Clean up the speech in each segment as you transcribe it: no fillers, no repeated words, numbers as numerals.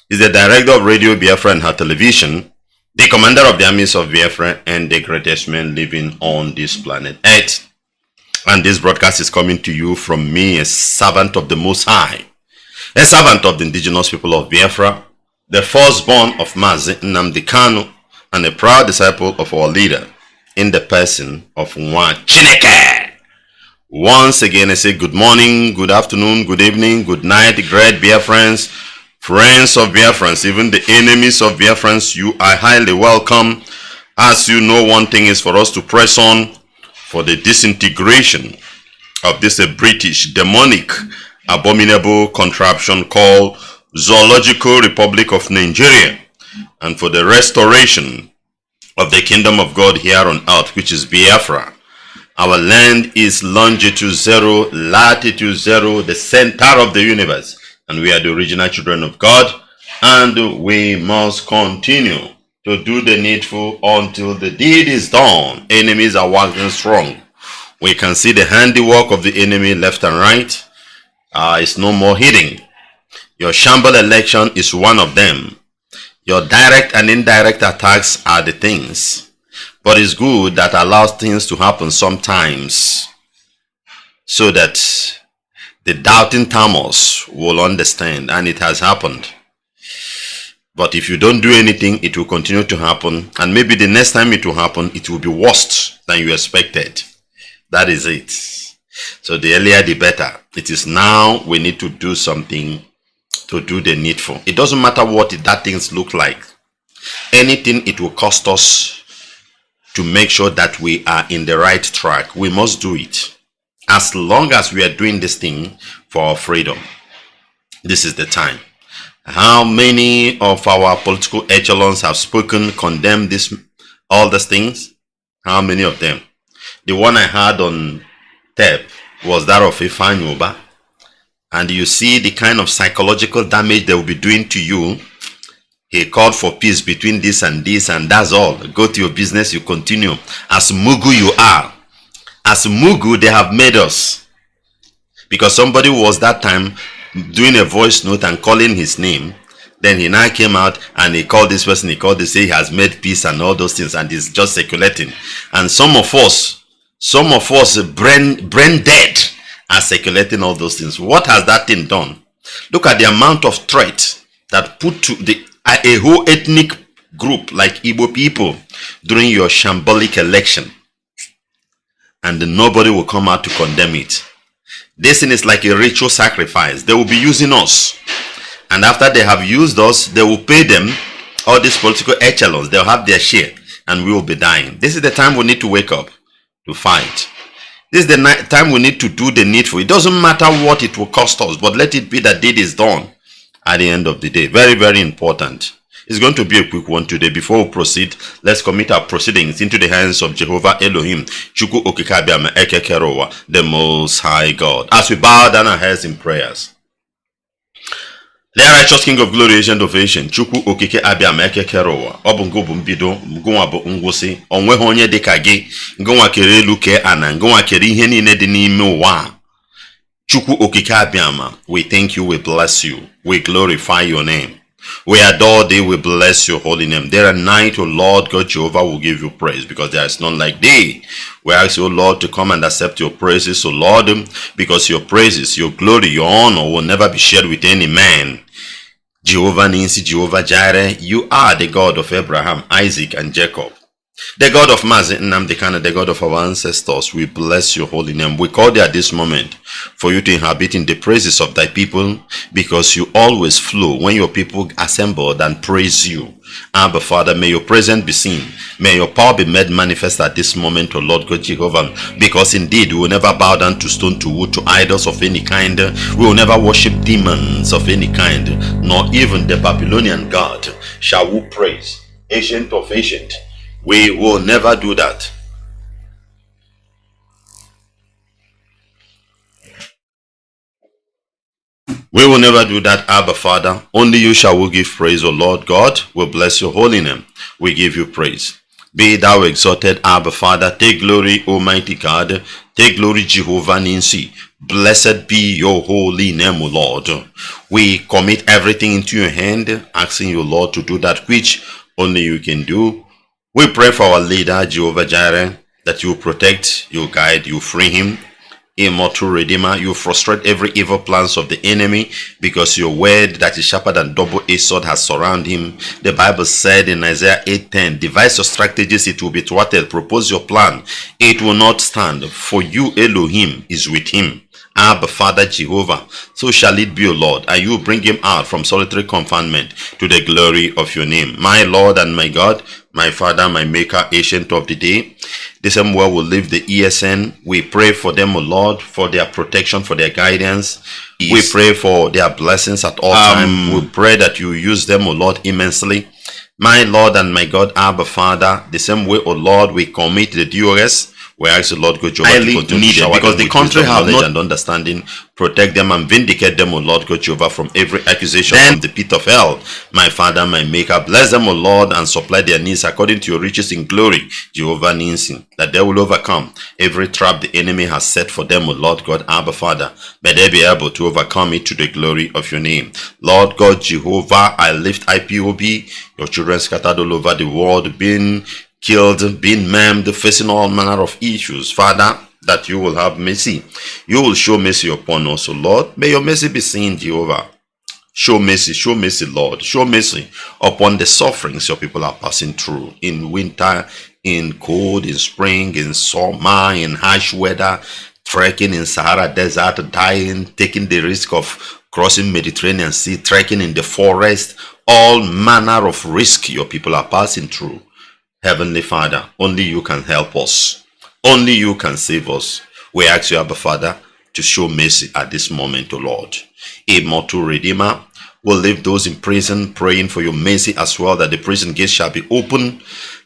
is the director of Radio Biafra and her television, the commander of the armies of Biafra, and the greatest man living on this planet Earth. And this broadcast is coming to you from me, a servant of the Most High, a servant of the indigenous people of Biafra, the firstborn of Mazi Nnamdi Kanu, and a proud disciple of our leader in the person of Nwachineke. Once again, I say good morning, good afternoon, good evening, good night, great Biafrans, friends of Biafrans, even the enemies of Biafrans. You are highly welcome. As you know, one thing is for us to press on for the disintegration of this British demonic abominable contraption called Zoological Republic of Nigeria, and for the restoration of the kingdom of God here on earth, which is Biafra. Our land is longitude 0, latitude 0, the center of the universe, and we are the original children of God, and we must continue to do the needful until the deed is done. Enemies are working strong. We can see the handiwork of the enemy left and right. It's no more hidden. Your shamble election is one of them. Your direct and indirect attacks are the things. But it's good that allows things to happen sometimes, so that the doubting Thomas will understand, and it has happened. But if you don't do anything, it will continue to happen, and maybe the next time it will happen, it will be worse than you expected. That is it. So the earlier the better. It is now we need to do something to do the needful. It doesn't matter what that things look like. Anything it will cost us to make sure that we are in the right track, we must do it. As long as we are doing this thing for our freedom, this is the time. How many of our political echelons have spoken, condemned this, all these things? How many of them? The one I had on tape was that of Ifeanyi Uba. And you see the kind of psychological damage they will be doing to you. He called for peace between this, and that's all. Go to your business, you continue. As Mugu you are. As Mugu, they have made us. Because somebody was that time doing a voice note and calling his name. Then he now came out and he called this person, he called this, he has made peace and all those things, and he's just circulating. And some of us brain dead are circulating all those things. What has that thing done? Look at the amount of threat that put to a whole ethnic group like Igbo people during your shambolic election, and nobody will come out to condemn it. This thing is like a ritual sacrifice. They will be using us, and after they have used us, they will pay them, all these political echelons, they'll have their share, and we will be dying. This is the time we need to wake up to fight. This is the time we need to do the needful. It doesn't matter what it will cost us, but let it be that deed is done at the end of the day. Very, very important. It's going to be a quick one today. Before we proceed, let's commit our proceedings into the hands of Jehovah Elohim, Chukwu Okike Abiama Eke Kerowa, the Most High God. As we bow down our heads in prayers. The righteous King of glory, agent of ancient, Chukwu Okike Abiama Eke Kerowa, Obungo Bumbido, Mgunwa Bu Ngwusi, Onweho Onye Dịka Gị, Ngunwa Kere Elu Ke Ana, Ngunwa Kere Ihe Niile Dị N'ime Ụwa. Chukwu Okike Abiama, we thank you, we bless you, we glorify your name. We adore thee, we bless your holy name. Day and night, O Lord God Jehovah, will give you praise, because there is none like thee. We ask you, O Lord, to come and accept your praises, O Lord, because your praises, your glory, your honor will never be shared with any man. Jehovah Ninsi, Jehovah Jireh, you are the God of Abraham, Isaac, and Jacob. The God of Mazi Nnamdi Kanu, the God of our ancestors, we bless your holy name. We call thee at this moment for you to inhabit in the praises of thy people, because you always flow when your people assembled and praise you. Abba Father, may your presence be seen. May your power be made manifest at this moment, O Lord God Jehovah, because indeed we will never bow down to stone, to wood, to idols of any kind. We will never worship demons of any kind, nor even the Babylonian God shall we praise. Ancient of ancient, we will never do that. We will never do that, Abba Father. Only you shall we give praise, O Lord God. We bless your holy name. We give you praise. Be thou exalted, Abba Father. Take glory, Almighty God. Take glory, Jehovah Ninsi. Blessed be your holy name, O Lord. We commit everything into your hand, asking you, Lord, to do that which only you can do. We pray for our leader, Jehovah Jireh, that you protect, you guide, you free him. Immortal Redeemer, you frustrate every evil plans of the enemy, because your word that is sharper than double-edged sword has surrounded him. The Bible said in Isaiah 8:10, devise your strategies, it will be thwarted. Propose your plan, it will not stand. For you, Elohim, is with him. Abba, Father Jehovah, so shall it be, O Lord, and you bring him out from solitary confinement to the glory of your name. My Lord and my God, my Father, my Maker, Ancient of the Day, the same way will leave the ESN. We pray for them, O Lord, for their protection, for their guidance. We pray for their blessings at all times. We pray that you use them, O Lord, immensely. My Lord and my God, Abba, Father, the same way, O Lord, we commit the DOS. We ask the Lord God Jehovah to continue to shower because the country have knowledge and understanding. Protect them and vindicate them, O Lord God Jehovah, from every accusation from the pit of hell. My Father, my Maker, bless them, O Lord, and supply their needs according to your riches in glory, Jehovah Ninsi, that they will overcome every trap the enemy has set for them, O Lord God, Abba, Father. May they be able to overcome it to the glory of your name. Lord God Jehovah, I lift IPOB, your children scattered all over the world, being killed, being maimed, facing all manner of issues. Father, that you will have mercy. You will show mercy upon us, O Lord. May your mercy be seen, Jehovah. Show mercy, Lord. Show mercy upon the sufferings your people are passing through in winter, in cold, in spring, in summer, in harsh weather, trekking in Sahara Desert, dying, taking the risk of crossing Mediterranean Sea, trekking in the forest, all manner of risk your people are passing through. Heavenly Father, only you can help us. Only you can save us. We ask you, Abba Father, to show mercy at this moment, O Lord. Immortal Redeemer, we'll leave those in prison praying for your mercy as well, that the prison gates shall be open.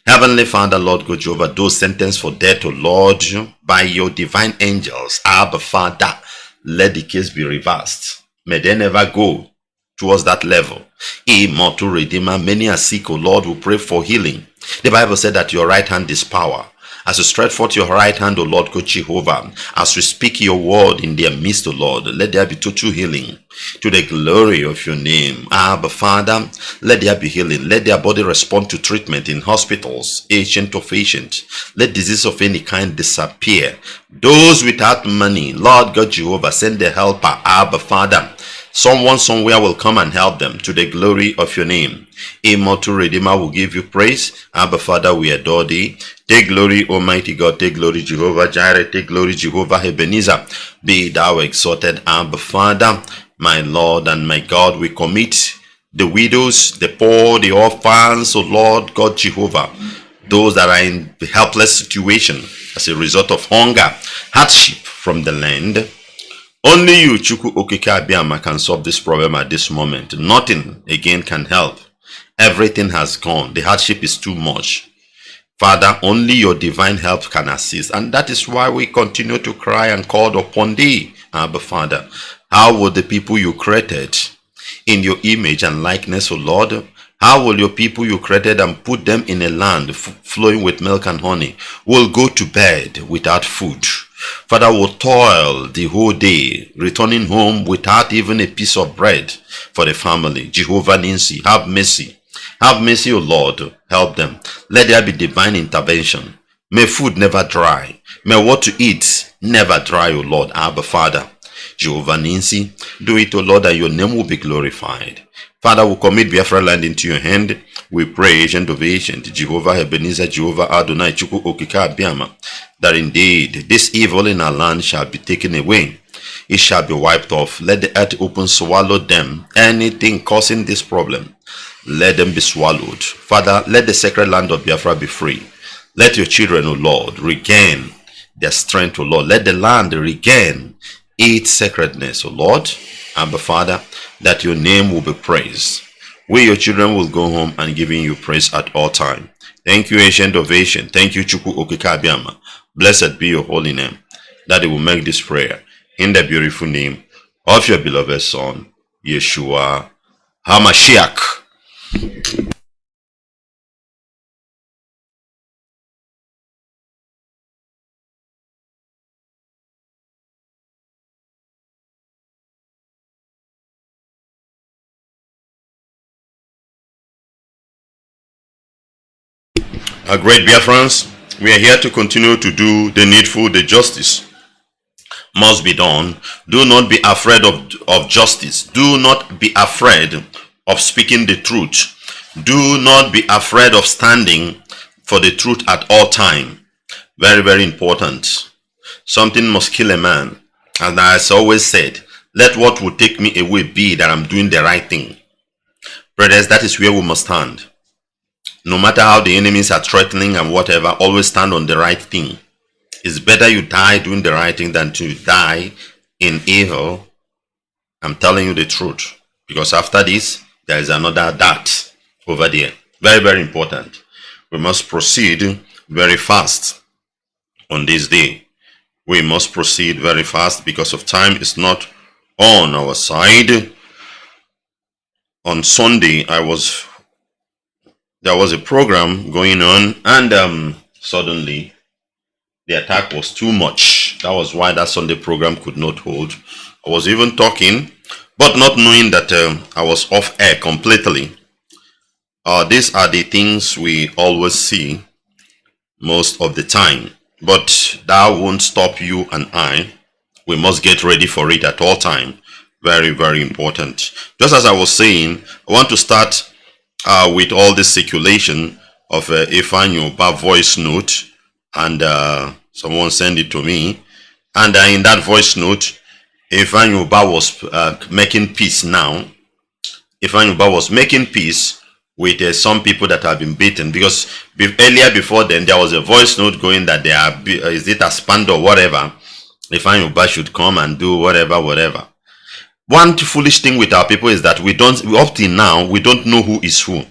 Heavenly Father, Lord God Jehovah, those sentenced for death, O Lord, by your divine angels, Abba Father, let the case be reversed. May they never go towards that level. Immortal Redeemer, many are sick, O Lord, we pray for healing. The Bible said that your right hand is power. As you stretch forth your right hand, O Lord God Jehovah, as we speak your word in their midst, O Lord, let there be total healing to the glory of your name. Abba Father, let there be healing. Let their body respond to treatment in hospitals, ancient of ancient. Let disease of any kind disappear. Those without money, Lord God Jehovah, send the helper, Abba Father. Someone somewhere will come and help them to the glory of your name. Immortal Redeemer will give you praise. Abba Father, we adore thee. Take glory, Almighty God. Take glory, Jehovah Jireh. Take glory, Jehovah Ebenezer. Be thou exalted, Abba Father. My Lord and my God, we commit the widows, the poor, the orphans, O Lord God Jehovah, those that are in a helpless situation as a result of hunger, hardship from the land. Only you, Chukwu Okike Abiyama, can solve this problem at this moment. Nothing again can help. Everything has gone. The hardship is too much. Father, only your divine help can assist. And that is why we continue to cry and call upon thee, Abba Father. How will the people you created in your image and likeness, O Lord, how will your people you created and put them in a land flowing with milk and honey will go to bed without food? Father, will toil the whole day, returning home without even a piece of bread for the family. Jehovah Ninsi, have mercy. Have mercy, O Lord. Help them. Let there be divine intervention. May food never dry. May what to eat never dry, O Lord, Abba Father. Jehovah Ninsi, do it, O Lord, that your name will be glorified. Father, we commit Biafra land into your hand. We pray, Agent of Ancient, Jehovah Ebenezer, Jehovah Adonai, Chukwu Okike Abiyama, that indeed this evil in our land shall be taken away. It shall be wiped off. Let the earth open, swallow them. Anything causing this problem, let them be swallowed. Father, let the sacred land of Biafra be free. Let your children, O Lord, regain their strength, O Lord. Let the land regain its sacredness, O Lord, Abba Father, that your name will be praised. We, your children, will go home and giving you praise at all time. Thank you, Ancient of Ancient. Thank you, Chukwu Okike Abiyama. Blessed be your holy name. That it will make this prayer in the beautiful name of your beloved Son, Yeshua HaMashiach. Great Biafrans, we are here to continue to do the needful. The justice must be done. Do not be afraid of justice. Do not be afraid of speaking the truth. Do not be afraid of standing for the truth at all time. Very, very important. Something must kill a man. And as I always said, let what will take me away be that I'm doing the right thing. Brothers, that is where we must stand. No matter how the enemies are threatening and whatever, always stand on the right thing. It's better you die doing the right thing than to die in evil. I'm telling you the truth. Because after this, there is another dart over there. Very, very important. We must proceed very fast on this day. We must proceed very fast because of time is not on our side. On Sunday, there was a program going on, and suddenly the attack was too much. That was why that Sunday program could not hold. I was even talking, but not knowing that I was off air completely. These are the things we always see most of the time, but that won't stop you and I. We must get ready for it at all time. Very, very important. Just as I was saying, I want to start with all this circulation of Ifeanyi voice note, and someone sent it to me, and in that voice note, Ifeanyi was making peace now. Ifeanyi was making peace with some people that have been beaten, because earlier before then there was a voice note going that they are, is it a spand or whatever, Ifeanyi should come and do whatever. One foolish thing with our people is that up till now, we don't know who is who.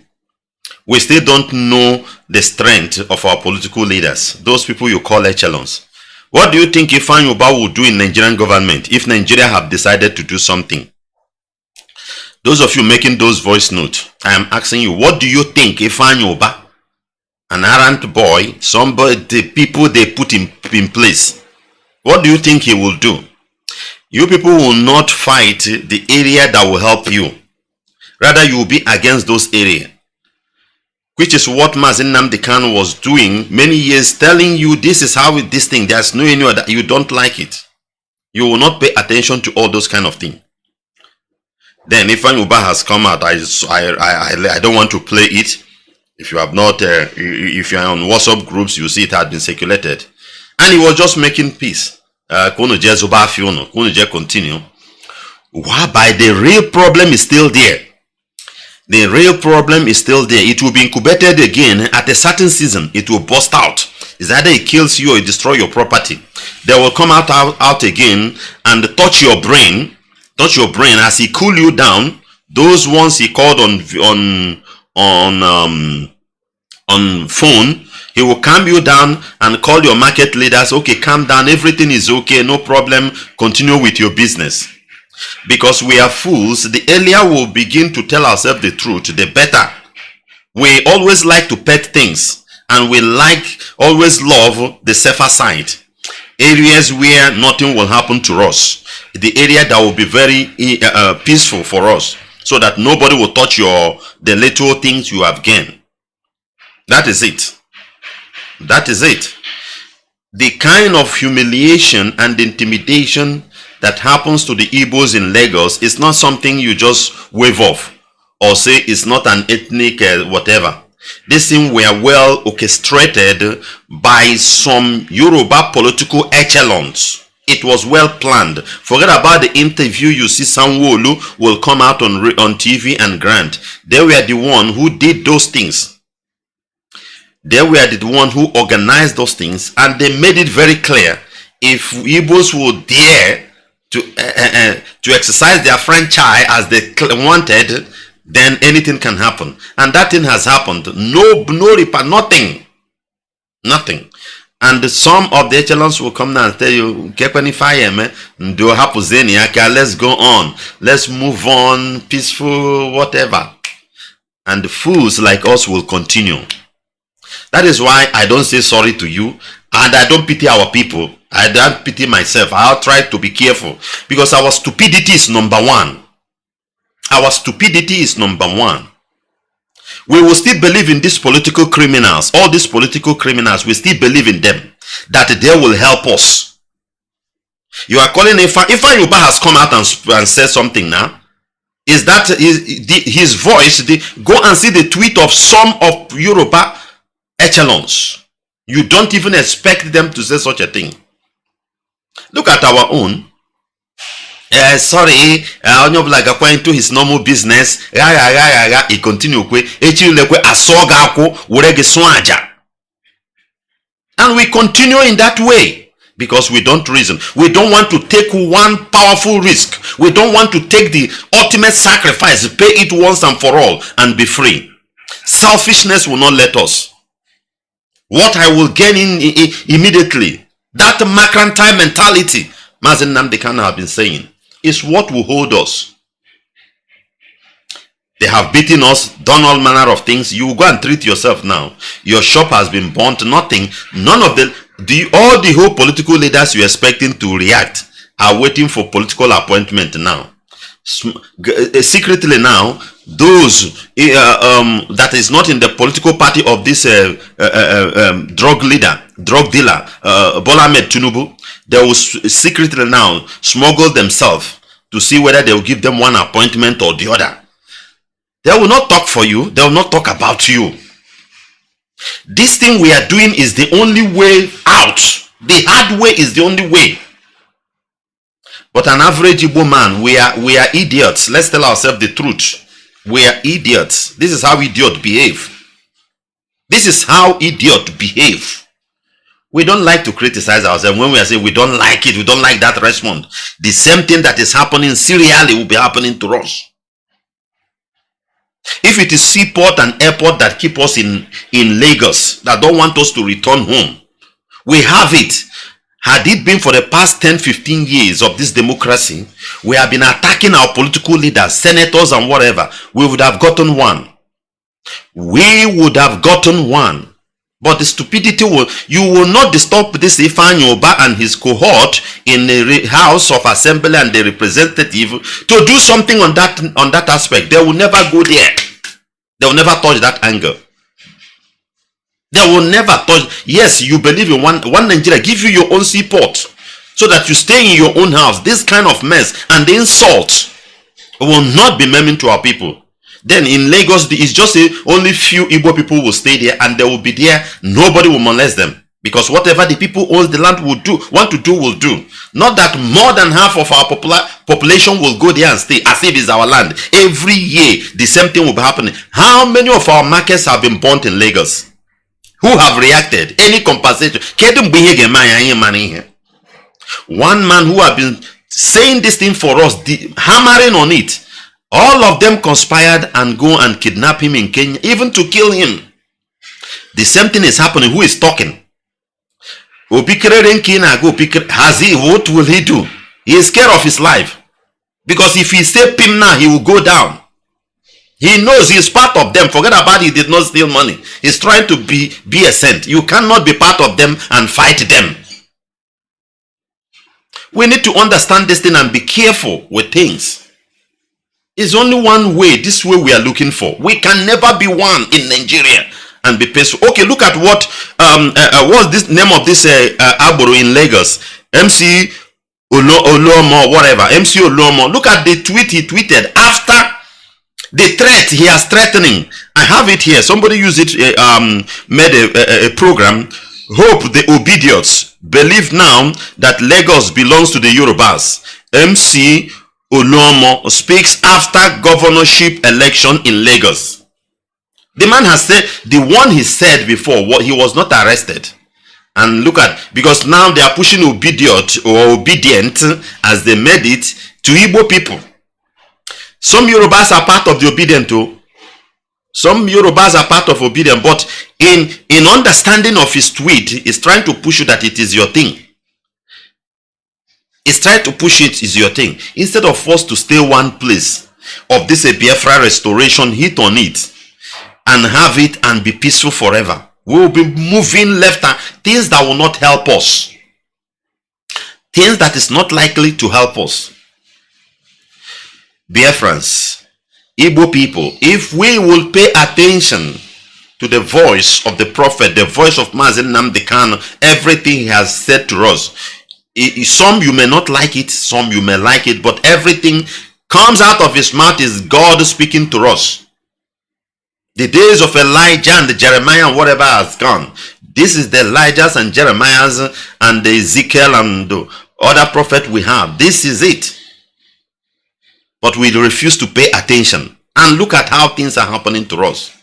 We still don't know the strength of our political leaders, those people you call echelons. What do you think Ifeanyi will do in Nigerian government if Nigeria have decided to do something? Those of you making those voice notes, I am asking you, what do you think Ifeanyi, an errant boy, somebody, the people they put in place, what do you think he will do? You people will not fight the area that will help you. Rather, you will be against those areas. Which is what Mazi Nnamdi Kanu was doing many years, telling you this is how this thing, there's no any other, you don't like it. You will not pay attention to all those kind of things. Then Ifeanyi has come out. I don't want to play it. If you have not, if you are on WhatsApp groups, you see it had been circulated. And he was just making peace. Continue. Whereby the real problem is still there. The real problem is still there. It will be incubated again at a certain season. It will burst out. It's either it kills you or it destroys your property. They will come out again and touch your brain as he cool you down. Those ones he called on phone, he will calm you down and call your market leaders. Okay, calm down, everything is okay, no problem, continue with your business. Because we are fools, the earlier we'll begin to tell ourselves the truth, the better. We always like to pet things, and we always love the safer side. Areas where nothing will happen to us. The area that will be very peaceful for us, so that nobody will touch the little things you have gained. That is it. That is it. The kind of humiliation and intimidation that happens to the Igbos in Lagos is not something you just wave off or say it's not an ethnic whatever. This thing were well orchestrated by some Yoruba political echelons. It was well planned. Forget about the interview you see Sanwo-Olu will come out on TV and grant. They were the one who did those things. They were the one who organized those things, and they made it very clear, if Igbos would dare to exercise their franchise as they wanted, then anything can happen. And that thing has happened. Nothing. And some of the echelons will come down and tell you, let's go on, let's move on, peaceful, whatever. And the fools like us will continue. That is why I don't say sorry to you, and I don't pity our people. I don't pity myself. I'll try to be careful, because our stupidity is number one. Our stupidity is number one. we will still believe in these political criminals. All these political criminals, we still believe in them, that they will help us. You are calling Ifa Yuba has come out and said something now. Is that his voice? Go and see the tweet of some of Yoruba echelons. You don't even expect them to say such a thing. Look at our own. Sorry, onye like according to his normal business. He continue and we continue in that way because we don't reason. We don't want to take one powerful risk. We don't want to take the ultimate sacrifice, pay it once and for all, and be free. Selfishness will not let us. What I will gain immediately, that mercantile mentality, Mazi Nnamdi Kanu have been saying, is what will hold us. They have beaten us, done all manner of things. You go and treat yourself now. Your shop has been burnt. Nothing. None of all the whole political leaders you're expecting to react are waiting for political appointment now. Secretly now, those that is not in the political party of this drug dealer, Bola Ahmed Tinubu, they will secretly now smuggle themselves to see whether they will give them one appointment or the other. They will not talk for you. They will not talk about you. This thing we are doing is the only way out. The hard way is the only way. But an average Igbo man, we are idiots. Let's tell ourselves the truth. We are idiots. This is how idiots behave. This is how idiots behave. We don't like to criticize ourselves. When we are saying we don't like it, we don't like that response. The same thing that is happening serially will be happening to us. If it is seaport and airport that keep us in Lagos, that don't want us to return home, we have it. Had it been for the past 10-15 years of this democracy, we have been attacking our political leaders, senators and whatever, we would have gotten one. We would have gotten one. But the stupidity you will not disturb this Ifeanyi Uba and his cohort in the House of Assembly and the representative to do something on that aspect. They will never go there. They will never touch that angle. They will never touch. Yes, you believe in one Nigeria. Give you your own seaport so that you stay in your own house. This kind of mess and the insult will not be meant to our people. Then in Lagos, it's just only few Igbo people will stay there and they will be there. Nobody will molest them. Because whatever the people who own the land will do. Not that more than half of our population will go there and stay as if it's our land. Every year, the same thing will be happening. How many of our markets have been burnt in Lagos? Who have reacted? Any compensation? One man who have been saying this thing for us, hammering on it. All of them conspired and go and kidnap him in Kenya, even to kill him. The same thing is happening. Who is talking? What will he do? He is scared of his life. Because if he say pim now, he will go down. He knows he is part of them. Forget about it, he did not steal money. He's trying to be a saint. You cannot be part of them and fight them. We need to understand this thing and be careful with things. It's only one way, this way we are looking for. We can never be one in Nigeria and be peaceful. Okay, look at what's this name of this Agboro in Lagos? MC Olomo, whatever. MC Olomo. Look at the tweet he tweeted after the threat he has threatening. I have it here. Somebody used it, made a program. Hope the obedience. Believe now that Lagos belongs to the Yorubas. MC Olomo speaks after governorship election in Lagos. The man has said, the one he said before, he was not arrested. And look at, because now they are pushing obedient as they made it to Igbo people. Some Yorubas are part of the obedient too. Some Yorubas are part of obedient, but in understanding of his tweet, he's trying to push you that it is your thing. It's trying to push it is your thing. Instead of us to stay one place of this Biafra restoration, hit on it and have it and be peaceful forever. We will be moving left and things that will not help us. Things that is not likely to help us. Biafrans, Igbo people, if we will pay attention to the voice of the prophet, the voice of Mazi Nnamdi Kanu, everything he has said to us. Some you may not like it, some you may like it, but everything comes out of his mouth is God speaking to us. The days of Elijah and the Jeremiah and whatever has gone. This is the Elijahs and Jeremiahs and the Ezekiel and the other prophet we have. This is it. But we refuse to pay attention. And look at how things are happening to us.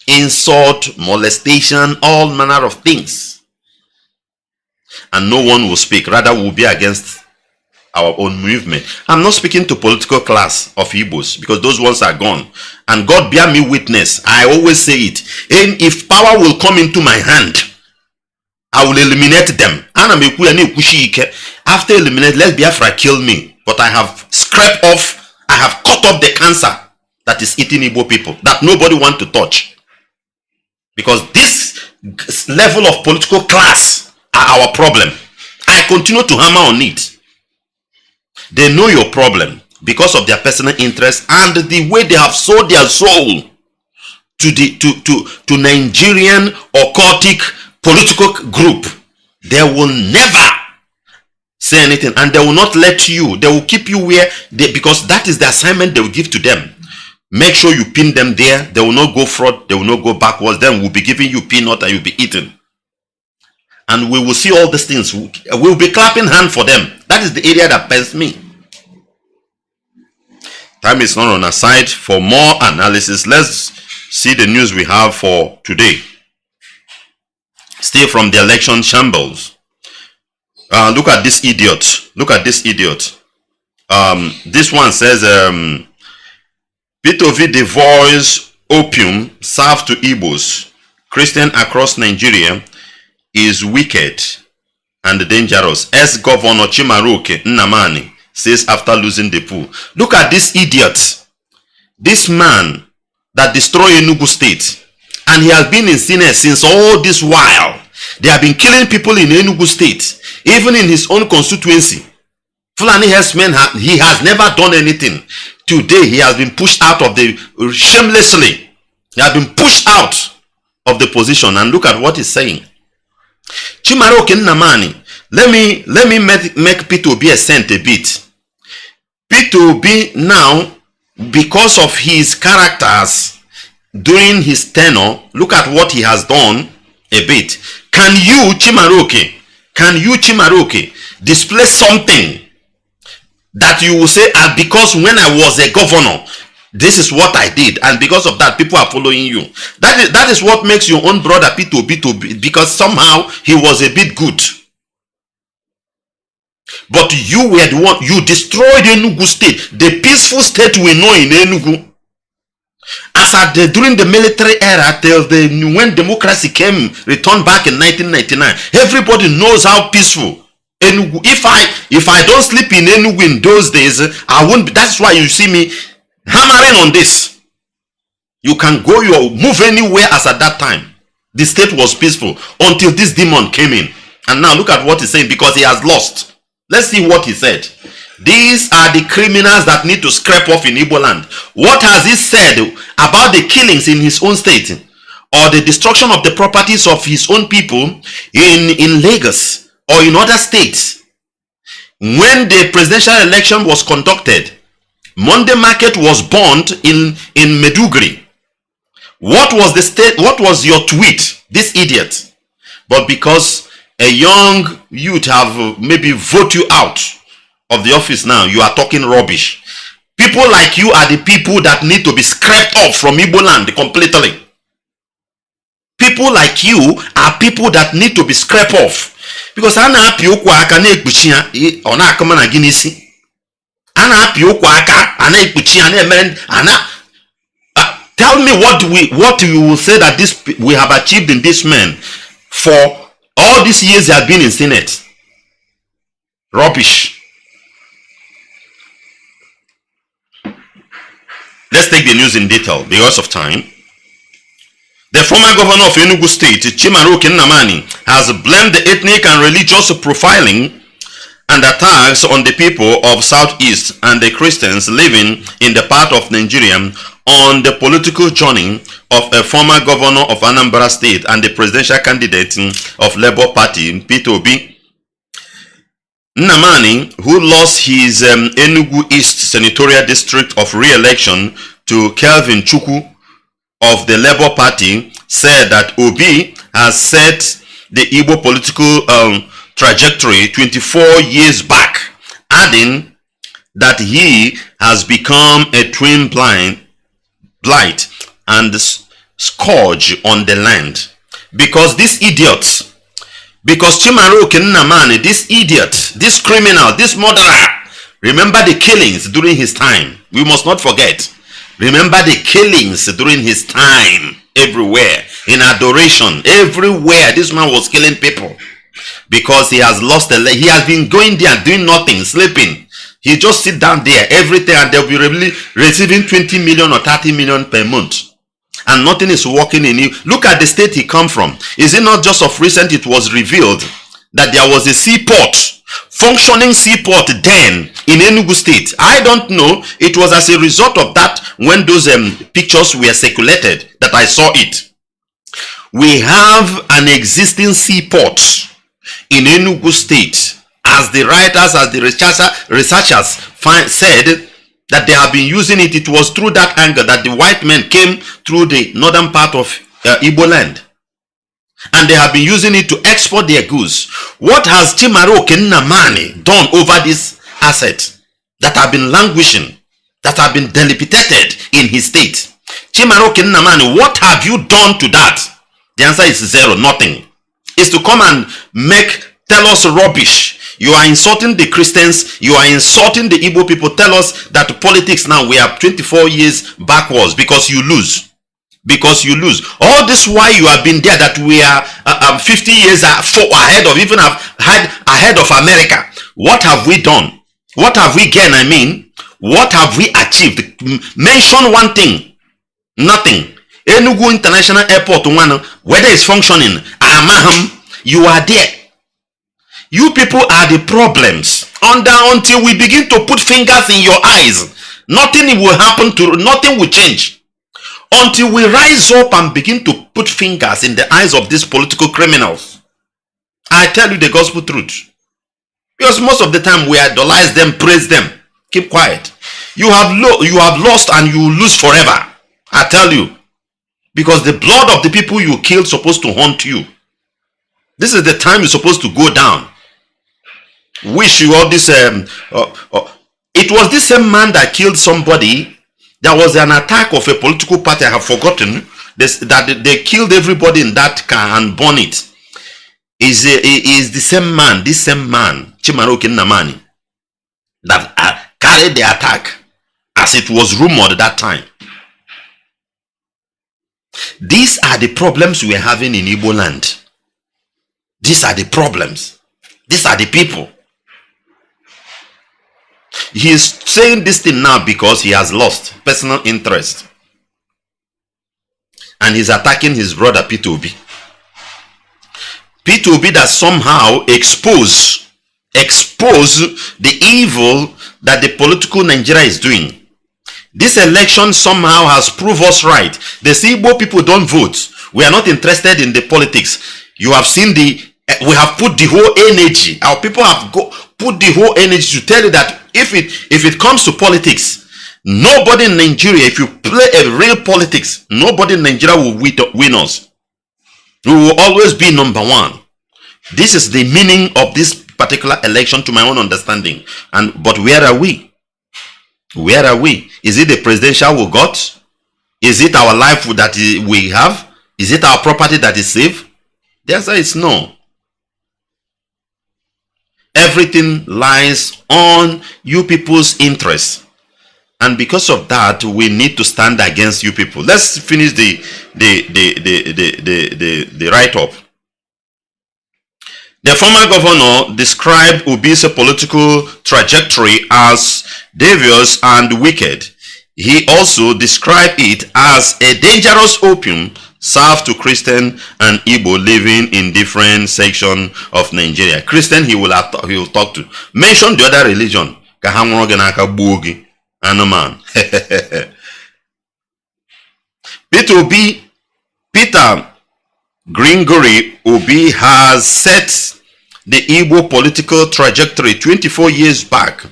Insult, molestation, all manner of things. And no one will speak. Rather, we'll be against our own movement. I'm not speaking to political class of Igbos because those ones are gone. And God bear me witness. I always say it. And if power will come into my hand, I will eliminate them. After eliminate, let Biafra kill me. But I have scraped off, I have cut off the cancer that is eating Igbo people, that nobody wants to touch. Because this level of political class are our problem. I continue to hammer on it. They know your problem because of their personal interest and the way they have sold their soul to Nigerian occultic political group. They will never say anything, and they will not let you. They will keep you where they, because that is the assignment they will give to them. Make sure you pin them there. They will not go forward. They will not go backwards. Then we'll be giving you peanut and you'll be eaten. And we will see all these things. We'll be clapping hand for them. That is the area that pains me. Time is not on our side. For more analysis, let's see the news we have for today. Still from the election shambles. Look at this idiot. Look at this idiot. This one says, P2V devours opium served to Igbos. Christian across Nigeria is wicked and dangerous. Ex-Governor Chimaroke Nnamdi says after losing the poll. Look at this idiot. This man that destroyed Enugu State. And he has been in Senate since all this while. They have been killing people in Enugu State. Even in his own constituency. Fulani herdsmen, he has never done anything. Today he has been pushed out of the, shamelessly. He has been pushed out of the position. And look at what he's saying. Chimaroke Nnamdi. Let me make P2B ascent a bit. P2B now, because of his characters during his tenure, look at what he has done a bit. Can you, Chimaroke, display something that you will say, because when I was a governor, this is what I did, and because of that, people are following you. That is what makes your own brother P2B, because somehow he was a bit good. But you were the one, you destroyed Enugu State, the peaceful state we know in Enugu. As at during the military era, till when democracy returned back in 1999, everybody knows how peaceful Enugu. If I don't sleep in Enugu in those days, I won't be. That's why you see me hammering on this. You can go move anywhere as at that time. The state was peaceful until this demon came in. And now look at what he's saying, because he has lost. Let's see what he said. These are the criminals that need to scrape off in Igbo land. What has he said about the killings in his own state, or the destruction of the properties of his own people in Lagos or in other states? When the presidential election was conducted, Monday market was burned in Meduguri. What was the state? What was your tweet? This idiot. But because a young youth have maybe vote you out of the office now, you are talking rubbish. People like you are the people that need to be scraped off from Igbo land completely. People like you are people that need to be scraped off. Because tell me what you will say that this we have achieved in this man for all these years he has been in Senate. Rubbish. Let's take the news in detail because of time. The former governor of Enugu State, Chimaroke Nnamdi, has blamed the ethnic and religious profiling and attacks on the people of Southeast and the Christians living in the part of Nigeria on the political journey of a former governor of Anambra State and the presidential candidate of Labour Party, Peter Obi. Nnamdi, who lost his Enugu East senatorial district of re-election to Kelvin Chukwu of the Labour Party, said that Obi has set the Igbo political trajectory 24 years back, adding that he has become a twin blight and scourge on the land. Because this idiot, because Chimaroke Nnamdi, this idiot, this criminal, this murderer, remember the killings during his time. We must not forget. Remember the killings during his time. Everywhere, in adoration, everywhere, this man was killing people because he has lost a leg. He has been going there doing nothing, sleeping. He just sit down there everything, and they'll be receiving 20 million or 30 million per month, and nothing is working in you. Look at the state he come from. Is it not just of recent it was revealed that there was a seaport, functioning seaport then in Enugu State? I don't know. It was as a result of that when those pictures were circulated that I saw it. We have an existing seaport in Enugu State, as the writers, as the researchers said that they have been using it. It was through that angle that the white men came through the northern part of Igbo land, and they have been using it to export their goods. What has Chimaroke Nnamdi done over this asset that have been languishing, that have been dilapidated in his state? Chimaroke Nnamdi, what have you done to that? The answer is zero, nothing. It's to come and tell us rubbish. You are insulting the Christians, you are insulting the Igbo people. Tell us that politics now, we are 24 years backwards because you lose. Because you lose. All this while you have been there, that we are 50 years ahead of, even ahead of America. What have we done? What have we gained? I mean, what have we achieved? Mention one thing. Nothing. Enugu International Airport, whether it's functioning, you are there. You people are the problems. Until we begin to put fingers in your eyes, nothing will happen nothing will change. Until we rise up and begin to put fingers in the eyes of these political criminals. I tell you the gospel truth. Because most of the time we idolize them, praise them. Keep quiet. You have lost and you will lose forever. I tell you. Because the blood of the people you killed is supposed to haunt you. This is the time you're supposed to go down. Wish you all this. It was this same man that killed somebody. There was an attack of a political party. I have forgotten this, that they killed everybody in that car and burned it. Is the same man, this same man, Chimaroke Nnamdi, that carried the attack, as it was rumored that time. These are the problems we are having in Igbo land. These are the problems. These are the people. He is saying this thing now because he has lost personal interest. And he's attacking his brother Peter Obi. Peter Obi that somehow expose the evil that the political Nigeria is doing. This election somehow has proved us right. The Igbo people don't vote. We are not interested in the politics. You have seen we have put the whole energy. Our people have put the whole energy to tell you that if it comes to politics, nobody in Nigeria, if you play a real politics, nobody in Nigeria will win us. We will always be number one. This is the meaning of this particular election to my own understanding. But where are we? Where are we? Is it the presidential we got? Is it our life that we have? Is it our property that is safe? The answer is no. Everything lies on you people's interests. And because of that, we need to stand against you people. Let's finish the write-up. The former governor described Obi's political trajectory as devious and wicked. He also described it as a dangerous opium serve to Christian and Igbo living in different sections of Nigeria. Christian he will talk to. Mention the other religion. Peter Gregory Obi has set the Igbo political trajectory 24 years back.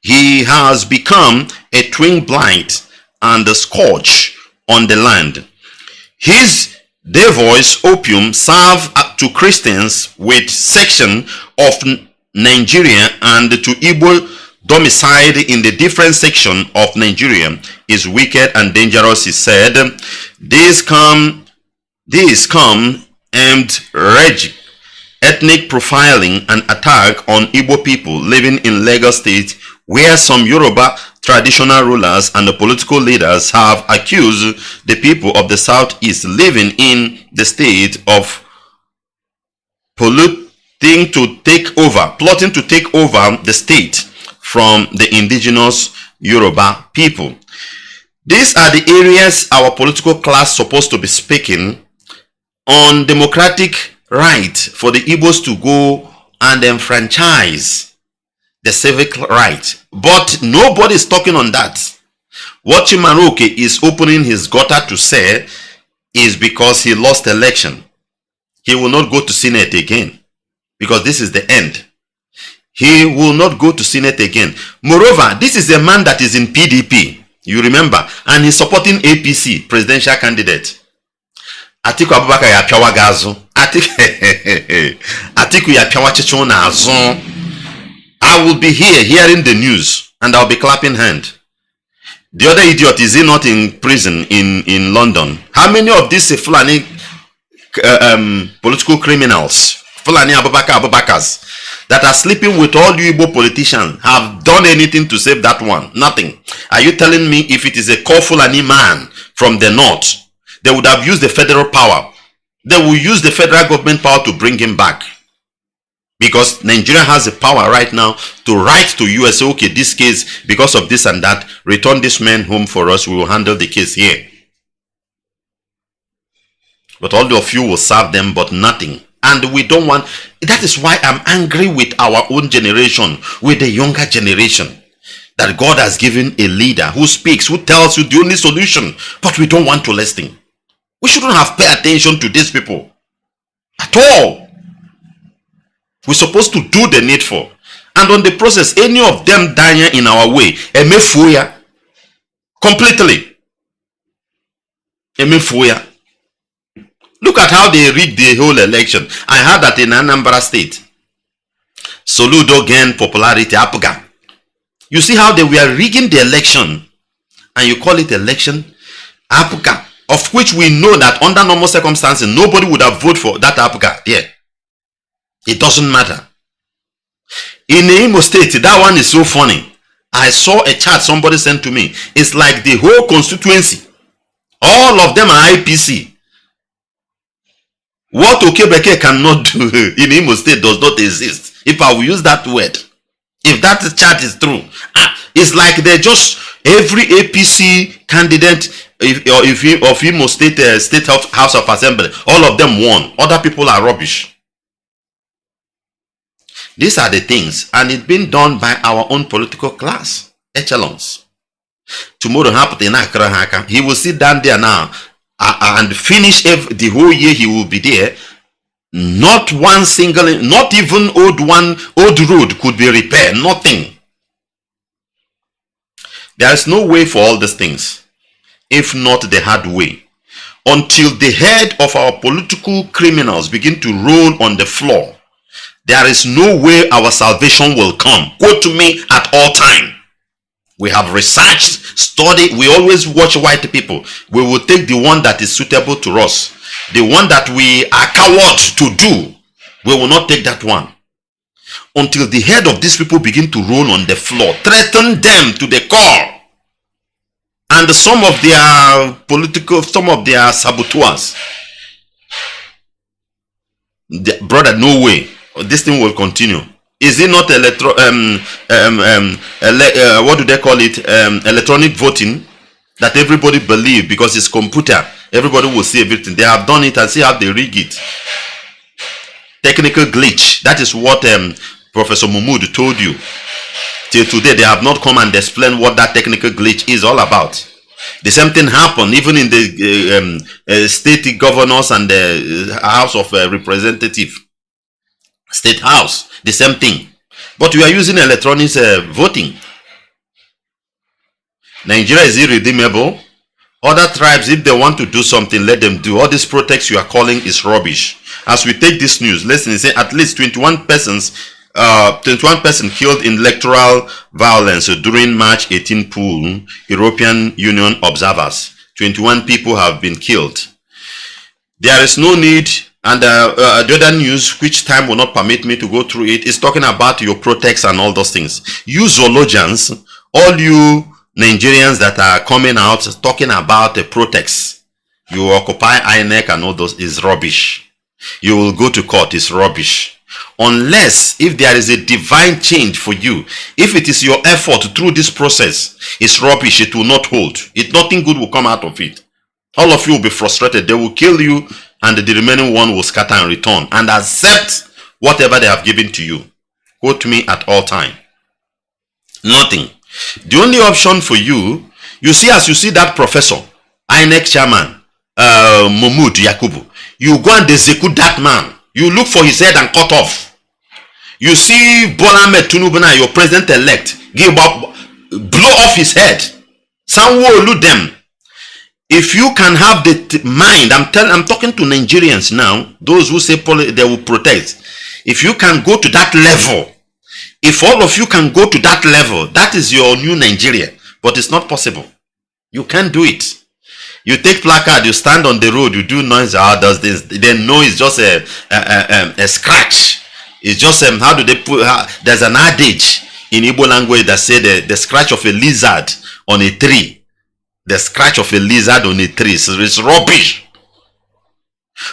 He has become a twin blight and a scourge on the land. His devoice opium serve to Christians with section of Nigeria and to Igbo domiciled in the different section of Nigeria is wicked and dangerous, he said. These come aimed rage, ethnic profiling and attack on Igbo people living in Lagos State, where some Yoruba traditional rulers and the political leaders have accused the people of the southeast living in the state of plotting to take over the state from the indigenous Yoruba people. These are the areas our political class supposed to be speaking on democratic right for the Igbos to go and enfranchise the civic right. But nobody is talking on that. What Chimaroke is opening his gutter to say is because he lost election. He will not go to Senate again because this is the end. He will not go to Senate again. Moreover, this is a man that is in PDP, you remember, and he's supporting APC presidential candidate. Atiku Abubakar ya piawa gazo. Atiku ya piawa chicho na azon. I will be here hearing the news and I'll be clapping hand. The other idiot, is he not in prison in London? How many of these Fulani political criminals, Fulani Abubakars, that are sleeping with all you Igbo politicians have done anything to save that one? Nothing. Are you telling me if it is a core Fulani man from the north, they would have used the federal power? They will use the federal government power to bring him back. Because Nigeria has the power right now to write to US, okay, this case, because of this and that, return this man home for us, we will handle the case here. But all of you will serve them, but nothing. And we don't want, that is why I'm angry with our own generation, with the younger generation. That God has given a leader who speaks, who tells you the only solution, but we don't want to listen. We shouldn't have paid attention to these people at all. We're supposed to do the needful. And on the process, any of them dying in our way, emefuya, completely. Emefuya. Look at how they rigged the whole election. I heard that in Anambra State, Soludo gained popularity, Apuga. You see how they were rigging the election, and you call it election? Apuga, of which we know that under normal circumstances, nobody would have voted for that Apuga there. It doesn't matter. In Imo State, that one is so funny. I saw a chart somebody sent to me. It's like the whole constituency. All of them are IPC. What Okebeke cannot do in Imo State does not exist. If I will use that word. If that chart is true. It's like they're just every APC candidate of Imo State State House of Assembly. All of them won. Other people are rubbish. These are the things, and it's been done by our own political class, echelons. Tomorrow, he will sit down there now and finish the whole year. He will be there. Not one single, not even old road could be repaired. Nothing. There is no way for all these things, if not the hard way. Until the head of our political criminals begin to roll on the floor, there is no way our salvation will come. Quote to me at all time. We have researched, studied. We always watch white people. We will take the one that is suitable to us. The one that we are cowards to do, we will not take that one. Until the head of these people begin to roll on the floor, threaten them to the core. And some of their saboteurs. Brother, no way. This thing will continue. Is it not what do they call it? Electronic voting that everybody believe because it's computer Everybody will see everything. They have done it and see how they rig it. Technical glitch. That is what Professor Mahmood told you. Till today, they have not come and explained what that technical glitch is all about. The same thing happened even in the state governors and the House of Representatives. State House. The same thing. But we are using electronic voting. Nigeria is irredeemable. Other tribes, if they want to do something, let them do. All these protests you are calling is rubbish. As we take this news, listen, say at least 21 persons killed in electoral violence during March 18 poll. European Union observers. 21 people have been killed. There is no need, and the other news, which time will not permit me to go through it, is talking about your protests and all those things. You zoologians, all you Nigerians that are coming out talking about the protests, you occupy INEC and all those, is rubbish. You will go to court, is rubbish. Unless if there is a divine change for you, if it is your effort through this process, it's rubbish, it will not hold. Nothing good will come out of it. All of you will be frustrated. They will kill you, and the remaining one will scatter and return and accept whatever they have given to you. Quote me at all time. Nothing. The only option for you, you see, as you see that professor, INEC chairman, Mahmoud Yakubu, you go and execute that man. You look for his head and cut off. You see Bola Ahmed Tinubu, your president-elect, blow off his head. Sanwo-Olu them. If you can have the mind, I'm talking to Nigerians now, those who say they will protest. If you can go to that level, if all of you can go to that level, that is your new Nigeria. But it's not possible. You can't do it. You take placard, you stand on the road, you do noise. How does this? They know it's just a scratch. It's just how do they put? There's an adage in Igbo language that say the scratch of a lizard on a tree. The scratch of a lizard on a tree. So it's rubbish.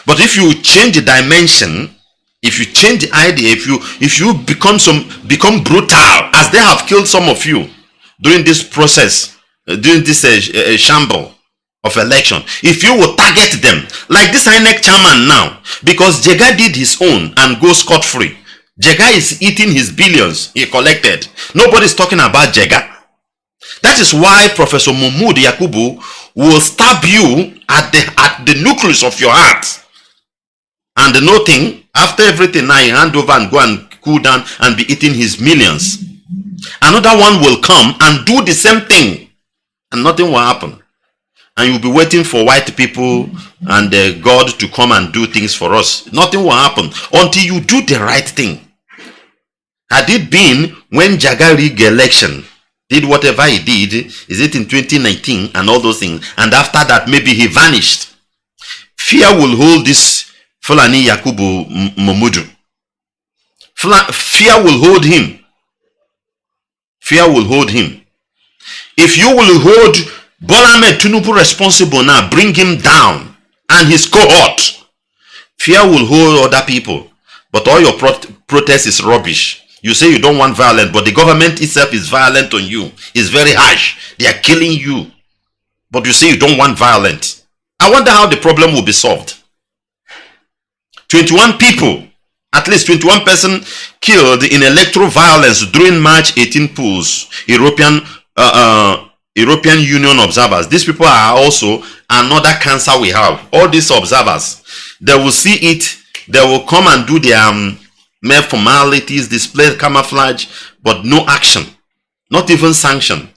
But if you change the dimension, if you change the idea, if you become brutal, as they have killed some of you during this process, during this shamble of election, if you will target them like this INEC chairman now, because Jega did his own and go scot-free. Jega is eating his billions he collected. Nobody's talking about Jega. That is why Professor Mahmoud Yakubu will stab you at the nucleus of your heart. And nothing, after everything now, you hand over and go and cool down and be eating his millions. Another one will come and do the same thing, and nothing will happen. And you'll be waiting for white people and God to come and do things for us. Nothing will happen until you do the right thing. Had it been when Jaga rigged election, did whatever he did, is it in 2019 and all those things, and after that maybe he vanished. Fear will hold this Fulani Yakubu Mahmoud. Fear will hold him. Fear will hold him. If you will hold Bola Ahmed Tinubu responsible now, bring him down and his cohort, fear will hold other people. But all your protest is rubbish. You say you don't want violence, but the government itself is violent on you. It's very harsh. They are killing you. But you say you don't want violence. I wonder how the problem will be solved. 21 people, at least 21 persons killed in electoral violence during March 18 polls. European Union observers. These people are also another cancer we have. All these observers, they will see it. They will come and do their mere formalities, display camouflage, but no action, not even sanction.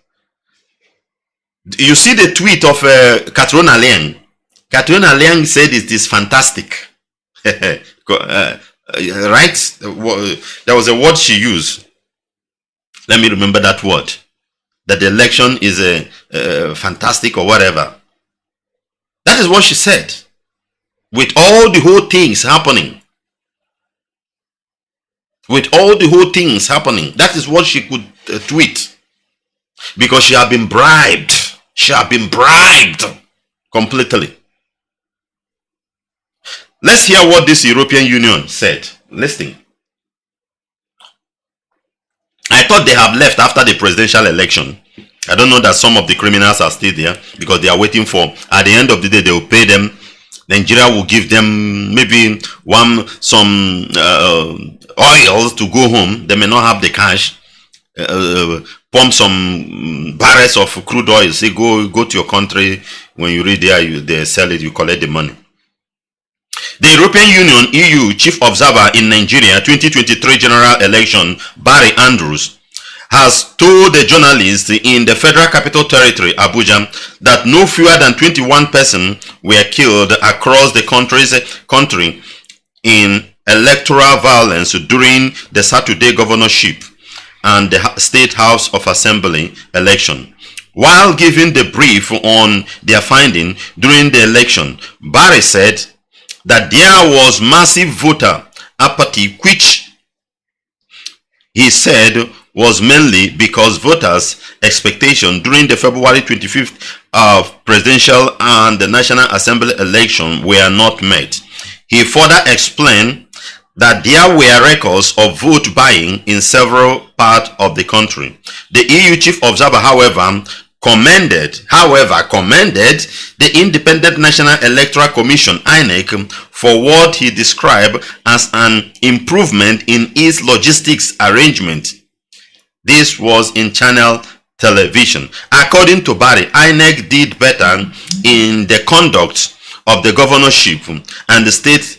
You see the tweet of Katrina Liang. Katrina Liang said it is fantastic. Right? There was a word she used. Let me remember that word. That the election is fantastic or whatever. That is what she said. With all the whole things happening. With all the whole things happening. That is what she could tweet. Because she had been bribed. She had been bribed completely. Let's hear what this European Union said. Listen. I thought they have left after the presidential election. I don't know that some of the criminals are still there because they are waiting for, at the end of the day, they will pay them. Nigeria will give them maybe some oils to go home. They may not have the cash. Pump some barrels of crude oil. Say go to your country. When you read there, they sell it. You collect the money. The European Union (EU) Chief Observer in Nigeria 2023 general election, Barry Andrews, has told the journalists in the Federal Capital Territory, Abuja, that no fewer than 21 persons were killed across the country in electoral violence during the Saturday governorship and the State House of Assembly election. While giving the brief on their finding during the election, Barry said that there was massive voter apathy, which he said was mainly because voters' expectation during the February 25th presidential and the National Assembly election were not met. He further explained that there were records of vote buying in several parts of the country. The EU Chief Observer, however, commended the Independent National Electoral Commission (INEC) for what he described as an improvement in its logistics arrangement. This was in channel television. According to Barry, INEC did better in the conduct of the governorship and the State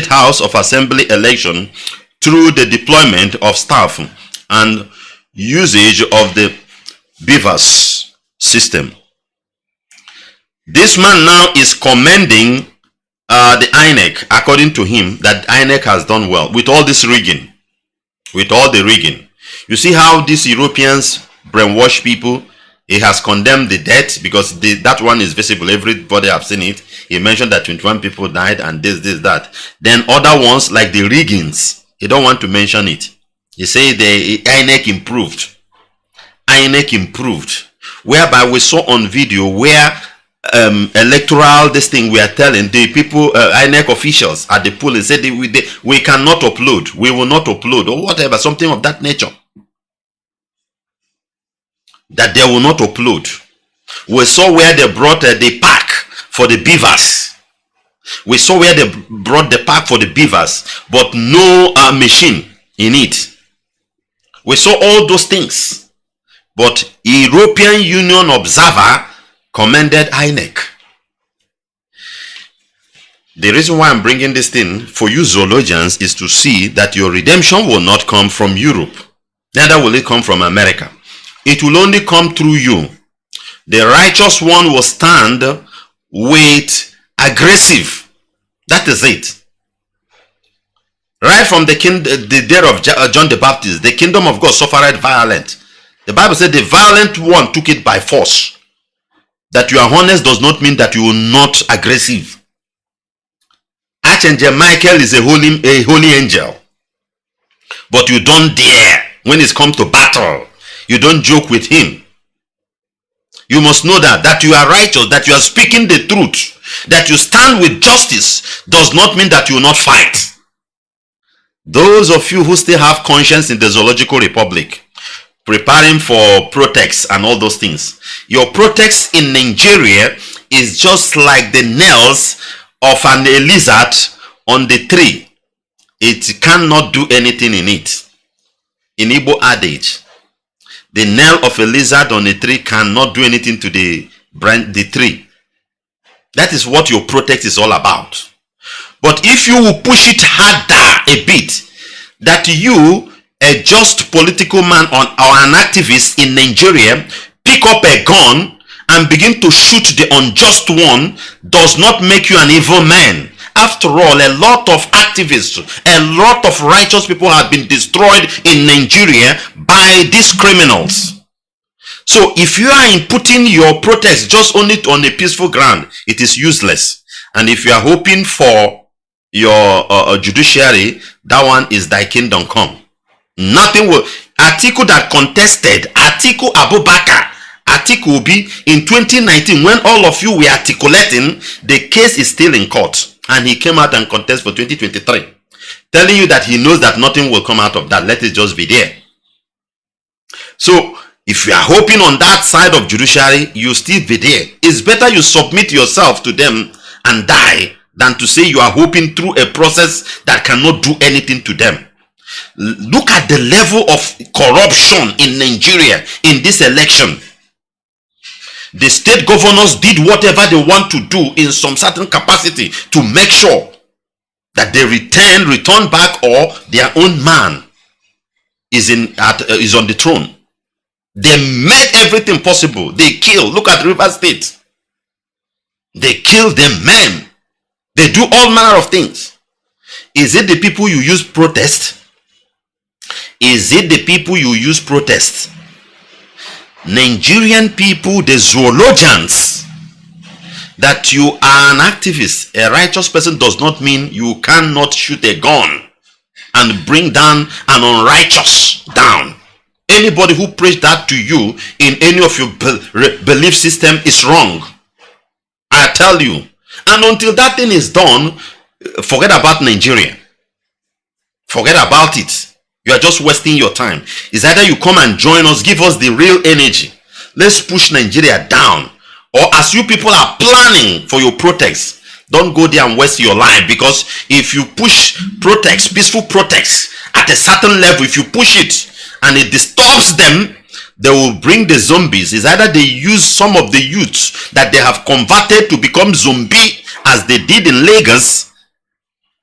House of Assembly election through the deployment of staff and usage of the BVAS system. This man now is commending the INEC, according to him, that INEC has done well with all this rigging. With all the rigging. You see how these Europeans brainwash people? He has condemned the death because that one is visible. Everybody have seen it. He mentioned that 21 people died and this, that. Then other ones like the riggings, he don't want to mention it. He say the INEC improved. INEC improved. Whereby we saw on video where electoral this thing we are telling the people, INEC officials at the polling said we cannot upload, we will not upload, or whatever, something of that nature, that they will not upload. We saw where they brought the pack for the beavers. We saw where they brought the pack for the beavers, but no machine in it. We saw all those things, but European Union observer commended INEC. The reason why I'm bringing this thing for you zoologians is to see that your redemption will not come from Europe, neither will it come from America. It will only come through you. The righteous one will stand with aggressive. That is it. Right from the day of John the Baptist, the kingdom of God suffered violent. The Bible said the violent one took it by force. That you are honest does not mean that you are not aggressive. Archangel Michael is a holy angel. But you don't dare. When it comes to battle, you don't joke with him. You must know that you are righteous, that you are speaking the truth, that you stand with justice does not mean that you will not fight. Those of you who still have conscience in the Zoological Republic, preparing for protests and all those things, your protest in Nigeria is just like the nails of an lizard on the tree. It cannot do anything in it. In Igbo adage, the nail of a lizard on a tree cannot do anything to the tree. That is what your protest is all about. But if you will push it harder a bit, that you, a just political man or an activist in Nigeria, pick up a gun and begin to shoot the unjust one, does not make you an evil man. After all, a lot of activists, a lot of righteous people have been destroyed in Nigeria by these criminals. So if you are putting your protest just only on a peaceful ground, it is useless. And if you are hoping for your judiciary, that one is thy kingdom come. Nothing will. Atiku that contested, Atiku Abubakar, Atiku will be in 2019 when all of you were articulating, the case is still in court. And he came out and contested for 2023. Telling you that he knows that nothing will come out of that. Let it just be there. So If you are hoping on that side of judiciary, you still be there. It's better you submit yourself to them and die than to say you are hoping through a process that cannot do anything to them. Look at the level of corruption in Nigeria in this election. The state governors did whatever they want to do in some certain capacity to make sure that they return back, or their own man is on the throne. They made everything possible. They kill. Look at River State. They kill them men. They do all manner of things. Is it the people you use protest? Is it the people you use protest? Nigerian people, the zoologians, that you are an activist, a righteous person, does not mean you cannot shoot a gun and bring down an unrighteous down. Anybody who preach that to you in any of your belief system is wrong. I tell you. And until that thing is done, forget about Nigeria. Forget about it. You are just wasting your time. It's either you come and join us, give us the real energy. Let's push Nigeria down. Or as you people are planning for your protest, don't go there and waste your life. Because if you push protest, peaceful protest at a certain level, if you push it and it disturbs them, they will bring the zombies. It's either they use some of the youths that they have converted to become zombie, as they did in Lagos,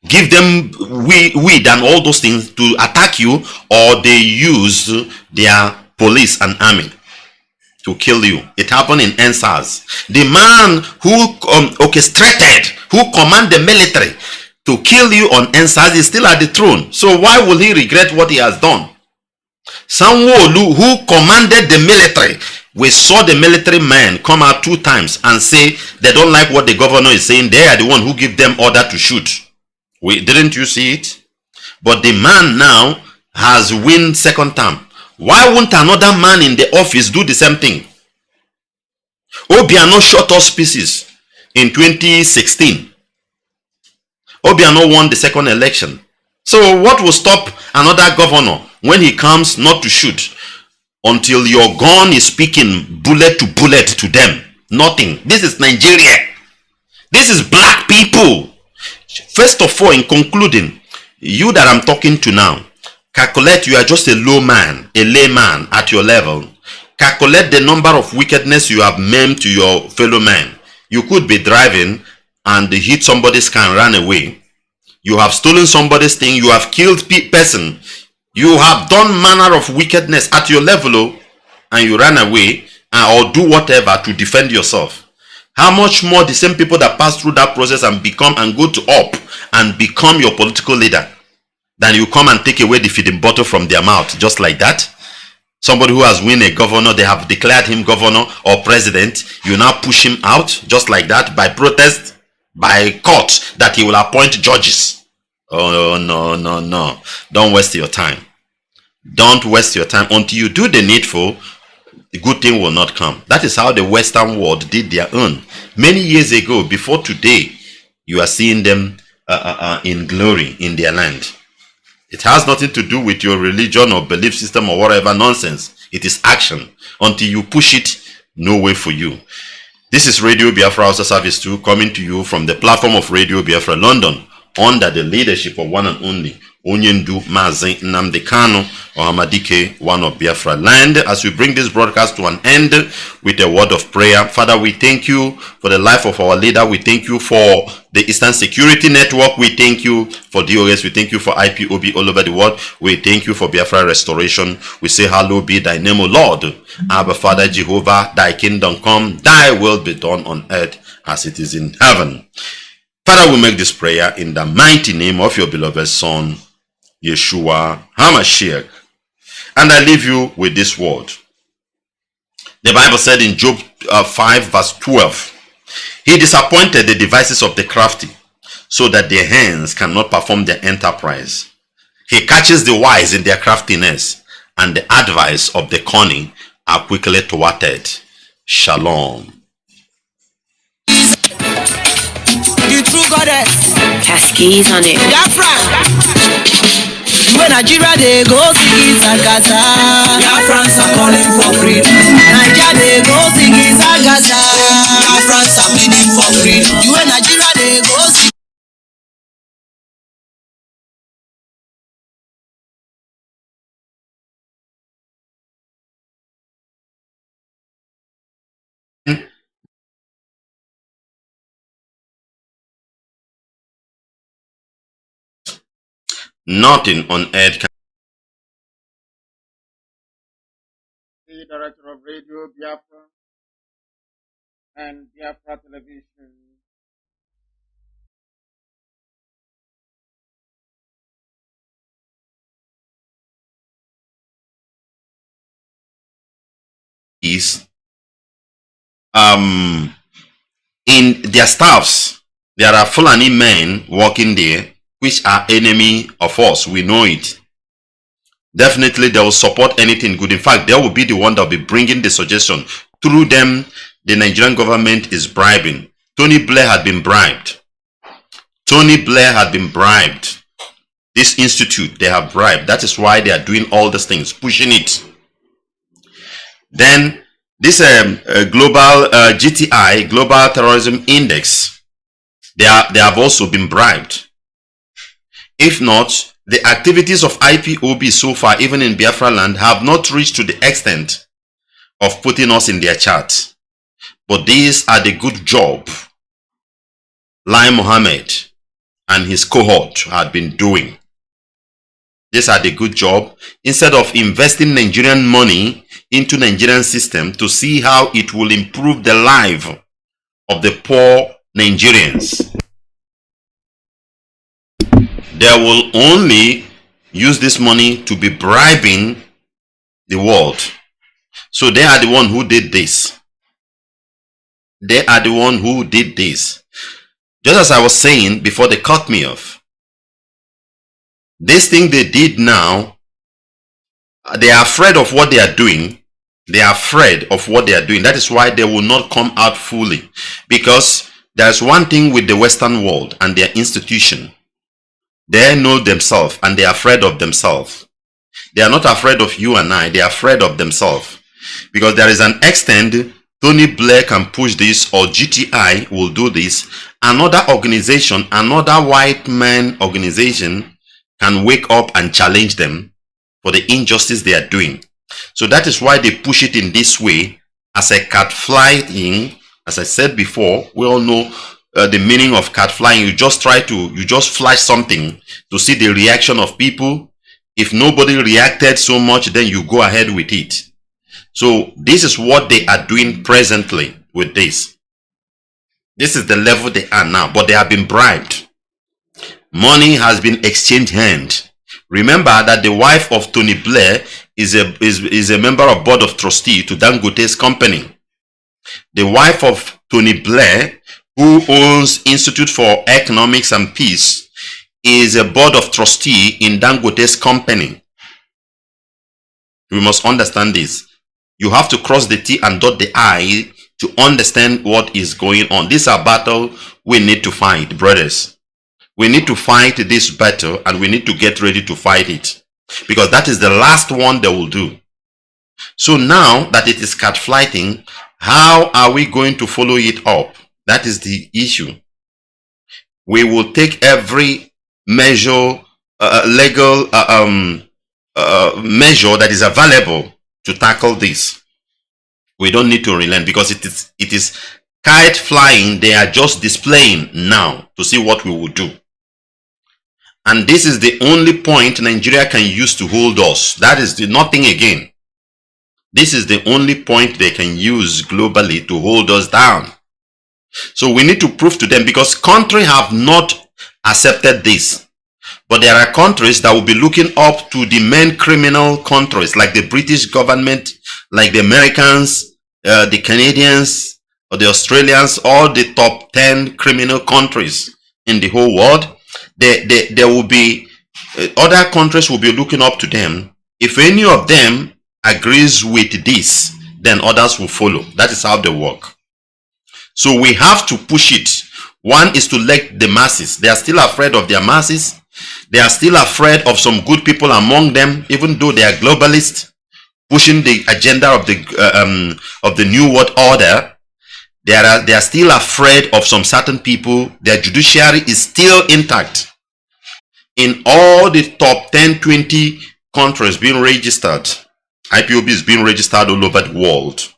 give them weed and all those things to attack you, or they use their police and army to kill you. It happened in NSAS. The man who orchestrated, who commanded the military to kill you on NSAS is still at the throne. So why will he regret what he has done? Sanwo-Olu, who commanded the military, we saw the military men come out 2 times and say they don't like what the governor is saying. They are the one who give them order to shoot. Didn't you see it? But the man now has win second term. Why won't another man in the office do the same thing? Obiano shot us pieces in 2016. Obiano won the second election. So what will stop another governor when he comes not to shoot until your gun is speaking bullet to bullet to them? Nothing. This is Nigeria. This is black people. First of all, in concluding, you that I'm talking to now, calculate you are just a layman at your level. Calculate the number of wickedness you have maimed to your fellow man. You could be driving and hit somebody's car and run away. You have stolen somebody's thing. You have killed person. You have done manner of wickedness at your level, and you ran away or do whatever to defend yourself. How much more the same people that pass through that process and go to up and become your political leader, than you come and take away the feeding bottle from their mouth just like that? Somebody who has won a governor, they have declared him governor or president, you now push him out just like that by protest, by court, that he will appoint judges. Oh, no. Don't waste your time. Don't waste your time. Until you do the needful, the good thing will not come. That is how the Western world did their own. Many years ago, before today, you are seeing them in glory in their land. It has nothing to do with your religion or belief system or whatever nonsense. It is action. Until you push it, no way for you. This is Radio Biafra Hausa-Service 2, coming to you from the platform of Radio Biafra London, under the leadership of one and only Onyendu Mazi Nnamdi Kanu, or Hamadike, one of Biafra land. As we bring this broadcast to an end with a word of prayer, Father, we thank you for the life of our leader. We thank you for the Eastern Security Network. We thank you for DOS. We thank you for IPOB all over the world. We thank you for Biafra restoration. We say, hallowed be thy name, O Lord. Abba, Father Jehovah, thy kingdom come, thy will be done on earth as it is in heaven. Father, we make this prayer in the mighty name of your beloved Son, Yeshua HaMashiach. And I leave you with this word. The Bible said in Job 5 verse 12, he disappointed the devices of the crafty, so that their hands cannot perform their enterprise. He catches the wise in their craftiness, and the advice of the cunning are quickly thwarted. Shalom. The true goddess. Cascades on it. Biafra. when Nigeria they go sing it Sagasa. Biafrans are calling for freedom. Nigeria they go sing it Sagasa. Biafrans are pleading for freedom. You when Nigeria they go sing. Nothing on earth can. The director of Radio Biafra and Biafra Television. Is in their staffs there are Fulani men working there which are enemy of us. We know it. Definitely they will support anything good. In fact, they will be the one that will be bringing the suggestion. Through them, the Nigerian government is bribing. Tony Blair had been bribed. Tony Blair had been bribed. This institute, they have bribed. That is why they are doing all these things, pushing it. Then this global GTI, Global Terrorism Index, they have also been bribed. If not, the activities of IPOB so far, even in Biafra land, have not reached to the extent of putting us in their chart. But these are the good job Lai Mohammed and his cohort had been doing. These are the good job. Instead of investing Nigerian money into Nigerian system to see how it will improve the life of the poor Nigerians, they will only use this money to be bribing the world. So they are the one who did this. They are the one who did this. Just as I was saying before they cut me off, this thing they did now, they are afraid of what they are doing. They are afraid of what they are doing. That is why they will not come out fully. Because there's one thing with the Western world and their institution. They know themselves and they are afraid of themselves. They are not afraid of you and I. They are afraid of themselves. Because there is an extent Tony Blair can push this, or GTI will do this. Another organization, another white man organization can wake up and challenge them for the injustice they are doing. So that is why they push it in this way as a cat flying. As I said before, we all know the meaning of cat flying. You just flash something to see the reaction of people. If nobody reacted so much, then you go ahead with it. So this is what they are doing presently with this. This is the level they are now, but they have been bribed. Money has been exchanged hand. Remember that the wife of Tony Blair is a member of board of trustee to Dangote's company. The wife of Tony Blair, who owns Institute for Economics and Peace, is a board of trustee in Dangote's company. We must understand this. You have to cross the T and dot the I to understand what is going on. This is a battle we need to fight, brothers. We need to fight this battle and we need to get ready to fight it. Because that is the last one they will do. So now that it is cat flighting, how are we going to follow it up? That is the issue. We will take every measure, legal measure that is available to tackle this. We don't need to relent because it is kite flying. They are just displaying now to see what we will do. And this is the only point Nigeria can use to hold us. That is nothing again. This is the only point they can use globally to hold us down. So we need to prove to them, because countries have not accepted this. But there are countries that will be looking up to the main criminal countries, like the British government, like the Americans, the Canadians, or the Australians, all the top 10 criminal countries in the whole world. There will be, other countries will be looking up to them. If any of them agrees with this, then others will follow. That is how they work. So we have to push it. One is to let the masses. They are still afraid of their masses. They are still afraid of some good people among them, even though they are globalists, pushing the agenda of the new world order. They are still afraid of some certain people. Their judiciary is still intact. In all the top 10, 20 countries being registered, IPOB is being registered all over the world.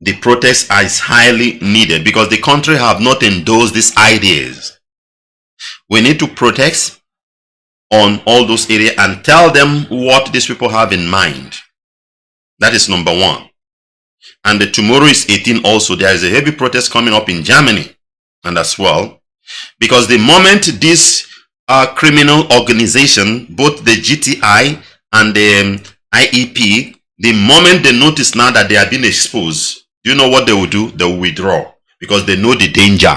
The protest is highly needed because the country have not endorsed these ideas. We need to protest on all those areas and tell them what these people have in mind. That is number one. And tomorrow is 18 also. There is a heavy protest coming up in Germany and as well. Because the moment this criminal organization, both the GTI and the IEP, the moment they notice now that they are being exposed, you know what they will do? They will withdraw because they know the danger.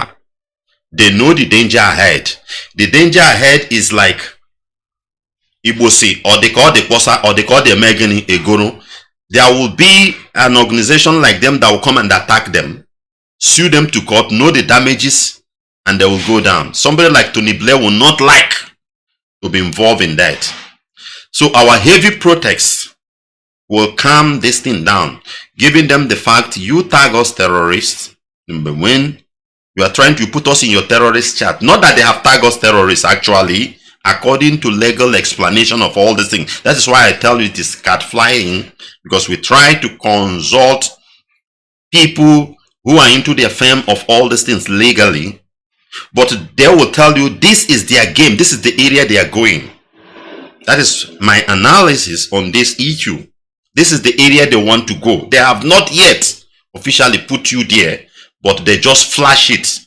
They know the danger ahead. The danger ahead is like Ibosi, or they call the Kosa, or they call the Megani Egoro. There will be an organization like them that will come and attack them, sue them to court, know the damages, and they will go down. Somebody like Tony Blair will not like to be involved in that. So our heavy protests will calm this thing down, giving them the fact you tag us terrorists. Number one, you are trying to put us in your terrorist chat. Not that they have tagged us terrorists actually, according to legal explanation of all these things. That is why I tell you it is cat flying, because we try to consult people who are into the affirm of all these things legally, but they will tell you this is their game, this is the area they are going. That is my analysis on this issue. This is the area they want to go. They have not yet officially put you there, but they just flash it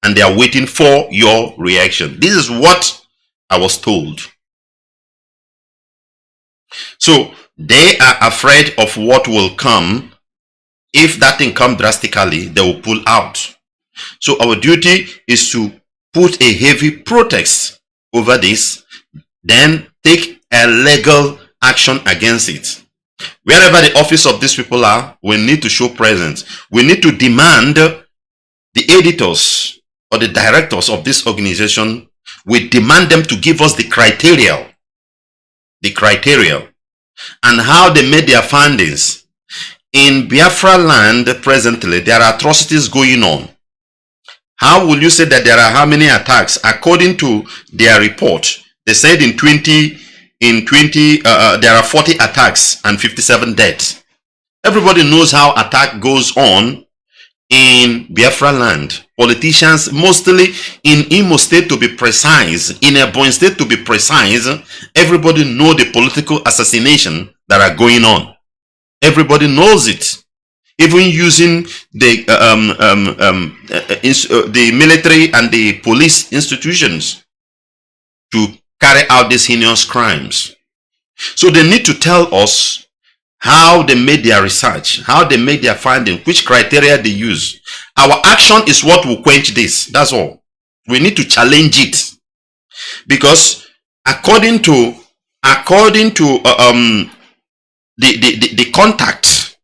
and they are waiting for your reaction. This is what I was told. So they are afraid of what will come. If that thing comes drastically, they will pull out. So our duty is to put a heavy protest over this, then take a legal action against it. Wherever the office of these people are, we need to show presence. We need to demand the editors or the directors of this organization, we demand them to give us the criteria and how they made their findings. In Biafra land presently, there are atrocities going on. How will you say that there are how many attacks? According to their report, they said there are 40 attacks and 57 deaths. Everybody knows how attack goes on in Biafra land. Politicians, mostly in Imo State to be precise, in Ebonyi State to be precise, everybody know the political assassination that are going on. Everybody knows it. Even using the military and the police institutions to carry out these heinous crimes. So they need to tell us how they made their research, how they made their finding, which criteria they use. Our action is what will quench this. That's all. We need to challenge it. Because according to the contact,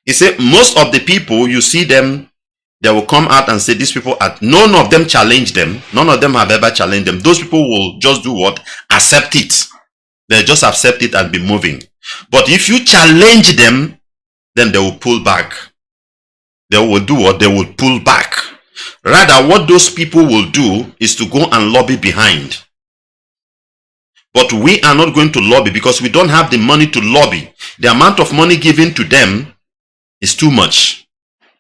he said most of the people, you see them, they will come out and say these people are, none of them challenge them. None of them have ever challenged them. Those people will just do what? Accept it. They just accept it and be moving. But if you challenge them, then they will pull back. They will do what? They will pull back. Rather, what those people will do is to go and lobby behind. But we are not going to lobby because we don't have the money to lobby. The amount of money given to them is too much.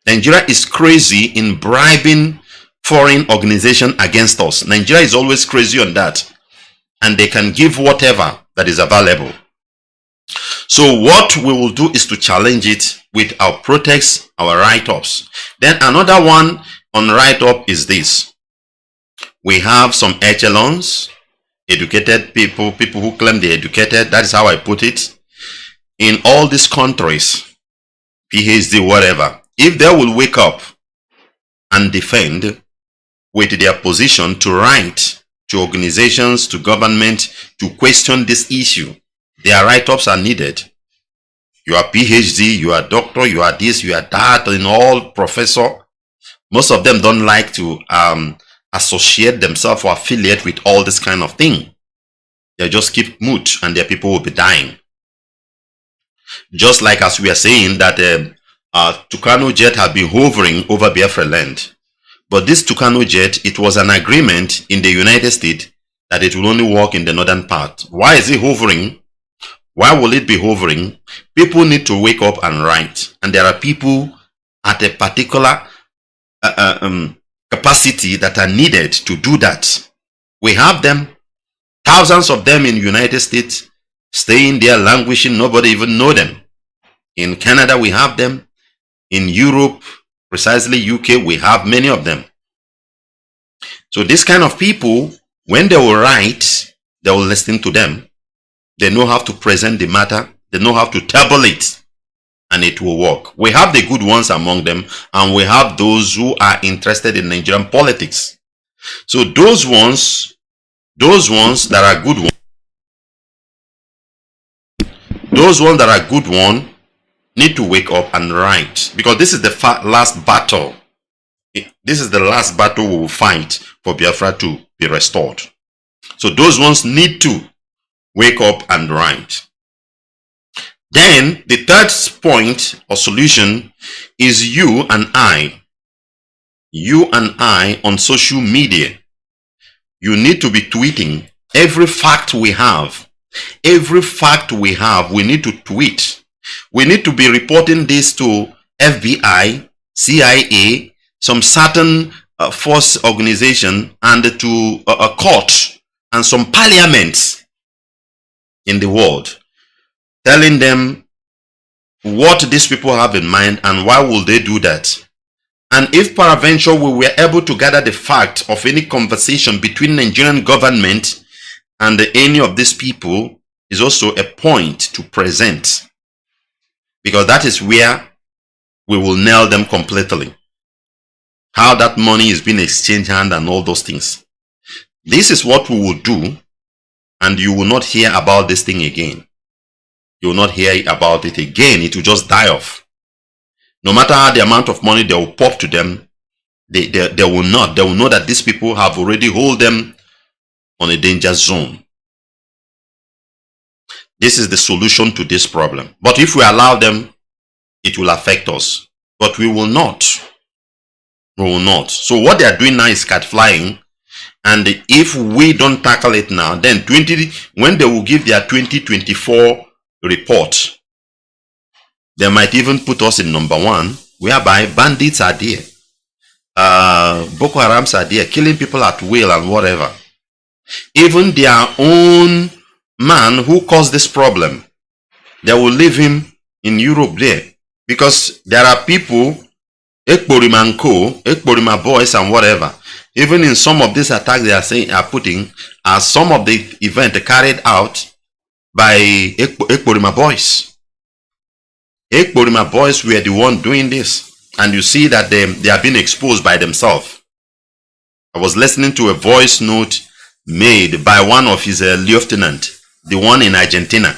Nigeria is crazy in bribing foreign organizations against us. Nigeria is always crazy on that. And they can give whatever that is available. So what we will do is to challenge it with our protests, our write-ups. Then another one on write-up is this. We have some echelons, educated people, people who claim they're educated. That is how I put it. In all these countries, PhD, whatever, if they will wake up and defend with their position to write to organizations, to government, to question this issue, their write-ups are needed. You are PhD, you are doctor, you are this, you are that, and all professor. Most of them don't like to associate themselves or affiliate with all this kind of thing. They just keep mute and their people will be dying. Just like as we are saying that Kanu jet had been hovering over Biafra land. But this Kanu jet, it was an agreement in the United States that it will only work in the northern part. Why is it hovering? Why will it be hovering? People need to wake up and write. And there are people at a particular capacity that are needed to do that. We have them, thousands of them in the United States, staying there languishing, nobody even know them. In Canada we have them. In Europe, precisely UK, we have many of them. So this kind of people, when they will write, they will listen to them. They know how to present the matter. They know how to table it. And it will work. We have the good ones among them. And we have those who are interested in Nigerian politics. So those ones that are good ones, need to wake up and write. Because this is the last battle. This is the last battle we will fight for Biafra to be restored. So those ones need to wake up and write. Then the third point or solution is you and I. You and I on social media. You need to be tweeting every fact we have. Every fact we have, we need to tweet. We need to be reporting this to FBI, CIA, some certain force organization, and to a court and some parliaments in the world, telling them what these people have in mind and why will they do that. And if peradventure we were able to gather the fact of any conversation between Nigerian government and any of these people, is also a point to present, because that is where we will nail them completely. How that money is being exchanged hand and all those things. This is what we will do, and you will not hear about this thing again. You will not hear about it again. It will just die off. No matter how the amount of money they will pop to them, they will not. They will know that these people have already hold them on a danger zone. This is the solution to this problem. But if we allow them, it will affect us. But we will not. We will not. So what they are doing now is cat flying. And if we don't tackle it now, then when they will give their 2024 report, they might even put us in number 1, whereby bandits are there. Boko Harams are there, killing people at will and whatever. Even their own man who caused this problem, they will leave him in Europe there. Because there are people, Ekporima and Co, Ekporima boys and whatever. Even in some of these attacks they are putting as some of the event carried out by Ekporima boys. Ekporima boys were the one doing this. And you see that they are being exposed by themselves. I was listening to a voice note made by one of his lieutenant, the one in Argentina.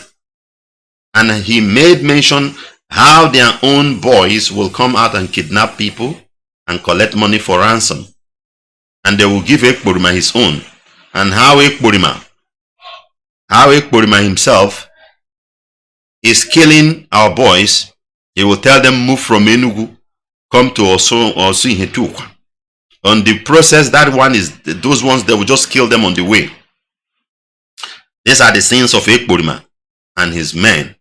And he made mention how their own boys will come out and kidnap people and collect money for ransom. And they will give Ekporima his own. And how Ekporima himself is killing our boys. He will tell them, move from Enugu, come to Osu Ihetukwa. On the process, that one is, those ones, they will just kill them on the way. These are the sins of Ekporima and his men.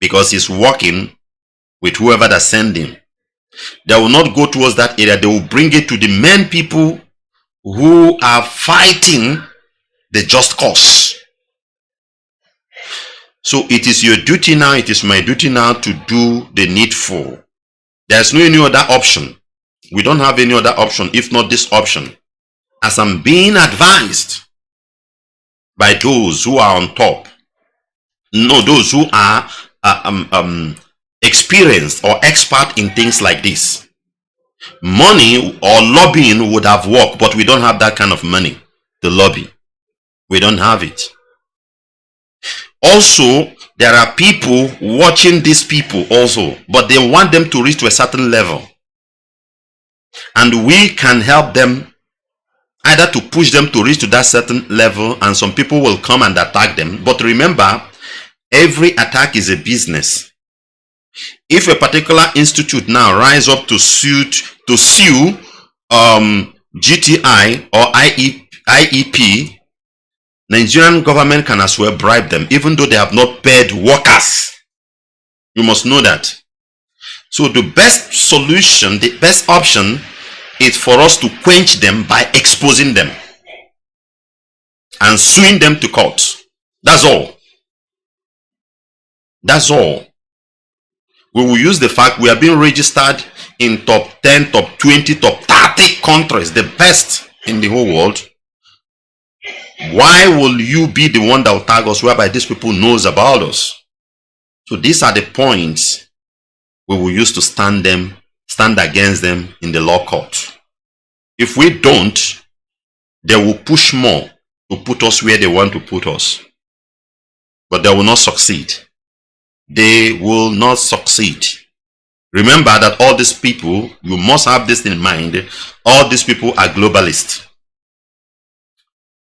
Because he's working with whoever that sent him. They will not go towards that area. They will bring it to the main people who are fighting the just cause. So it is your duty now, it is my duty now to do the needful. There's no any other option. We don't have any other option if not this option. As I'm being advised by those who are on top. No, those who are experienced or expert in things like this. Money or lobbying would have worked, but we don't have that kind of money to lobby. We don't have it. Also, there are people watching these people also, but they want them to reach to a certain level. And we can help them either to push them to reach to that certain level, and some people will come and attack them. But remember, every attack is a business. If a particular institute now rise up to sue GTI or IEP, Nigerian government can as well bribe them, even though they have not paid workers. You must know that. So the best solution, the best option is for us to quench them by exposing them and suing them to court. That's all. That's all. We will use the fact we are being registered in top 10, top 20, top 30 countries, the best in the whole world. Why will you be the one that will tag us whereby these people knows about us? So these are the points we will use to stand against them in the law court. If we don't, they will push more to put us where they want to put us. But they will not succeed. They will not succeed. Remember that all these people, you must have this in mind, all these people are globalists.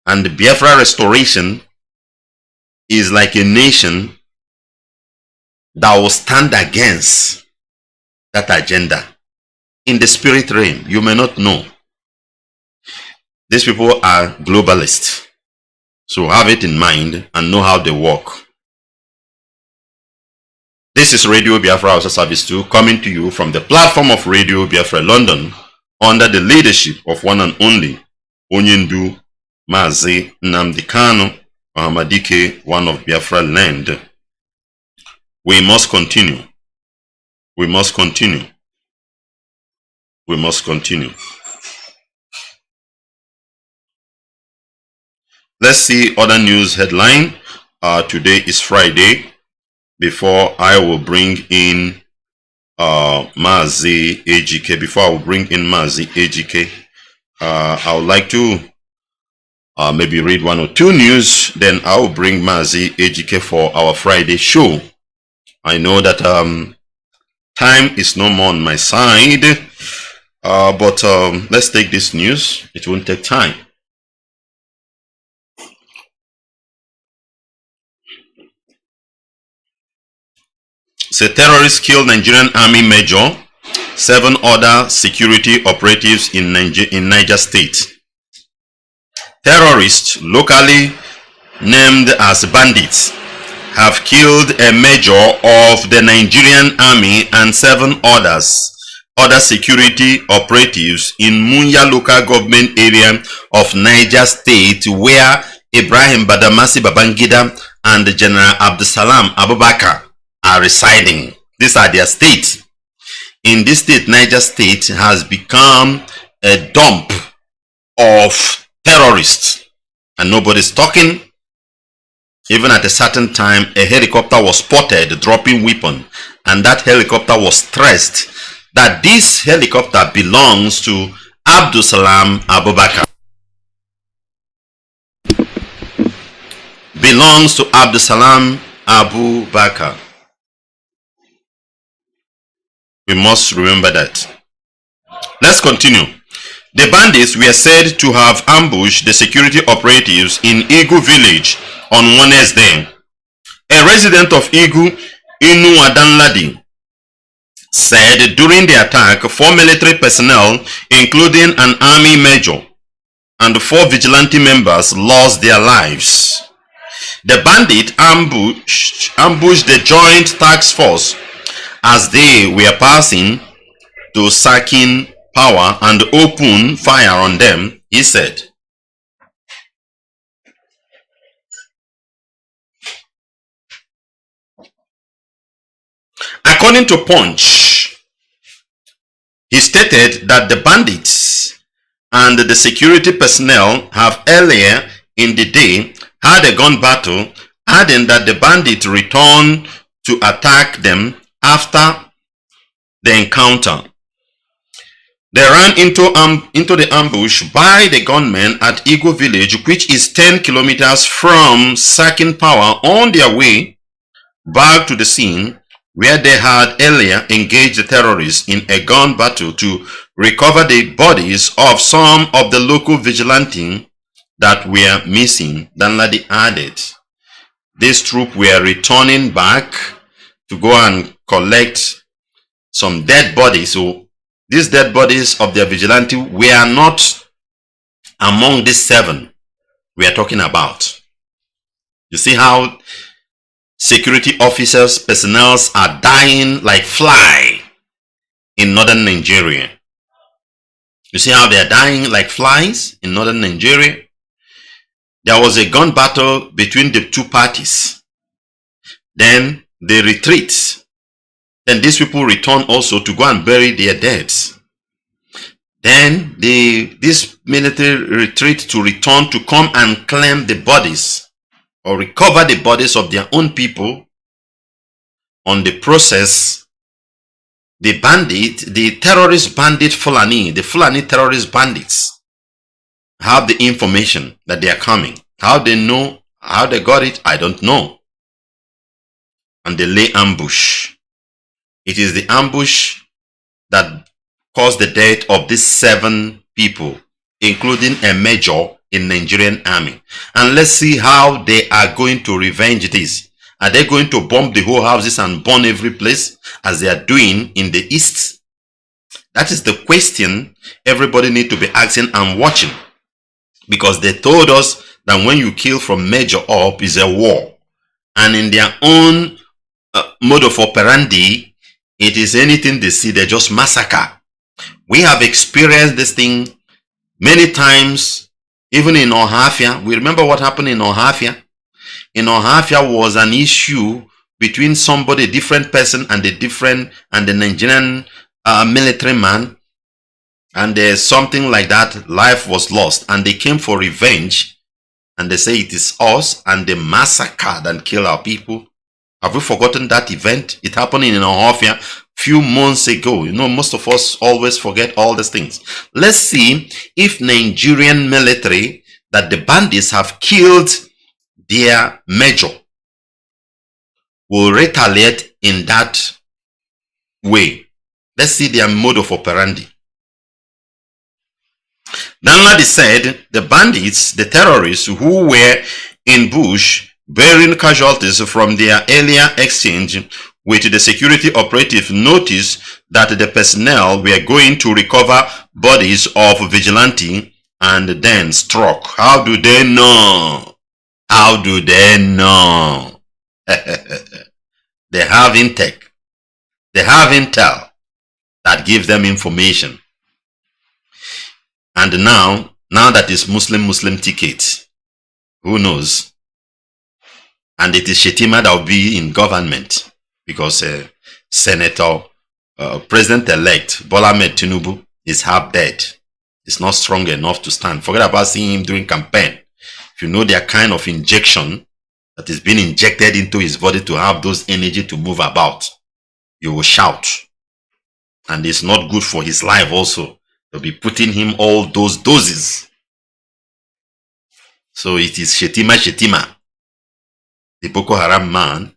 And the Biafra restoration is like a nation that will stand against that agenda. In the spirit realm, you may not know. These people are globalists. So have it in mind and know how they work. This is Radio Biafra Hausa-Service 2 coming to you from the platform of Radio Biafra London under the leadership of one and only Onyendu Mazi Nnamdi Kanu, Muhammadike, one of Biafra land. We must continue. We must continue. We must continue. Let's see other news headline. Today is Friday. Before I will bring in Mazi AGK, I would like to maybe read one or two news. Then I will bring Mazi AGK for our Friday show. I know that time is no more on my side, but let's take this news. It won't take time. Say terrorists killed Nigerian Army Major, 7 other security operatives in Niger State. Terrorists, locally named as bandits, have killed a major of the Nigerian Army and 7 other security operatives in Munya local government area of Niger State, where Ibrahim Badamasi Babangida and General Abdusalam Abubakar are residing. These are their states. In this state, Niger State has become a dump of terrorists, and nobody's talking. Even at a certain time, a helicopter was spotted dropping weapon, and that helicopter was stressed that this helicopter belongs to Abdusalam Abubakar. Belongs to Abdusalam Abubakar. We must remember that. Let's continue. The bandits were said to have ambushed the security operatives in Igu village on Wednesday. A resident of Igu, Inu Adanladi, said during the attack, 4 military personnel, including an army major, and 4 vigilante members lost their lives. The bandit ambushed the joint task force as they were passing to sacking power and open fire on them, he said. According to Punch, he stated that the bandits and the security personnel have earlier in the day had a gun battle, adding that the bandits returned to attack them after the encounter. They ran into the ambush by the gunmen at Igu village, which is 10 kilometers from sacking power. On their way back to the scene, where they had earlier engaged the terrorists in a gun battle to recover the bodies of some of the local vigilantes that were missing. Nnamdi added, these troops were returning back to go and collect some dead bodies. So these dead bodies of their vigilante were not among these 7 we are talking about. You see how security officers, personnel are dying like fly in northern Nigeria. You see how they are dying like flies in northern Nigeria. There was a gun battle between the 2 parties. Then they retreat. Then these people return also to go and bury their dead. Then this military retreat to return to come and claim the bodies or recover the bodies of their own people. On the process, the terrorist bandit Fulani, the Fulani terrorist bandits have the information that they are coming. How they know, how they got it, I don't know. And they lay ambush. It is the ambush that caused the death of these 7 people, including a major in Nigerian army. And let's see how they are going to revenge this. Are they going to bomb the whole houses and burn every place as they are doing in the east? That is the question everybody needs to be asking and watching. Because they told us that when you kill from major up is a war. And in their own mode of operandi, it is anything they see, they just massacre. We have experienced this thing many times, even in Ohafia. We remember what happened in Ohafia. In Ohafia was an issue between somebody, different person, and the Nigerian military man. And there's something like that, life was lost. And they came for revenge. And they say it is us, and they massacred and killed our people. Have we forgotten that event? It happened in Ohafia few months ago. You know, most of us always forget all these things. Let's see if Nigerian military, that the bandits have killed their major, will retaliate in that way. Let's see their mode of operandi. Nnamdi said the bandits, the terrorists who were in bush bearing casualties from their earlier exchange with the security operative, noticed that the personnel were going to recover bodies of vigilante and then struck. How do they know? How do they know? They have intake. They have intel that gives them information. And now that is Muslim ticket, who knows? And it is Shetima that will be in government, because Senator, President-elect Bola Ahmed Tinubu is half dead. It's not strong enough to stand. Forget about seeing him during campaign. If you know their kind of injection that is being injected into his body to have those energy to move about, you will shout. And it's not good for his life also. They'll be putting him all those doses. So it is Shetima. The Boko Haram man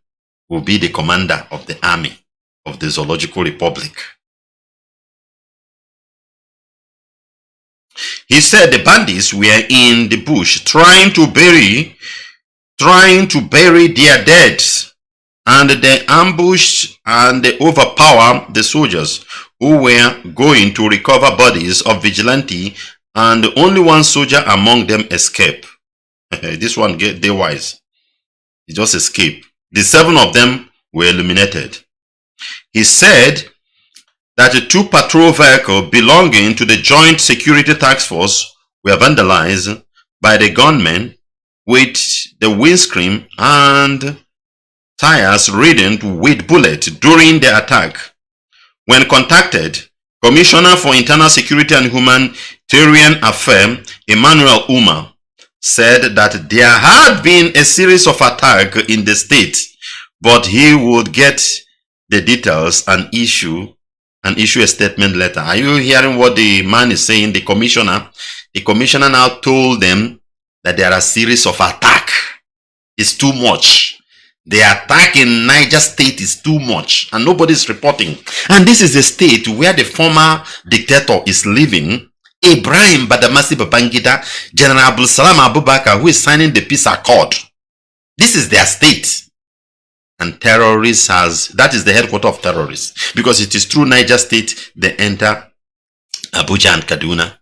will be the commander of the army of the Zoological Republic. He said the bandits were in the bush trying to bury their dead, and they ambushed and they overpowered the soldiers who were going to recover bodies of vigilante, and only one soldier among them escaped. This one get day wise. He just escaped. The 7 of them were eliminated. He said that the 2 patrol vehicles belonging to the Joint Security Task Force were vandalized by the gunmen, with the windscreen and tires ridden with bullets during the attack. When contacted, Commissioner for Internal Security and Humanitarian Affairs, Emmanuel Umar, said that there had been a series of attacks in the state, but he would get the details and issue a statement later. Are you hearing what the man is saying? The commissioner now told them that there are a series of attacks. It's too much. The attack in Niger State is too much and nobody's reporting. And this is the state where the former dictator is living, Ibrahim Badamasi Babangida, General Abdul Salam Abubakar, who is signing the peace accord. This is their state. And terrorists that is the headquarters of terrorists. Because it is through Niger State they enter Abuja and Kaduna.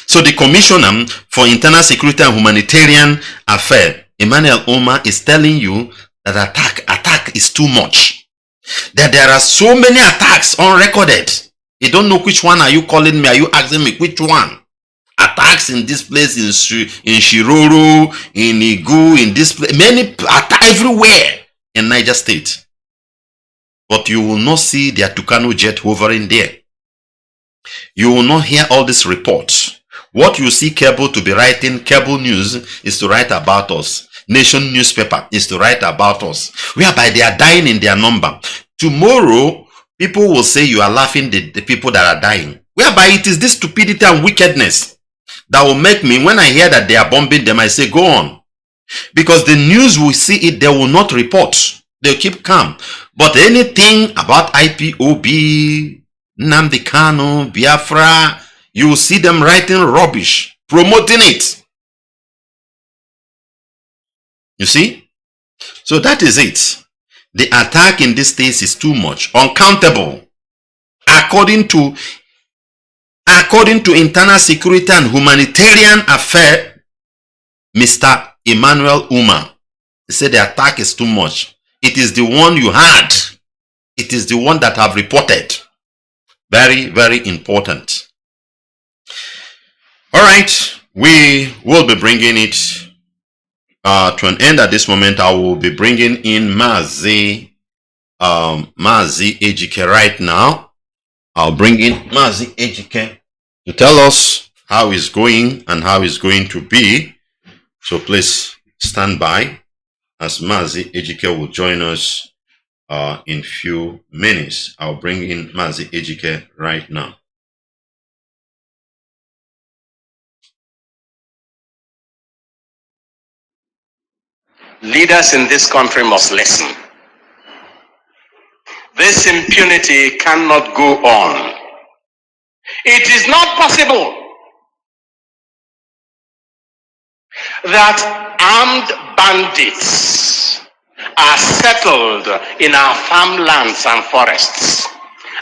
So the Commissioner for Internal Security and Humanitarian Affairs, Emmanuel Omar, is telling you that attack is too much. That there are so many attacks unrecorded. You don't know which one are you calling me. Are you asking me which one? Attacks in this place, in Shiroro, in Igu, in this place. Many attacks everywhere in Niger State. But you will not see their Kanu jet hovering there. You will not hear all these reports. What you see cable to be writing, cable news, is to write about us. Nation newspaper is to write about us. Whereby they are dying in their number. Tomorrow, people will say you are laughing the people that are dying. Whereby it is this stupidity and wickedness that will make me, when I hear that they are bombing them, I say, go on. Because the news will see it, they will not report. They'll keep calm. But anything about IPOB, Nnamdi Kanu, Biafra, you will see them writing rubbish, promoting it. You see? So that is it. The attack in this state is too much, uncountable. According to Internal Security and Humanitarian Affairs, Mr. Emmanuel Uma, he said the attack is too much. It is the one you had. It is the one that have reported. Very, very important. All right, we will be bringing it to an end at this moment. I will be bringing in Mazi Ejike right now. I'll bring in Mazi Ejike to tell us how it's going and how it's going to be. So please stand by as Mazi Ejike will join us in few minutes. I'll bring in Mazi Ejike right now. Leaders in this country must listen. This impunity cannot go on. It is not possible that armed bandits are settled in our farmlands and forests,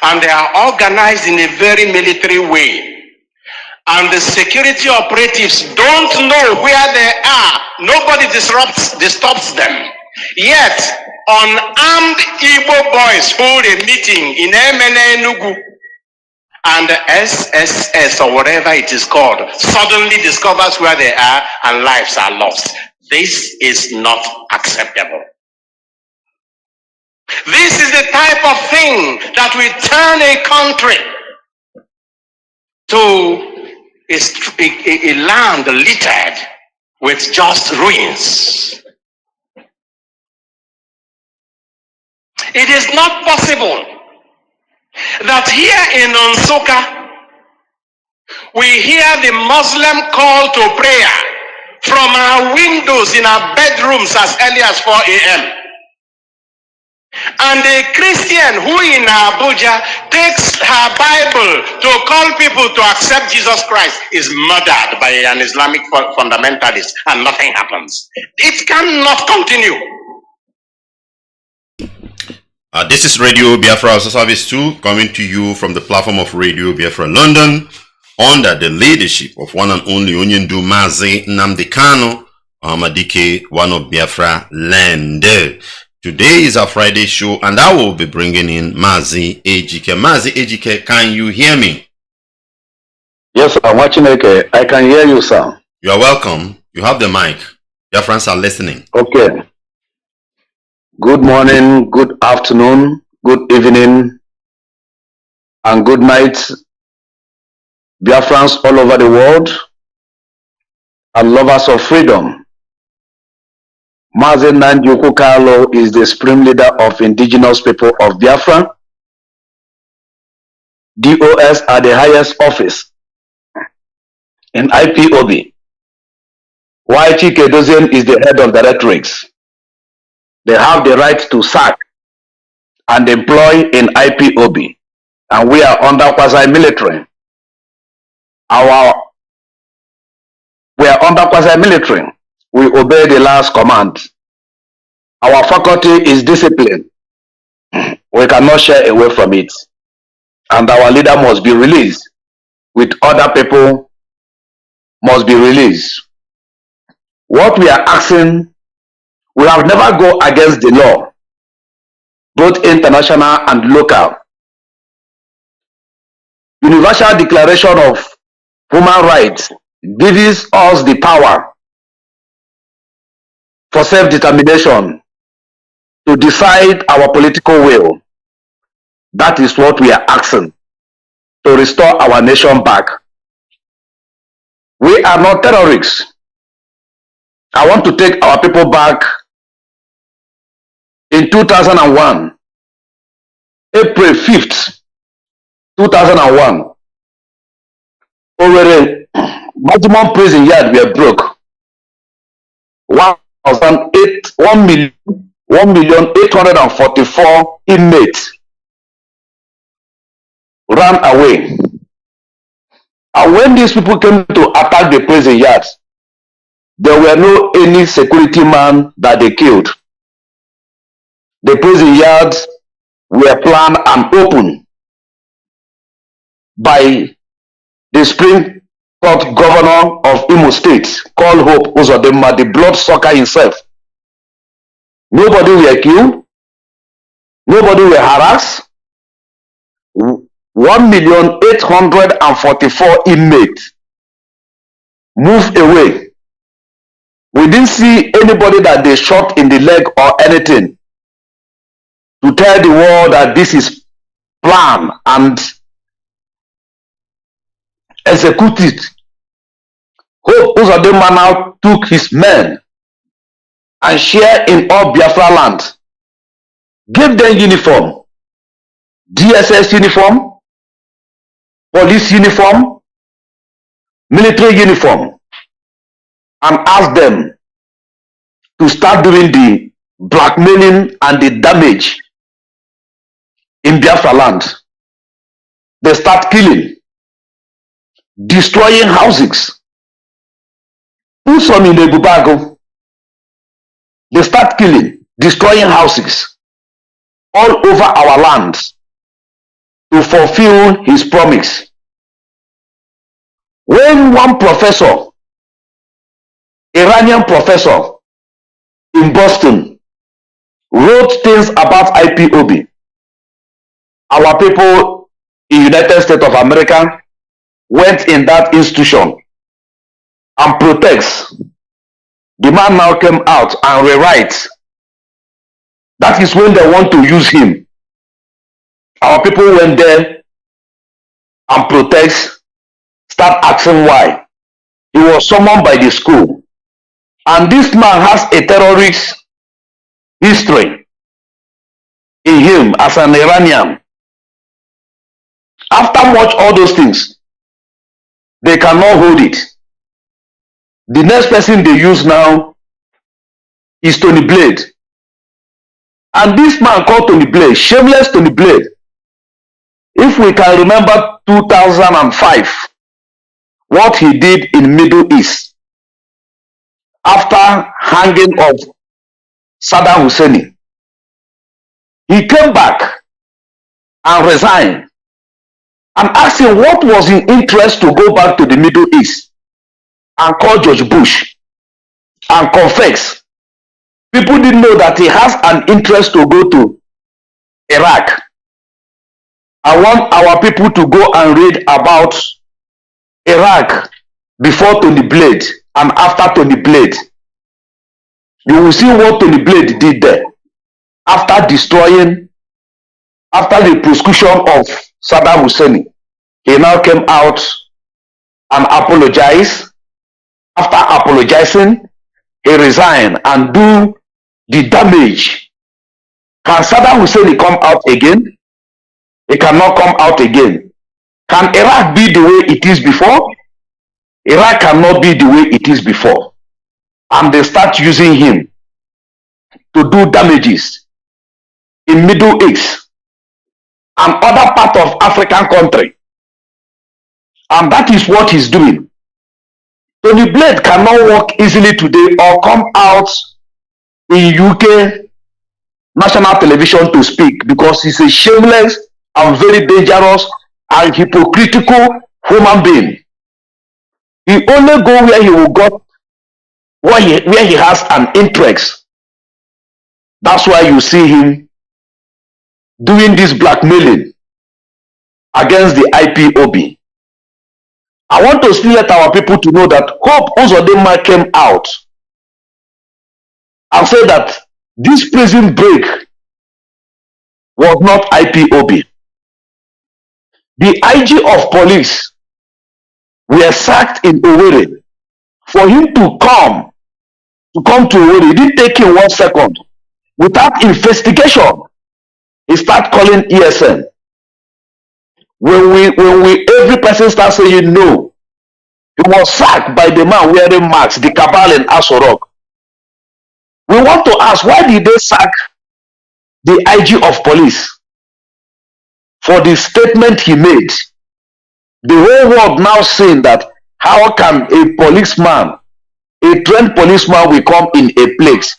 and they are organized in a very military way. And the security operatives don't know where they are. Nobody disturbs them. Yet, unarmed Igbo boys hold a meeting in Emene Enugu, and the SSS or whatever it is called suddenly discovers where they are and lives are lost. This is not acceptable. This is the type of thing that will turn a country to a land littered with just ruins. It is not possible that here in Nsukka we hear the Muslim call to prayer from our windows in our bedrooms as early as 4 a.m. And a Christian who in Abuja takes her Bible to call people to accept Jesus Christ is murdered by an Islamic fundamentalist and nothing happens. It cannot continue. This is Radio Biafra Hausa-Service 2 coming to you from the platform of Radio Biafra London under the leadership of one and only Onyendu Mazi Nnamdi Kanu, Amadike, one of Biafra land. Today is our Friday show and I will be bringing in Mazi Ejike. Mazi Ejike, can you hear me? Yes, sir. Nwachineke, I can hear you, sir. You are welcome. You have the mic. Your friends are listening. Okay. Good morning, good afternoon, good evening, and good night, Biafrans all over the world and lovers of freedom. Mazi Nwachineke is the supreme leader of indigenous people of Biafra. DOS are the highest office in IPOB. while Chike Dozien is the head of directorates. They have the right to sack and employ in IPOB, and we are under quasi-military. We are under quasi-military. We obey the last command. Our faculty is discipline. We cannot shy away from it. And our leader must be released, with other people must be released. What we are asking, we have never go against the law, both international and local. Universal Declaration of Human Rights gives us the power for self-determination to decide our political will. That is what we are asking, to restore our nation back. We are not terrorists. I want to take our people back in 2001, April 5th, 2001. Over maximum prison yard were broke. 1,844 inmates ran away. And when these people came to attack the prison yards, there were no any security man that they killed. The prison yards were planned and opened by the Supreme Court Governor of Imo State, called Hope Uzodinma, the bloodsucker himself. Nobody were killed. Nobody were harassed. 1,844 inmates moved away. We didn't see anybody that they shot in the leg or anything to tell the world that this is planned and executed. Hope Uzodinma now took his men and shared in all Biafra land, gave them uniform, DSS uniform, police uniform, military uniform, and asked them to start doing the blackmailing and the damage in Biafra land. They start killing, destroying houses. Some in the Bubago, they start killing, destroying houses all over our land to fulfill his promise. When one professor, Iranian professor in Boston, wrote things about IPOB, our people in United States of America went in that institution and protest. The man now came out and rewrite. That is when they want to use him. Our people went there and protest, start asking why. He was summoned by the school. And this man has a terrorist history in him as an Iranian. After much all those things, they cannot hold it. The next person they use now is Tony Blade. And this man called Tony Blade, shameless Tony Blade, if we can remember 2005, what he did in Middle East after hanging of Saddam Hussein, he came back and resigned and asked him what was his interest to go back to the Middle East and call George Bush and confess. People didn't know that he has an interest to go to Iraq. I want our people to go and read about Iraq before Tony Blade and after Tony Blade. You will see what Tony Blade did there. After destroying, after the prosecution of Saddam Hussein, he now came out and apologized. After apologizing, he resigned and do the damage. Can Saddam Hussein come out again? He cannot come out again. Can Iraq be the way it is before? Iraq cannot be the way it is before. and they start using him to do damages in Middle East and other part of African country. And that is what he's doing. Tony Blade cannot walk easily today or come out in UK national television to speak because he's a shameless and very dangerous and hypocritical human being. He only go where he will go, where he has an interest. That's why you see him doing this blackmailing against the IPOB. I want to still let our people to know that Hope Uzodinma came out and said that this prison break was not IPOB. The IG of police were sacked in Owerri. For him to come to Owerri, it didn't take him 1 second. Without investigation, he started calling ESN. When every person starts saying no, he was sacked by the man wearing masks, the cabal in Asorok. We want to ask, why did they sack the IG of police? For the statement he made. The whole world now saying that how can a policeman, a trained policeman will come in a place?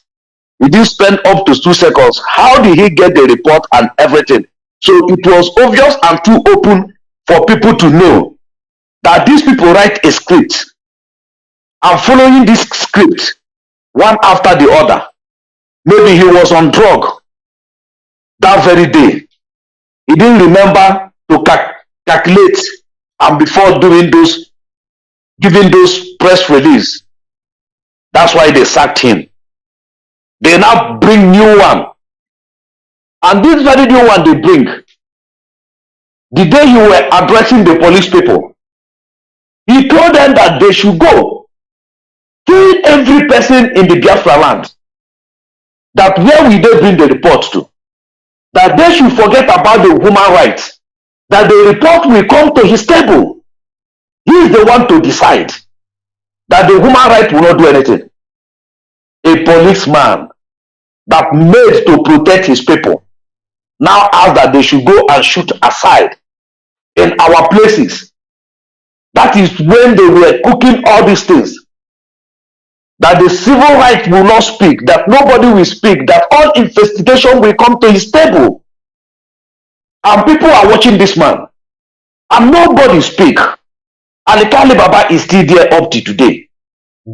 He didn't spend up to 2 seconds. How did he get the report and everything? So it was obvious and too open for people to know that these people write a script and following this script one after the other. Maybe he was on drug that very day. He didn't remember to calculate and before giving those press release. That's why they sacked him. They now bring new one. And this very new one they bring, the day he were addressing the police people, he told them that they should go kill every person in the Biafra land. That where will they bring the report to? That they should forget about the human rights. That the report will come to his table. He is the one to decide. That the human right will not do anything. A policeman that made to protect his people now asked that they should go and shoot aside in our places. That is when they were cooking all these things. That the civil rights will not speak, that nobody will speak, that all investigation will come to his table. And people are watching this man. And nobody speak. And Kali Baba is still there up to today.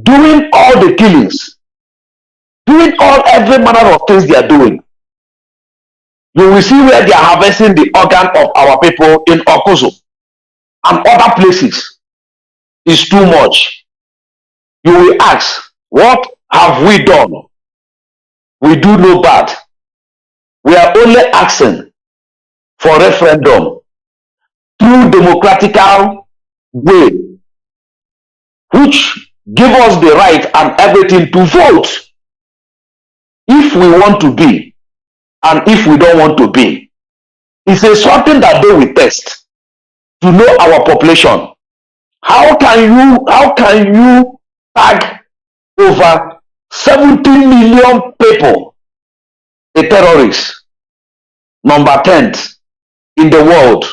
Doing all the killings. Doing every manner of things they are doing. You will see where they are harvesting the organ of our people in Okuzo and other places. It's too much. You will ask, what have we done? We do no bad. We are only asking for referendum through democratical way, which give us the right and everything to vote if we want to be and if we don't want to be. It's a something that they will test to know our population. How can you tag over 70 million people a terrorist, number 10 in the world?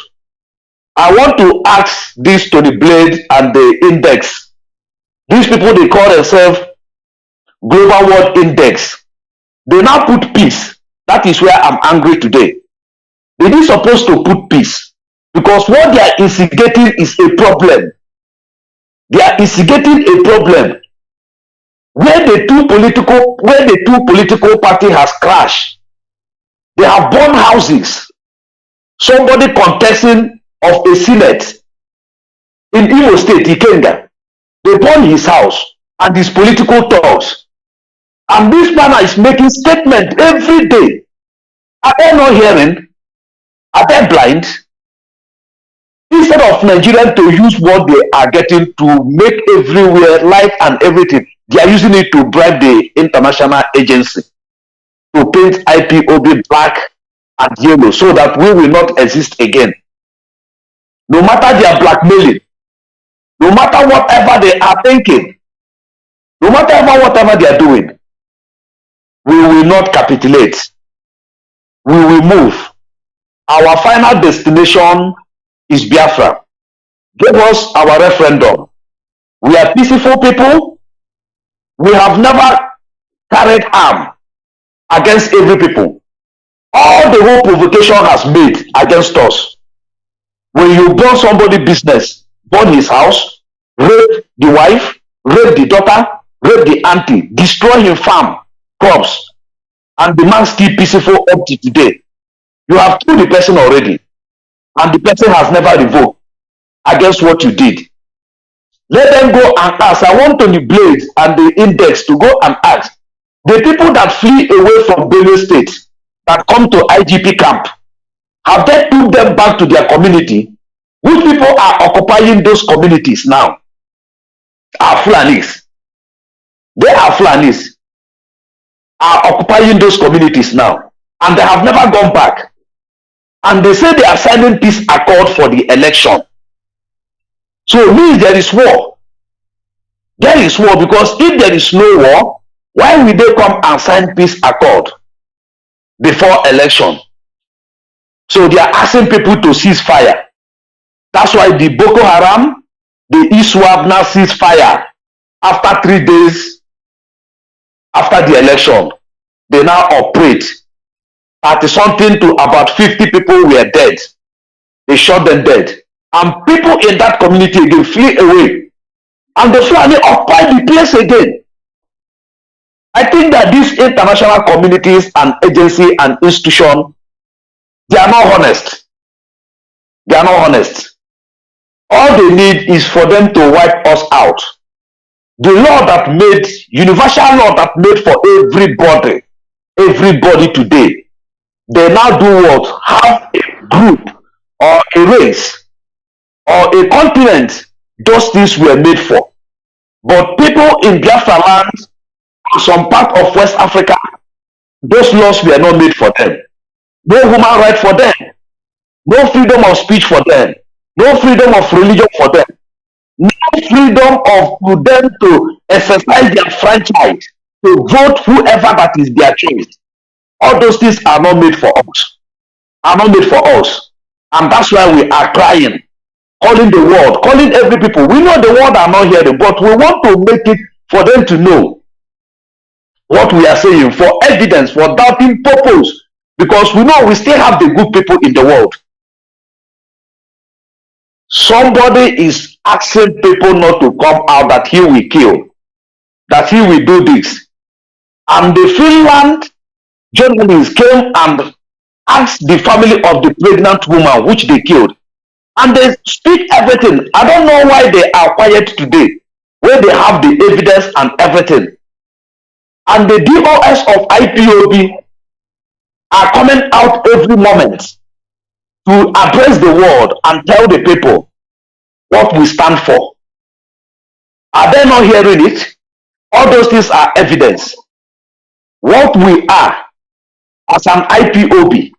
I want to ask this to the Blade and the Index. These people, they call themselves Global World Index. They now put peace. That is where I'm angry today. They didn't supposed to put peace because what they are instigating is a problem. They are instigating a problem where the two political party has crashed. They have burned houses. Somebody contesting of a senate in Imo State, Ikenga, they burned his house and his political talks. And this man is making statements every day. Are they not hearing? Are they blind? Instead of Nigerians to use what they are getting to make everywhere life and everything, they are using it to bribe the international agency to paint IPOB black and yellow so that we will not exist again. No matter their blackmailing, no matter whatever they are thinking, No matter whatever they are doing, we will not capitulate. We will move. Our final destination is Biafra. Give us our referendum. We are peaceful people. We have never carried arm against every people. All the whole provocation has made against us. When you burn somebody's business, burn his house, rape the wife, rape the daughter, rape the auntie, destroy his farm, crops, and the man still peaceful up to today. You have killed the person already, and the person has never revoked against what you did. Let them go and ask. I want Tony Blade and the Index to go and ask the people that flee away from Benue State that come to IGP camp. Have they took them back to their community? Which people are occupying those communities now? Are Fulanis. They are Fulanis. Are occupying those communities now. And they have never gone back. And they say they are signing peace accord for the election. So it means there is war. There is war, because if there is no war, why will they come and sign peace accord before election? So they are asking people to cease fire. That's why the Boko Haram, the ISWAP now cease fire after 3 days after the election. They now operate. 30-something to about 50 people were dead. They shot them dead. And people in that community again flee away. And the Fulani occupy the place again. I think that these international communities and agencies and institutions, they are not honest. They are not honest. All they need is for them to wipe us out. The law that made, universal law that made for everybody today, they now do what? Have a group or a race or a continent those things were made for. But people in Biafra land, some part of West Africa, those laws were not made for them. No human right for them. No freedom of speech for them. No freedom of religion for them. No freedom for them to exercise their franchise, to vote whoever that is their choice. All those things are not made for us. Are not made for us. And that's why we are crying, calling the world, calling every people. We know the world are not hearing, but we want to make it for them to know what we are saying, for evidence, for doubting purpose. Because we know we still have the good people in the world. Somebody is asking people not to come out, that he will kill, that he will do this. And the Finland journalists came and asked the family of the pregnant woman which they killed. And they speak everything. I don't know why they are quiet today, where they have the evidence and everything. And the DOS of IPOB are coming out every moment to address the world and tell the people what we stand for. Are they not hearing it? All those things are evidence. What we are as an IPOB,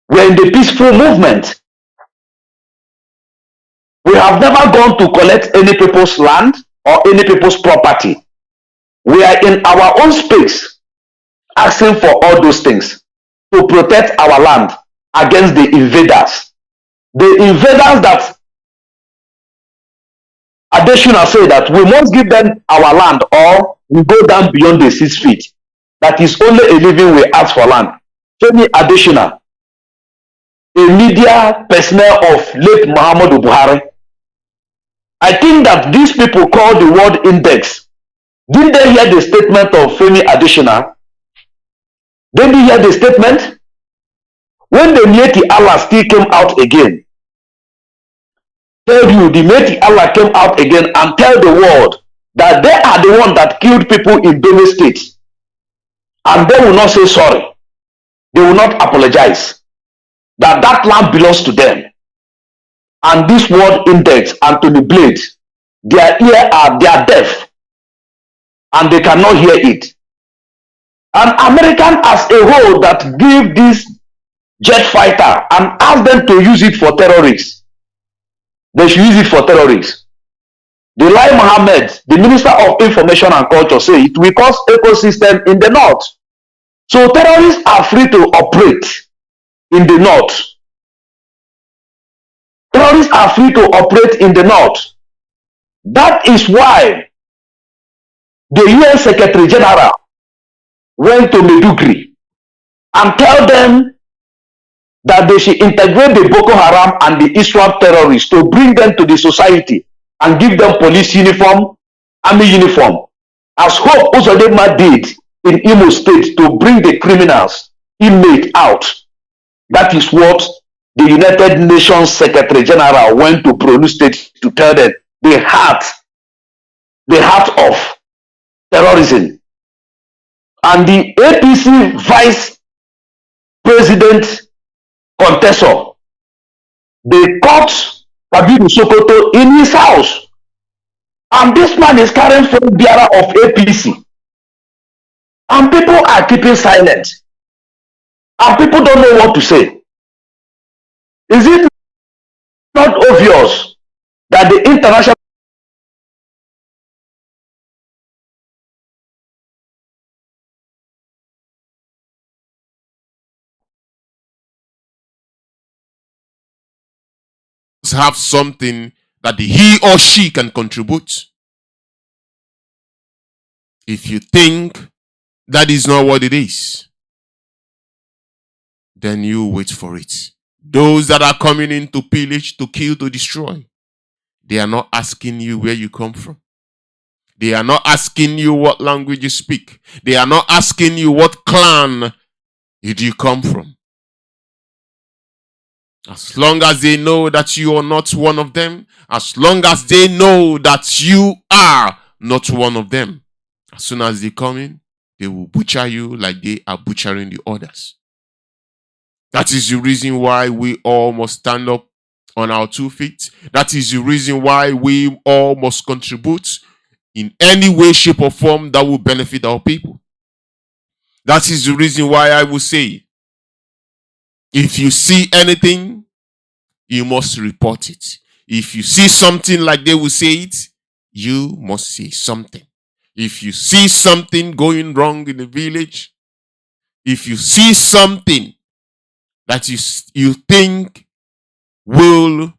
we're in the peaceful movement. We have never gone to collect any people's land or any people's property. We are in our own space asking for all those things to protect our land against the invaders. The invaders that Adeshina said that we must give them our land or we go down beyond the 6 feet. That is only a living we ask for land. Femi Adeshina, a media personnel of late Muhammadu Buhari. I think that these people call the World Index. Didn't they hear the statement of Femi Adeshina? Didn't they hear the statement? When the Mieti Allah still came out again, tell you the Mieti Allah came out again and tell the world that they are the one that killed people in Benue State. And they will not say sorry. They will not apologize. That land belongs to them. And this World Index, Anthony Blade, their ear are, they are deaf. And they cannot hear it. An American as a whole that give this jet fighter and ask them to use it for terrorists. They should use it for terrorists. The Lai Mohammed, the Minister of Information and Culture, said it will cause ecosystem in the north. So terrorists are free to operate in the north. Terrorists are free to operate in the north. That is why the UN Secretary General went to Maiduguri and tell them that they should integrate the Boko Haram and the Islam terrorists to bring them to the society and give them police uniform, army uniform, as Hope Uzodinma did in Imo State to bring the criminals, inmates out. That is what the United Nations Secretary General went to Borno State to tell them the heart of terrorism. And the APC Vice President contessor, they caught Kabiru Sokoto in his house. And this man is carrying for the bearer of APC. And people are keeping silent. And people don't know what to say. Is it not obvious that the international have something that he or she can contribute? If you think that is not what it is, then you wait for it. Those that are coming in to pillage, to kill, to destroy, they are not asking you where you come from. They are not asking you what language you speak. They are not asking you what clan did you come from. As long as they know that you are not one of them, as long as they know that you are not one of them, as soon as they come in, they will butcher you like they are butchering the others. That is the reason why we all must stand up on our 2 feet. That is the reason why we all must contribute in any way, shape, or form that will benefit our people. That is the reason why I will say, if you see anything, you must report it. If you see something like they will say it, you must say something. If you see something going wrong in the village, if you see something that you think will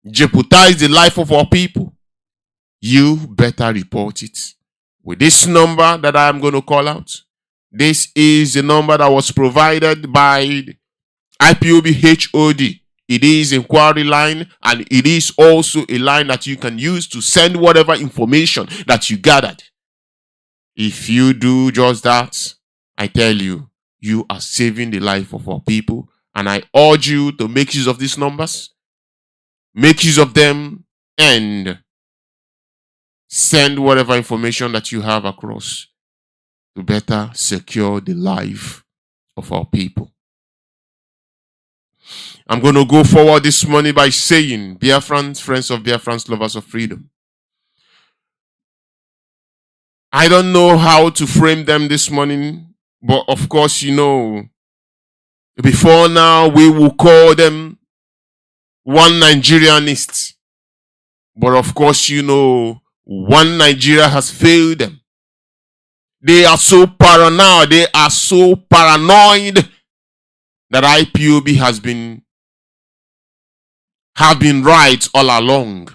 jeopardize the life of our people, you better report it. With this number that I am going to call out, this is the number that was provided by IPOB HOD. It is inquiry line, and it is also a line that you can use to send whatever information that you gathered. If you do just that, I tell you, you are saving the life of our people. And I urge you to make use of these numbers, make use of them, and send whatever information that you have across to better secure the life of our people. I'm going to go forward this morning by saying, Biafrans, friends of Biafrans, lovers of freedom, I don't know how to frame them this morning, but of course, you know, before now, we will call them one Nigerianists. But of course, you know, one Nigeria has failed them. They are so paranoid, they are so paranoid that IPOB have been right all along.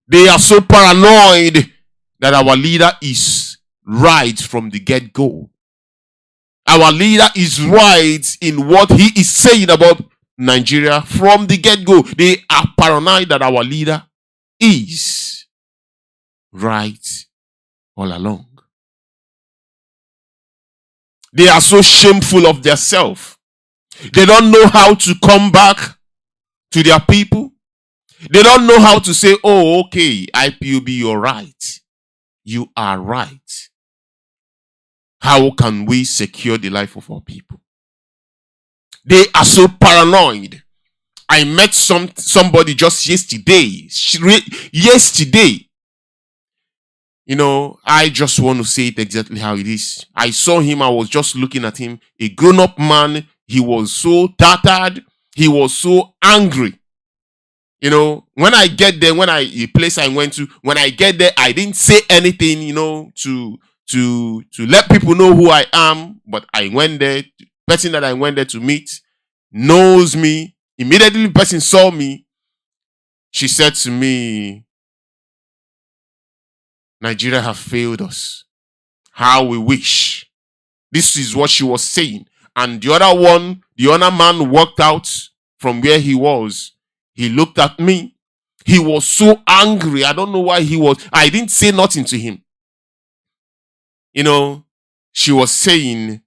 They are so paranoid that our leader is right from the get-go. Our leader is right in what he is saying about Nigeria from the get-go. They are paranoid that our leader is right all along. They are so shameful of themselves. They don't know how to come back to their people. They don't know how to say, oh, okay, IPOB, you're right. You are right. How can we secure the life of our people? They are so paranoid. I met somebody just yesterday. You know, I just want to say it exactly how it is. I saw him. I was just looking at him. A grown-up man. He was so tattered. He was so angry. You know, when I get there, the place I went to, when I get there, I didn't say anything, you know, to let people know who I am. But I went there. The person that I went there to meet knows me. Immediately, the person saw me. She said to me, Nigeria have failed us. How we wish. This is what she was saying. And the other man walked out from where he was. He looked at me. He was so angry. I don't know why I didn't say nothing to him. You know, she was saying,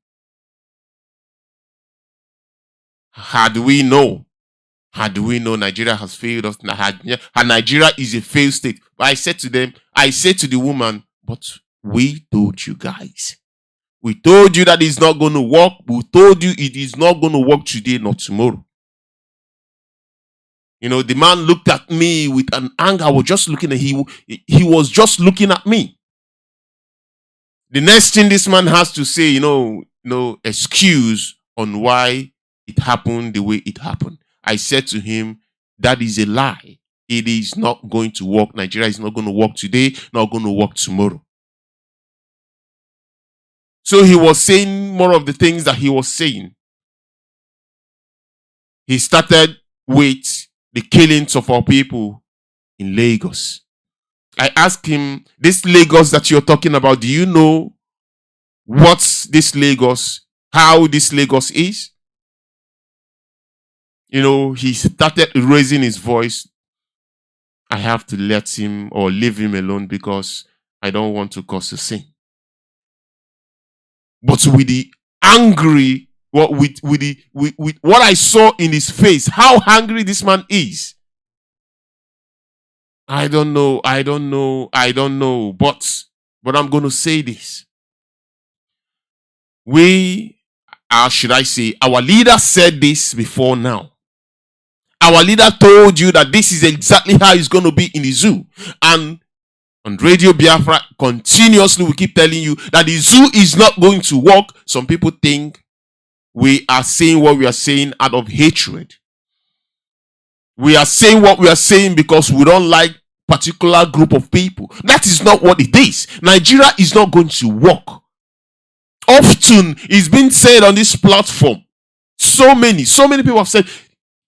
had we known Nigeria has failed us, and Nigeria is a failed state. But I said to the woman, but we told you guys. We told you that it's not going to work. We told you it is not going to work today, not tomorrow. You know, the man looked at me with an anger. I was just looking at him. He was just looking at me. The next thing this man has to say, no excuse on why it happened the way it happened. I said to him, that is a lie. It is not going to work. Nigeria is not going to work today, not going to work tomorrow. So he was saying more of the things that he was saying. He started with the killings of our people in Lagos. I asked him, this Lagos that you're talking about, do you know what's this Lagos? How this Lagos is? You know, he started raising his voice. I have to let him or leave him alone because I don't want to cause a sin. But with the angry, with what I saw in his face, how angry this man is. I don't know. But I'm going to say this. Our leader said this before now. Our leader told you that this is exactly how it's going to be in the zoo. And on Radio Biafra, continuously we keep telling you that the zoo is not going to work. Some people think we are saying what we are saying out of hatred. We are saying what we are saying because we don't like a particular group of people. That is not what it is. Nigeria is not going to work. Often it's been said on this platform. So many people have said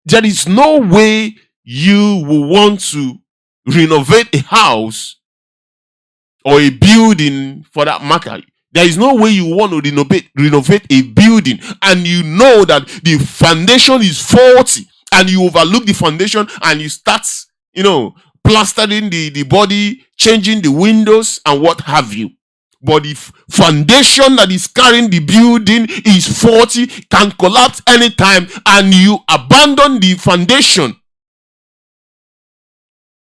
there is no way you will want to renovate a house or a building for that matter. There is no way you want to renovate a building and you know that the foundation is faulty and you overlook the foundation and you start, plastering the body, changing the windows and what have you. But the foundation that is carrying the building is faulty, can collapse anytime, and you abandon the foundation.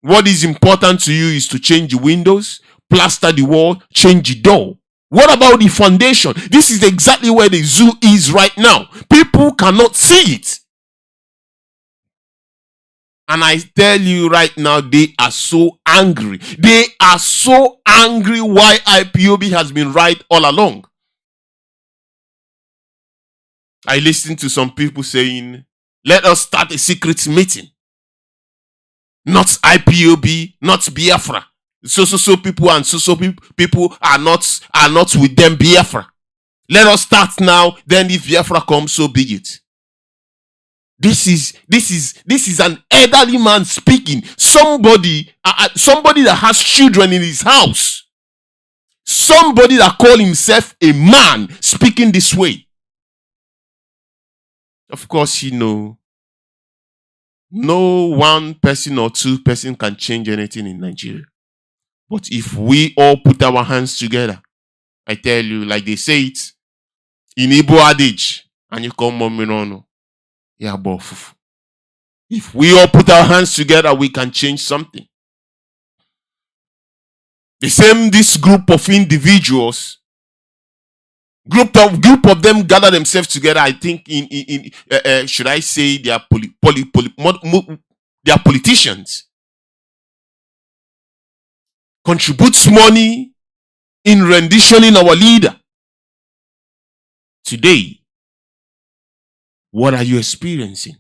What is important to you is to change the windows, plaster the wall, change the door. What about the foundation? This is exactly where the zoo is right now. People cannot see it. And I tell you right now, they are so angry. They are so angry why IPOB has been right all along. I listened to some people saying, let us start a secret meeting. Not IPOB, not Biafra. So people and so people are not with them Biafra. Let us start now, then if Biafra comes, so be it. This is an elderly man speaking. Somebody that has children in his house. Somebody that calls himself a man speaking this way. Of course, no one person or two person can change anything in Nigeria. But if we all put our hands together, I tell you, like they say it in Igbo adage, and you come on. Yeah, both. If we all put our hands together, we can change something. This group of individuals, group of them gather themselves together. I think should I say they are they are politicians. Contributes money in renditioning our leader. Today, what are you experiencing?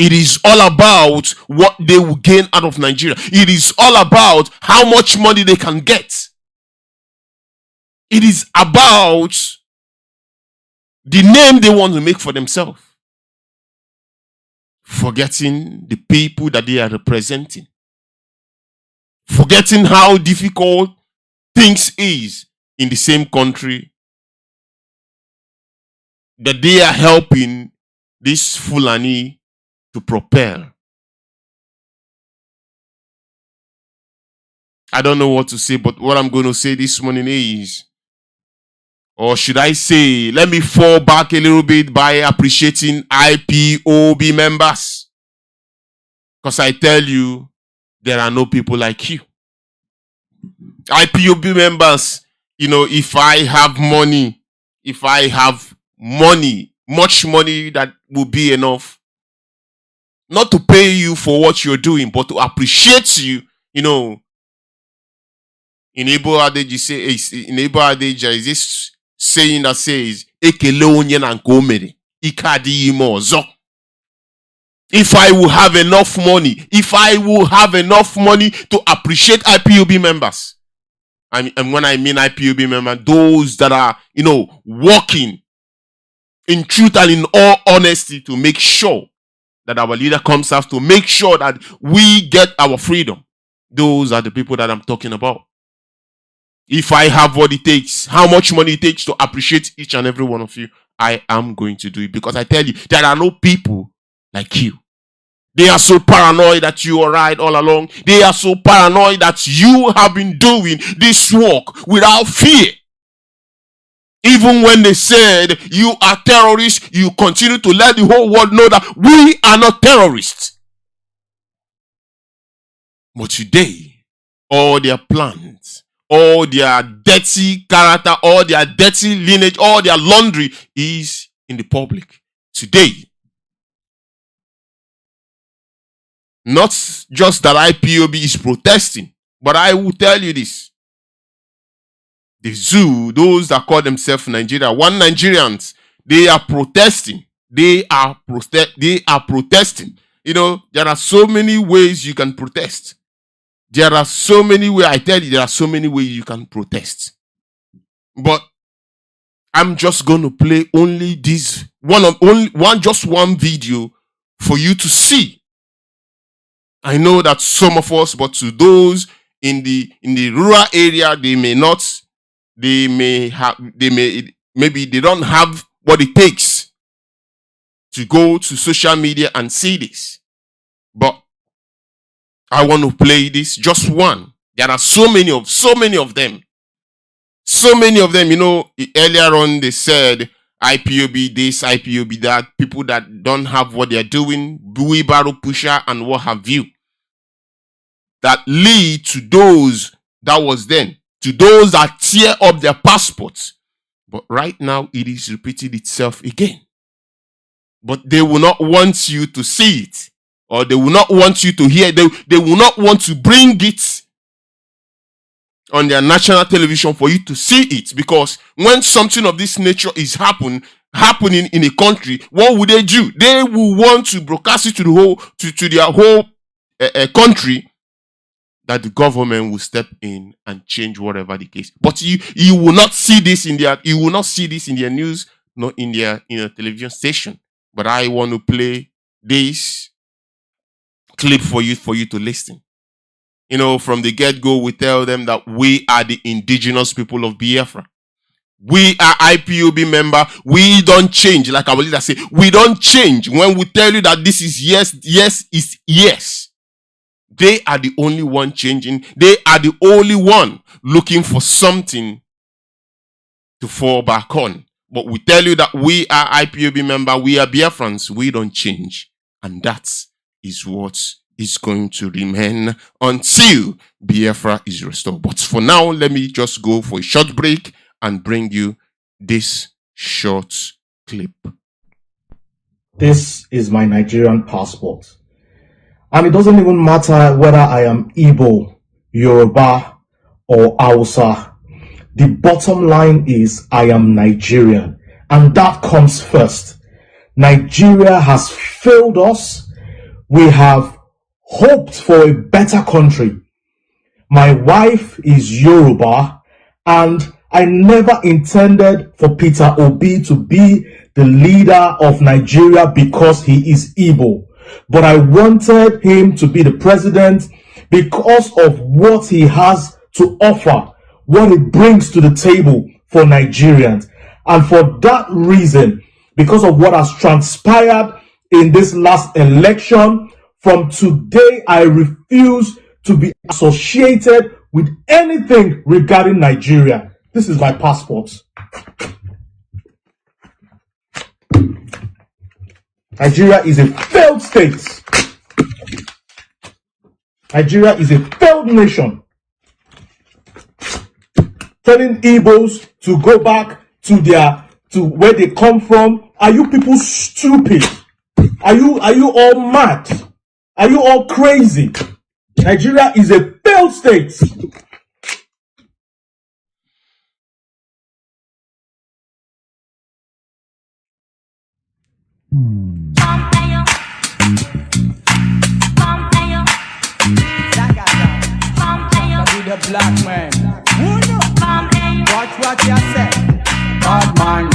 It is all about what they will gain out of Nigeria. It is all about how much money they can get. It is about the name they want to make for themselves, forgetting the people that they are representing, forgetting how difficult things is in the same country that they are helping this Fulani to propel. I don't know what to say, but what I'm going to say this morning is, or should I say, let me fall back a little bit by appreciating IPOB members. Because I tell you, there are no people like you. IPOB members, if I have money, much money that will be enough, not to pay you for what you're doing, but to appreciate you, in Igbo adage, there is this saying that says, Ekele onye na nke o mere, ike adịghị ime ọzọ. If I will have enough money to appreciate IPOB members, and when I mean IPOB members, those that are, working in truth and in all honesty to make sure that our leader comes out, to make sure that we get our freedom. Those are the people that I'm talking about. If I have what it takes, how much money it takes to appreciate each and every one of you, I am going to do it. Because I tell you, there are no people like you. They are so paranoid that you are right all along. They are so paranoid that you have been doing this work without fear. Even when they said you are terrorists, you continue to let the whole world know that we are not terrorists. But today, all their plans, all their dirty character, all their dirty lineage, all their laundry is in the public. Today, not just that IPOB is protesting, but I will tell you this. The zoo, those that call themselves Nigeria, one Nigerians, they are protesting. They are protesting. There are so many ways you can protest. There are so many ways, I tell you, there are so many ways you can protest. But I'm just going to play only this one video for you to see. I know that some of us, but to those in the rural area, maybe they don't have what it takes to go to social media and see this. But I want to play this, just one. There are so many of them. So many of them, earlier on they said IPOB this, IPOB that, people that don't have what they're doing, wheelbarrow pusher and what have you. That lead to those that was then, to those that tear up their passports. But right now it is repeating itself again. But they will not want you to see it. Or they will not want you to hear. They will not want to bring it on their national television for you to see it. Because when something of this nature is happening in a country, what would they do? They will want to broadcast it to their whole country, that the government will step in and change whatever the case. But you will not see this in their news, not in their television station. But I want to play this clip for you to listen. From the get-go, we tell them that we are the indigenous people of Biafra. We are IPOB member. We don't change. Like our leader say, we don't change. When we tell you that this is yes, yes is yes. They are the only one changing. They are the only one looking for something to fall back on. But we tell you that we are IPOB member. We are Biafrans. We don't change. And that is what is going to remain until Biafra is restored. But for now, let me just go for a short break and bring you this short clip. This is my Nigerian passport. And it doesn't even matter whether I am Igbo, Yoruba, or Hausa. The bottom line is I am Nigerian. And that comes first. Nigeria has failed us. we have hoped for a better country. My wife is Yoruba, and I never intended for Peter Obi to be the leader of Nigeria because he is Igbo. But I wanted him to be the president because of what he has to offer, what he brings to the table for Nigerians. And for that reason, because of what has transpired in this last election, from today I refuse to be associated with anything regarding Nigeria. This is my passport. Nigeria is a failed state. Nigeria is a failed nation. Telling Igbos to go back to where they come from. Are you people stupid? Are you all mad? Are you all crazy? Nigeria is a failed state. The black man. Watch what you say. Bad man,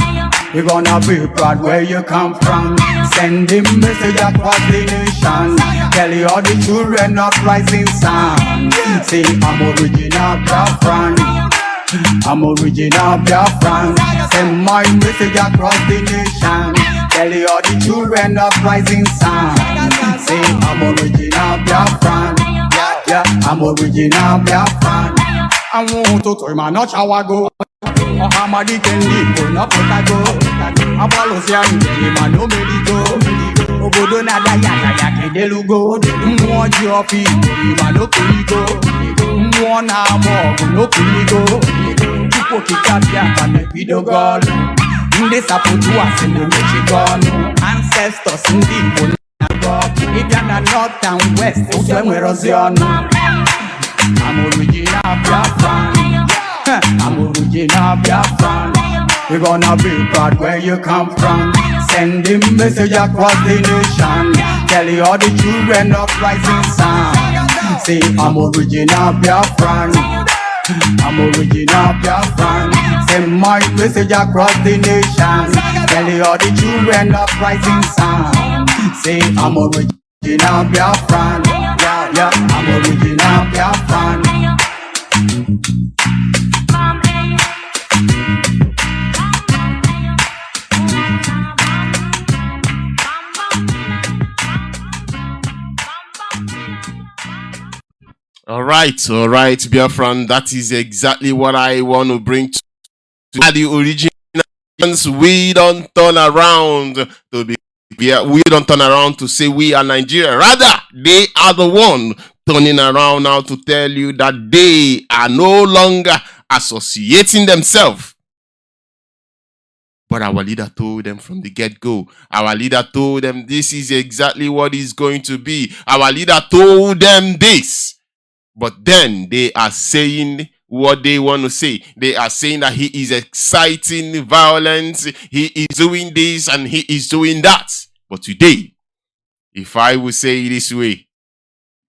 we gonna be proud where you come from. Send him message across the nation. Tell you all the children of rising sun. Say I'm original Biafran. I'm original Biafran. Send my message across the nation. Tell you all the children of rising sun. Say I'm original Biafran. Yeah, I'm original Biafran. I want to tell my not how I go. Oh, Hamadi can live, not put I go. Apollos young, man, no medico. Obodo na da yaka delugo. Mwa jofi, man, no kuligo. Mwa na mo, no kuligo. Tupo kikapia, kame pido gol. Nde saputu asende Michigan. Ancestors ndi if you're not north and west, it's somewhere erosion. I'm original Biafran. I'm original Biafran. We're gonna be proud where you come from. Send him message across the nation. Tell you all the children of rising sun. Say I'm original Biafran. I'm original Biafran. Send my message across the nation. Tell you all the children of rising sun. Say I'm original Biafran. Yeah, I'm original Biafran. All right, Biafran. That is exactly what I want to bring to the originals. We don't turn around to be. We don't turn around to say we are Nigeria. Rather, they are the one turning around now to tell you that they are no longer associating themselves. But our leader told them from the get-go. Our leader told them this is exactly what is going to be. Our leader told them this. But then they are saying what they want to say. They are saying that he is exciting violence. He is doing this and he is doing that. But today, if I will say it this way,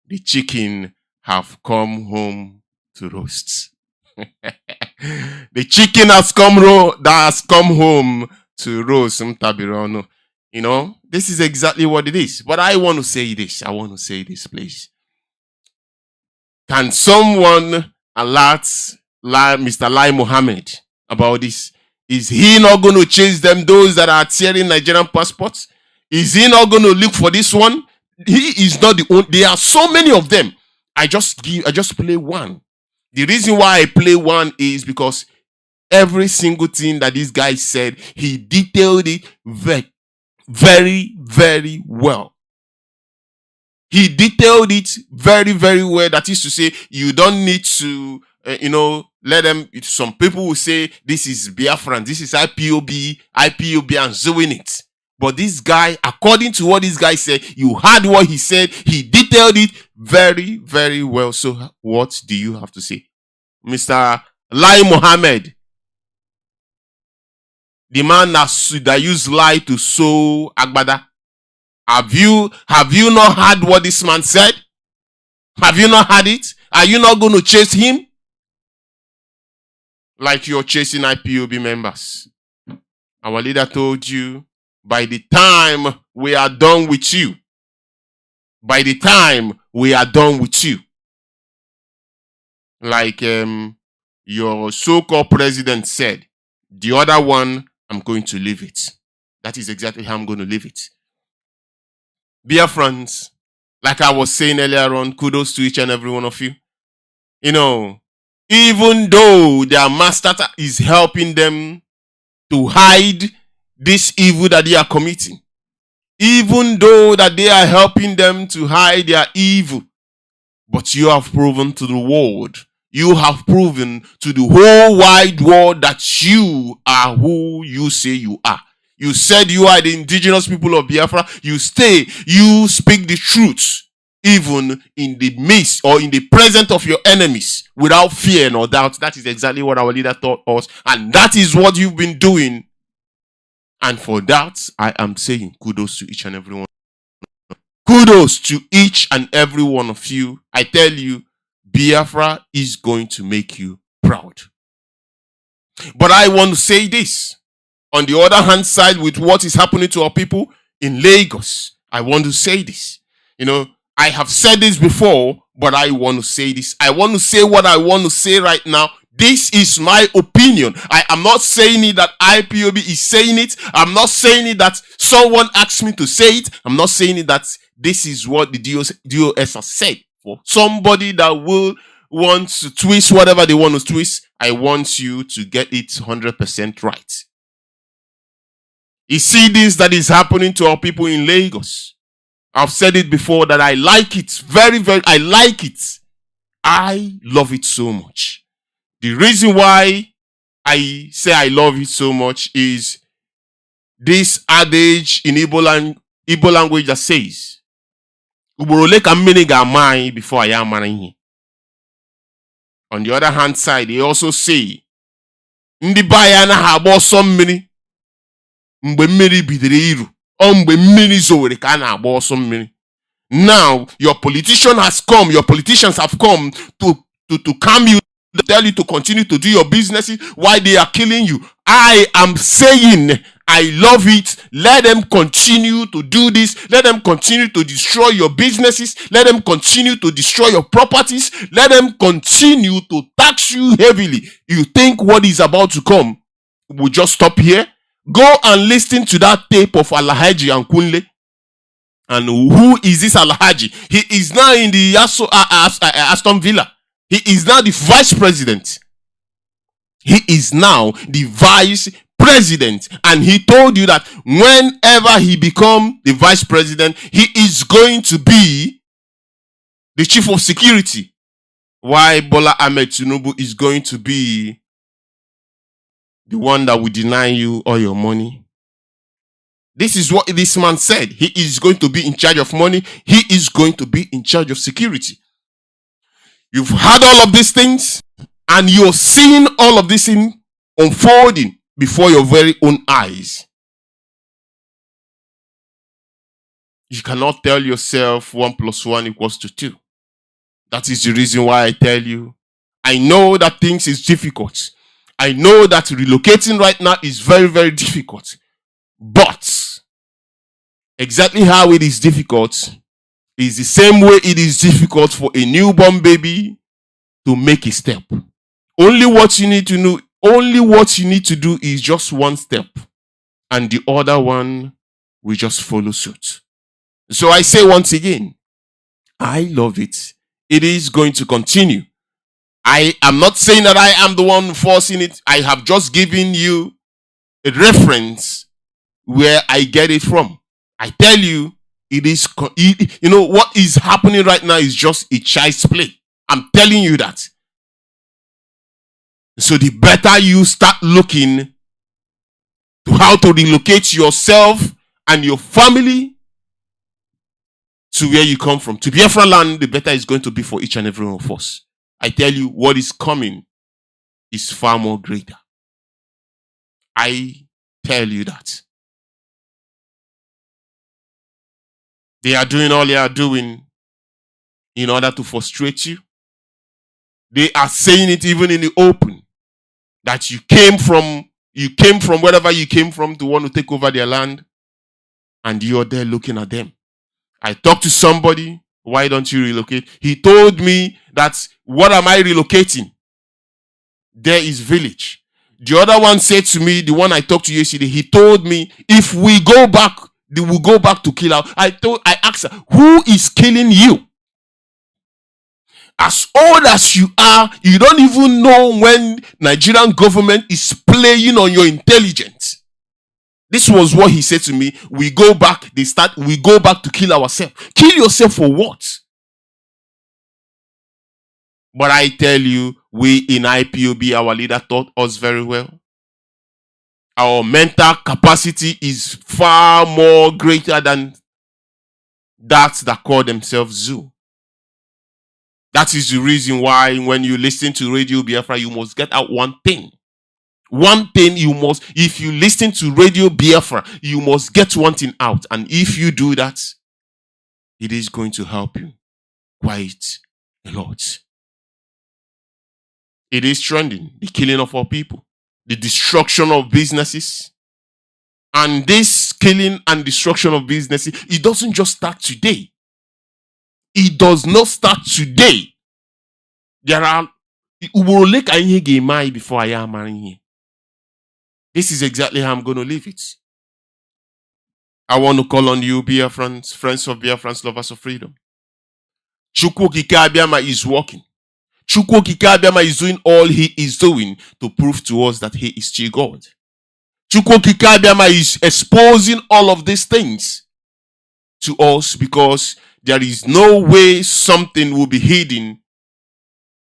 the chicken have come home to roast. The chicken has come home to roast. You know, this is exactly what it is. But I want to say this. Please. Can someone alert Mr. Lai Mohammed about this? Is he not going to chase them, those that are tearing Nigerian passports? Is he not going to look for this one? He is not the only. There are so many of them. I just play one. The reason why I play one is because every single thing that this guy said, he detailed it very, very, very well. He detailed it very, very well. That is to say, you don't need to, let them. Some people will say this is Biafran, this is IPOB and doing it. But this guy, according to what this guy said, you heard what he said. He detailed it very, very well. So, what do you have to say, Mr. Lai Mohammed? The man that used lie to sow Agbada. Have you not heard what this man said? Have you not heard it? Are you not going to chase him? Like you're chasing IPOB members. Our leader told you, by the time we are done with you, like your so-called president said, the other one, I'm going to leave it. That is exactly how I'm going to leave it. Biafrans, like I was saying earlier on, kudos to each and every one of you. You know, even though their master is helping them to hide this evil that they are committing, even though that they are helping them to hide their evil, but you have proven to the world, you have proven to the whole wide world that you are who you say you are. You said you are the indigenous people of Biafra. You speak the truth, even in the midst or in the presence of your enemies, without fear nor doubt. That is exactly what our leader taught us, and that is what you've been doing. And for that, I am saying kudos to each and every one. Kudos to each and every one of you. I tell you, Biafra is going to make you proud. But I want to say this. On the other hand side, with what is happening to our people in Lagos, I want to say this. You know, I have said this before, but I want to say this. I want to say what I want to say right now. This is my opinion. I am not saying it that IPOB is saying it. I'm not saying it that someone asked me to say it. I'm not saying it that this is what the DOS has said. For somebody that will want to twist whatever they want to twist, I want you to get it 100% right. You see this that is happening to our people in Lagos. I've said it before that I like it. Very, very, I like it. I love it so much. The reason why I say I love it so much is this adage in Igbo language that says, "Uborole ka mmiri ga-ama before I am ihe." On the other hand side, they also say, "Ndị be anyị anaghị agba ọsọ mmiri mgbe mmiri bidoro iru, ọ mgbe mmiri zowere ka a na-agba ọsọ mmiri." Now, your politicians have come to calm you, to tell you to continue to do your businesses while they are killing you. I am saying, I love it. Let them continue to do this. Let them continue to destroy your businesses. Let them continue to destroy your properties. Let them continue to tax you heavily. You think what is about to come will just stop here? Go and listen to that tape of Alhaji and Kunle. And who is this Alhaji? He is now in the Aston Villa. He is now the vice president. He is now the vice president. And he told you that whenever he becomes the vice president, he is going to be the chief of security. Why Bola Ahmed Tinubu is going to be the one that will deny you all your money. This is what this man said. He is going to be in charge of money. He is going to be in charge of security. You've heard all of these things, and you're seeing all of this thing unfolding before your very own eyes. You cannot tell yourself 1 + 1 = 2. That is the reason why I tell you, I know that things is difficult. I know that relocating right now is very, very difficult. But exactly how it is difficult is the same way it is difficult for a newborn baby to make a step. Only what you need to do is just one step, and the other one will just follow suit. So I say once again, I love it. It is going to continue. I am not saying that I am the one forcing it. I have just given you a reference where I get it from. I tell you, it is, you know, what is happening right now is just a child's play. I'm telling you that. So the better you start looking to how to relocate yourself and your family to where you come from, to Biafra land, the better it's going to be for each and every one of us. I tell you, what is coming is far more greater. I tell you that. They are doing all they are doing in order to frustrate you. They are saying it even in the open, that you came from wherever you came from to want to take over their land, and you're there looking at them. I talked to somebody, why don't you relocate? He told me that, what am I relocating? There is village. The other one said to me, the one I talked to yesterday, he told me, if we go back, they will go back to kill out. I asked her, who is killing you? As old as you are, you don't even know when Nigerian government is playing on your intelligence. This was what he said to me. We go back to kill ourselves. Kill yourself for what? But I tell you, we in IPOB, our leader taught us very well. Our mental capacity is far more greater than that call themselves zoo. That is the reason why when you listen to Radio Biafra, you must get out one thing. One thing you must, if you listen to Radio Biafra, you must get one thing out. And if you do that, it is going to help you quite a lot. It is trending, the killing of our people, the destruction of businesses. And this killing and destruction of businesses, it doesn't just start today. It does not start today. There are before I am here. This is exactly how I'm going to leave it. I want to call on you, Biafrans, friends of Biafrans, lovers of freedom. Chukwu Okike Abiama is working. Chukwu Okike Abiama is doing all he is doing to prove to us that he is still God. Chukwu Okike Abiama is exposing all of these things to us, because there is no way something will be hidden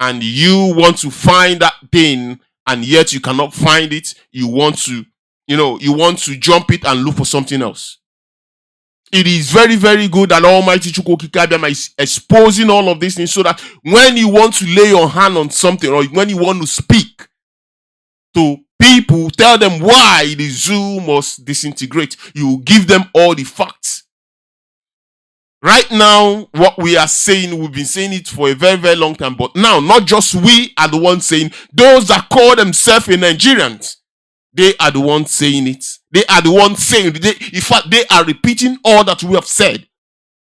and you want to find that thing and yet you cannot find it. You want to jump it and look for something else. It is very, very good that Almighty Chukwu Okike Abiama is exposing all of these things, so that when you want to lay your hand on something, or when you want to speak to people, tell them why the zoo must disintegrate, you give them all the facts. Right now, what we are saying, we've been saying it for a very, very long time, but now, not just we are the ones saying, those that call themselves Nigerians, they are the ones saying it. They are the ones saying it. In fact, they are repeating all that we have said.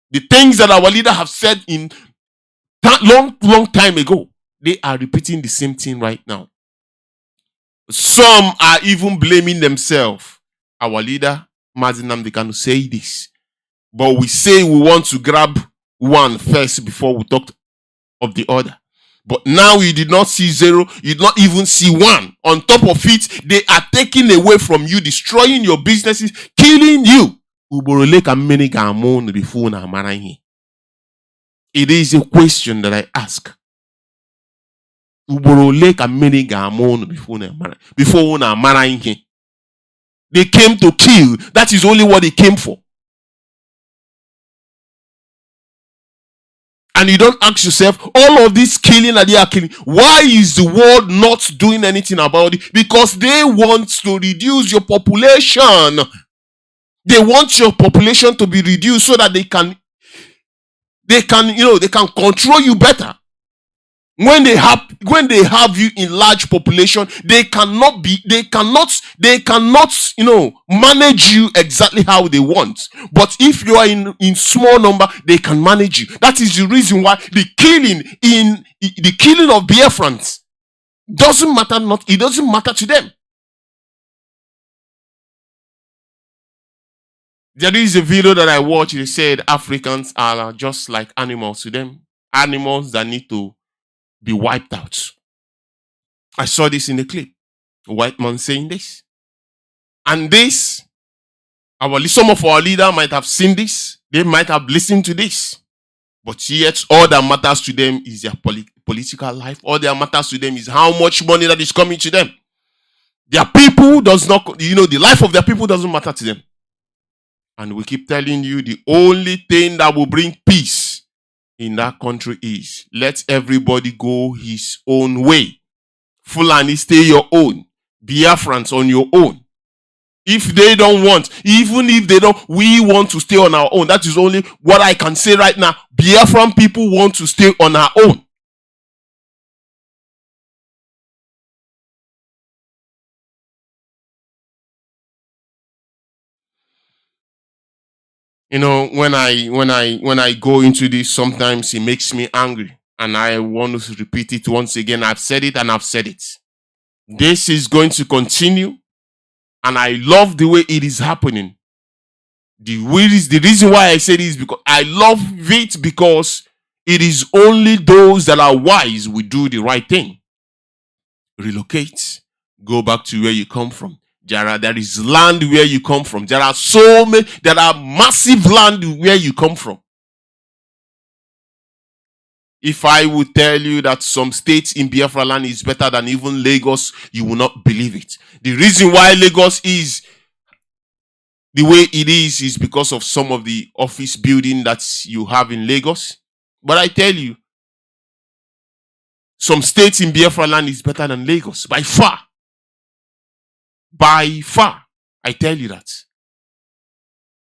The things that our leader have said in that long time ago, they are repeating the same thing right now. Some are even blaming themselves. Our leader, Mazi Nnamdi, Kanu, say this. But we say we want to grab one first before we talk of the other. But now you did not see zero, you did not even see one. On top of it, they are taking away from you, destroying your businesses, killing you. It is a question that I ask. They came to kill. That is only what they came for. And you don't ask yourself, all of this killing that they are killing, why is the world not doing anything about it? Because they want to reduce your population. They want your population to be reduced so that they can control you better. When they have you in large population, they cannot manage you exactly how they want. But if you are in small number, they can manage you. That is the reason why the killing of Biafrans doesn't matter to them. There is a video that I watched. They said Africans are just like animals to them. Animals that need to be wiped out. I saw this in the clip. A white man saying this. And this, some of our leaders might have seen this. They might have listened to this. But yet, all that matters to them is their political life. All that matters to them is how much money that is coming to them. Their people does not, the life of their people doesn't matter to them. And we keep telling you, the only thing that will bring peace in that country is let everybody go his own way. Fulani, stay your own. Biafrans on your own. If they don't want, even if they don't, we want to stay on our own. That is only what I can say right now. Biafran people want to stay on our own. You know, when I go into this, sometimes it makes me angry. And I want to repeat it once again. I've said it and I've said it. This is going to continue. And I love the way it is happening. The reason why I say this is because I love it, because it is only those that are wise will do the right thing. Relocate. Go back to where you come from. There is land where you come from. There are massive land where you come from. If I would tell you that some states in Biafra land is better than even Lagos, you will not believe it. The reason why Lagos is the way it is because of some of the office building that you have in Lagos. But I tell you, some states in Biafra land is better than Lagos. By far. By far. I tell you that.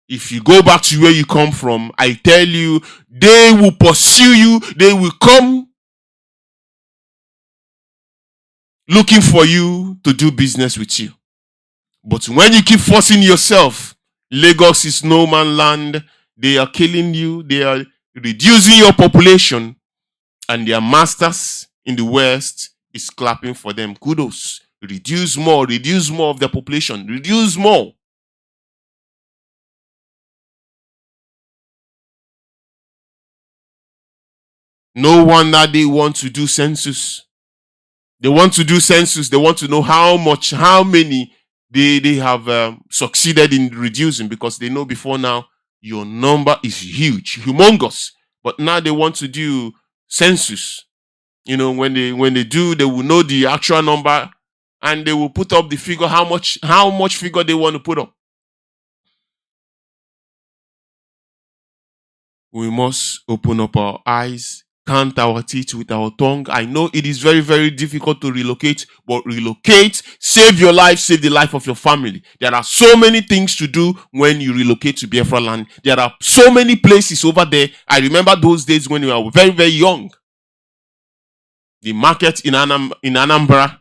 If you go back to where you come from, I tell you, they will pursue you. They will come looking for you to do business with you. But when you keep forcing yourself, Lagos is no man land. They are killing you. They are reducing your population. And their masters in the West is clapping for them. Kudos. Reduce more of the population. Reduce more. No wonder they want to do census. They want to do census. They want to know how many they have succeeded in reducing, because they know before now your number is huge, humongous. But now they want to do census. You know, when they do, they will know the actual number, and they will put up the figure, how much figure they want to put up. We must open up our eyes, count our teeth with our tongue. I know it is very, very difficult to relocate, but relocate, save your life, save the life of your family. There are so many things to do when you relocate to Biafra land. There are so many places over there. I remember those days when we were very, very young. The market in Anambra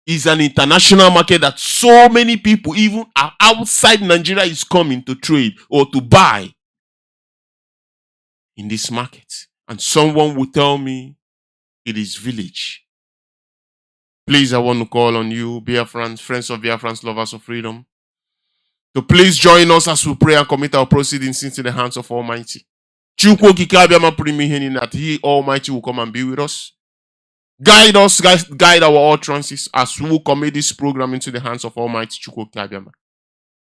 is an international market that so many people, even outside Nigeria, is coming to trade or to buy in this market. And someone will tell me it is village. Please, I want to call on you, Biafrans, friends of Biafrans, lovers of freedom, to please join us as we pray and commit our proceedings into the hands of Almighty. That He Almighty will come and be with us. Guide us, guide our utterances as we will commit this program into the hands of Almighty Chukwu Kabiama.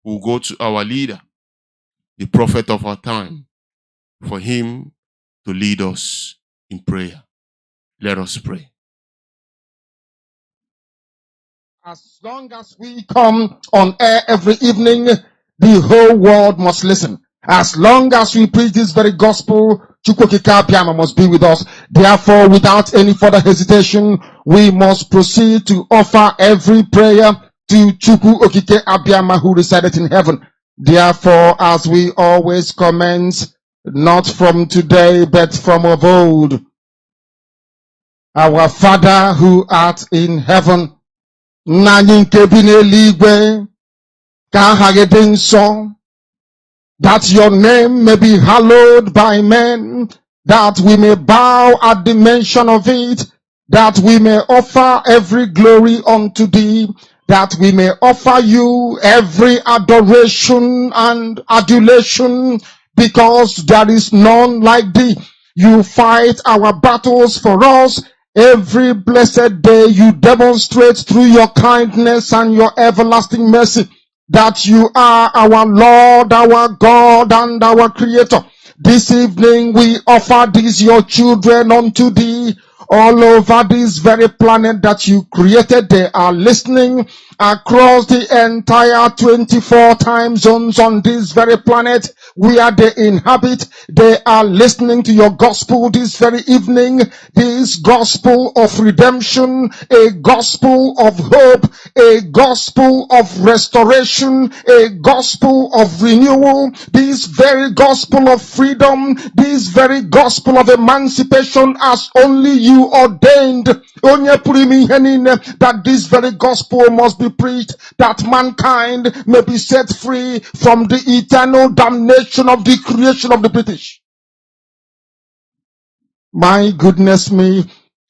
We'll go to our leader, the prophet of our time, for him to lead us in prayer. Let us pray. As long as we come on air every evening, the whole world must listen. As long as we preach this very gospel, Chukwu Okike Abiama must be with us. Therefore, without any further hesitation, we must proceed to offer every prayer to Chukwu Okike Abiama, who resideth in heaven. Therefore, as we always commence, not from today, but from of old, our Father who art in heaven, Nna anyị nke bi n'eluigwe, ka aha gị dị nsọ, that your name may be hallowed by men, that we may bow at the mention of it, that we may offer every glory unto thee, that we may offer you every adoration and adulation, because there is none like thee. You fight our battles for us. Every blessed day you demonstrate through your kindness and your everlasting mercy that you are our Lord, our God, and our Creator. This evening we offer these your children unto thee. all over this very planet that you created. They are listening across the entire 24 time zones on this very planet where they inhabit. They are listening to your gospel this very evening, this gospel of redemption, a gospel of hope, a gospel of restoration, a gospel of renewal, this very gospel of freedom, this very gospel of emancipation as only you ordained. That this very gospel must be preached, that mankind may be set free from the eternal damnation of the creation of the British. My goodness me,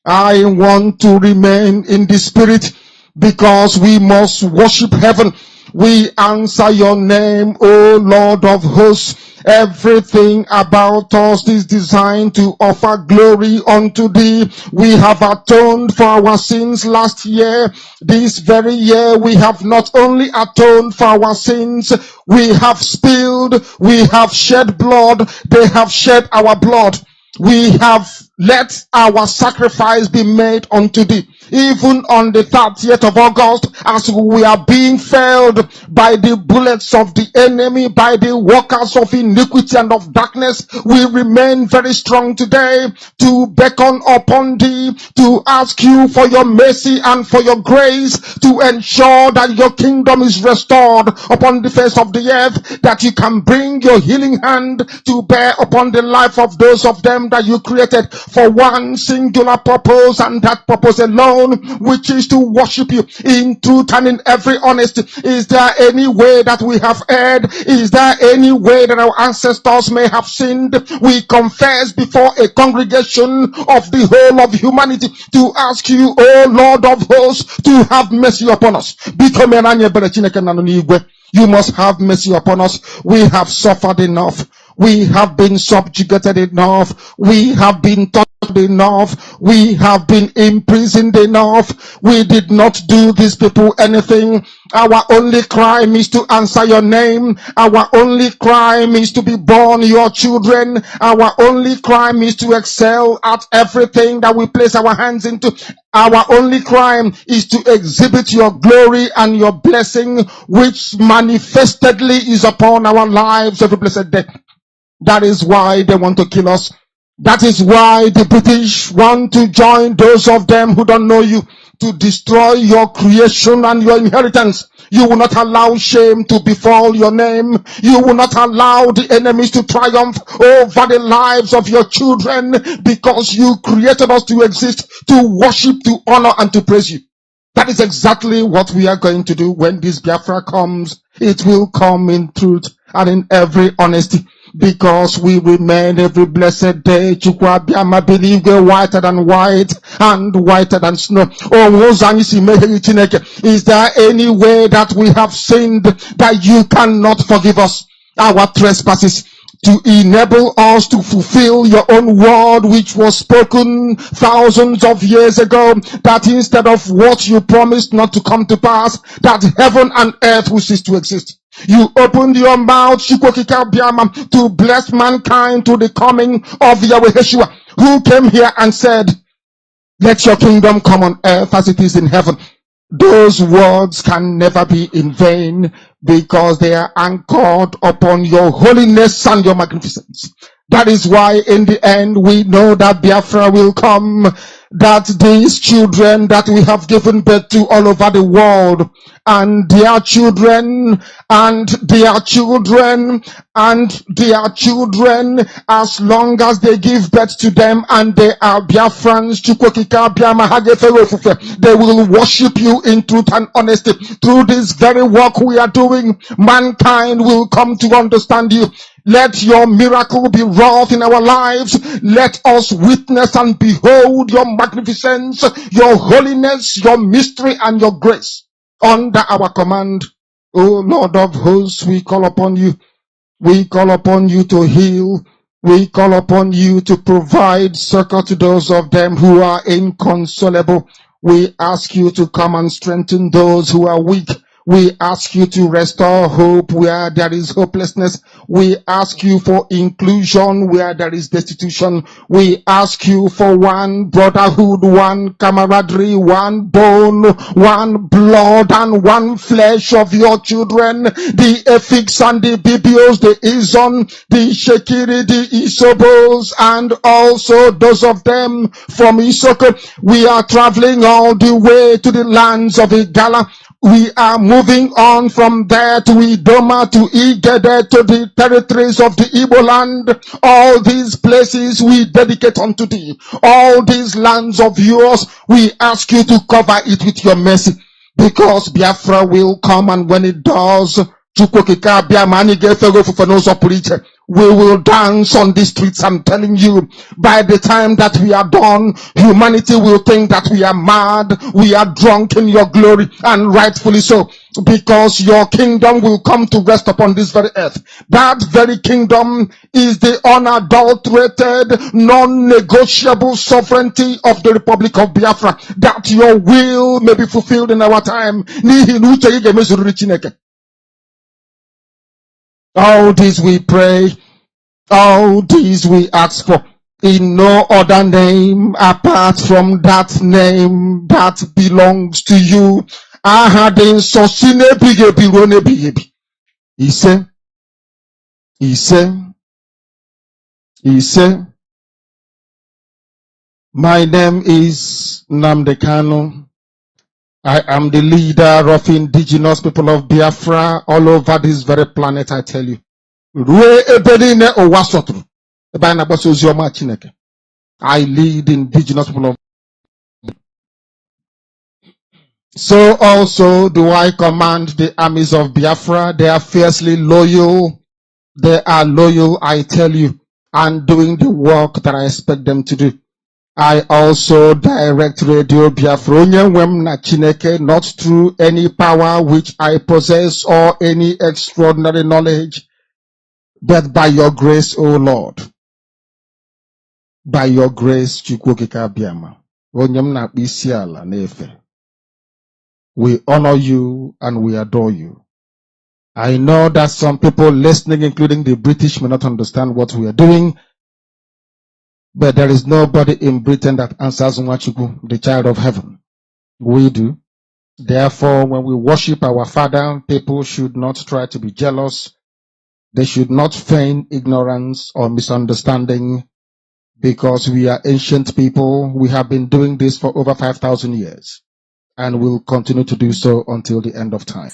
I want to remain in the spirit because we must worship heaven. We answer your name, O Lord of hosts. Everything about us is designed to offer glory unto thee. We have atoned for our sins last year. This very year we have not only atoned for our sins, we have spilled, we have shed blood, they have shed our blood. We have let our sacrifice be made unto thee. Even on the 30th of August, as we are being felled by the bullets of the enemy, by the workers of iniquity and of darkness, we remain very strong today to beckon upon thee, to ask you for your mercy and for your grace, to ensure that your kingdom is restored upon the face of the earth, that you can bring your healing hand to bear upon the life of those of them that you created for one singular purpose, and that purpose alone, which is to worship you in truth and in every honesty. Is there any way that we have erred? Is there any way that our ancestors may have sinned? We confess before a congregation of the whole of humanity to ask you, O Lord of hosts, to have mercy upon us. You must have mercy upon us. We have suffered enough. We have been subjugated enough. We have been tortured enough. We have been imprisoned enough. We did not do these people anything. Our only crime is to answer your name. Our only crime is to be born your children. Our only crime is to excel at everything that we place our hands into. Our only crime is to exhibit your glory and your blessing, which manifestedly is upon our lives every blessed day. That is why they want to kill us. That is why the British want to join those of them who don't know you to destroy your creation and your inheritance. You will not allow shame to befall your name. You will not allow the enemies to triumph over the lives of your children, because you created us to exist, to worship, to honor, and to praise you. That is exactly what we are going to do when this Biafra comes. It will come in truth and in every honesty, because we remain every blessed day. Chukwabiama believe we're whiter than white and whiter than snow. Is there any way that we have sinned that you cannot forgive us our trespasses, to enable us to fulfill your own word, which was spoken thousands of years ago, that instead of what you promised not to come to pass, that heaven and earth will cease to exist? You opened your mouth to bless mankind to the coming of Yahweh Yeshua, who came here and said, let your kingdom come on earth as it is in heaven. Those words can never be in vain, because they are anchored upon your holiness and your magnificence. That is why in the end we know that Biafra will come, that these children that we have given birth to all over the world, and their children, and their children, and their children, as long as they give birth to them and they are Biafrans, they will worship you in truth and honesty. Through this very work we are doing, mankind will come to understand you. Let your miracle be wrought in our lives. Let us witness and behold your magnificence, your holiness, your mystery, and your grace under our command. O Lord of hosts, we call upon you. We call upon you to heal. We call upon you to provide succor to those of them who are inconsolable. We ask you to come and strengthen those who are weak. We ask you to restore hope where there is hopelessness. We ask you for inclusion where there is destitution. We ask you for one brotherhood, one camaraderie, one bone, one blood, and one flesh of your children. The Efiks and the Bibios, the Izon, the Shekiri, the Isobos, and also those of them from Isoko. We are traveling all the way to the lands of Igala. We are moving on from there to Idoma, to Igede, to the territories of the Igbo land. All these places we dedicate unto thee. All these lands of yours, we ask you to cover it with your mercy. Because Biafra will come, and when it does, we will dance on the streets. I'm telling you, by the time that we are done, humanity will think that we are mad, we are drunk in your glory, and rightfully so, because your kingdom will come to rest upon this very earth. That very kingdom is the unadulterated, non-negotiable sovereignty of the Republic of Biafra, that your will may be fulfilled in our time. All this we pray, all these we ask for, in no other name apart from that name that belongs to you. He said, my name is Nnamdi Kanu. I am the leader of indigenous people of Biafra all over this very planet, I tell you. I lead indigenous people of. So also do I command the armies of Biafra. They are fiercely loyal. They are loyal, I tell you, and doing the work that I expect them to do. I also direct Radio Biafra Nwachineke, not through any power which I possess or any extraordinary knowledge, but by your grace, O Lord. By your grace, we honor you and we adore you. I know that some people listening, including the British, may not understand what we are doing. But there is nobody in Britain that answers Nwachukwu, the child of heaven. We do. Therefore, when we worship our Father, people should not try to be jealous. They should not feign ignorance or misunderstanding, because we are ancient people. We have been doing this for over 5,000 years and will continue to do so until the end of time.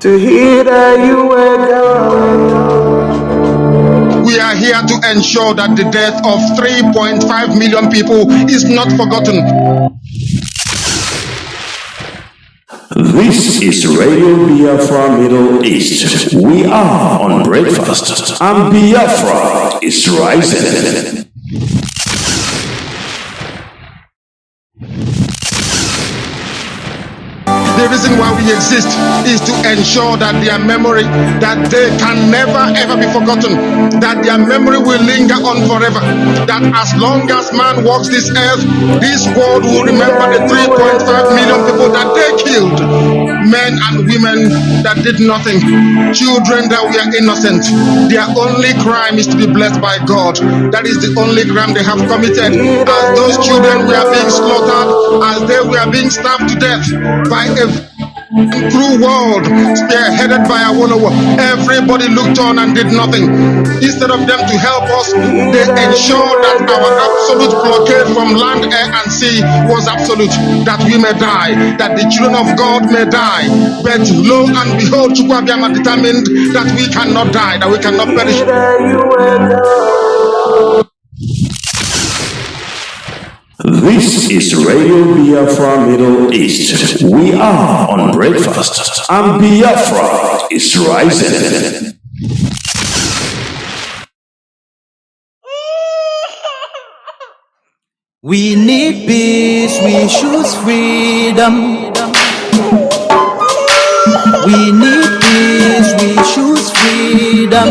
To hear that you were gone. We are here to ensure that the death of 3.5 million people is not forgotten. This is Radio Biafra Middle East. We are on breakfast, and Biafra is rising. The reason why we exist is to ensure that their memory, that they can never ever be forgotten, that their memory will linger on forever, that as long as man walks this earth, this world will remember the 3.5 million people that they killed, men and women that did nothing, children that were innocent. Their only crime is to be blessed by God. That is the only crime they have committed. As those children were being slaughtered, as they were being starved to death by a cruel world spearheaded by a Awolowo, everybody looked on and did nothing. Instead of them to help us, they ensured that our absolute blockade from land, air, and sea was absolute, that we may die, that the children of God may die. But lo and behold, Chukwuabiama determined that we cannot die, that we cannot perish. This is Radio Biafra Middle East. We are on breakfast, and Biafra is rising. We need peace, we choose freedom. We need peace, we choose freedom.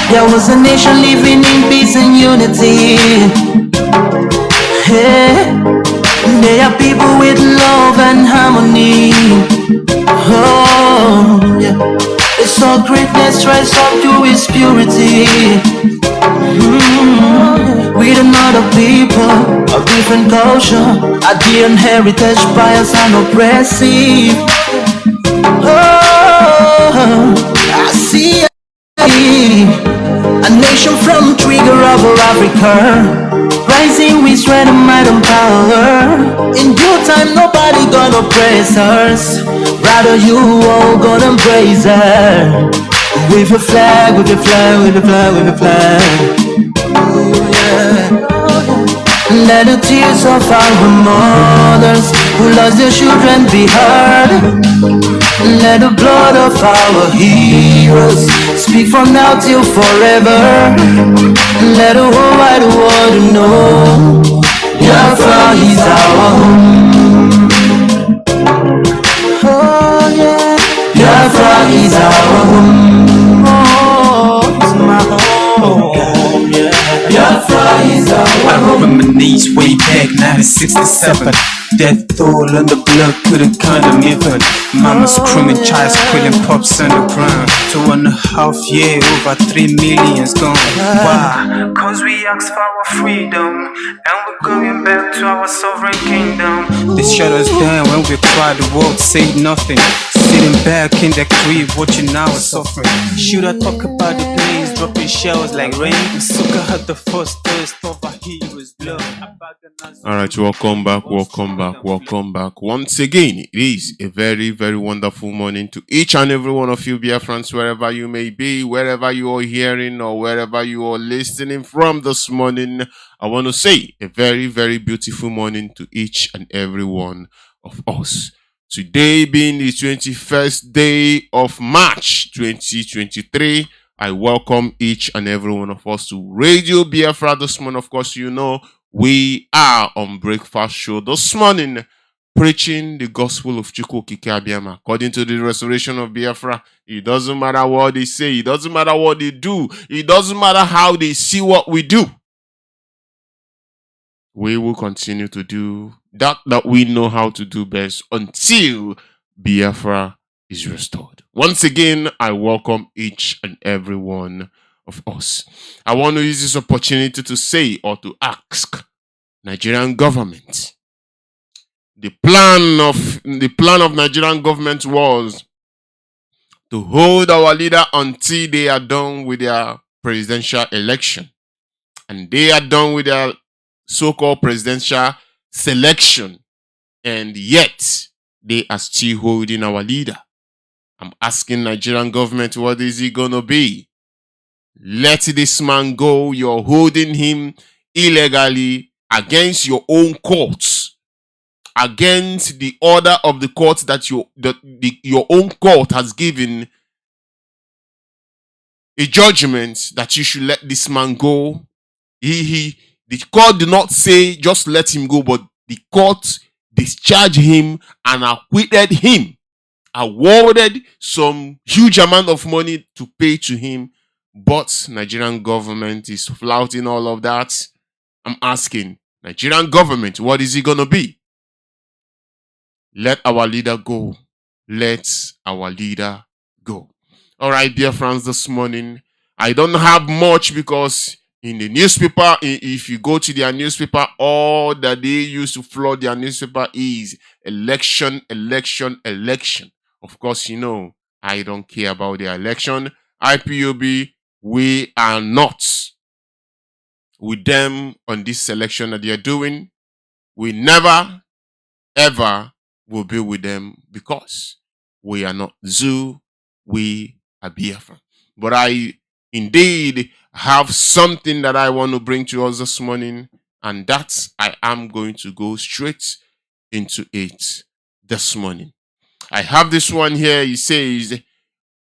There was a nation living in peace and unity. Hey, they are people with love and harmony. Oh, yeah. They saw greatness rise up to its purity. With another people of different culture, a different heritage, bias and oppressive. Oh, I see a nation from trigger of Africa, rising with strength and might and power. In due time, nobody gonna oppress us. Rather, you all gonna embrace her. With a flag, with a flag, with a flag, with a flag. Ooh, yeah. Let the tears of our mothers who lost their children be heard. Let the blood of our heroes speak from now till forever. Let the whole wide world know Biafra is our home. Oh yeah, Biafra is our home. Oh, it's my home. Yeah. Biafra is our home. I reminisce way back 1967. Death toll and the blood couldn't condemn even. Mama screaming, child squealing, pops on the ground. 2.5 years, over 3 million's gone. Why? Cause we asked for our freedom, and we're going back to our sovereign kingdom. They shut us down when we cried, the world said nothing. Sitting back in the crib, watching our suffering. Should I talk about the planes dropping shells like rain? Suka had the first taste of a hero's blood. Alright, welcome back. Once again, it is a very, very wonderful morning to each and every one of you Biafrans, wherever you may be, wherever you are hearing or wherever you are listening from this morning. I want to say a very, very beautiful morning to each and every one of us. Today being the 21st day of March 2023, I welcome each and every one of us to Radio Biafra this morning. Of course, you know, we are on Breakfast Show this morning, preaching the gospel of Chukwu Okike Abiama. According to the restoration of Biafra, it doesn't matter what they say, it doesn't matter what they do, it doesn't matter how they see what we do. We will continue to do that we know how to do best until Biafra is restored. Once again, I welcome each and every one of us. I want to use this opportunity to say or to ask Nigerian government. The plan of Nigerian government was to hold our leader until they are done with their presidential election. And they are done with their so-called presidential selection. And yet, they are still holding our leader. I'm asking Nigerian government, what is it going to be? Let this man go. You're holding him illegally against your own courts. against the order of the court that your own court has given a judgment that you should let this man go. The court did not say just let him go, but the court discharged him and acquitted him, awarded some huge amount of money to pay to him. But Nigerian government is flouting all of that. I'm asking, Nigerian government, what is it going to be? Let our leader go. Let our leader go. All right, dear friends, this morning, I don't have much because in the newspaper, if you go to their newspaper, all that they use to flood their newspaper is election, election, election. Of course, you know, I don't care about the election. IPOB, we are not with them on this selection that they are doing. We never, ever will be with them because we are not Zoo, we are Biafra. But I indeed have something that I want to bring to us this morning, and that I am going to go straight into it this morning. I have this one here. It says,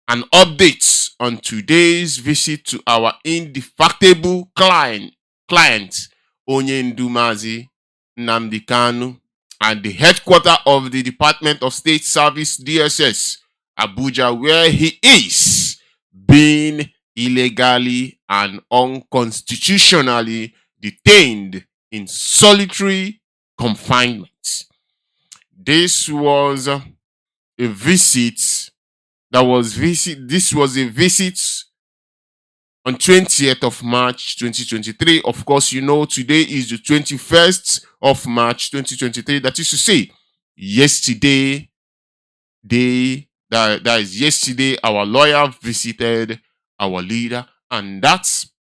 an update on today's visit to our indefatigable client, Onyendu Mazi Nnamdi Kanu, at the headquarters of the Department of State Service, DSS, Abuja, where he is being illegally and unconstitutionally detained in solitary confinement. This was a visit this was a visit on 20th of March 2023. Of course, you know today is the 21st of March 2023. That is to say, yesterday, that is yesterday, our lawyer visited our leader, and that's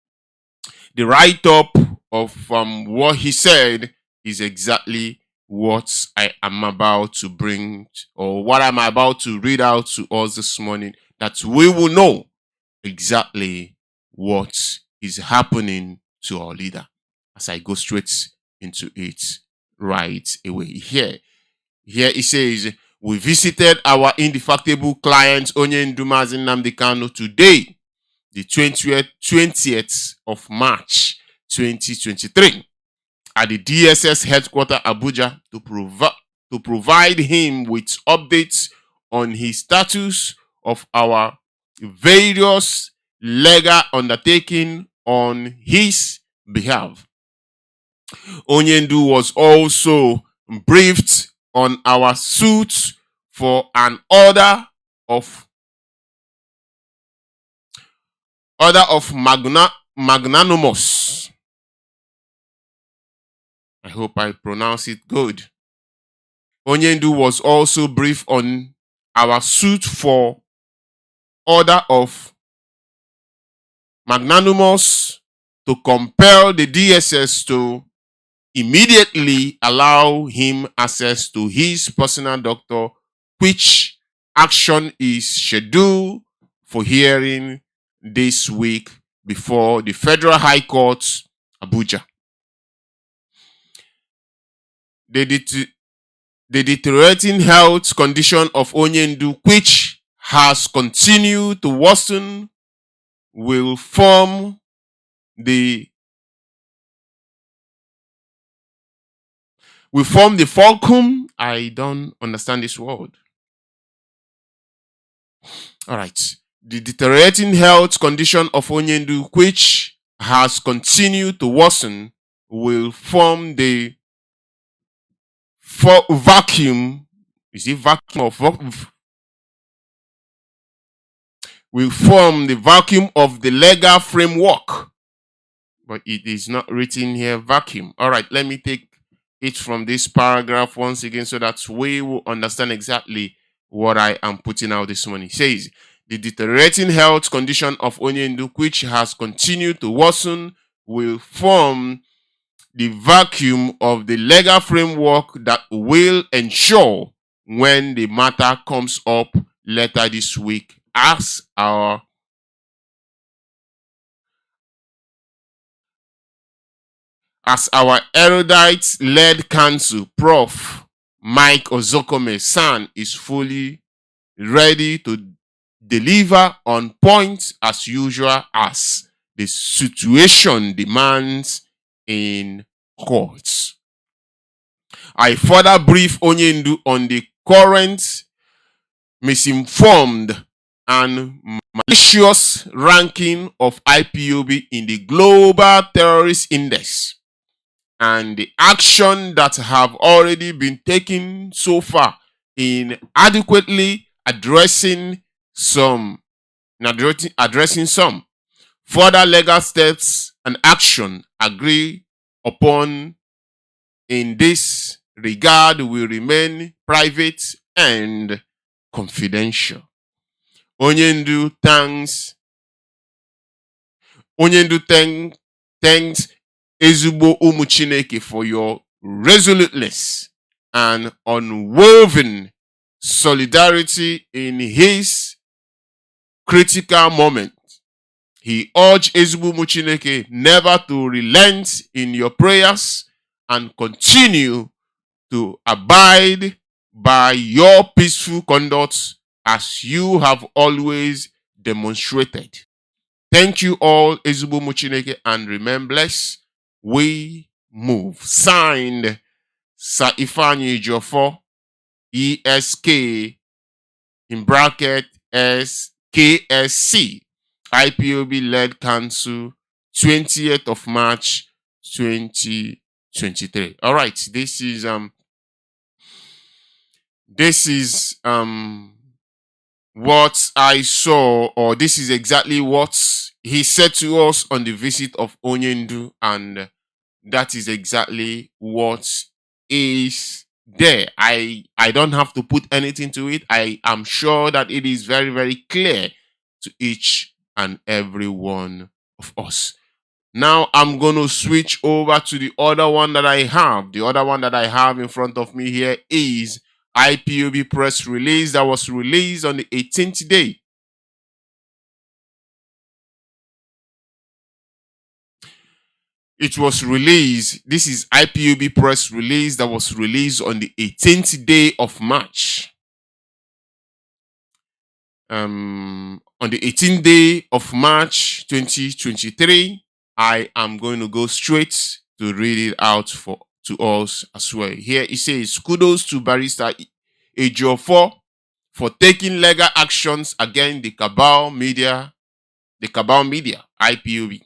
the write-up of what he said is exactly what I am about to bring, or what I'm about to read out to us this morning, that we will know exactly what is happening to our leader as I go straight into it right away. Here it says, we visited our indefatigable client Onyendu Mazi Nnamdi Kanu today, the 20th of March 2023, at the DSS headquarters Abuja to provide him with updates on his status of our various legal undertaking on his behalf. Onyendu was also briefed on our suit for an order of magnanimous. I hope I pronounce it good. Onyendu was also briefed on our suit for order of magnanimous to compel the DSS to immediately allow him access to his personal doctor, which action is scheduled for hearing this week before the Federal High Court, Abuja. The deteriorating health condition of Onyendu, which has continued to worsen, will form the fulcrum. I don't understand this word. All right. The deteriorating health condition of Onyendu, which has continued to worsen, will form the vacuum. Is it vacuum of will form the vacuum of the legal framework, but it is not written here vacuum. All right, let me take it from this paragraph once again so that we will understand exactly what I am putting out this morning. It says, the deteriorating health condition of Onyendu, which has continued to worsen, will form the vacuum of the legal framework that will ensure, when the matter comes up later this week, as our erudite-led counsel, Prof. Mike Ozokome's son is fully ready to deliver on point as usual as the situation demands in courts. I further brief Onyendu on the current misinformed and malicious ranking of IPOB in the Global Terrorist Index and the action that have already been taken so far in adequately addressing some. Further legal steps and action agreed upon in this regard will remain private and confidential. Onyendu thanks Ezigbo Nwachineke for your resoluteness and unwoven solidarity in his critical moment. He urged Ezigbo Nwachineke never to relent in your prayers and continue to abide by your peaceful conduct as you have always demonstrated. Thank you all, Ezigbo Nwachineke, and remain blessed. We move. Signed, Sir Ifeanyi Ejiofor, ESK, in bracket SKSC, IPOB-led Council, 20th of March, 2023. All right, this is what I saw, or this is exactly what he said to us on the visit of Onyendu, and that is exactly what is there. I don't have to put anything to it. I am sure that it is very, very clear to each and every one of us. Now I'm going to switch over to the other one that I have. The other one that I have in front of me here is IPOB press release that was released on the 18th day. It was released. This is IPOB press release that was released on the 18th day of March. On the 18th day of March 2023, I am going to go straight to read it out to us as well. Here it says, kudos to Barrister Ejiofor for taking legal actions against the Cabal Media, IPOB.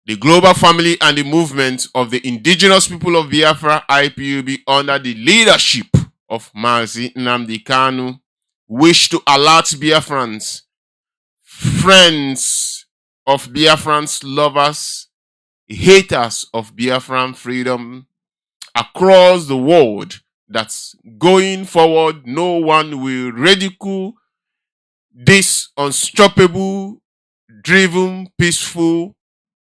The global family and the movement of the indigenous people of Biafra, IPOB, under the leadership of Mazi Nnamdi Kanu, wish to alert Biafrans, friends of Biafrans, lovers, haters of Biafran freedom across the world that going forward, no one will ridicule this unstoppable, driven, peaceful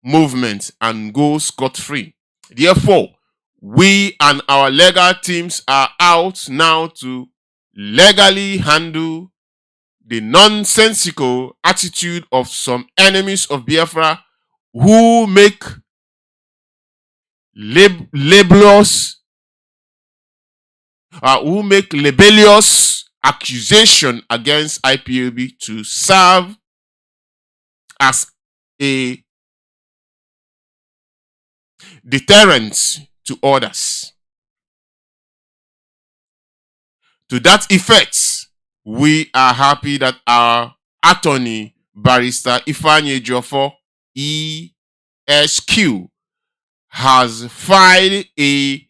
movement and go scot-free. Therefore, we and our legal teams are out now to legally handle the nonsensical attitude of some enemies of Biafra who make libelous accusation against IPOB to serve as a deterrent to others. To that effect, we are happy that our attorney, Barrister Ifeanyi Ejiofor, ESQ, has filed a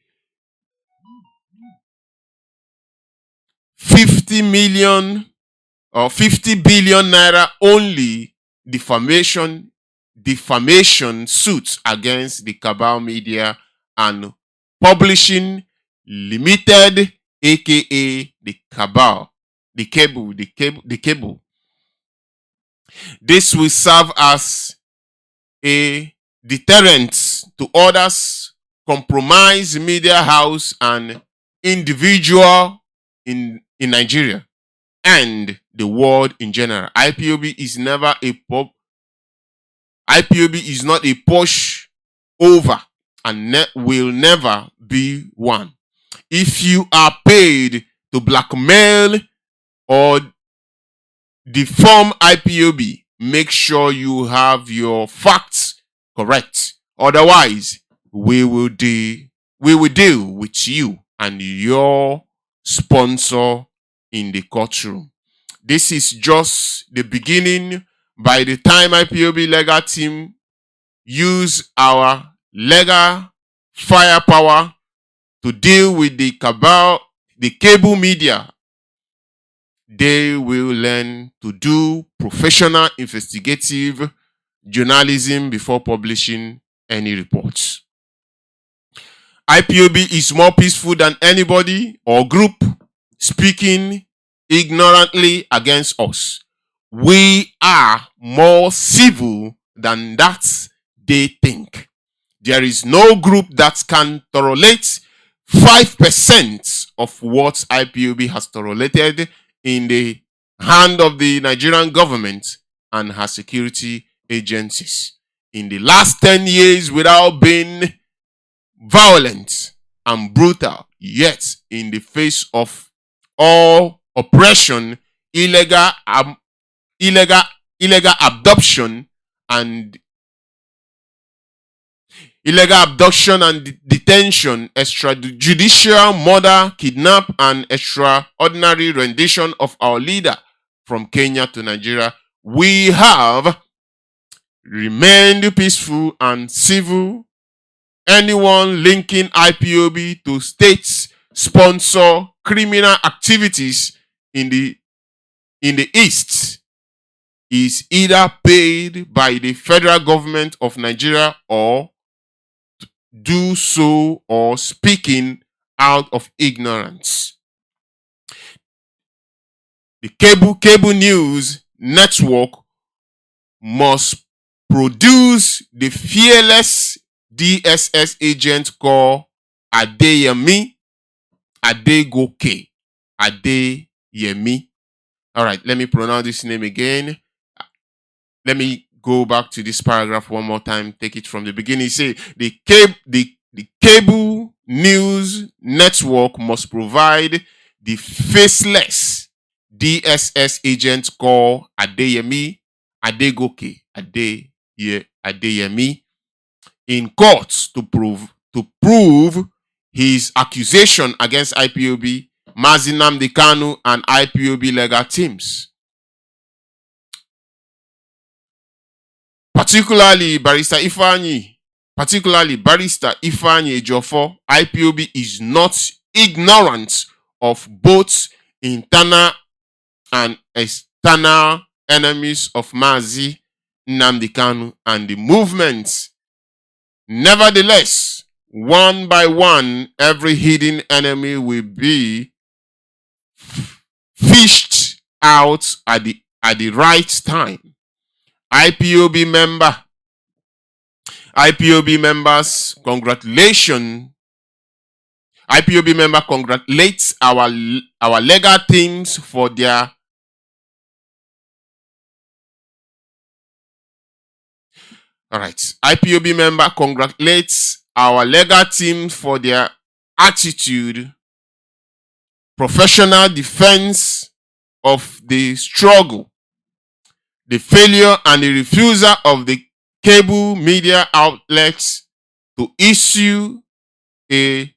50 million or 50 billion naira only defamation suit against the Cabal Media and Publishing Limited, aka the Cabal, the cable. This will serve as a deterrent to others, compromise media house and individual in Nigeria and the world in general. IPOB is not a push over and will never be one. If you are paid to blackmail or deform IPOB, make sure you have your facts correct. Otherwise, we will deal with you and your sponsor in the courtroom. This is just the beginning. By the time IPOB legal team use our legal firepower to deal with the cabal, the cable media, they will learn to do professional investigative journalism before publishing any reports. IPOB is more peaceful than anybody or group speaking ignorantly against us. We are more civil than that they think. There is no group that can tolerate 5% of what IPOB has tolerated in the hand of the Nigerian government and her security agencies in the last 10 years without being violent and brutal, yet in the face of all oppression, illegal abduction and detention, extrajudicial murder, kidnap, and extraordinary rendition of our leader from Kenya to Nigeria, we have remained peaceful and civil. Anyone linking IPOB to states sponsor criminal activities in the East is either paid by the federal government of Nigeria or do so or speaking out of ignorance. The cable news network must produce the fearless DSS agent called Adeyemi Adegoke. Adeyemi. All right, let me pronounce this name again. Let me go back to this paragraph one more time. Take it from the beginning. Say the cable news network must provide the faceless DSS agent called Adeyemi Adegoke. Adeyemi in court to prove his accusation against IPOB, Mazi Nnamdi Kanu, and IPOB legal teams. Particularly Barrister Ifeanyi Ejiofor, IPOB is not ignorant of both internal and external enemies of Mazi Nnamdi Kanu and the movement. Nevertheless, one by one, every hidden enemy will be fished out at the right time. IPOB members, congratulations. IPOB member congratulates our legal teams for their IPOB member congratulates our legal team for their attitude, professional defense of the struggle, the failure and the refusal of the cable media outlets to issue a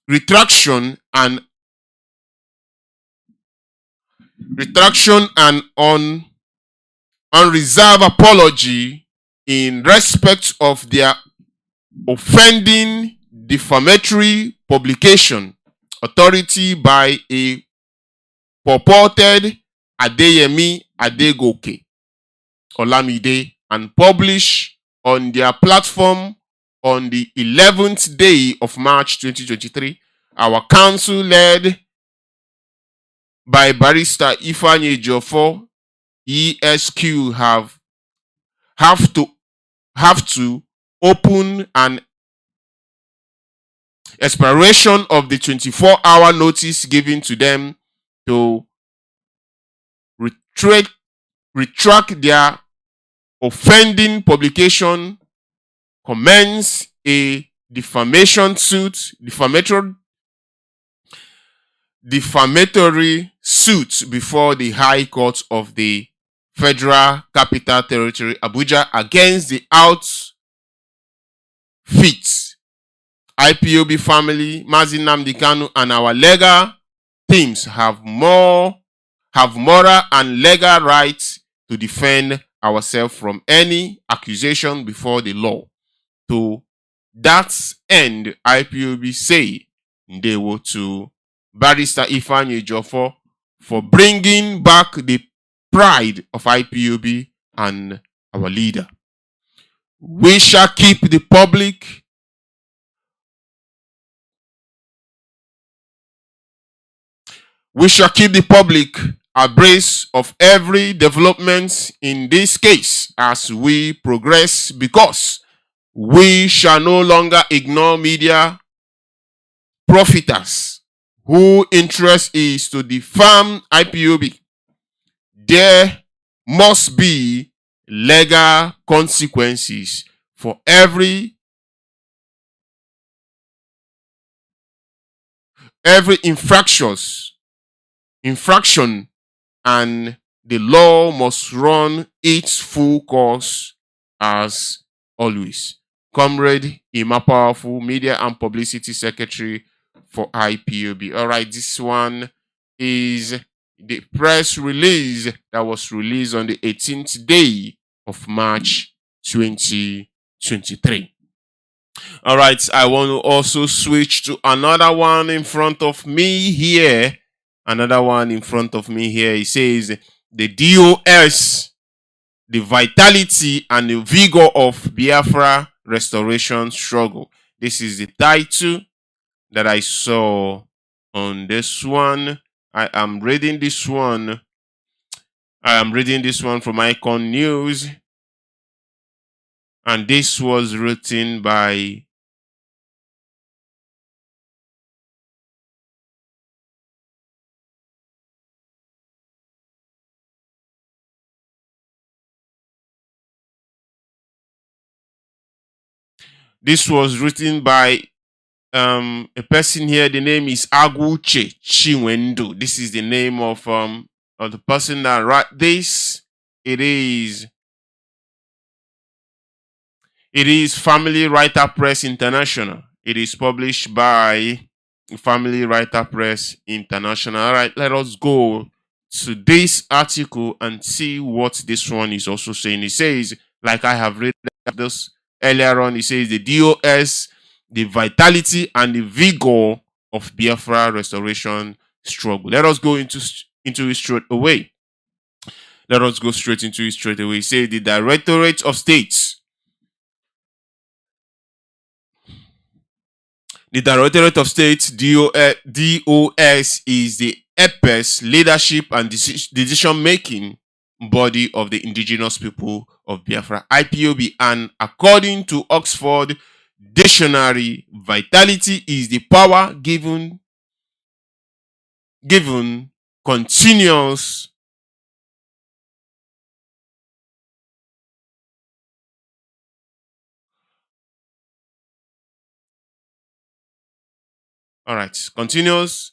retraction and unreserved apology in respect of their offending defamatory publication authority by a purported Adeyemi Adegoke Olamide and published on their platform on the 11th day of March 2023. Our council, led by Barrister Ifeanyi Ejiofor, ESQ, have to open an expiration of the 24-hour notice given to them to retract their offending publication commence a defamation suit, defamatory suit before the High Court of the Federal Capital Territory, Abuja, against the outfit IPOB family, Mazi Nnamdi Kanu, and our legal teams have moral and legal rights to defend ourselves from any accusation before the law. To that end, IPOB say they were to Barrister Ifeanyi Ejiofor for bringing back the pride of IPOB and our leader. We shall keep the public abreast of every development in this case as we progress, because we shall no longer ignore media profiteers whose interest is to defame IPOB. There must be legal consequences for every infraction, and the law must run its full course as always. Comrade Ima Powerful, Media and Publicity Secretary for IPOB. All right, this one is the press release that was released on the 18th day of March 2023. All right, I want to also switch to another one in front of me here. It says the DOS, the vitality and the vigor of Biafra restoration struggle. This is the title that I saw on this one. I am reading this one from Icon News, and this was written by a person here. The name is Aguche Chinwendu. This is the name of the person that wrote this. It is Family Writer Press International. It is published by Family Writer Press International. All right, let us go to this article and see what this one is also saying. It says, like I have read this earlier on, it says the DOS, the vitality and the vigor of Biafra restoration struggle. Let us go into it straight away. It says the Directorate of State. The Directorate of State, DOS, is the apex leadership and decision-making body of the indigenous people of Biafra, IPOB, and according to Oxford Dictionary, vitality is the power given continuous continuous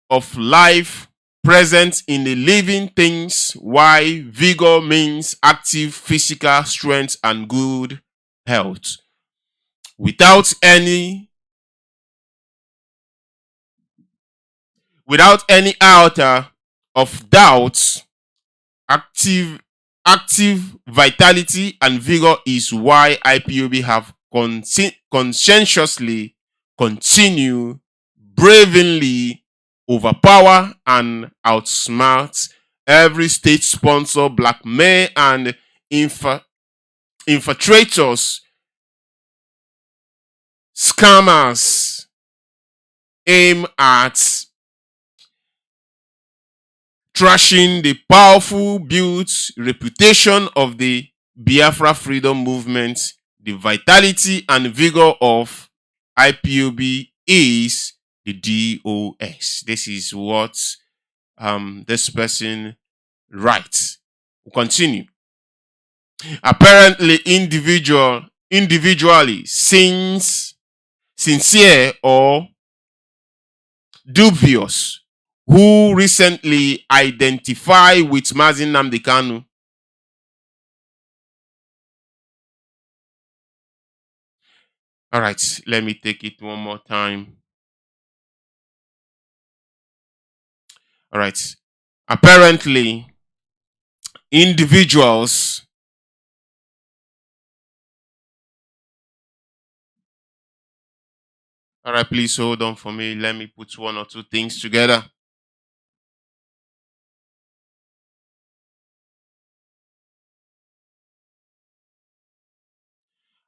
of life present in the living things, while vigor means active physical strength and good health. Without any iota of doubt, active vitality and vigor is why IPOB have conscientiously continue bravely overpower and outsmart every state sponsor, blackmail and infiltrators, scammers aim at trashing the powerful built reputation of the Biafra freedom movement. The vitality and vigor of IPOB is the DOS. This is what this person writes. We'll continue. apparently individually sincere or dubious, who recently identify with Mazi Nnamdi Kanu. All right, let me take it one more time. All right, apparently individuals all right, please hold on for me. Let me put one or two things together.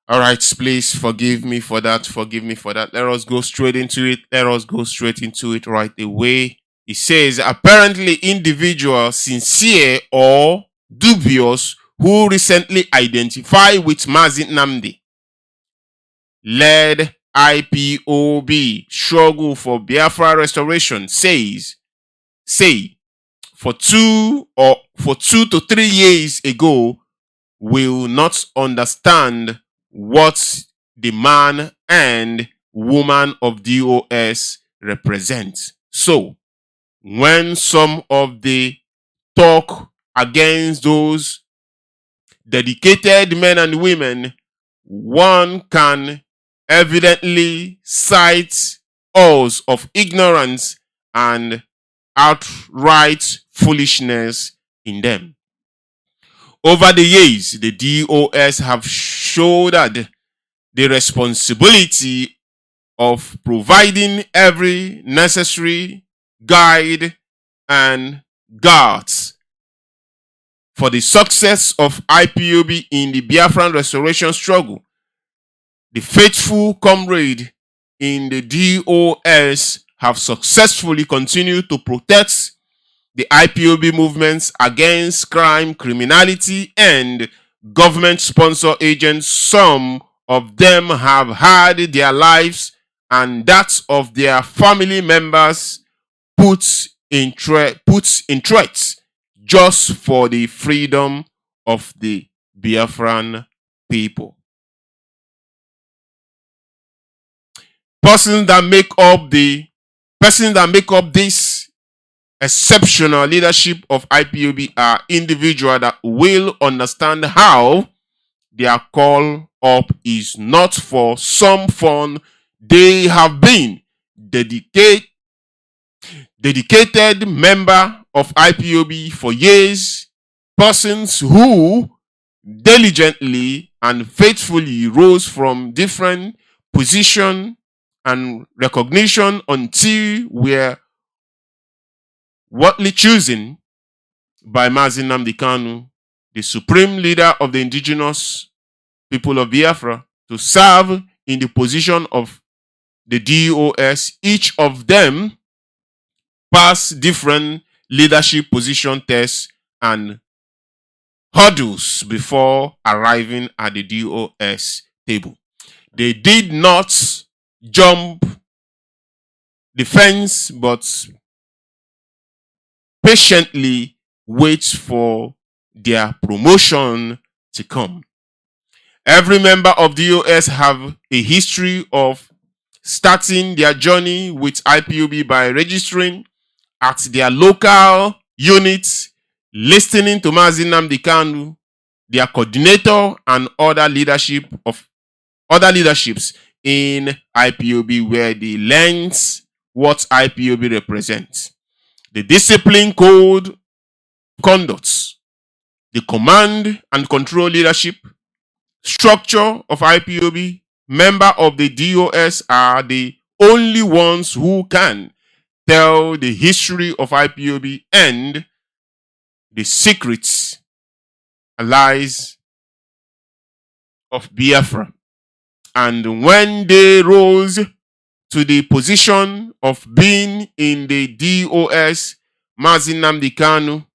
All right, please forgive me for that. Forgive me for that. Let us go straight into it. Let us go straight into it right away. It says, apparently individuals, sincere or dubious, who recently identify with Mazi Nnamdi, led IPOB struggle for Biafra restoration, say for 2 to 3 years ago will not understand what the man and woman of DOS represent. So, when some of the talk against those dedicated men and women, one can evidently cite us of ignorance and outright foolishness in them. Over the years, the DOS have shouldered the responsibility of providing every necessary guide and guards for the success of IPOB in the Biafran restoration struggle. The faithful comrade in the DOS have successfully continued to protect the IPOB movements against crime, criminality, and government-sponsored agents. Some of them have had their lives and that of their family members put in threat just for the freedom of the Biafran people. Persons that make up this exceptional leadership of IPOB are individuals that will understand how their call up is not for some fun. They have been dedicated member of IPOB for years, persons who diligently and faithfully rose from different position and recognition until were whatly chosen by Mazi Nnamdi Kanu, the supreme leader of the indigenous people of Biafra, to serve in the position of the DOS. Each of them passed different leadership position tests and hurdles before arriving at the DOS table. They did not jump the fence, but patiently wait for their promotion to come. Every member of DOS have a history of starting their journey with IPOB by registering at their local units, listening to Mazi Nnamdi Kanu, their coordinator, and other leaderships in IPOB, where they learned what IPOB represents. The discipline code conducts, the command and control leadership structure of IPOB. Member of the DOS are the only ones who can tell the history of IPOB and the secrets lies of Biafra. And when they rose to the position of being in the DOS, Mazi Nnamdi Kanu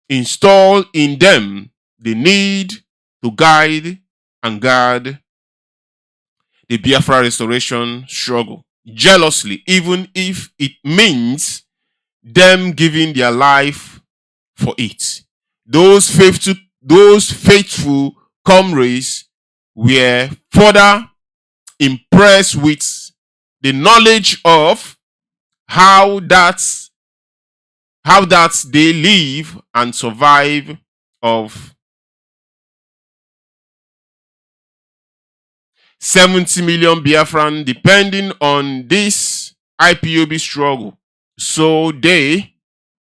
installed in them the need to guide and guard the Biafra restoration struggle jealously, even if it means them giving their life for it. Those those faithful comrades were further impressed with the knowledge of how that they live and survive of 70 million Biafran depending on this IPOB struggle. So they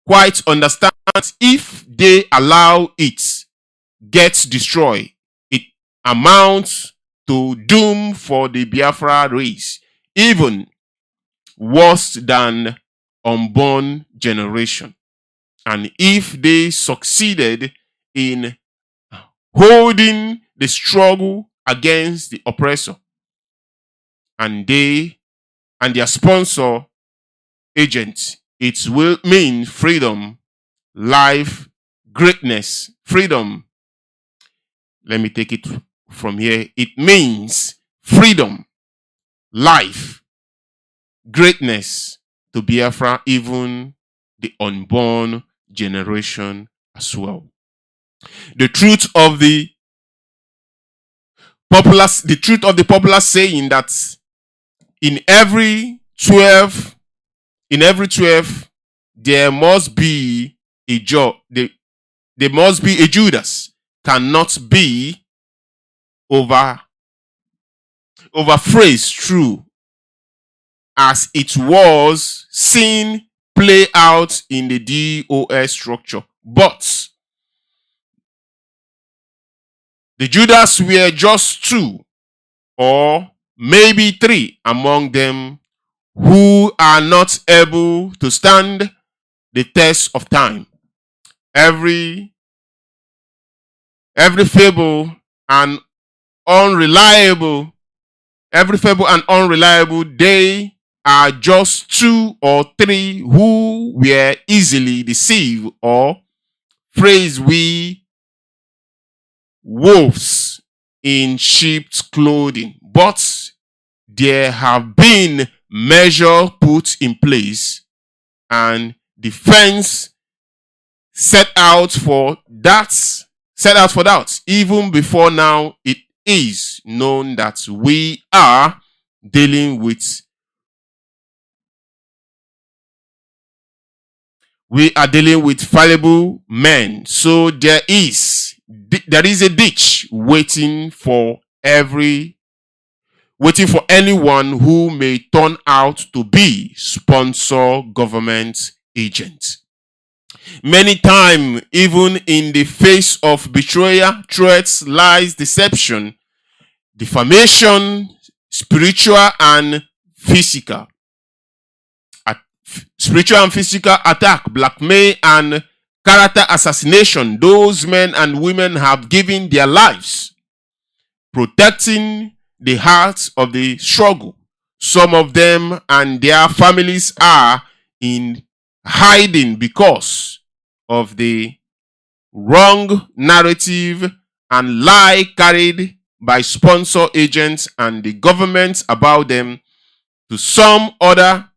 quite understand if they allow it gets destroyed, it amounts to doom for the Biafra race, even worse than unborn generation. And if they succeeded in holding the struggle against the oppressor, and their sponsor agents, it will mean freedom, life, greatness, freedom. Let me take it from here. It means freedom, life, greatness to Biafra, even the unborn generation as well. The truth of the popular saying that in every 12 there must be a there must be a Judas cannot be overphrased true, as it was seen play out in the DOS structure. But the Judas were just 2 or maybe 3 among them who are not able to stand the test of time. Every fable and unreliable, they are just 2 or 3 who were easily deceived, or phrase we wolves in sheep's clothing. But there have been measures put in place and defense set out for that. Even before now, it is known that we are dealing with fallible men. So there is a ditch waiting for anyone who may turn out to be sponsor government agent. Many times, even in the face of betrayal, threats, lies, deception, defamation, spiritual and physical attack, blackmail, and character assassination, those men and women have given their lives protecting the heart of the struggle. Some of them and their families are in hiding because of the wrong narrative and lie carried by sponsor agents and the government about them. To some other,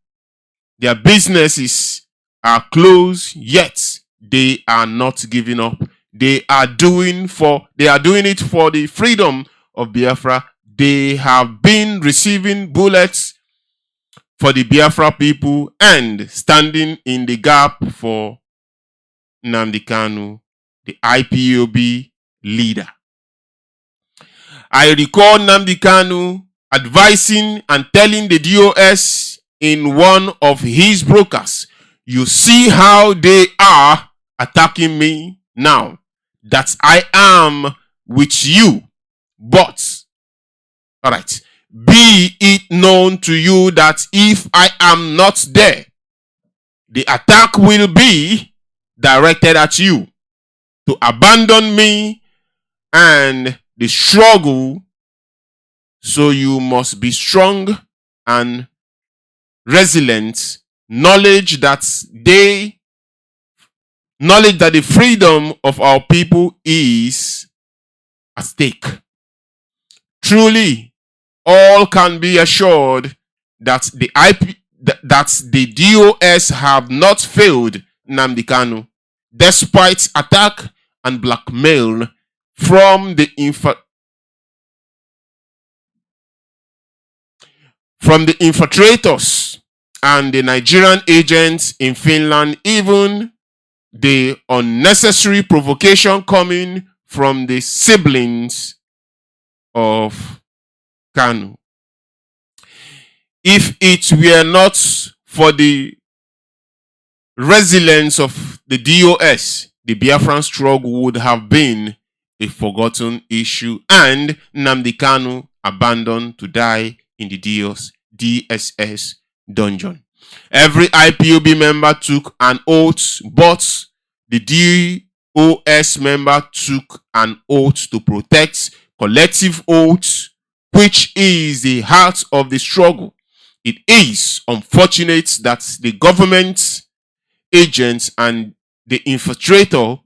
their businesses are closed, yet they are not giving up. They are doing it for the freedom of Biafra. They have been receiving bullets for the Biafra people and standing in the gap for Nnamdi Kanu, the IPOB leader. I recall Nnamdi Kanu advising and telling the DOS in one of his broadcasts, "You see how they are attacking me now, that I am with you. But, all right, be it known to you that if I am not there, the attack will be directed at you to abandon me and the struggle. So you must be strong and resilient. Knowledge that the freedom of our people is at stake. Truly, all can be assured that the DOS have not failed Nnamdi Kanu, despite attack and blackmail from the infiltrators and the Nigerian agents in Finland, even the unnecessary provocation coming from the siblings of Kanu. If it were not for the resilience of the DOS, the Biafran struggle would have been a forgotten issue and Nnamdi Kanu abandoned to die in the DSS dungeon. Every IPOB member took an oath, but the DOS member took an oath to protect collective oath, which is the heart of the struggle. It is unfortunate that the government agents and the infiltrator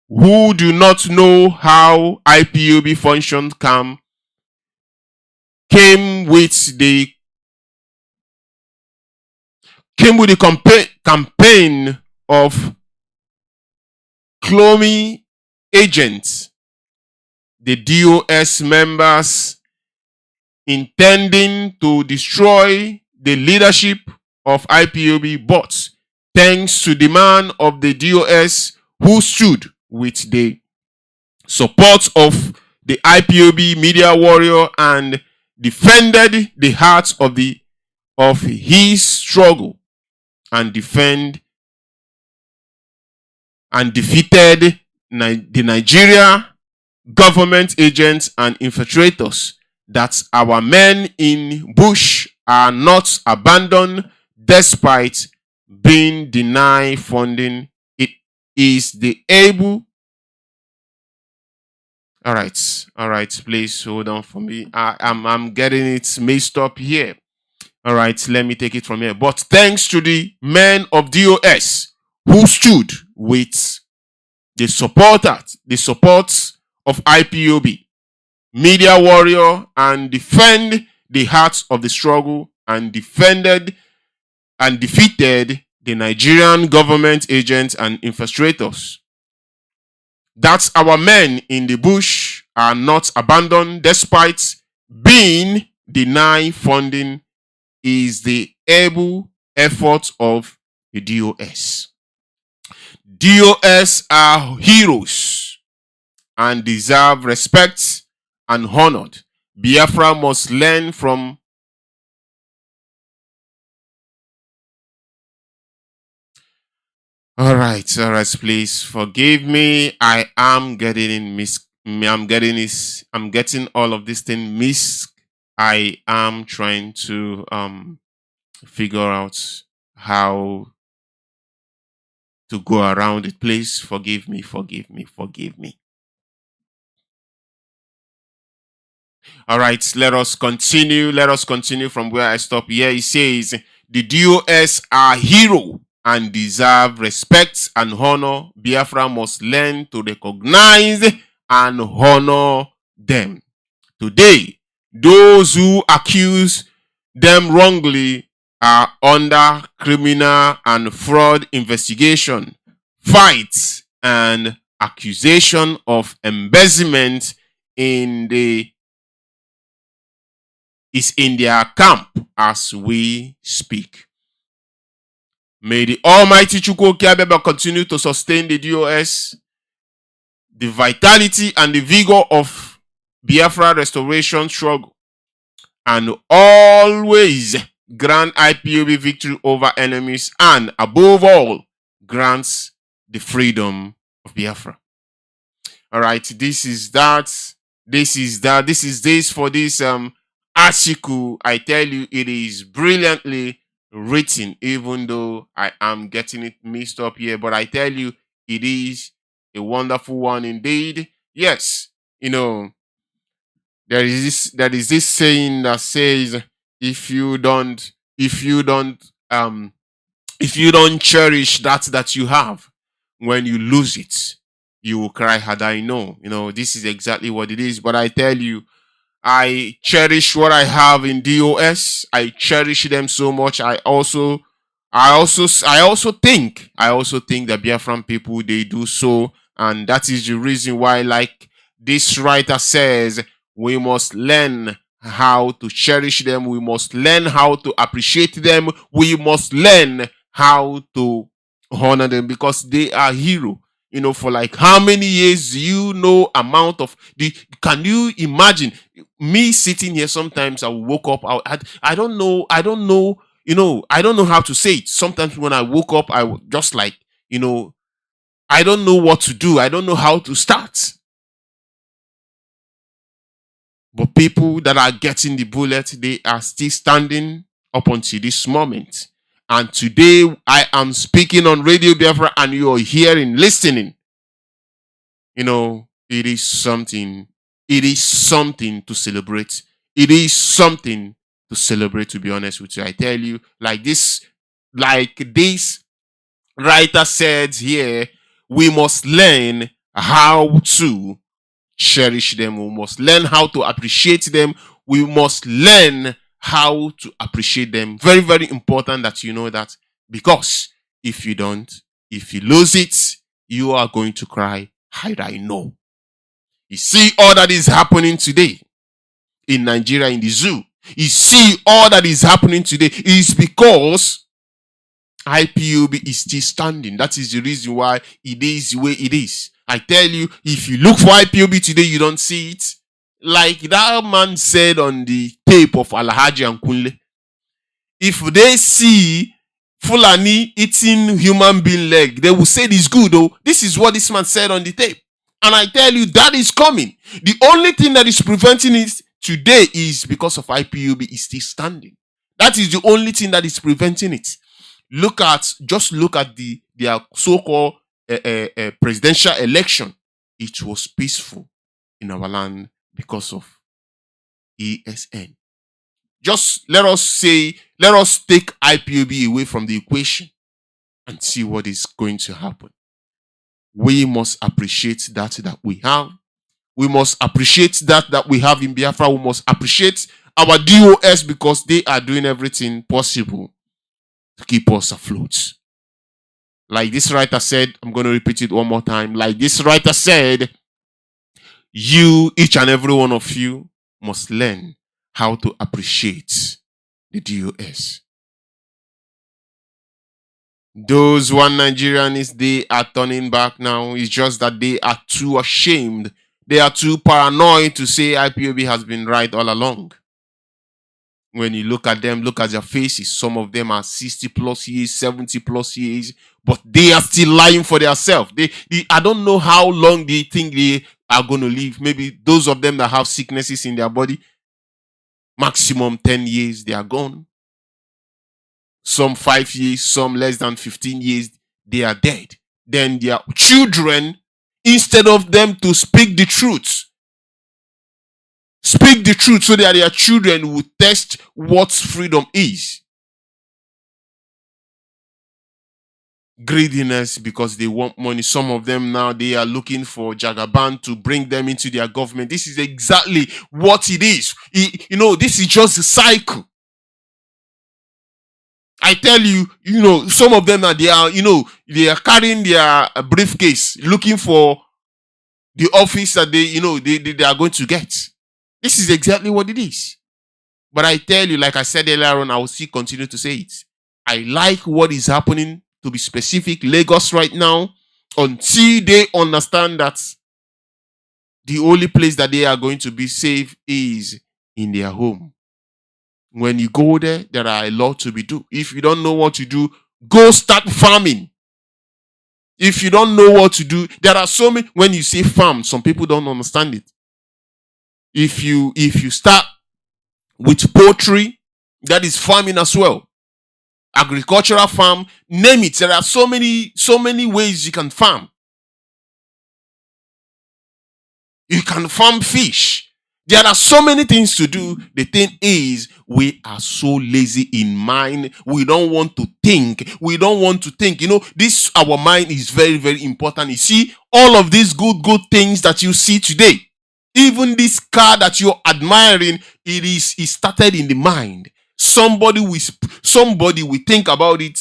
who do not know how IPOB functions came with the campaign of cloning agents, the DOS members intending to destroy the leadership of IPOB, but thanks to the man of the DOS who stood with the support of the IPOB media warrior and defended the heart of his struggle and defeated the Nigeria government agents and infiltrators, that our men in bush are not abandoned despite being denied funding. It is the able. All right, please hold on for me. I'm getting it mixed up here. All right, let me take it from here. But thanks to the men of DOS who stood with the support of IPOB, media warrior, and defend the heart of the struggle and defended and defeated the Nigerian government agents and infiltrators. That's our men in the bush are not abandoned despite being denied funding, is the able effort of the DOS. DOS are heroes and deserve respect and honored. Biafra must learn from All right, please forgive me. I'm getting all of this thing missed. I am trying to figure out how to go around it. Please forgive me. All right, let us continue from where I stop here. He says the DOS are hero and deserve respect and honor. Biafra must learn to recognize and honor them. Today, those who accuse them wrongly are under criminal and fraud investigation, fights, and accusation of embezzlement is in their camp as we speak. May the Almighty Chukwu continue to sustain the DOS, the vitality and the vigor of Biafra restoration struggle, and always grant IPOB victory over enemies, and above all, grants the freedom of Biafra. All right, this is this for this article. I tell you, it is brilliantly written, even though I am getting it mixed up here, but I tell you, it is a wonderful one indeed. Yes, there is this saying that says, if you don't cherish that you have, when you lose it, you will cry, had I known. This is exactly what it is. But I tell you, I cherish what I have in DOS. I cherish them so much. I also I also think the Biafran people, they do so, and that is the reason why, like this writer says, we must learn how to cherish them, we must learn how to appreciate them, we must learn how to honor them, because they are hero. For like how many years, amount of can you imagine me sitting here? Sometimes I will woke up, I don't know, I don't know how to say it. Sometimes when I woke up, I would just like, I don't know what to do. I don't know how to start. But people that are getting the bullet, they are still standing up until this moment. And today I am speaking on Radio Biafra, and you are hearing, listening. It is something. It is something to celebrate. It is something to celebrate, to be honest with you. I tell you, like this writer said here, we must learn how to cherish them. We must learn how to appreciate them. We must learn how to appreciate them. Very, very important that you know that, because if you don't, if you lose it, you are going to cry. I know. You see all that is happening today in Nigeria, in the zoo. You see all that is happening today is because IPOB is still standing. That is the reason why it is the way it is. I tell you, if you look for IPOB today, you don't see it. Like that man said on the tape of Alhaji and Kunle, if they see Fulani eating human being leg, they will say this good. Oh, this is what this man said on the tape. And I tell you, that is coming. The only thing that is preventing it today is because of IPOB is still standing. That is the only thing that is preventing it. Just look at their so-called presidential election. It was peaceful in our land because of ESN. Just let us take IPOB away from the equation and see what is going to happen. We must appreciate that we have. We must appreciate that we have in Biafra. We must appreciate our DOS, because they are doing everything possible to keep us afloat. Like this writer said, I'm going to repeat it one more time. Like this writer said, each and every one of you must learn how to appreciate the DOS. Those one Nigerians, they are turning back now. It's just that they are too ashamed. They are too paranoid to say IPOB has been right all along. When you look at them, look at their faces. Some of them are 60 plus years, 70 plus years, but they are still lying for themselves. I don't know how long they think they are going to live. Maybe those of them that have sicknesses in their body, maximum 10 years, they are gone. Some 5 years, some less than 15 years, they are dead. Then their children, instead of them to speak the truth so that their children will test what freedom is. Greediness, because they want money. Some of them now, they are looking for Jagaban to bring them into their government. This is exactly what it is. This is just a cycle. I tell you, some of them they are carrying their briefcase, looking for the office that they are going to get. This is exactly what it is. But I tell you, like I said earlier on, I will still continue to say it. I like what is happening, to be specific, Lagos right now, until they understand that the only place that they are going to be safe is in their home. When you go there, there are a lot to be do. If you don't know what to do, go start farming. If you don't know what to do, there are so many. When you say farm, some people don't understand it. If you start with poultry, that is farming as well. Agricultural farm, name it. There are so many ways you can farm. You can farm fish. There are so many things to do. The thing is, we are so lazy in mind. We don't want to think. This, our mind is very, very important. You see, all of these good things that you see today, even this car that you're admiring, it started in the mind. Somebody will think about it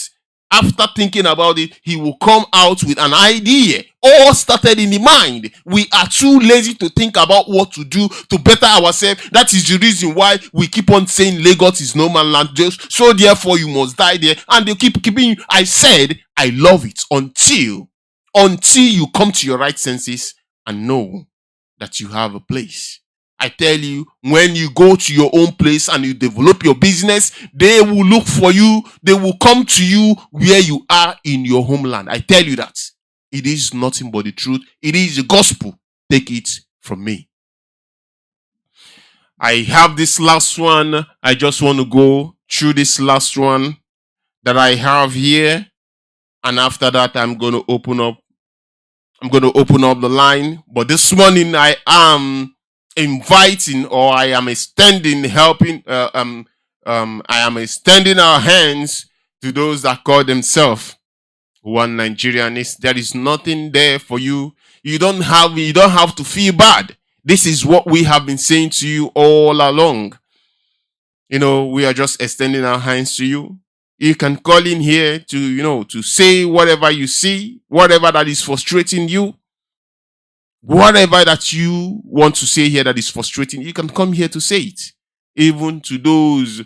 After thinking about it, he will come out with an idea. All started in the mind. We are too lazy to think about what to do to better ourselves. That is the reason why we keep on saying Lagos is no man's land. Just so therefore you must die there. And they keep keeping. I said I love it until you come to your right senses and know that you have a place. I tell you, when you go to your own place and you develop your business, they will look for you. They will come to you where you are in your homeland. I tell you that. It is nothing but the truth. It is the gospel. Take it from me. I have this last one. I just want to go through this last one that I have here. And after that, I'm going to open up the line. But this morning, I am inviting, or I am extending I am extending our hands to those that call themselves one Nigerianists. There is nothing there for you. You don't have to feel bad. This is what we have been saying to you all along. We are just extending our hands to you. You can call in here to say whatever you see, whatever that is frustrating you. Whatever that you want to say here that is frustrating, you can come here to say it. Even to those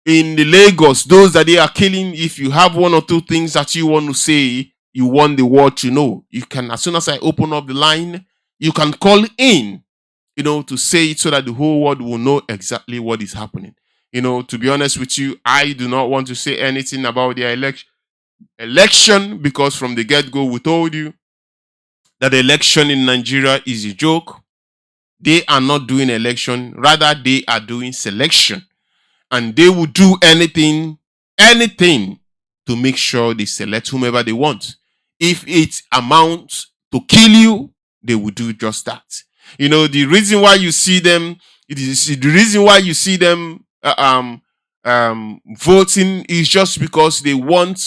in the Lagos, those that they are killing, if you have one or two things that you want to say, you want the world to know, you can, as soon as I open up the line, you can call in, to say it so that the whole world will know exactly what is happening. To be honest with you, I do not want to say anything about the election because from the get-go we told you that the election in Nigeria is a joke. They are not doing election. Rather, they are doing selection. And they will do anything to make sure they select whomever they want. If it amounts to kill you, they will do just that. The reason why you see them, voting is just because they want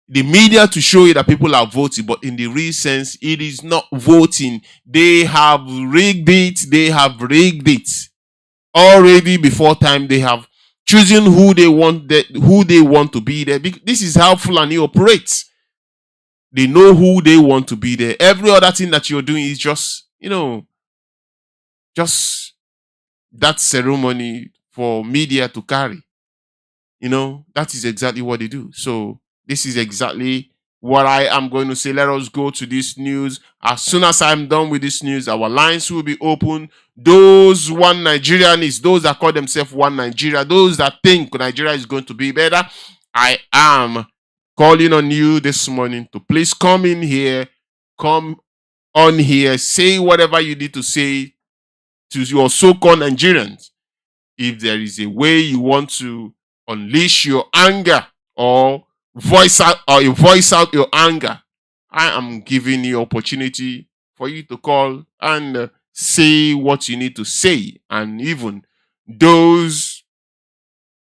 the media to show you that people are voting, but in the real sense, it is not voting. They have rigged it. Already before time, they have chosen who they want to be there. This is how Fulani operates. They know who they want to be there. Every other thing that you're doing is just that ceremony for media to carry. That is exactly what they do. So this is exactly what I am going to say. Let us go to this news. As soon as I'm done with this news, our lines will be open. Those one Nigerianists, those that call themselves one Nigeria, those that think Nigeria is going to be better, I am calling on you this morning to please come on here, say whatever you need to say to your so-called Nigerians. If there is a way you want to unleash your anger or voice out your anger, I am giving you opportunity for you to call and say what you need to say. And even those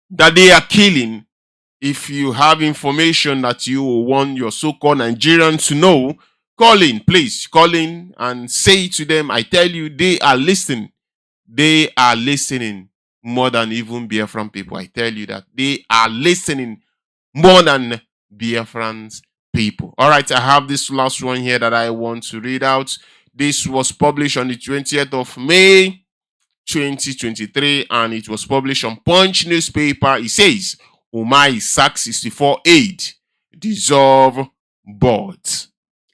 that they are killing, if you have information that you want your so-called Nigerians to know, call in, please. Call in and say to them, I tell you, they are listening. They are listening more than even Biafran people. I tell you that they are listening more than Biafrans people. All right, I have this last one here that I want to read out. This was published on the 20th of May, 2023, and it was published on Punch newspaper. It says, Umahi sack 64 aide, dissolve board.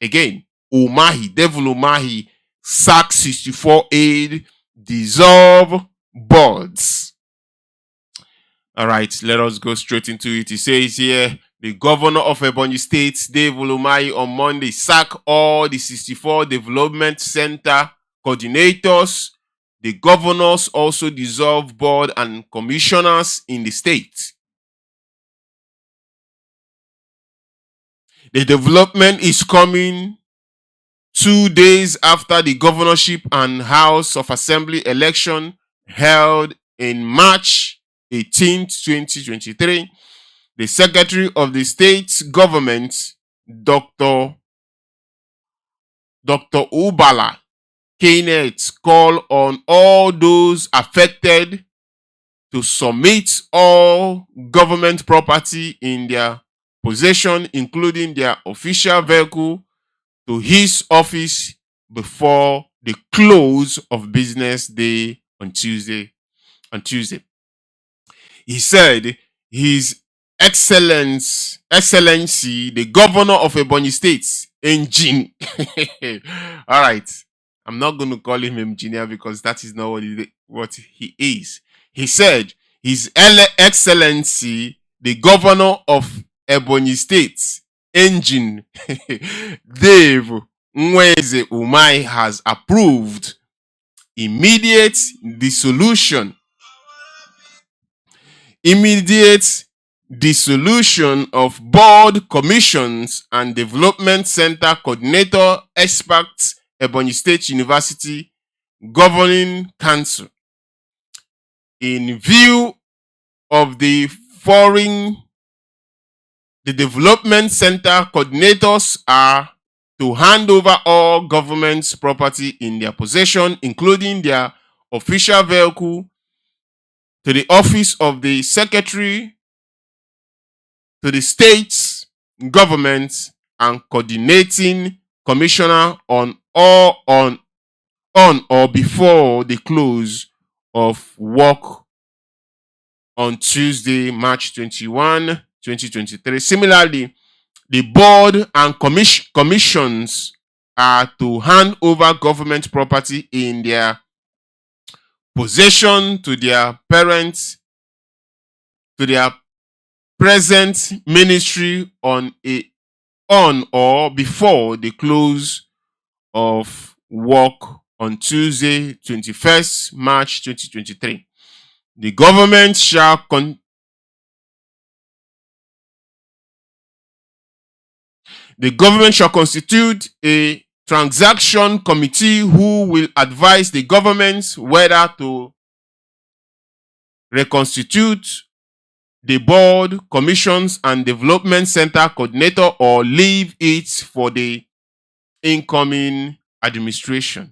Again, Devil Umahi sack 64 aide, dissolve boards. All right, let us go straight into it. It says here, the governor of Ebonyi State, Dave Umahi, on Monday sacked all the 64 development center coordinators. The governors also dissolved board and commissioners in the state. The development is coming 2 days after the governorship and House of Assembly election held in March 18th, 2023. The Secretary of the State Government, Dr. Ubala Kenneth, called on all those affected to submit all government property in their possession, including their official vehicle, to his office before the close of business day on Tuesday. He said His Excellency, the governor of Ebonyi State, Engine. All right. I'm not going to call him engineer because that is not what he is. He said His Excellency, the governor of Ebonyi State, Engine, Dave Nweze Umai, has approved immediate dissolution of board, commissions, and development center coordinator, experts, Ebonyi State University Governing Council. In view of the development center coordinators are to hand over all government property in their possession, including their official vehicle, to the office of the secretary to the state's government and coordinating commissioner on or before the close of work on Tuesday, March 21, 2023. Similarly, the board and commissions are to hand over government property in their possession to their parents, to their present ministry on or before the close of work on Tuesday, 21st March 2023. The government shall constitute a transaction committee who will advise the government whether to reconstitute the board, commissions, and development center coordinator or leave it for the incoming administration.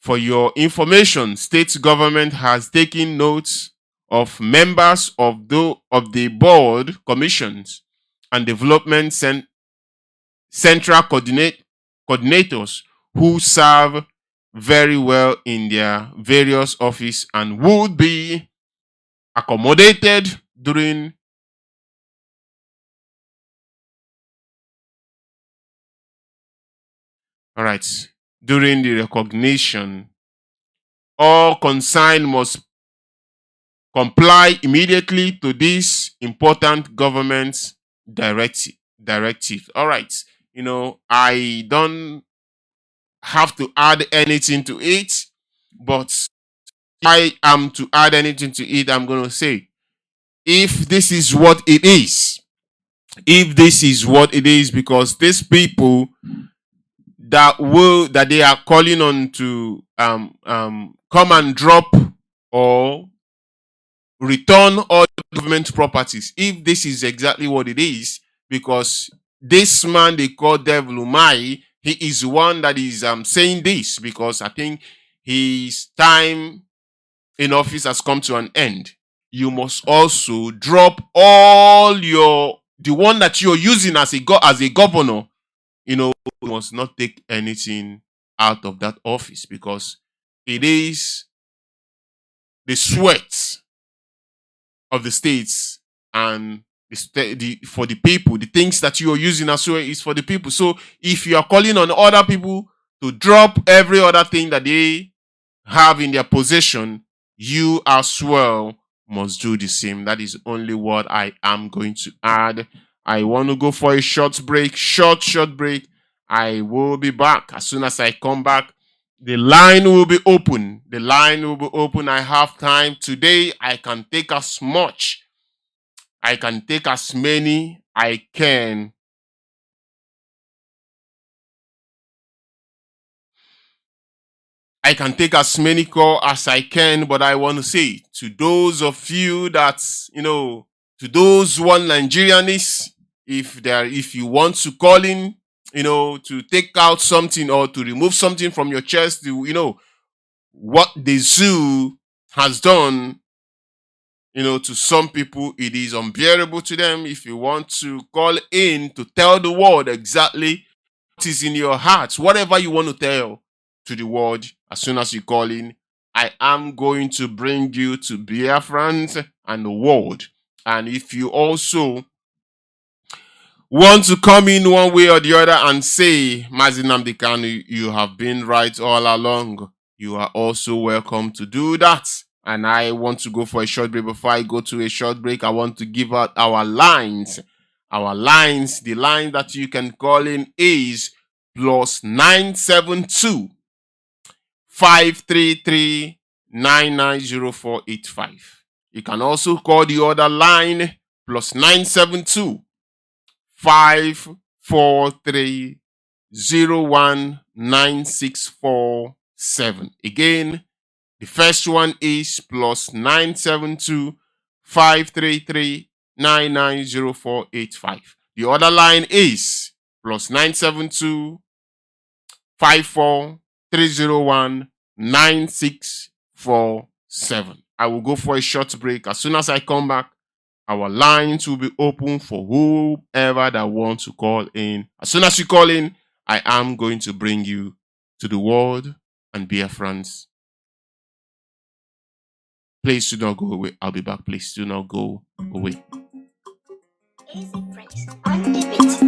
For your information, state government has taken notes of members of the board, commissions, and development central coordinators who serve very well in their various offices and would be accommodated during the recognition. All concerned must comply immediately to this important government directive. All right. I don't have to add anything to it, but if I am to add anything to it, I'm going to say, if this is what it is, because these people that they are calling on to come and drop or return all government properties, if this is exactly what it is, because this man they call Devil Umai, he is one that is saying this because I think his time in office has come to an end. You must also drop all the one that you're using as a governor. You must not take anything out of that office because it is the sweat of the states and for the people. The things that you are using as well is for the people. So if you are calling on other people to drop every other thing that they have in their possession, you as well must do the same. That is only what I am going to add. I want to go for a short break. Short break. I will be back. As soon as I come back, the line will be open. I have time today. I can take as much. I can take as many I can. I can take as many calls as I can, but I want to say to those of you that, to those one Nigerianists, if you want to call in, to take out something or to remove something from your chest, what the zoo has done, to some people, it is unbearable to them. If you want to call in to tell the world exactly what is in your heart, whatever you want to tell to the world, as soon as you call in, I am going to bring you to Biafrans and the world. And if you also want to come in one way or the other and say, Mazi Nnamdi Kanu, you have been right all along, you are also welcome to do that. And I want to go for a short break. Before I go to a short break, I want to give out our lines. Our lines, the line that you can call in is +972 533 990485. You can also call the other line +972 543 019647. Again, the first one is +972 533 990485. The other line is +972 54301 9647. I will go for a short break. As soon as I come back, our lines will be open for whoever that wants to call in. As soon as you call in, I am going to bring you to the world and Biafrans. Please do not go away. I'll be back. Please do not go away.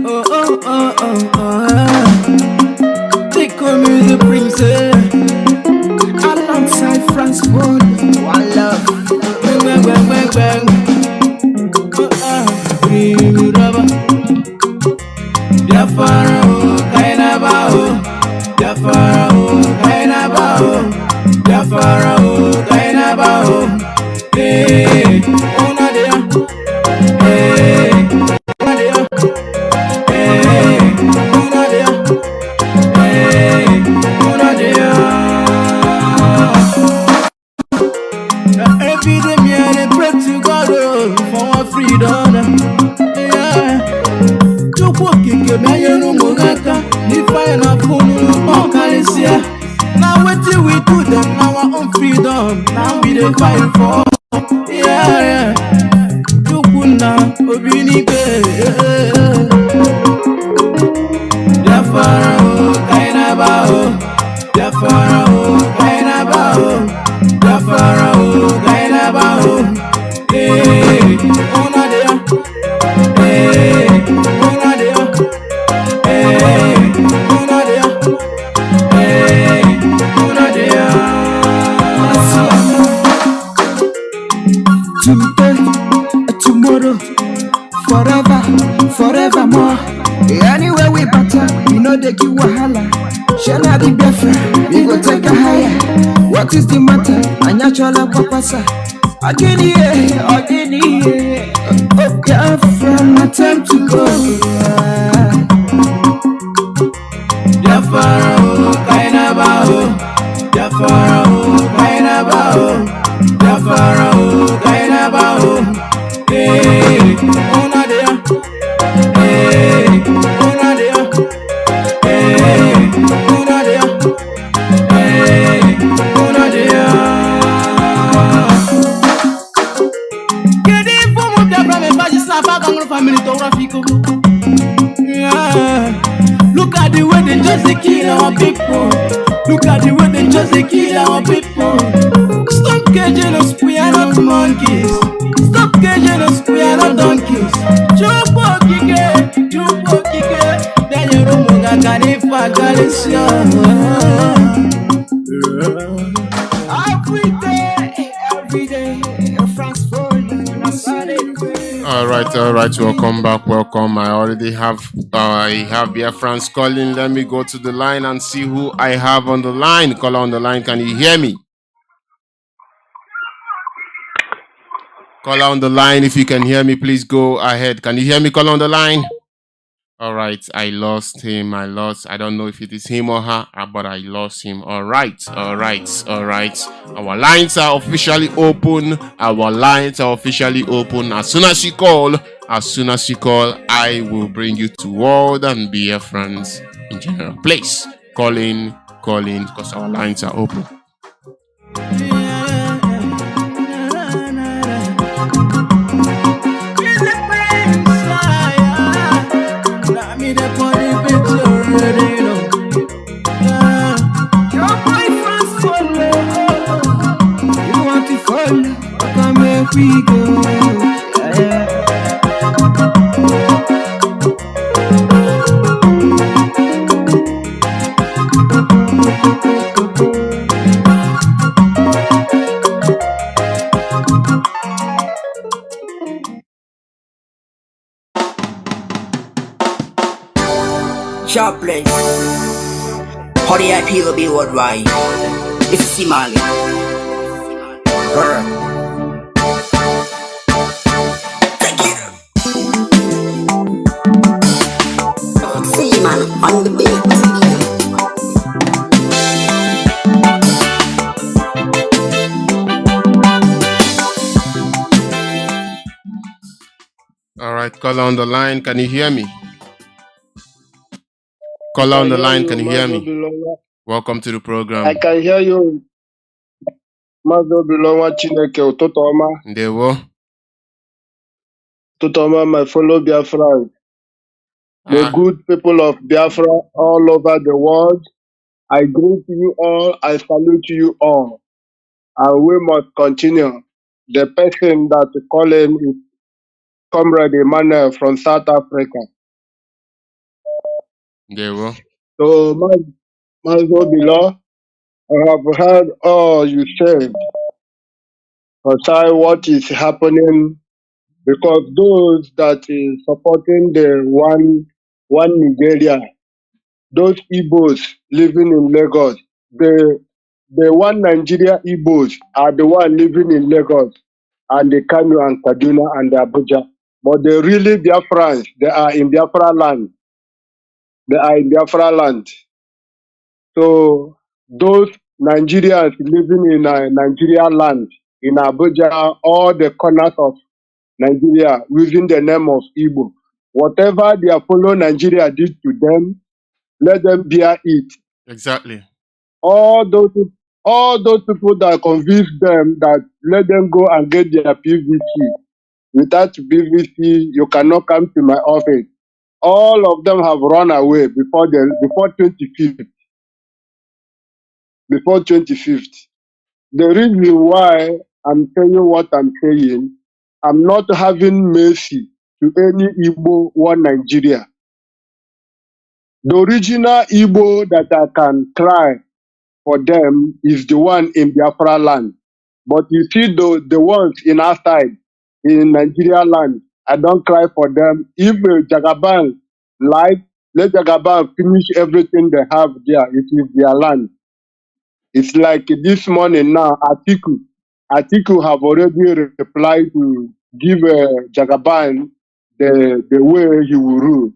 Oh, oh, oh, oh, oh. Take on me the princess. Alongside France Ford. One love. Bang, bang, bang, bang, bang. Biafra, Kainaba, Biafra, Kainaba, Biafra, Kainaba, hey, ona dia, hey, ona dia, hey, ona dia, hey, ona dia. Every day me I pray to God for our freedom. Yeah. If I not now what do we do them? Now our own freedom. Now we dey fight for. Yeah. Tukuna obini be. Biafra Kainaba. Biafra Kainaba. Biafra Kainaba. Hey, ona dia. Hey, ona dia. Hey, ona dia. Hey, ona dia. Today, tomorrow, forever, forevermore. Anywhere we battle, we know they give wahala. Shall I be Biafra? We go take a higher. What is the matter? A natural papasa. Again, yeah, again, yeah. Oh, Biafra, my time to go. Biafra, Kainaba, Biafra, Kainaba, Biafra, Kainaba, hey, ona dia, hey, ona dia, hey, ona dia, hey, ona dia. Kedi fomo Biafra me baji snapa kangro family to Rafiko. Yeah. Look at the way they just kill our people. Look at the way they just kill our people. Stop caging us, we are not monkeys. Stop caging us, we are not donkeys. Chupo kike, then you rumunga kanifa galisya. Every day, France for you. All right, welcome back, welcome. I already have Biafrans calling. Let me go to the line and see who I have on the line. Caller on the line, can you hear me? Caller on the line, if you can hear me, please go ahead. Can you hear me, caller on the line? All right, I lost him. I don't know if it is him or her, but I lost him. All right. Our lines are officially open. As soon as you call, I will bring you to world and Biafrans in general. Please call in, because our lines are open. make we go. Yeah. Sharp place. How the IP will be worldwide. It's Simali. Simali on the beat. All right, caller on the line, can you hear me? Caller on the line, can you hear me? Welcome to the program. I can hear you. Mazi Nwachineke, ụtụtụ ọma. Ndewo. Ụtụtụ ọma, my fellow Biafrans. The good people of Biafra all over the world. I greet you all. I salute you all. And we must continue. The person that call him is Comrade Emmanuel from South Africa. Ndewo. So, Mazi Obilo, I have heard all you said concerning what is happening, because those that is supporting the one Nigeria, those Igbos living in Lagos, the one Nigeria Igbos are the one living in Lagos and the Kanu and Kaduna and the Abuja. But the really Biafrans, they are in Biafra land. They are in Biafra land. So those Nigerians living in Nigeria land, in Abuja, all the corners of Nigeria, using the name of Igbo. Whatever their fellow Nigeria did to them, let them bear it. Exactly. All those people that convince them that let them go and get their PVC. Without PVC, you cannot come to my office. All of them have run away before 25th. Before 25th. The reason why I'm saying what I'm saying, I'm not having mercy to any Igbo one Nigeria. The original Igbo that I can cry for them is the one in Biafra land. But you see the ones in outside, in Nigeria land, I don't cry for them. If Jagaban like, let Jagaban finish everything they have there. It is their land. It's like this morning now, Atiku have already replied to give Jagaban the way he will rule.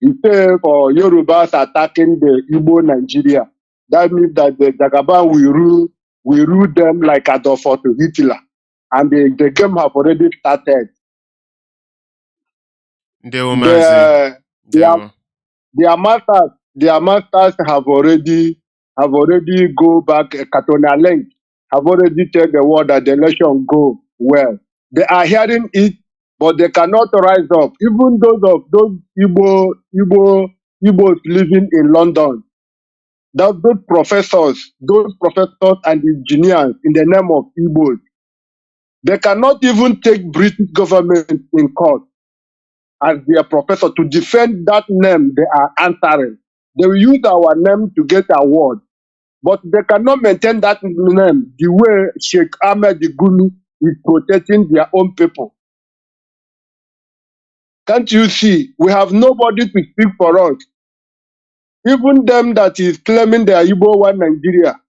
He said for Yorubas attacking the Igbo Nigeria, that means that the Jagaban will rule them like Adolf Hitler. And the game have already started. Their masters have already go back. Katona Length have already tell the world that the election go well. They are hearing it, but they cannot rise up. Even those Igbos living in London, those professors and engineers in the name of Igbos, they cannot even take British government in court as their professor to defend that name they are answering. They will use our name to get award, but they cannot maintain that name the way Sheikh Ahmed Gumi is protecting their own people. Can't you see? We have nobody to speak for us. Even them that is claiming they are Igbo one Nigeria,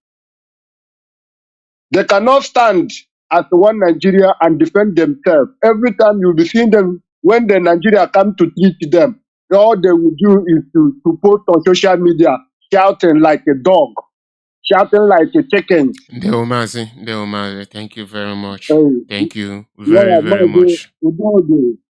they cannot stand as one Nigeria and defend themselves. Every time you'll be seeing them, when the Nigeria come to treat them, all they will do is to post on social media, shouting like a dog, shouting like a chicken. Mazi, thank you very much. Thank you very much.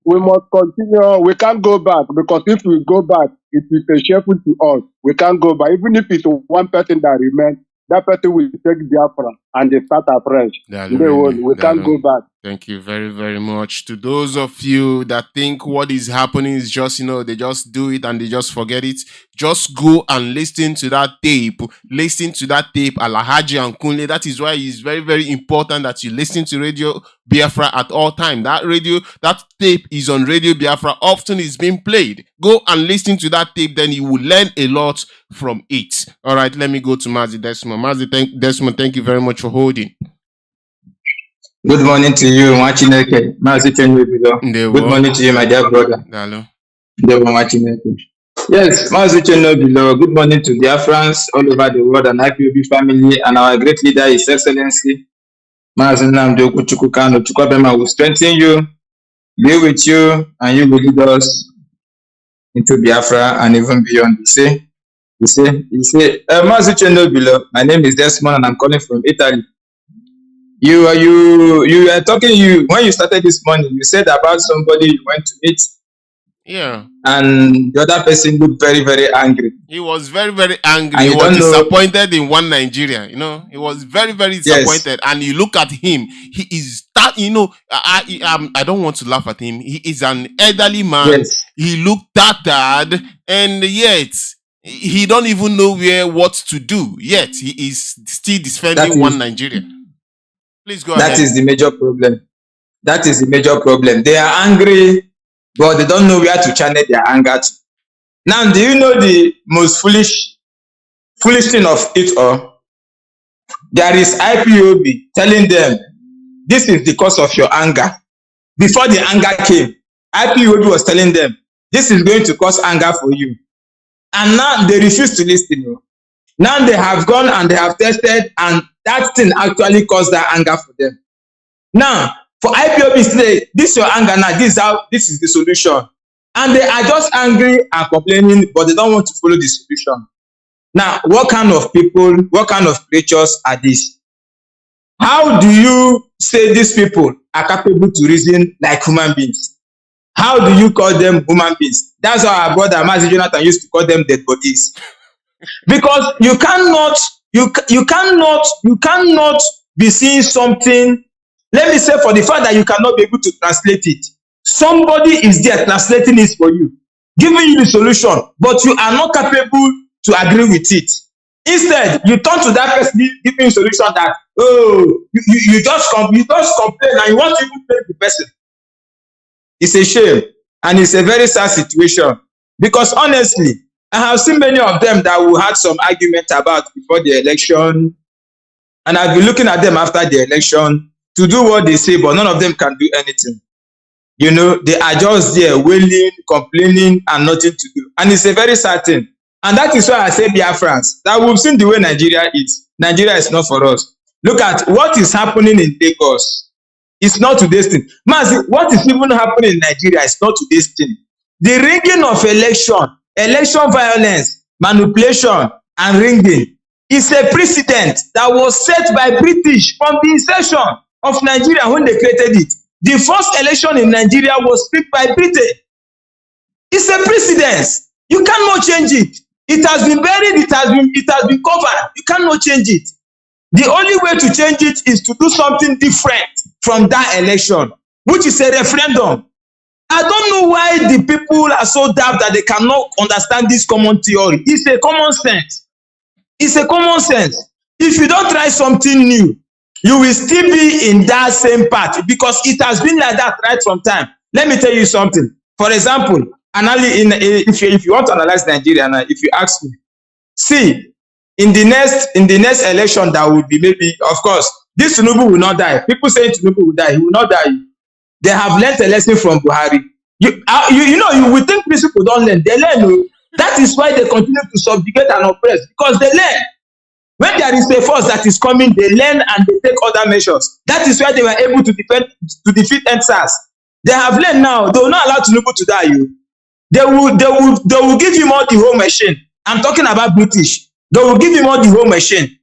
We must continue. We can't go back, because if we go back, it is a shameful to us. We can't go back. Even if it's one person that remains, that person will take Biafra and they start afresh. We can't go back. Thank you very, very much. To those of you that think what is happening is just, they just do it and they just forget it, just go and listen to that tape. Listen to that tape, Alhaji and Kunle. That is why it's very, very important that you listen to Radio Biafra at all time. That tape is on Radio Biafra. Often it's being played. Go and listen to that tape, then you will learn a lot from it. All right, let me go to Mazi Desmond. Desmond, thank you very much for holding. Good morning to you, Nwachineke. Mazi Nwachineke. Good morning to you, my dear brother. Hello. Nwachineke. Yes, Mazi Nwachineke. Good morning to Biafrans all over the world and IPOB family, and our great leader, His Excellency, Mazi Nwachineke Kanu. Chukwabema will strengthen you, be with you, and you will lead us into Biafra and even beyond. You say, Mazi Nwachineke, my name is Desmond and I'm calling from Italy. You are talking, when you started this morning, you said about somebody you went to meet. Yeah. And the other person looked very, very angry. He was very, very angry. He was disappointed in one Nigeria. He was very, very disappointed. Yes. And you look at him, he is that, I don't want to laugh at him. He is an elderly man. Yes. He looked tattered, and yet he don't even know what to do. Yet he is still defending one Nigeria. Please go ahead. That is the major problem. That is the major problem. They are angry, but they don't know where to channel their anger to. Now, do you know the most foolish thing of it all? There is IPOB telling them, this is the cause of your anger. Before the anger came, IPOB was telling them, this is going to cause anger for you. And now they refuse to listen. Now they have gone and they have tested, and that thing actually caused that anger for them. Now, for IPOB to say, this is your anger now, this is the solution. And they are just angry and complaining, but they don't want to follow the solution. Now, what kind of people, what kind of creatures are these? How do you say these people are capable to reason like human beings? How do you call them human beings? That's how our brother Mazi Jonathan used to call them dead bodies. Because you cannot be seeing something. Let me say, for the fact that you cannot be able to translate it, somebody is there translating it for you, giving you the solution, but you are not capable to agree with it. Instead, you turn to that person giving you a solution that, you just complain and you want to even blame the person. It's a shame, and it's a very sad situation, because honestly, I have seen many of them that we had some argument about before the election, and I've been looking at them after the election to do what they say, but none of them can do anything. They are just there wailing, complaining, and nothing to do. And it's a very sad thing. And that is why I say, Biafrans, that we've seen the way Nigeria is. Nigeria is not for us. Look at what is happening in Lagos. It's not today's thing. Mazi, what is even happening in Nigeria is not today's thing. The rigging of election violence, manipulation, and ringing is a precedent that was set by British from the inception of Nigeria when they created it. The first election in Nigeria was picked by Britain. It's a precedent. You cannot change it. It has been buried, it has been covered. You cannot change it. The only way to change it is to do something different from that election, which is a referendum. I don't know why the people are so daft that they cannot understand this common theory. It's a common sense. It's a common sense. If you don't try something new, you will still be in that same path, because it has been like that right from time. Let me tell you something. For example, if you want to analyze Nigeria now, if you ask me, see, in the next election that will be, maybe, of course, this Tinubu will not die. People say Tinubu will die. He will not die. They have learned a lesson from Buhari. You will think these people don't learn. They learn. That is why they continue to subjugate and oppress, because they learn. When there is a force that is coming, they learn and they take other measures. That is why they were able to defeat NSAS. They have learned now. They will not allow Tinubu to die. They will give him all the whole machine. I'm talking about British. They will give him all the whole machine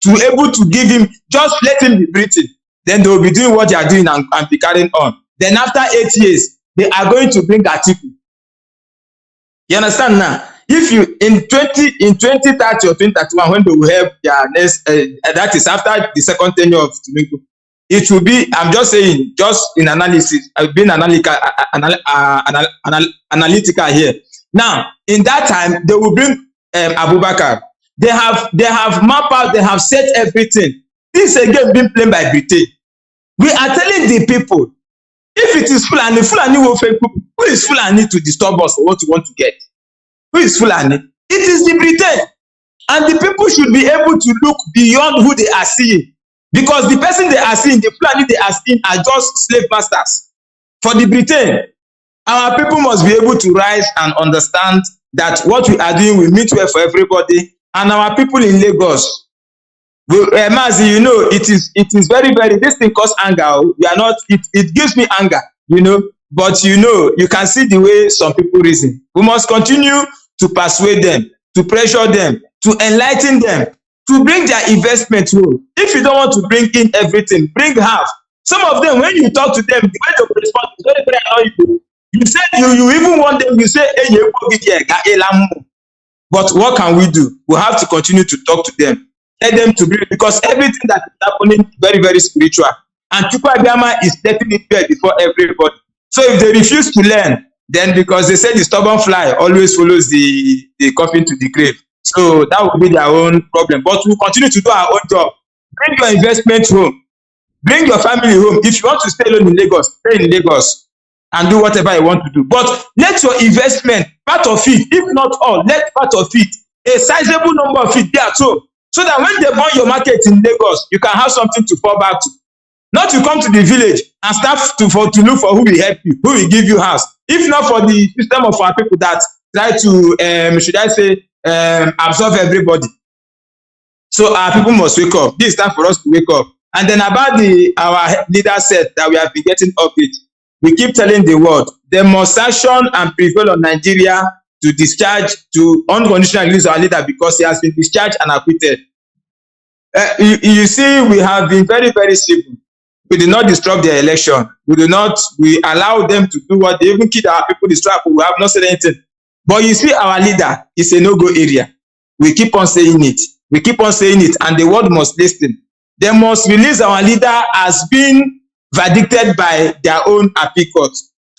to be able to give him, just let him be breathing. Then they will be doing what they are doing and be carrying on. Then after 8 years, they are going to bring Atiku. You understand now? if you in 2030 or 2031, when they will have their next, that is after the second tenure of Tinubu, it will be, I'm just saying, just in analysis, I've been analytical here. Now, in that time, they will bring Abubakar. They have mapped out, they have set everything. This again being played by Britain. We are telling the people, if it is Fulani, Fulani will fake people. Who is Fulani to disturb us for what you want to get? Who is Fulani? It is the Britain. And the people should be able to look beyond who they are seeing. Because the person they are seeing, the Fulani they are seeing, are just slave masters. For the Britain, our people must be able to rise and understand that what we are doing will meet well for everybody. And our people in Lagos, Mazi, you know, it is very, very, this thing causes anger. We are not, it gives me anger, you know, but you know, you can see the way some people reason. We must continue to persuade them, to pressure them, to enlighten them, to bring their investment home. If you don't want to bring in everything, bring half. Some of them, when you talk to them, the way they respond is very, very annoying. You say, you even want them, you say, but what can we do? We have to continue to talk to them. Let them to bring, because everything that is happening is very, very spiritual. And Chukwu Abiyama is letting it there before everybody. So if they refuse to learn, then because they say the stubborn fly always follows the coffin to the grave. So that will be their own problem. But we'll continue to do our own job. Bring your investment home. Bring your family home. If you want to stay alone in Lagos, stay in Lagos and do whatever you want to do. But let your investment, part of it, if not all, let part of it, a sizable number of it be at home. So that when they burn your market in Lagos, you can have something to fall back to. Not to come to the village and start to look for who will help you, who will give you house. If not for the system of our people that try to, should I say, absorb everybody. So our people must wake up. This is time for us to wake up. And then about our leader said that we have been getting updates. We keep telling the world, they must sanction and prevail on Nigeria to discharge, to unconditionally release our leader because he has been discharged and acquitted. You see, we have been very, very civil. We did not disrupt their election. We allow them to do what they even killed our people, destroy people. We have not said anything. But you see, our leader is a no-go area. We keep on saying it. We keep on saying it, and the world must listen. They must release our leader as being verdicted by their own appeal court.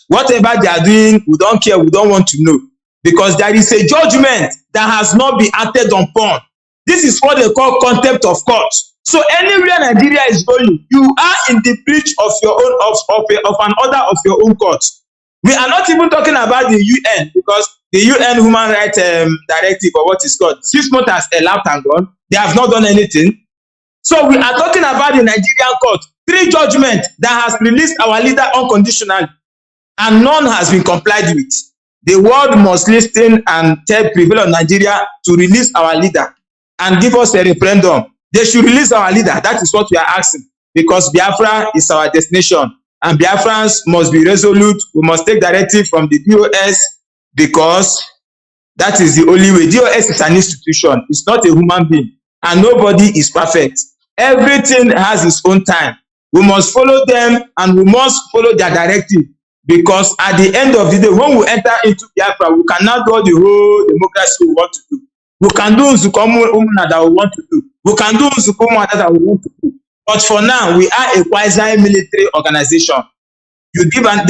Whatever they are doing, we don't care, we don't want to know. Because there is a judgment that has not been acted upon. This is what they call contempt of court. So anywhere Nigeria is going, you are in the breach of your own of an order of your own court. We are not even talking about the UN, because the UN Human Rights Directive, or what is called, 6 months has elapsed and gone. They have not done anything. So we are talking about the Nigerian court. 3 judgments that has released our leader unconditionally, and none has been complied with. The world must listen and prevail on Nigeria to release our leader and give us a referendum. They should release our leader. That is what we are asking, because Biafra is our destination, and Biafrans must be resolute. We must take directive from the DOS, because that is the only way. DOS is an institution. It's not a human being, and nobody is perfect. Everything has its own time. We must follow them, and we must follow their directive, because at the end of the day, when we enter into Biafra, we cannot do the whole democracy we want to do. We can do Nzukomuna that we want to do. We can do Nzukomuna that we want to do. But for now, we are a quasi-military organization. They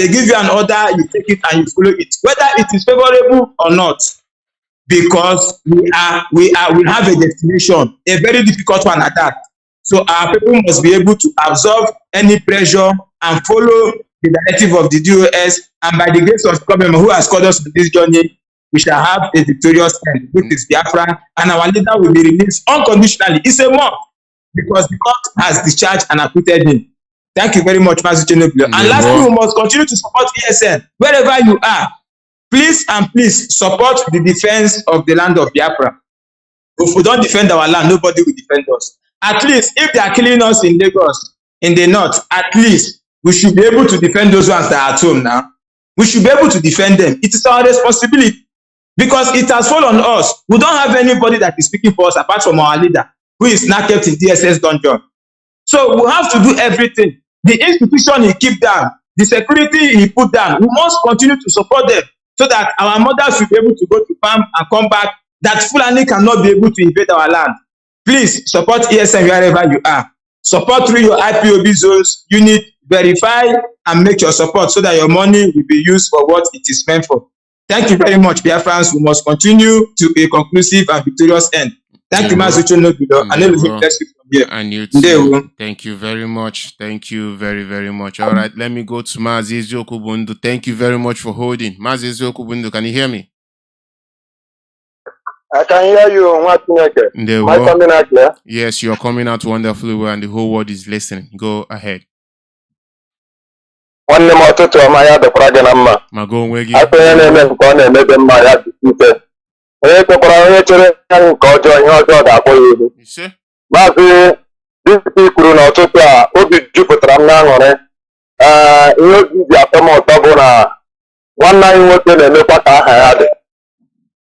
give you an order, you take it and you follow it, whether it is favorable or not. Because we have a destination, a very difficult one at that. So our people must be able to absorb any pressure and follow the directive of the DOS, and by the grace of God who has called us to this journey, we shall have a victorious end, which is Biafra, and our leader will be released unconditionally. It's a must, because the court has discharged and acquitted him. Thank you very much, Mazi Nwachineke. And lastly, we must continue to support ESN wherever you are. Please and please support the defense of the land of Biafra. If we don't defend our land, nobody will defend us. At least, if they are killing us in Lagos, in the north, at least we should be able to defend those ones that are at home now. We should be able to defend them. It is our responsibility, because it has fallen on us. We don't have anybody that is speaking for us apart from our leader, who is now kept in DSS dungeon. So we have to do everything. The institution he keep down, the security he put down, we must continue to support them so that our mothers will be able to go to farm and come back, that Fulani cannot be able to invade our land. Please support ESN wherever you are. Support through your IPOB zones, unit, verify and make your support so that your money will be used for what it is meant for. Thank you very much, Biafrans. We must continue to a conclusive and victorious end. Thank you, Mazi Nwachineke. And let me bless you from here. And you too. Thank you very much. Thank you very, very much. All right, let me go to Mazi Nwachineke. Thank you very much for holding. Mazi Nwachineke, can you hear me? I can hear you, Nwachineke. Am I coming out clear? Yes, you are coming out wonderfully well, and the whole world is listening. Go ahead. Nwanne m ọtụtụ ọma ya dịkwara gị na mma. Aka onye na-eme nke ọ na-emebe mma ya dị ike. Onye kwekwara onye chere ya nke ọjọọ, ihe ọjọọ ga-akpọ ya ihu. Maazị Dịsị kwuru n'ụtụtụ a, obi jupụtara m n'aṅụrị. Ihe obi ji atọ m ụtọ bụ na nwanne anyị nwoke na-emekwa ka aha ya dị.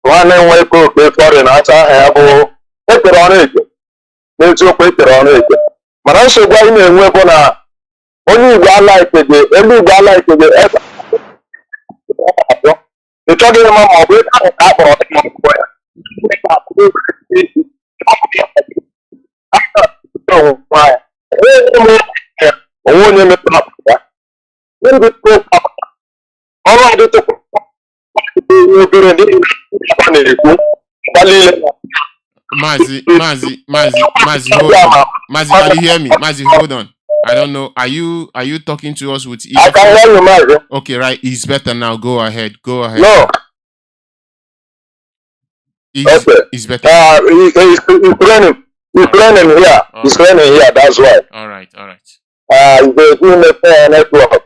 Nwanne m nwoke okpe fọrị na-acha aha ya bụ ekere ọrụ eke. N'eziokwu ekere ọrụ eke. Mana nsogbu anyị na-enwe bụ na onye Igbo alaikege, elu Igbo alaikege ebe ị chọghị ịma ma ọ bụ ebe ahụ ka a kpọrọ dị ma ọgwụgwọ ya. Onwe onye mepụrụ apụta ọrụ adịtụkwa obere ndị na-ekwu gbalile. Mazi, can you hear me? Mazi, hold on. I don't know. Are you talking to us with earphones? I can hear you, Mazi. Okay, right. It's better now. Go ahead. No. It's better. It's raining. It's raining here. It's raining here. That's why. All right. It's the network.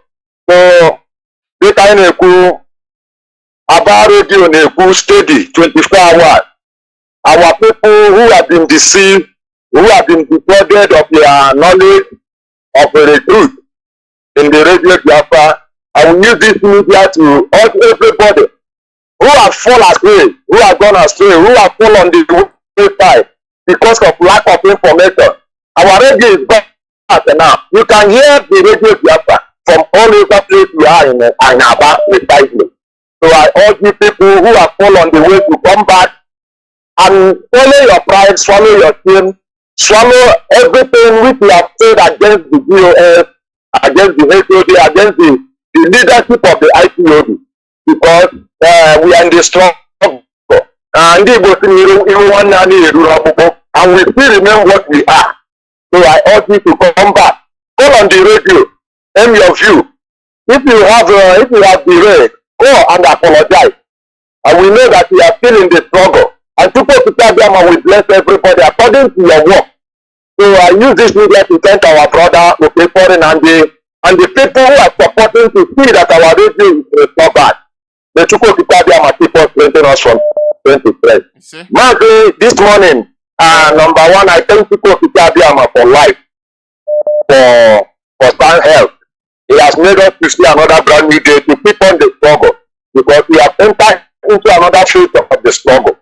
So, this kind of cool about radio steady 24 hours. Our people who have been deceived, who have been defrauded of their knowledge of a recruit in the radio Biafra, I will use this media to urge everybody who have fallen astray, who have gone astray, who have fallen on the wayside because of lack of information. Our radio is back now. You can hear the radio Biafra from all over place we are in Aba precisely. So I urge you people who have fallen on the way to come back and swallow your pride, swallow your shame, swallow everything which you have said against the DOS, against the HOD, against the leadership of the IPOB, because we are in the struggle. And we still remain what we are. So I urge you to come back. Call on the radio, aim your view. If you have derailed, go and apologize. And we know that we are still in the struggle. And people to tell them and we bless everybody according to your work. So I use this media to thank our brother, okay, foreign and the people who are supporting to see that our radio is not bad. The Chukwu Kitabiama people strengthen us from 23. Mazi, this morning, number one, I thank Chukwu Kitabiama for life, for sound health. He has made us to see another brand new day to keep on the struggle because we have entered into another phase of the struggle.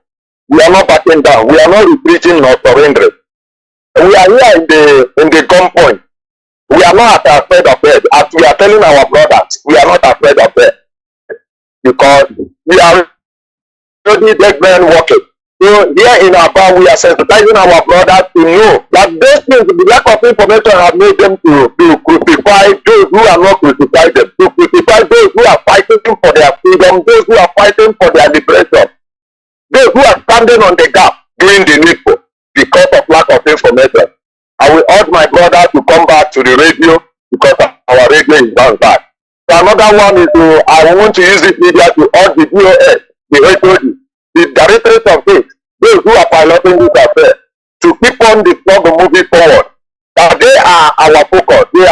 We are not backing down. We are not retreating nor surrendering. We are here in the gunpoint. We are not afraid of it. As we are telling our brothers, we are not afraid of it. Because we are already dead men walking. So here in Aba, we are sensitizing our brothers to know that those things, the lack of information have made them to crucify those who are not crucified them, to crucify those who are fighting for their freedom, those who are fighting for their liberation, those who are standing on the gap doing the needful because of lack of information. I will urge my brother to come back to the radio because our radio is down bad. So another one is I want to use this media to urge the DOS, the HOD, the directors of this, those who are piloting this affair, to keep on the struggle moving forward. That they are our focus. They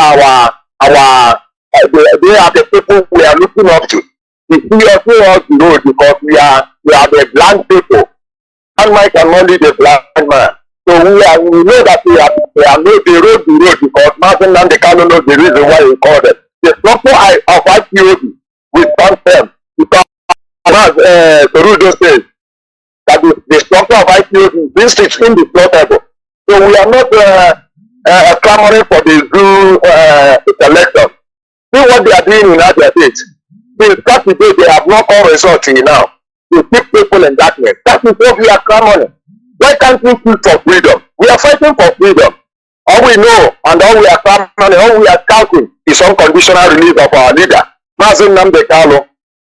are the people we are looking up to. We see us the road because we are the blind people. And Mike cannot lead the blind man. So we know that we are made the road because Nnamdi Kanu knows the reason why he called it. The structure of IPOB will stand firm because as Perudo says that the structure of IPOB is indestructible. So we are not clamoring for the zoo selection. See what they are doing in United States. Since Saturday, they have not come result till now. They keep people in darkness. That is what we are clamoring. Why can't we fight for freedom? We are fighting for freedom. All we know and all we are clamoring, all we are shouting is unconditional release of our leader, Mazi Nwachineke,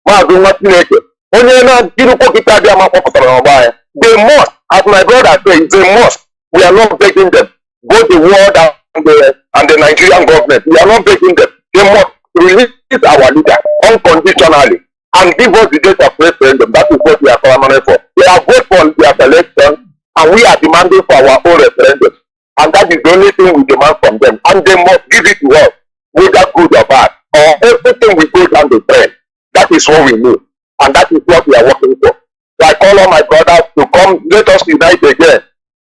Mazi Nwachineke. Onye na-jirukwu kita abịa ma kpọpụtara n'ọgba anyị. They must, as my brother says, they must. We are not begging them. Both the world and the Nigerian government, we are not begging them. They must release our leader unconditionally and give us the date of referendum. That is what we are clamoring for. They have voted for their selection and we are demanding for our own referendum. And that is the only thing we demand from them. And they must give it to us, whether good or bad, or everything we go down the drain. That is what we need. And that is what we are working for. So I call on my brothers to come, let us unite again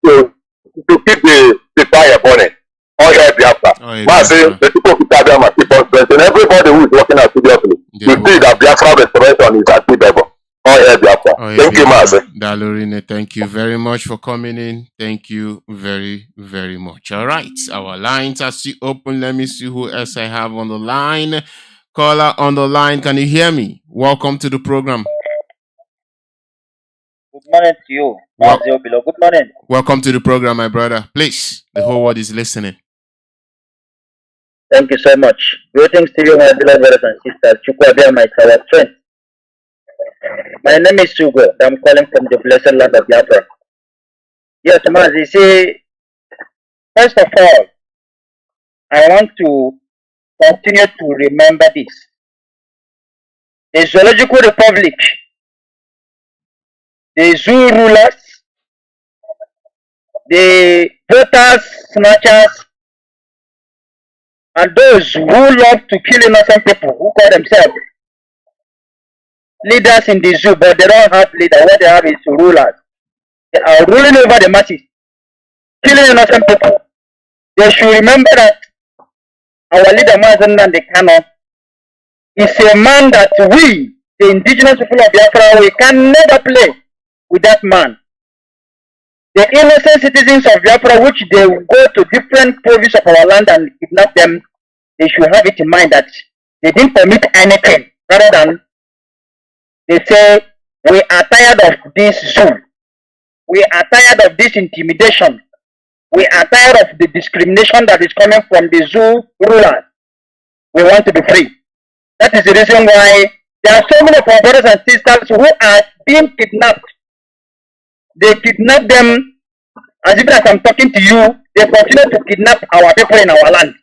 to keep the fire burning. All here Biafra. Mazi, the people of Biafra keep on strengthening. Everybody who is working assiduously, you see that Biafra restoration is achievable. All here Biafra. Thank you, Mazi. Dalorine, thank you very much for coming in. Thank you very, very much. All right, our lines are still open. Let me see who else I have on the line. Caller on the line, can you hear me? Welcome to the program. Good morning to you, Mazi Obilo. Good morning. Welcome to the program, my brother. Please, the whole world is listening. Thank you so much. Greetings to you, my beloved brothers and sisters. Chukwabia, my tower friend. My name is Sugo. I'm calling from the blessed land of Biafra. Yes, Mazi, see, first of all, I want to continue to remember this. The Zoological Republic, the zoo rulers, the voters, snatchers, and those who love to kill innocent people who call themselves leaders in the zoo, but they don't have leader. What they have is rulers. They are ruling over the masses, killing innocent people. They should remember that our leader Mazi Nwachineke is a man that we, the indigenous people of Biafra, we can never play with that man. The innocent citizens of Biafra, which they go to different provinces of our land and kidnap them, they should have it in mind that they didn't permit anything, rather than they say, we are tired of this zoo. We are tired of this intimidation. We are tired of the discrimination that is coming from the zoo rulers. We want to be free. That is the reason why there are so many of our brothers and sisters who are being kidnapped. They kidnap them, as even as I'm talking to you, they continue to kidnap our people in our land.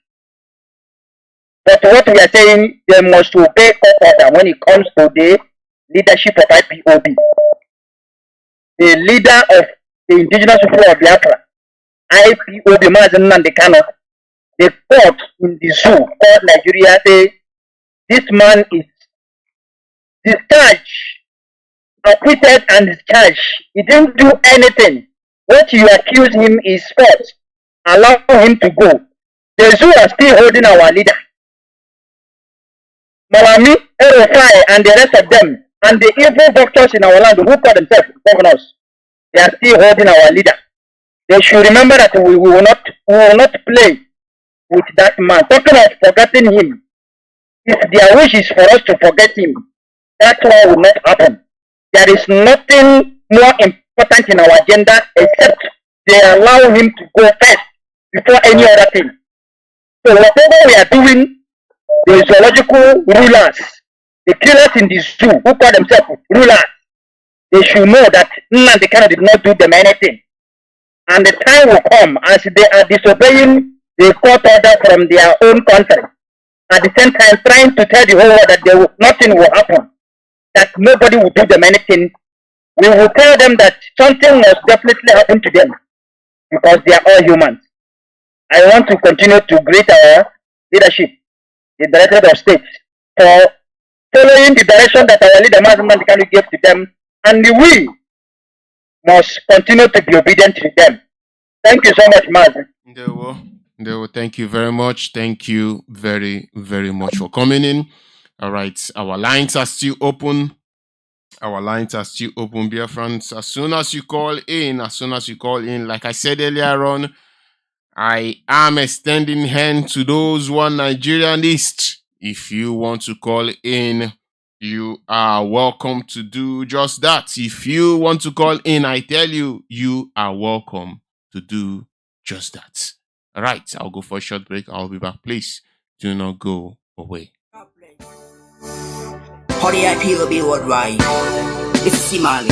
But what we are saying, they must obey court order when it comes to the leadership of IPOB. The leader of the indigenous people of Biafra, IPOB, Mazi Nwachineke, the court in the zoo called Nigeria say this man is discharged, acquitted and discharged. He didn't do anything. What you accuse him is false. Allow him to go. The zoo are still holding our leader. Malami, Erofai, and the rest of them, and the evil doctors in our land who call themselves governors, they are still holding our leader. They should remember that we will not play with that man. Talking of forgetting him, if their wish is for us to forget him, that one will not happen. There is nothing more important in our agenda except they allow him to go first before any other thing. So whatever we are doing, the zoological rulers, the killers in the zoo who call themselves rulers, they should know that Nnamdi did not do them anything. And the time will come as they are disobeying the court order from their own country. At the same time, trying to tell the whole world that nothing will happen, that nobody will do them anything. We will tell them that something must definitely happen to them because they are all humans. I want to continue to greet our leadership, the Director of State, for following the direction that our leader Mazi Nwachineke gave to them, and we must continue to be obedient to them. Thank you so much, Mazi. Thank you very much. Thank you very, very much for coming in. All right, our lines are still open. Our lines are still open, Biafrans. As soon as you call in, like I said earlier on, I am extending hand to those one Nigerianists. If you want to call in you are welcome to do just that. If you want to call in, I tell you, you are welcome to do just that. All right, I'll go for a short break. I'll be back. Please do not go away. How the IP will be worldwide. It's Simali.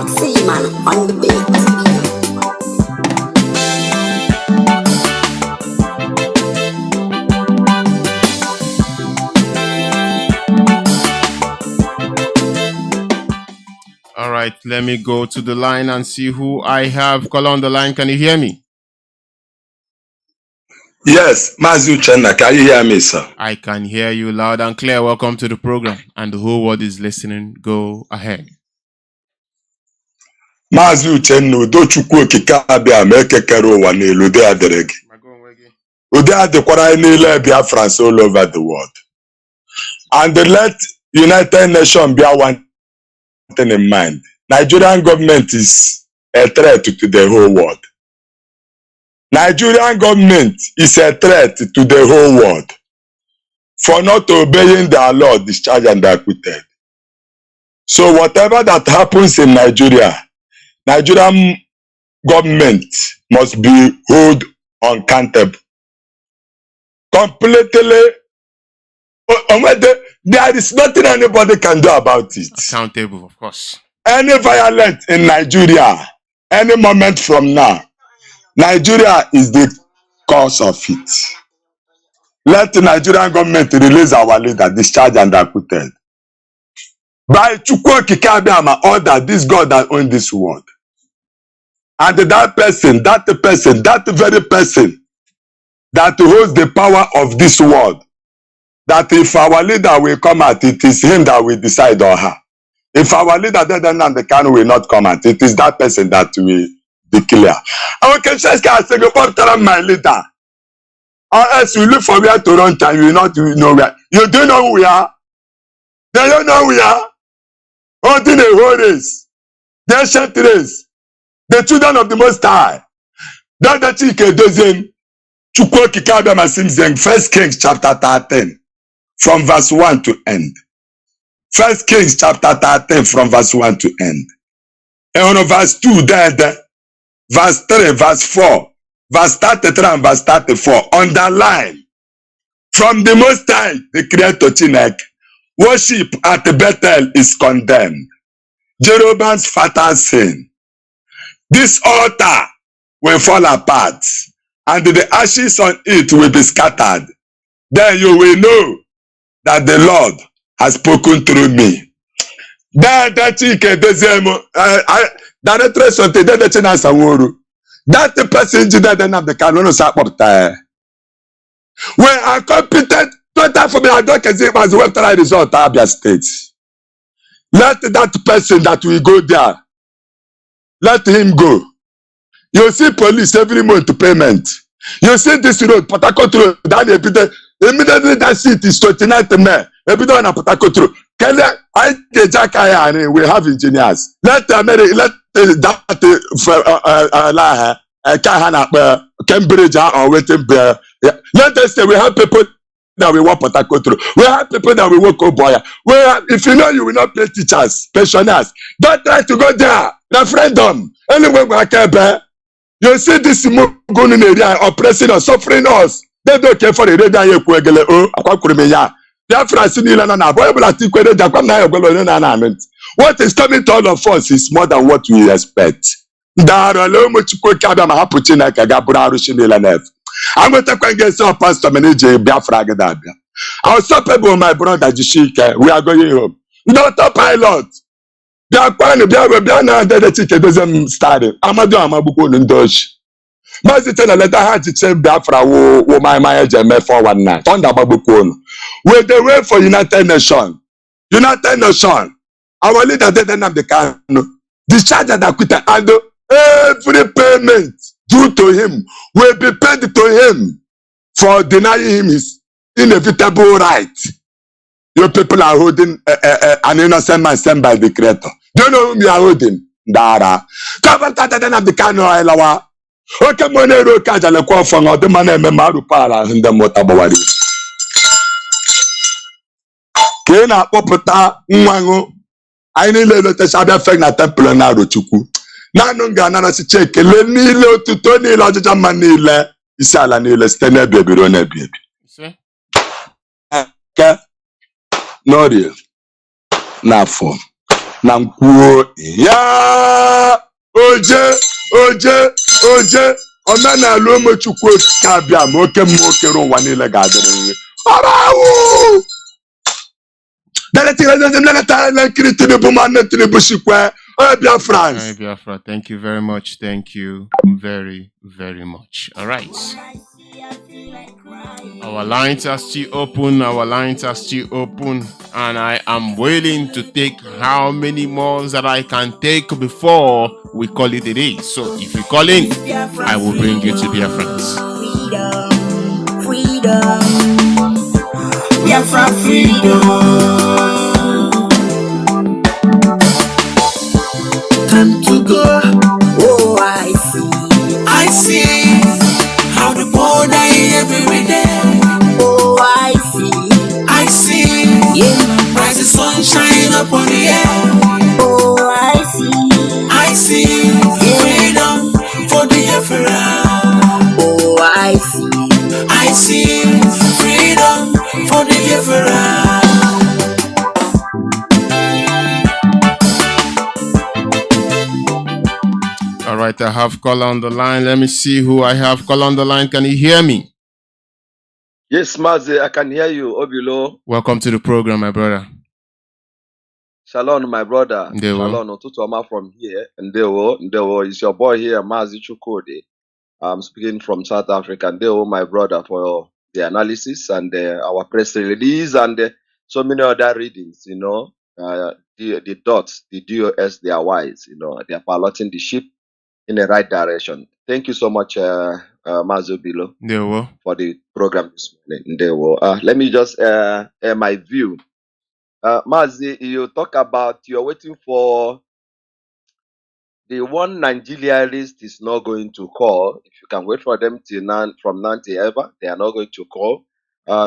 Simali on the beat. All right, let me go to the line and see who I have. Call on the line. Can you hear me? Yes, Mazi Nwachineke, can you hear me, sir? I can hear you loud and clear. Welcome to the program. And the whole world is listening. Go ahead. Mazi Nwachineke, Udochukwu okike abịa ma ekekere ụwa n'elu udo adịrị gị. Udo adịkwara anyị niile Biafrans all over the world. And let United Nations be one thing in mind. Nigerian government is a threat to the whole world. Nigerian government is a threat to the whole world for not obeying their law, discharged and acquitted. So whatever that happens in Nigeria, Nigerian government must be held accountable. Completely, there is nothing anybody can do about it. Accountable, of course. Any violence in Nigeria, any moment from now, Nigeria is the cause of it. Let the Nigerian government release our leader, discharged and acquitted. By Chukwu okike abịa order this God that owns this world. And that very person that holds the power of this world, that if our leader will come out, it is him that will decide or her. If our leader Nnamdi Kanu will not come out, it is that person that will declare. I can just say, go tell my leader. Or else you look for where to run time, you will not know where. You don't know who we are. They don't know who we are. Holding a whole race. The ancient race. The children of the Most High. That the Chike dozen. Chukwu okike abịa ma sị m 1 Kings chapter 13 from verse 1 to end. 1 Kings chapter 13 from verse 1 to end. And on verse 2 there. Verse 3, verse 4, verse 33 and verse 34. Underline. From the Most High, the Creator Chineke, worship at Bethel is condemned. Jeroboam's fatal sin. This altar will fall apart, and the ashes on it will be scattered. Then you will know that the Lord has spoken through me. That person did not the canon support. When I competent total for me, I don't can say as well try result Abia State. Let that person that will go there, let him go. You see police every month payment. You see this road, Port Harcourt road, that immediately that seat is 29th May. Every day on Port Harcourt road. We have engineers. Let Cambridge or waiting. Let us say we have people that we work Port Harcourt through. We have people that we work Oboya. If you know you will not pay teachers, pensioners, don't try to go there. Referendum. Anyway, you see this going in area oppressing us, suffering us. They don't care for the radio. What is coming to all of us is more than what we expect. I'm going to get some pastor manager Biafra. I'll stop with my brother Jishike. We are going home. Not a pilot. Doesn't start. Amadu Amabuko Ndosh. Mazi tell a letter had to say Biafra wo my 419. Thunder Babukon. We're the way for United Nations. United Nations. Our leader didn't have the Kanu. Discharge and acquitted. And every payment due to him will be paid to him for denying him his inevitable right. You people are holding an innocent man sent by the Creator. Do you know whom you are holding? Dara. Cover that didn't have the Kanu. oke ma onye ero oke aja lekwa ọfọ na ọdịma na-eme ma arụpara ahụ ndị mmụta gbawara ka ị na-akpọpụta nwa ṅụ anyị niile elotecha abịa fek na tempụl na arochukwu naanị m ga-anarasịcha ekele niile otuto niile ọjịja mma niile isi ala niile site n'ebi ebi ruo n'ebi ebi eke n'orie n'afọ na nkwuo ya oje omenala ụmụchukwu okike abịa ma oke mma okere ụwa niile ga-adịrị nri ọrawu nkiri Tinubu ma nne Tinubu sikwe Biafrans. Biafra, thank you very much. Thank you very, very much. All right. Our lines are still open. Our lines are still open. And I am willing to take how many more that I can take before we call it a day. So if you call in, I will bring you to Biafrans. Freedom. Biafra freedom. Time to go. Oh, I see how the poor die every day. Oh, I see, yeah, rise the sunshine up on the air. Oh, I see, yeah, freedom for the Biafra. Oh, I see, freedom for the Biafra. All right, I have caller on the line. Let me see who I have caller on the line. Can you hear me? Yes, Mazi, I can hear you. Obilo. Welcome to the program, my brother. Shalom, my brother. Ndewo. Shalom, Otutoma from here. Ndewo. It's your boy here, Mazi Chukode. I'm speaking from South Africa. Ndewo, my brother, for the analysis and our press release and so many other readings, you know. The dots, the DOS, they are wise, you know. They are piloting the ship in the right direction. Thank you so much, Mazi Bilo, for the program this morning. Let me just air my view. Mazi, you talk about you're waiting for the one Nigeria list is not going to call. If you can wait for them till now, from now till ever, they are not going to call.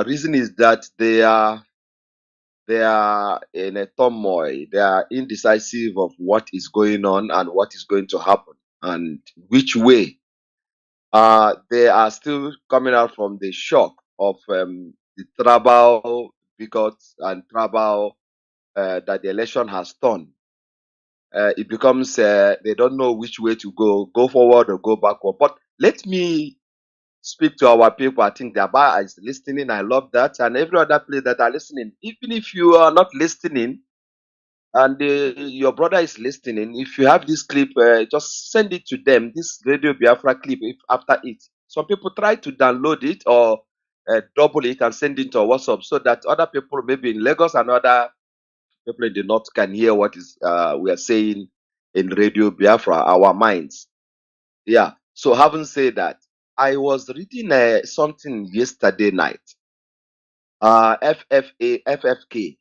Reason is that they are in a turmoil. They are indecisive of what is going on and what is going to happen and which way. They are still coming out from the shock of the tribal bigots and tribal that the election has turned. It becomes they don't know which way to go forward or go backward. But let me speak to our people. I think the Aba is listening. I love that. And every other place that are listening. Even if you are not listening and your brother is listening, if you have this clip, just send it to them. This Radio Biafra clip, if after it. Some people try to download it or double it and send it to WhatsApp so that other people, maybe in Lagos and other people in the north, can hear what is we are saying in Radio Biafra, our minds. Yeah. So having said that, I was reading something yesterday night. FFK.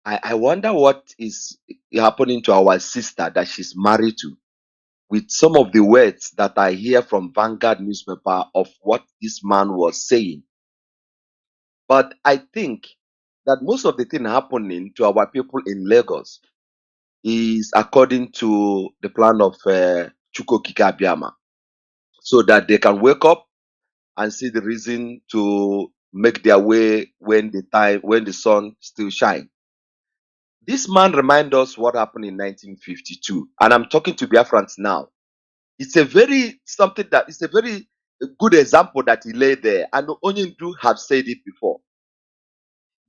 I wonder what is happening to our sister that she's married to, with some of the words that I hear from Vanguard newspaper of what this man was saying. But I think that most of the thing happening to our people in Lagos is according to the plan of Chukwokika Abiyama, so that they can wake up and see the reason to make their way when the sun still shines. This man reminds us what happened in 1952, and I'm talking to Biafrans now. It's a very good example that he laid there, and Onyendu have said it before.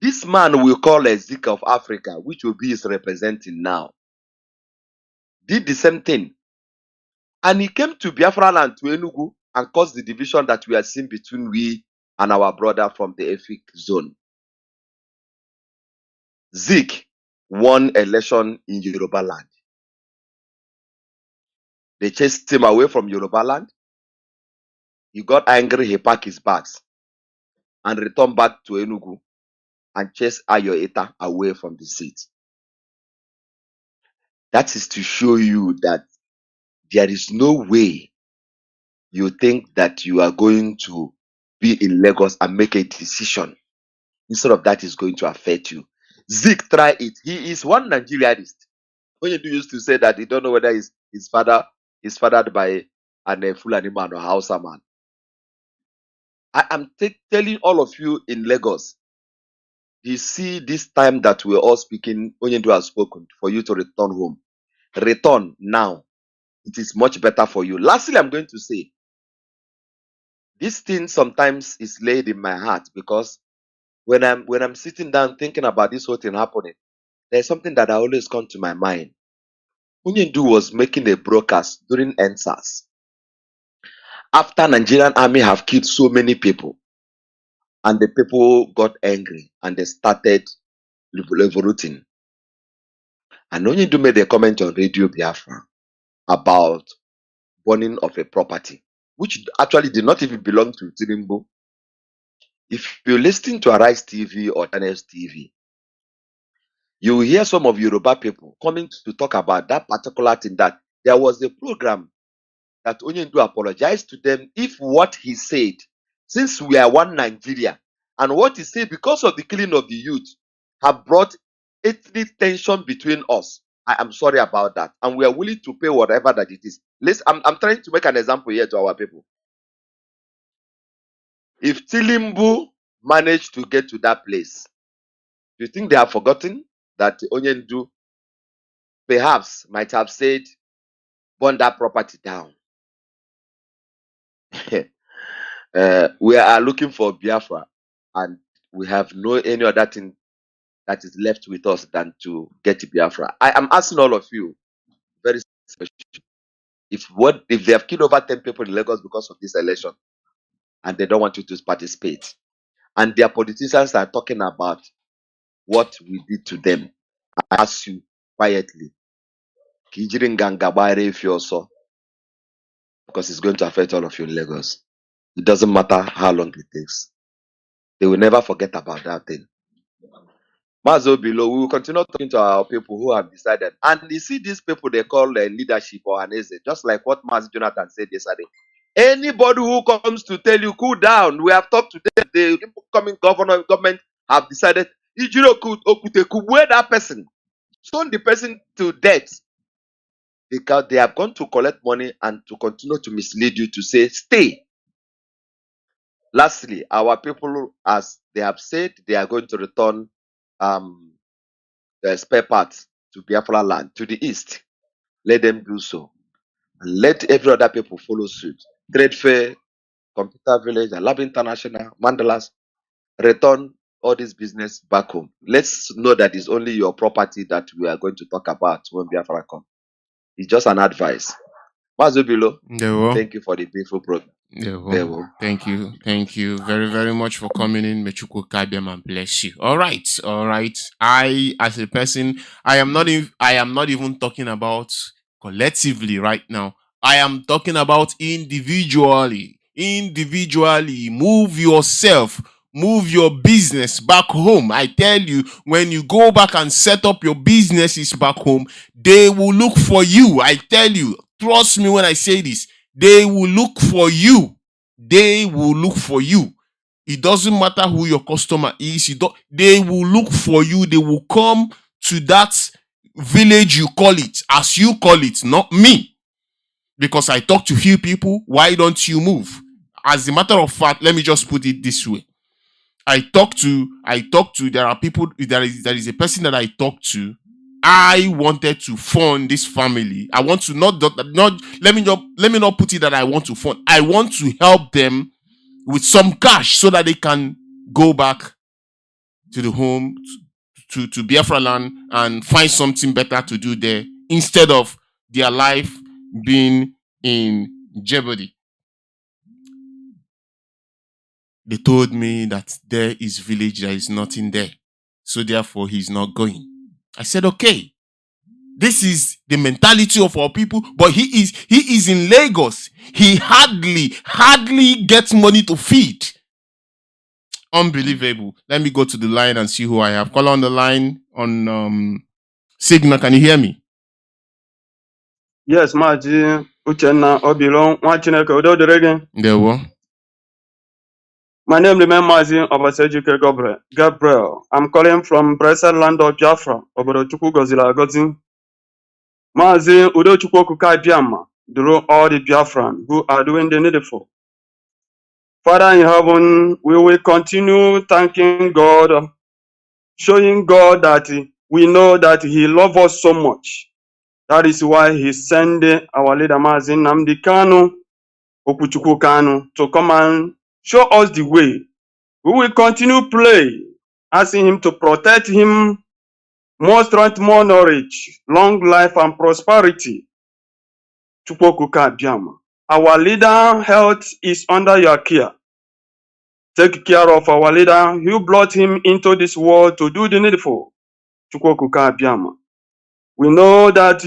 This man we call Ezekiel of Africa, which will be his representing now, did the same thing. And he came to Biafra land, to Enugu, and caused the division that we are seeing between we and our brother from the Efik zone. Zik won election in Yoruba land. They chased him away from Yoruba land. He got angry, he packed his bags and returned back to Enugu and chased Ayo Eta away from the seat. That is to show you that there is no way you think that you are going to be in Lagos and make a decision. Instead of that, is going to affect you. Zeke, try it. He is one Nigerianist. When you used to say that he don't know whether his father is fathered by an Fulani man or Hausa man. I am telling all of you in Lagos, you see this time that we're all speaking, Onyendu has spoken, for you to return home. Return now. It is much better for you. Lastly, I'm going to say, this thing sometimes is laid in my heart because when I'm sitting down thinking about this whole thing happening, there's something that I always come to my mind. Onyendu was making a broadcast during NSAS. After Nigerian army have killed so many people, and the people got angry and they started revolting. And Onyendu made a comment on Radio Biafra about burning of a property, which actually did not even belong to Tinubu. If you listen to Arise TV or Channels TV, you will hear some of Yoruba people coming to talk about that particular thing, that there was a program that Onyendu apologized to them if what he said, since we are one Nigeria, and what he said because of the killing of the youth have brought ethnic tension between us. I am sorry about that. And we are willing to pay whatever that it is. I'm trying to make an example here to our people. If Tilimbu managed to get to that place, do you think they have forgotten that Onyendu perhaps might have said, burn that property down? We are looking for Biafra, and we have no any other thing that is left with us than to get to Biafra. I am asking all of you, very special, if they have killed over 10 people in Lagos because of this election, and they don't want you to participate, and their politicians are talking about what we did to them, I ask you quietly, Kijirin Gangabare if you also, because it's going to affect all of you in Lagos. It doesn't matter how long it takes. They will never forget about that thing. Mazo below, we will continue talking to our people who have decided. And you see these people they call leadership or Hanese, just like what Mazi Jonathan said yesterday. Anybody who comes to tell you, cool down, we have talked to them, the incoming government have decided, Ijiro Okute, where that person, stone the person to death, because they have gone to collect money and to continue to mislead you to say, stay. Lastly, our people, as they have said, they are going to return the spare parts to Biafra land, to the east. Let them do so. And let every other people follow suit. Trade Fair, Computer Village, Lab International, Mandalas, return all this business back home. Let's know that it's only your property that we are going to talk about when Biafra comes. It's just an advice. Mazubilo, thank you for the beautiful program. Thank you very, very much for coming in. Mechuko Kabem and bless you. All right. I, as a person, I am not even talking about collectively right now. I am talking about individually. Move yourself. Move your business back home. I tell you, when you go back and set up your businesses back home, they will look for you. I tell you, trust me when I say this. They will look for you. They will look for you. It doesn't matter who your customer is. They will look for you. They will come to that village you call it, as you call it, not me. Because I talk to few people. Why don't you move? As a matter of fact, let me just put it this way. There are people, there is a person that I talk to. I wanted to fund this family. I want to let me not put it that I want to fund. I want to help them with some cash so that they can go back to the home, to Biafra land, and find something better to do there instead of their life being in jeopardy. They told me that there is village, there is nothing there. So therefore, he's not going. I said, okay. This is the mentality of our people, but he is in Lagos. He hardly gets money to feed. Unbelievable. Let me go to the line and see who I have. Call on the line on Signal. Can you hear me? Yes, Maji. Uchenna Obilo Nwachineke Udo Derege. There were. My name remains Mazi Gabriel. I'm calling from blessed land of Biafra, Obodo Chukwu Gozila Gozi. Mazi Udo Chukwu Kukai Biama, through all the Biafran who are doing the needful. Father in heaven, we will continue thanking God, showing God that we know that He loves us so much. That is why He sent our leader Mazi Nnamdi Kanu, Okuchukwu Kanu, to come and show us the way. We will continue pray, asking Him to protect him, more strength, more knowledge, long life and prosperity. Chukwokuka Biama. Our leader health is under your care. Take care of our leader. You brought him into this world to do the needful. Chukwokuka Biama. We know that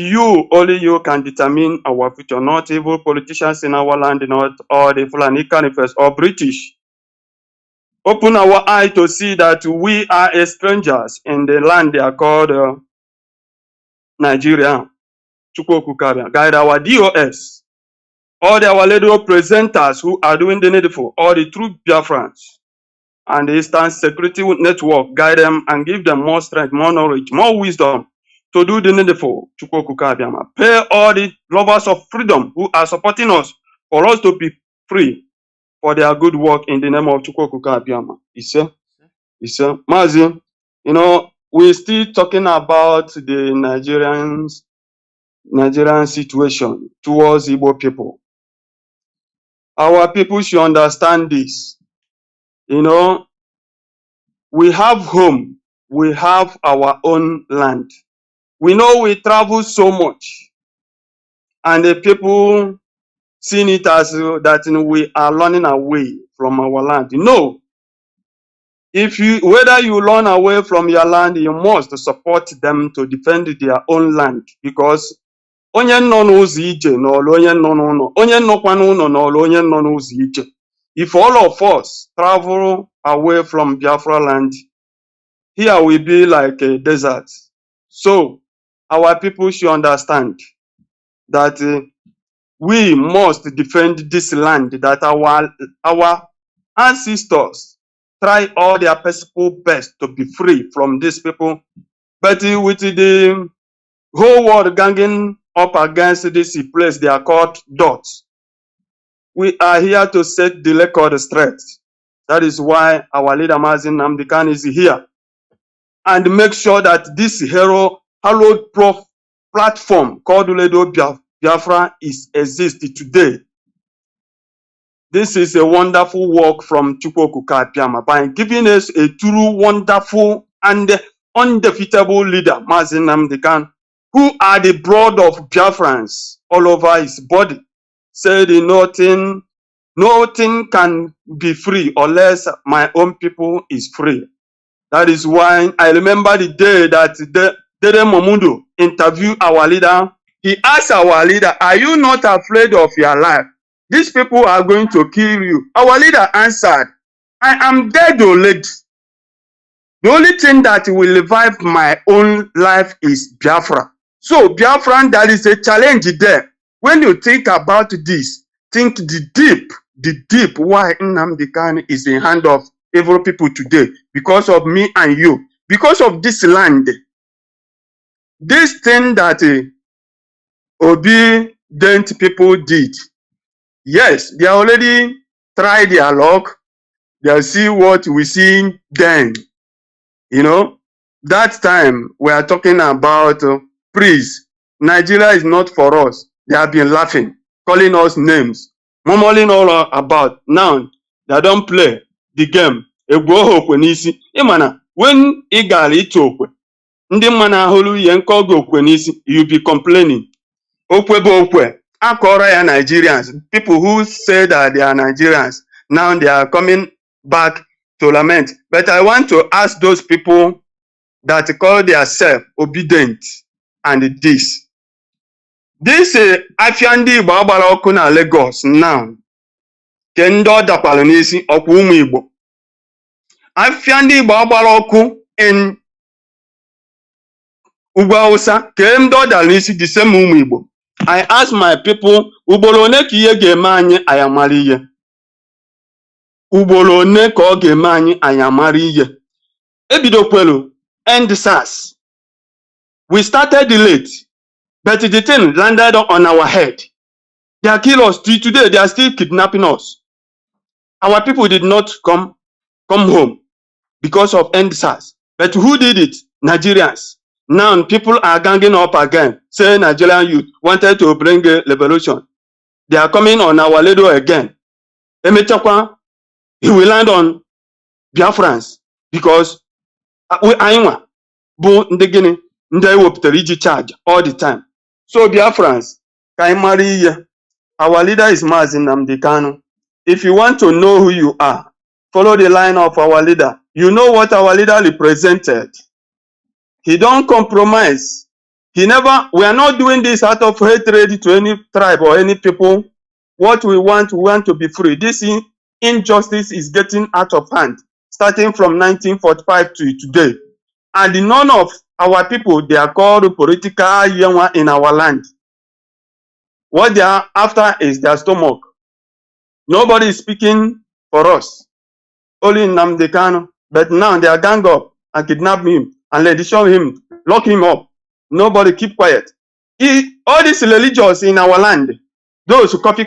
only you can determine our future, not evil politicians in our land, not all the Fulani Carnifers or British. Open our eye to see that we are strangers in the land they are called Nigeria. Chukwokuka. Guide our DOS. All our radio presenters who are doing the needful, all the true Biafrans and the Eastern Security Network, guide them and give them more strength, more knowledge, more wisdom to do the needful. Chukwokuka. Pay all the lovers of freedom who are supporting us for us to be free for their good work in the name of Chukwokuka. Isa. Mazi, we're still talking about the Nigerian situation towards Igbo people. Our people should understand this. We have home. We have our own land. We know we travel so much. And the people seeing it as that we are running away from our land. No. Whether you run away from your land, you must support them to defend their own land. Because onye nọ n'ụzọ ije n'ọlụ onye nọ n'ụlọ, onye nọkwa n'ụlọ n'ọlụ onye nọ n'ụzọ ije. If all of us travel away from Biafra land, here will be like a desert. So our people should understand that we must defend this land, that our ancestors try all their possible best to be free from these people. But with the whole world ganging up against this place they are called dots, we are here to set the record straight. That is why our leader Mazi Nnamdi Kanu is here and make sure that this hallowed platform called Uledo Biafra exists today. This is a wonderful work from Chukwokuka Biama by giving us a true wonderful and undefeatable leader, Mazi Nnamdi Kanu, who are the blood of Biafrans all over his body. Said nothing can be free unless my own people is free. That is why I remember the day that Dede Momundo interviewed our leader. He asked our leader, "Are you not afraid of your life? These people are going to kill you." Our leader answered, "I am dead already. The only thing that will revive my own life is Biafra." So Biafran, there is a challenge there. When you think about this, think the deep why Nnamdi Kanu is in hand of evil people today, because of me and you, because of this land. This thing that obedient people did, yes, they already tried their luck. They'll see what we see then. That time we are talking about please, Nigeria is not for us. They have been laughing, calling us names, murmuring all about. Now they don't play the game. Imana, when igali itokwe, ndi mana holu yenkogo okwenisi, you be complaining. Okwe bo okwe. Akora ya Nigerians. People who say that they are Nigerians, now they are coming back to lament. But I want to ask those people that call themselves obedient and this. This Afiandi Igbo agbara ọkụ na Lagos now. Kendo dakwala n'isi ọkwa ụmụ Igbo. Afiandi Igbo agbara ọkụ in Ugwu Hausa kendo dala n'isi the same ụmụ Igbo. I ask my people, ugboro one ka ihe ga-eme anyị anyị amara ihe. Ugboro one ka ọ ga-eme anyị anyị amara ihe. Ebidokwelu end SARS. We started late, but the thing landed on our head. They are killing us till today. They are still kidnapping us. Our people did not come home because of end SARS. But who did it? Nigerians. Now people are ganging up again, saying Nigerian youth wanted to bring a revolution. They are coming on our radio again. Emechakwa, he will land on Biafrans because we ainwa bụ ndị gịnị ndị ewepụtara iji charge all the time. So Biafrans, ka anyị mara ihe. Our leader is Mazi Nnamdi Kanu. If you want to know who you are, follow the line of our leader. You know what our leader represented. He don't compromise. We are not doing this out of hatred to any tribe or any people. What we want to be free. This injustice is getting out of hand, starting from 1945 to today. And none of our people, they are called political yenwa in our land. What they are after is their stomach. Nobody is speaking for us. Only Nnamdi Kanu. But now they are gang up and kidnap him and edition him, lock him up. Nobody keep quiet. All these religious in our land, those who copy,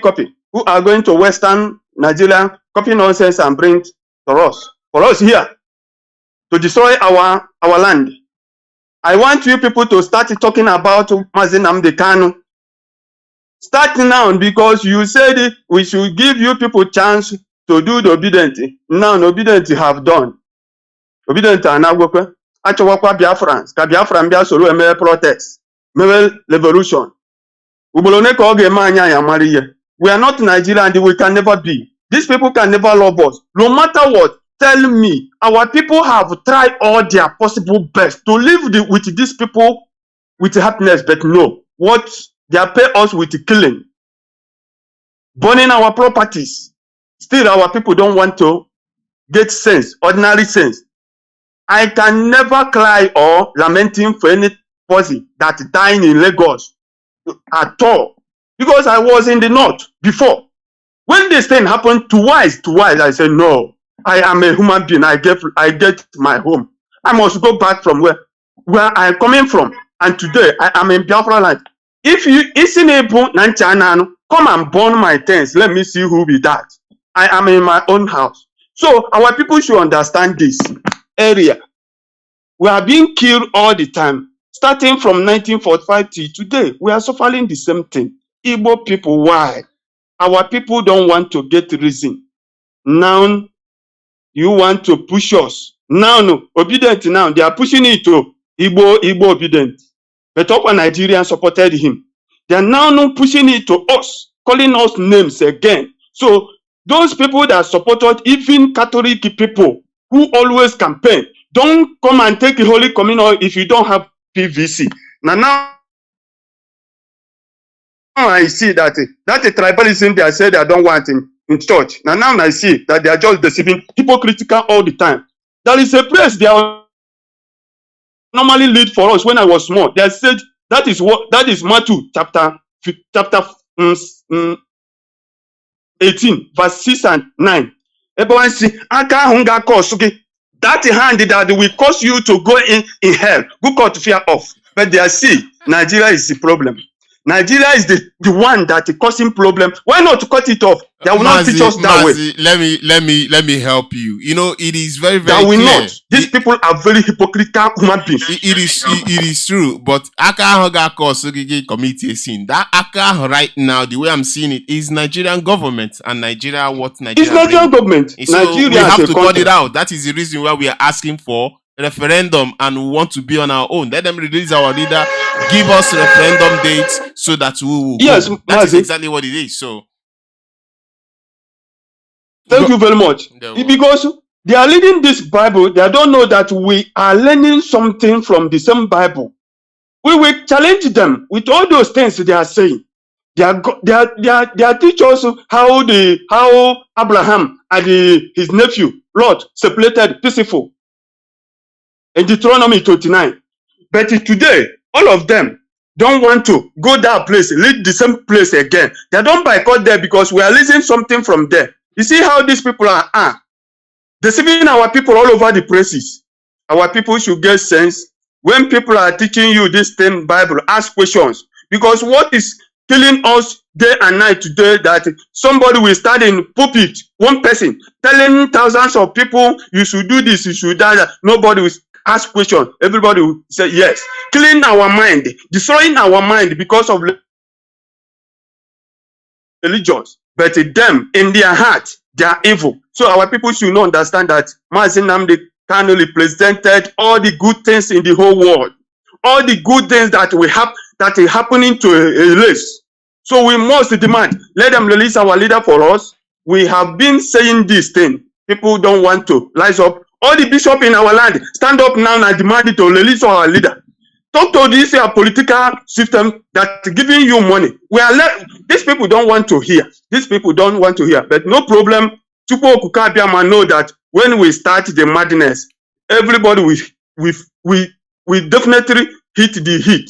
who are going to Western Nigeria, copy nonsense and bring to us, for us here, to destroy our land. I want you people to start talking about Mazi Nnamdi Kanu. Start now, because you said we should give you people chance to do the obedient. Now the obedient have done. Obedient are now working. Achọwakwa Biafrans, ka Biafran bịa soro eme protest, mere revolution. Ugboro ka ọ ga-eme anyị anyị amara ihe. We are not Nigeria and we can never be. These people can never love us. No matter what, tell me, our people have tried all their possible best to live with these people with happiness, but no. What they are pay us with killing, burning our properties. Still, our people don't want to get sense, ordinary sense. I can never cry or lamenting for any person that dying in Lagos at all, because I was in the north before. When this thing happened twice, I said, no, I am a human being. I get my home. I must go back from where I am coming from. And today I am in Biafra land. If you isn't able, come and burn my tents. Let me see who be that. I am in my own house. So our people should understand this area. We are being killed all the time. Starting from 1945 till today, we are suffering the same thing. Igbo people, why? Our people don't want to get reason. Now, you want to push us. Now, no, obedient now. They are pushing it to Igbo obedient. But all Nigerians supported him. They are now pushing it to us, calling us names again. So, those people that supported even Catholic people who always campaign, don't come and take the Holy Communion if you don't have PVC. Now I see that a tribalism they said I don't want in church. Now I see that they are just deceiving, hypocritical all the time. There is a place they are normally lead for us when I was small. They said that is Matthew chapter 18, verse 6 and 9. Everyone see, that hand that will cause you to go in hell. Go cut fear off. But they see, Nigeria is the problem. Nigeria is the one that is causing problem. Why not cut it off? They will not teach us that way. Let me help you. You know, it is very, very clear. Not. These people are very hypocritical human beings. It is true. But Aka committee scene. That Aka right now, the way I'm seeing it, is Nigerian government and Nigeria Nigeria. It's Nigerian government. So Nigeria we have to cut it out. That is the reason why we are asking for referendum and we want to be on our own. Let them release our leader, give us referendum dates so that we will yes, go. That is exactly what it is. So thank you very much. Because they are reading this Bible, they don't know that we are learning something from the same Bible. We will challenge them with all those things they are saying. They are teach us how Abraham and his nephew Lot separated peaceful in Deuteronomy 29. But today, all of them, don't want to go that place, lead the same place again. They don't boycott there because we are losing something from there. You see how these people are deceiving our people all over the places. Our people should get sense. When people are teaching you this thing, Bible, ask questions. Because what is killing us day and night today, that somebody will stand in pulpit, one person, telling thousands of people, you should do this, you should do that. Nobody will ask questions. Everybody will say yes. Killing our mind, destroying our mind because of religions. But them, in their heart, they are evil. So our people should not understand that Mazi Nnamdi Kanu represented all the good things in the whole world. All the good things that that is happening to a race. So we must demand, let them release our leader for us. We have been saying this thing. People don't want to rise up. All the bishops in our land, stand up now and demand to release our leader. Talk to this political system that giving you money. These people don't want to hear. These people don't want to hear. But no problem. Chukwu Okuka Abịama know that when we start the madness, everybody will definitely hit the heat.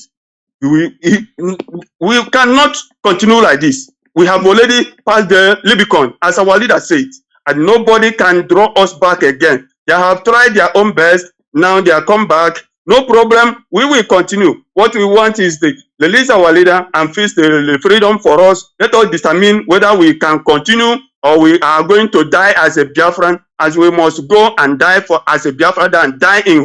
We cannot continue like this. We have already passed the Rubicon, as our leader said, and nobody can draw us back again. They have tried their own best. Now they are come back. No problem. We will continue. What we want is to release our leader and face the freedom for us. Let us determine whether we can continue or we are going to die as a Biafran, as we must go and die as a Biafran and die in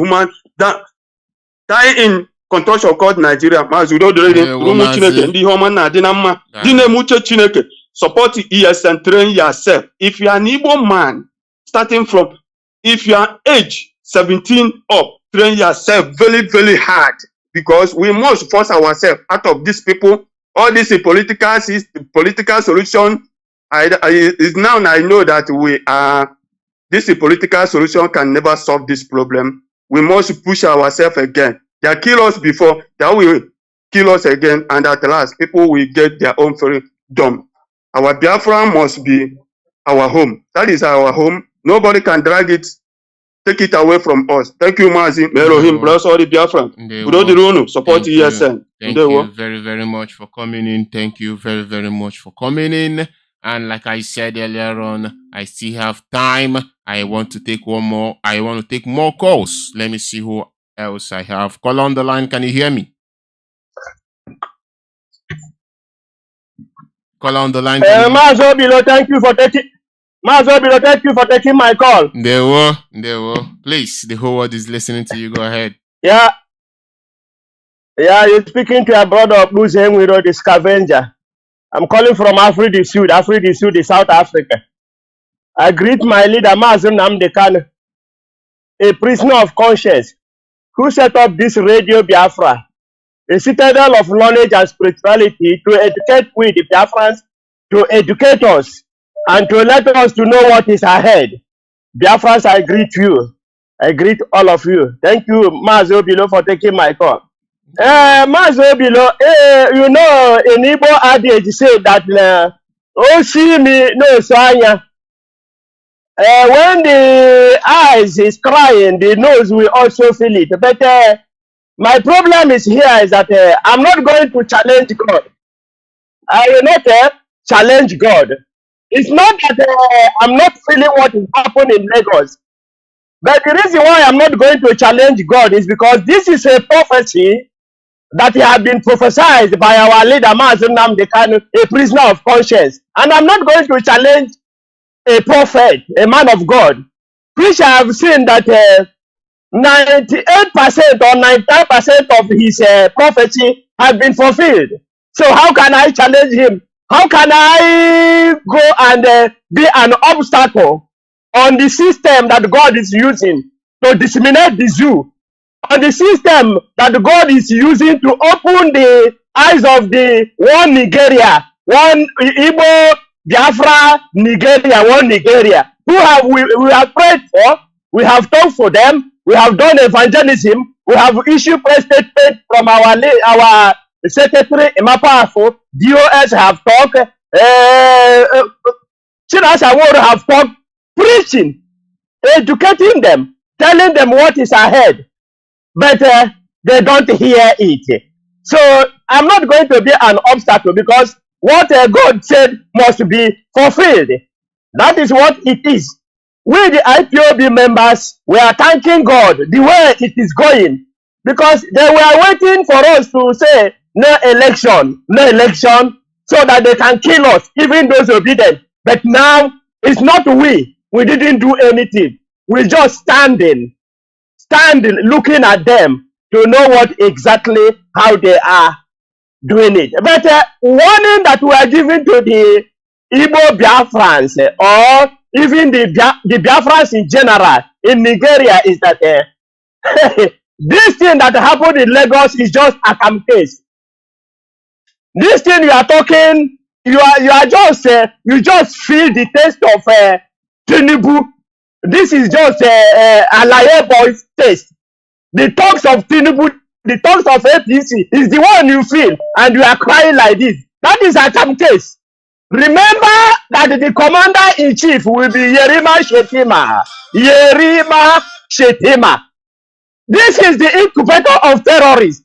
die in contortion called Nigeria. Mazi Nwachineke, ndị ọma na-adị na mma. Dị na-emuche Chineke. Support ES and train yourself. If you are an Igbo man, starting from, if you are age 17 up, train yourself very, very hard, because we must force ourselves out of these people. All this political solution is now. I know that this political solution can never solve this problem. We must push ourselves again. They kill us before, they will kill us again, and at last, people will get their own freedom. Our Biafra must be our home. That is our home. Nobody can drag it, take it away from us. Thank you, Mazi. May Elohim bless all the Biafran. Support ESN. Thank you very, very much for coming in. Thank you very, very much for coming in. And like I said earlier on, I still have time. I want to take one more. I want to take more calls. Let me see who else I have. Call on the line. Can you hear me? Call on the line. Mazobilo, thank you for taking. Mazobilo, thank you for taking my call. There were. Please, the whole world is listening to you. Go ahead. Yeah, you're speaking to a brother of Luzengwiro, the scavenger. I'm calling from Africa du Sud, South Africa. I greet my leader, Mazi Nnamdi Kanu, a prisoner of conscience, who set up this Radio Biafra, a citadel of knowledge and spirituality to educate we, the Biafrans, to educate us, and to let us to know what is ahead. Biafrans, I greet you. I greet all of you. Thank you, Mazobilo, for taking my call. Mazobilo, you know, in Igbo adage say that, oh, see me, no, Soanya. When the eyes is crying, the nose will also feel it. But my problem is that I'm not going to challenge God. I will not challenge God. It's not that I'm not feeling what is happening in Lagos. But the reason why I'm not going to challenge God is because this is a prophecy that has been prophesied by our leader, Mazi Nnamdi Kanu, a prisoner of conscience. And I'm not going to challenge a prophet, a man of God, which I have seen that 98% or 99% of his prophecy has been fulfilled. So how can I challenge him? How can I go and be an obstacle on the system that God is using to disseminate the zoo, on the system that God is using to open the eyes of the one Nigeria, one Igbo, Biafra, Nigeria, one Nigeria, who we have prayed for, we have talked for them, we have done evangelism, we have issued press statement from our secretary, Emapafo, DOS have talked, Chinas Award have talked, preaching, educating them, telling them what is ahead, but they don't hear it. So I'm not going to be an obstacle because what God said must be fulfilled. That is what it is. We, the IPOB members, we are thanking God the way it is going because they were waiting for us to say no election, so that they can kill us, even those obedient. But now it's not we. We didn't do anything. We just standing, looking at them to know what exactly how they are doing it. But warning that we are giving to the Igbo Biafrans or even the Biafrans in general in Nigeria is that this thing that happened in Lagos is just a camp case. This thing you are talking, you are just you just feel the taste of Tinubu. This is just a liar boy's taste. The talks of Tinubu, the talks of APC is the one you feel, and you are crying like this. That is a camp case. Remember that the commander-in-chief will be Yerima Shetima. Yerima Shetima. This is the incubator of terrorists.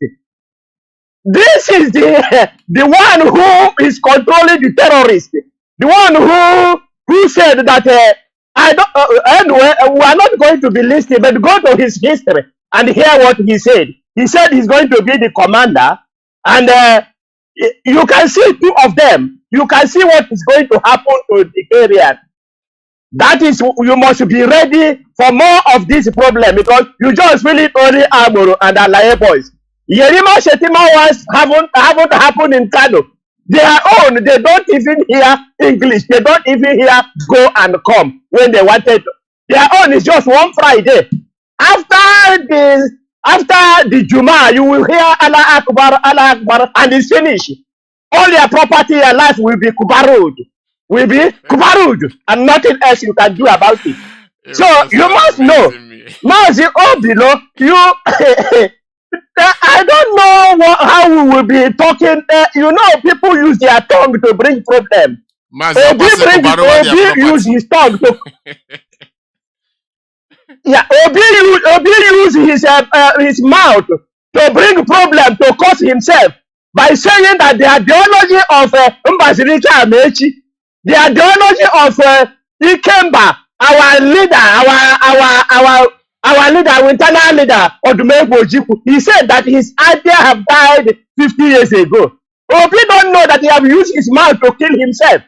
This is the one who is controlling the terrorists. The one who said that I don't anyway, we are not going to be listening, but go to his history and hear what he said. He said he's going to be the commander, and you can see two of them. You can see what is going to happen to the area. That is, you must be ready for more of this problem because you just really only Amoro and Alaye boys. Yerima Shetima ones haven't happened in Kanu. Their own, they don't even hear English. They don't even hear go and come when they wanted to. Their own is just one Friday. After the Juma, you will hear Allah Akbar, and it's finished. All your property and life will be kubarud. And nothing else you can do about it. So you must know, Mazi Obilo, you I don't know how we will be talking. You know, people use their tongue to bring problem. Obi use his tongue to Obi use his mouth to bring problem to cause himself by saying that the ideology of Mbazirika Amechi, the ideology of Ikemba, our leader, our leader, our internal leader, Odumegwu Ojukwu, he said that his idea have died 50 years ago. Obi don't know that he have used his mouth to kill himself.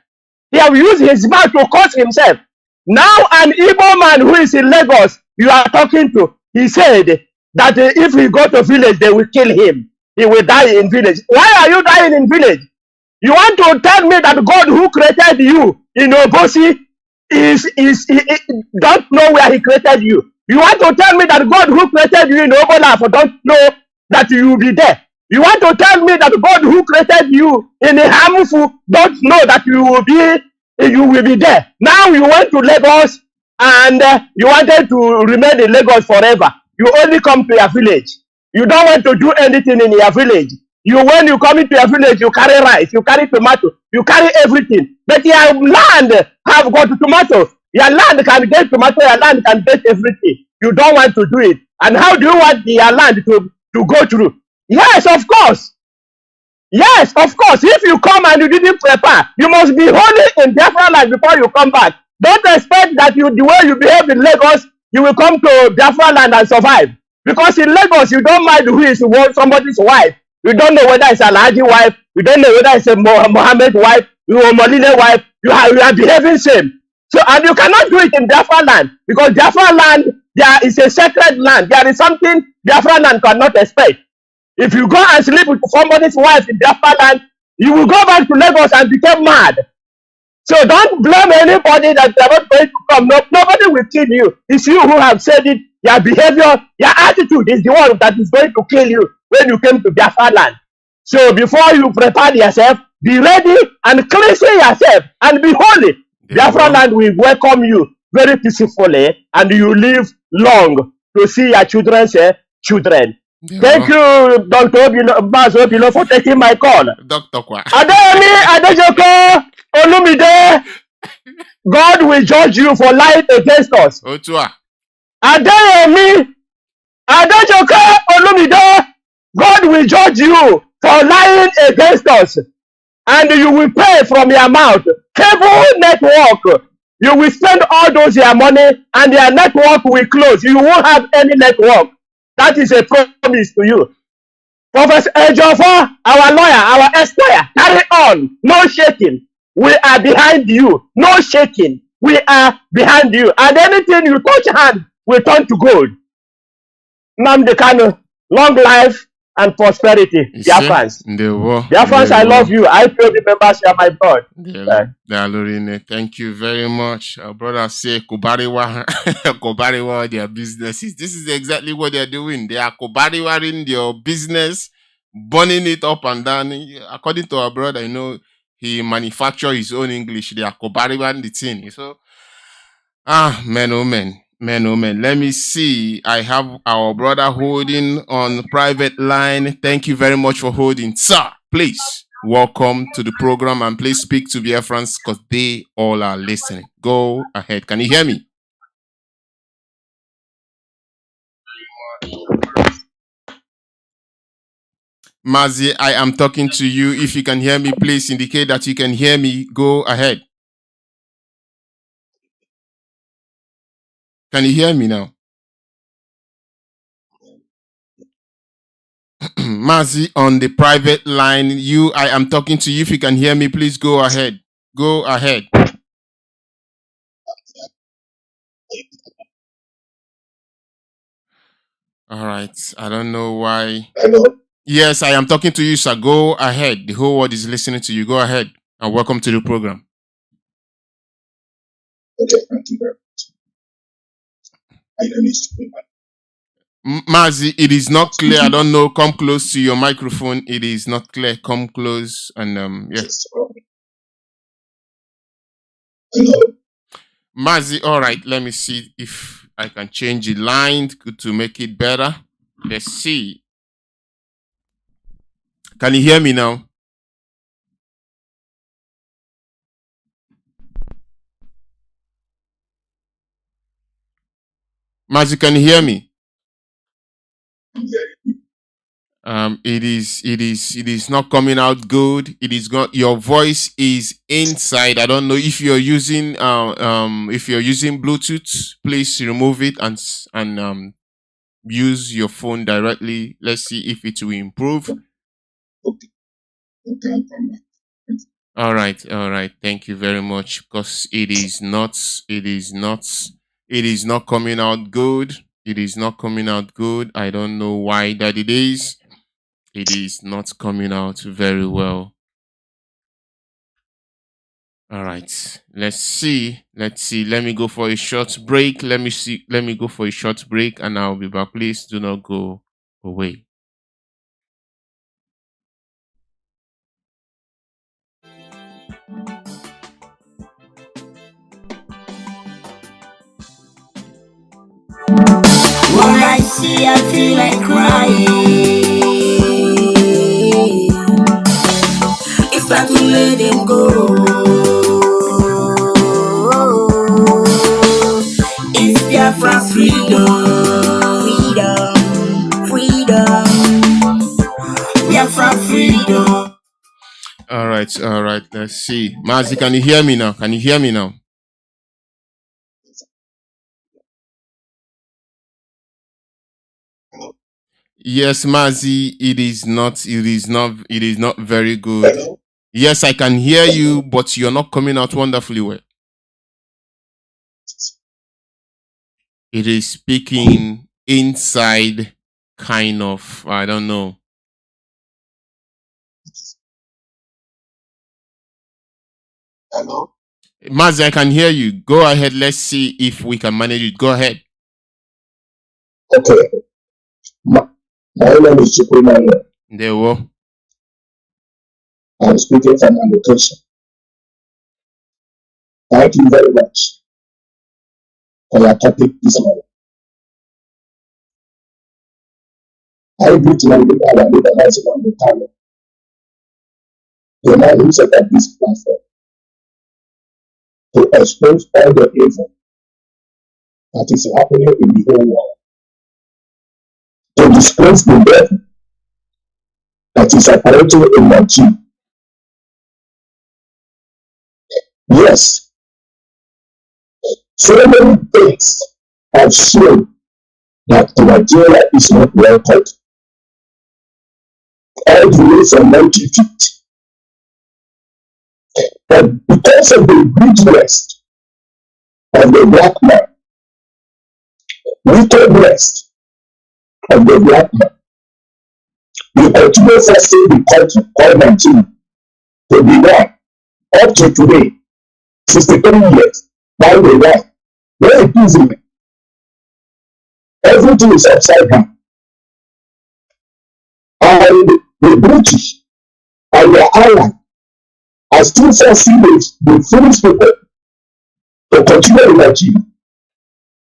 He have used his mouth to cause himself. Now an Igbo man who is in Lagos, you are talking to, he said that if he go to village, they will kill him. He will die in village. Why are you dying in village? You want to tell me that God who created you in Obosi don't know where he created you? You want to tell me that God who created you in Obolafo don't know that you will be there? You want to tell me that God who created you in Hamufu don't know that you will be there? Now you went to Lagos and you wanted to remain in Lagos forever. You only come to your village. You don't want to do anything in your village. When you come into your village, you carry rice, you carry tomato, you carry everything. But your land have got tomato. Your land can get tomato, your land can get everything. You don't want to do it. And how do you want your land to go through? Yes, of course. Yes, of course. If you come and you didn't prepare, you must be holy in Biafra land before you come back. Don't expect that the way you behave in Lagos, you will come to Biafra land and survive. Because in Lagos, you don't mind who is somebody's wife. You don't know whether it's a Alhaji wife. You don't know whether it's a Mohammed wife. You are Molina wife. You are behaving same. So, and you cannot do it in Biafra land. Because Biafra land, there is a sacred land. There is something Biafra land cannot expect. If you go and sleep with somebody's wife in Biafra land, you will go back to Lagos and become mad. So don't blame anybody that they are not going to come. No, nobody will kill you. It's you who have said it. Your behavior, your attitude is the one that is going to kill you when you came to Biafra land. So before you prepare yourself, be ready and cleanse yourself and be holy. Biafra land will welcome you very peacefully and you live long to see your children's children. Thank you, Dr. Mazi Obilo, for taking my call. Dr. Kwa. Adeyemi Adejoko Olumide, God will judge you for lying against us. Otua. Adeyemi Adejoko Olumide, God will judge you for lying against us, and you will pay from your mouth. Cable network, you will spend all those your money and your network will close. You won't have any network. That is a promise to you. Professor Ejiofor, our lawyer, our esquire, carry on. No shaking. We are behind you. No shaking. We are behind you. And anything you touch hand will turn to gold. Nnamdi Kanu, long life and prosperity. Biafrans. Biafrans, I love you. I feel the members are my blood. Thank you very much. Our brother say Kubariwa Kubariwa their businesses. This is exactly what they're doing. They are Kubariwaring their business, burning it up and down. According to our brother, he manufactures his own English. They are Kubariwaring the thing. So men, oh men. Men, oh men, let me see. I have our brother holding on private line. Thank you very much for holding. Sir, please, welcome to the program and please speak to Biafrans because they all are listening. Go ahead. Can you hear me? Mazi, I am talking to you. If you can hear me, please indicate that you can hear me. Go ahead. Can you hear me now? Mazi on the private line. I am talking to you. If you can hear me, please go ahead. Go ahead. All right. I don't know why. Hello? Yes, I am talking to you, sir. Go ahead. The whole world is listening to you. Go ahead. And welcome to the program. Okay, thank you very much. My name is Mazi, it is not clear. I don't know. Come close to your microphone. It is not clear. Come close and yes. Hello? Mazi, all right. Let me see if I can change the line to make it better. Let's see. Can you hear me now? Mazi, can you hear me? It is not coming out good. It is not. Your voice is inside. I don't know if you're using Bluetooth. Please remove it and use your phone directly. Let's see if it will improve. All right. Thank you very much. Because it is not coming out good. It is not coming out good. I don't know why that it is. It is not coming out very well. All right. Let's see. Let me go for a short break. Let me go for a short break and I'll be back. Please do not go away. When I see, I feel like crying. It's time to let him go. It's Biafra's freedom. Biafra freedom. All right. Let's see. Mazi, can you hear me now? Yes, Mazi, it is not very good. Yes, I can hear you, but you're not coming out wonderfully well. It is speaking inside, kind of. I don't know. Hello? Mazi, I can hear you. Go ahead. Let's see if we can manage it. Go ahead. Okay. My name is Chukwumanya. There we go. I'm speaking from my location. Thank you very much for your topic this morning. I greet my leader, Mazi Nwachineke, the man who set up this platform to expose all the evil that is happening in the whole world, to disgrace the devil that that is operating in Nigeria. Yes, so many things have shown that Nigeria is not welcome all the way from 1950. But because of the greediness of the black man, wickedness of the black man, we continue forcing the country called Nigeria to be one up to today, 63 years, by the way, very easily. Everything is upside down. And the British and their allies are still forcing the Finnish people to continue in Nigeria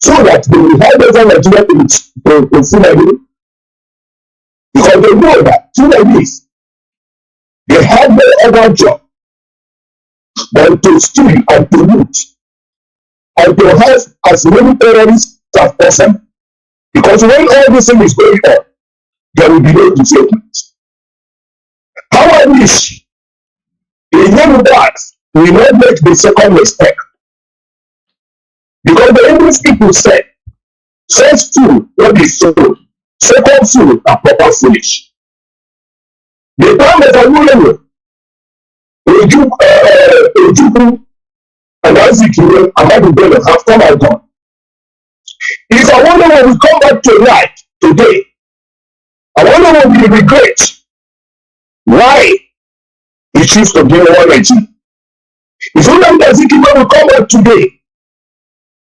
so that they will hand over Nigeria to Fulani, because they know that Fulanis, they have no other job than to steal and to loot and to have as many terrorists as possible. Because when all this thing is going on, there will be no development. How I wish the Yorubas will not make the second mistake. Because the English people said, first food will be sold, second food are proper foolish. The time of Awolowo, Ojukwu, and Azikiwe, Ahmadu Bello have come and gone. If Awolowo will come back to life today, Awolowo will regret why he choose to be one Nigeria. If Nnamdi Azikiwe will come back today,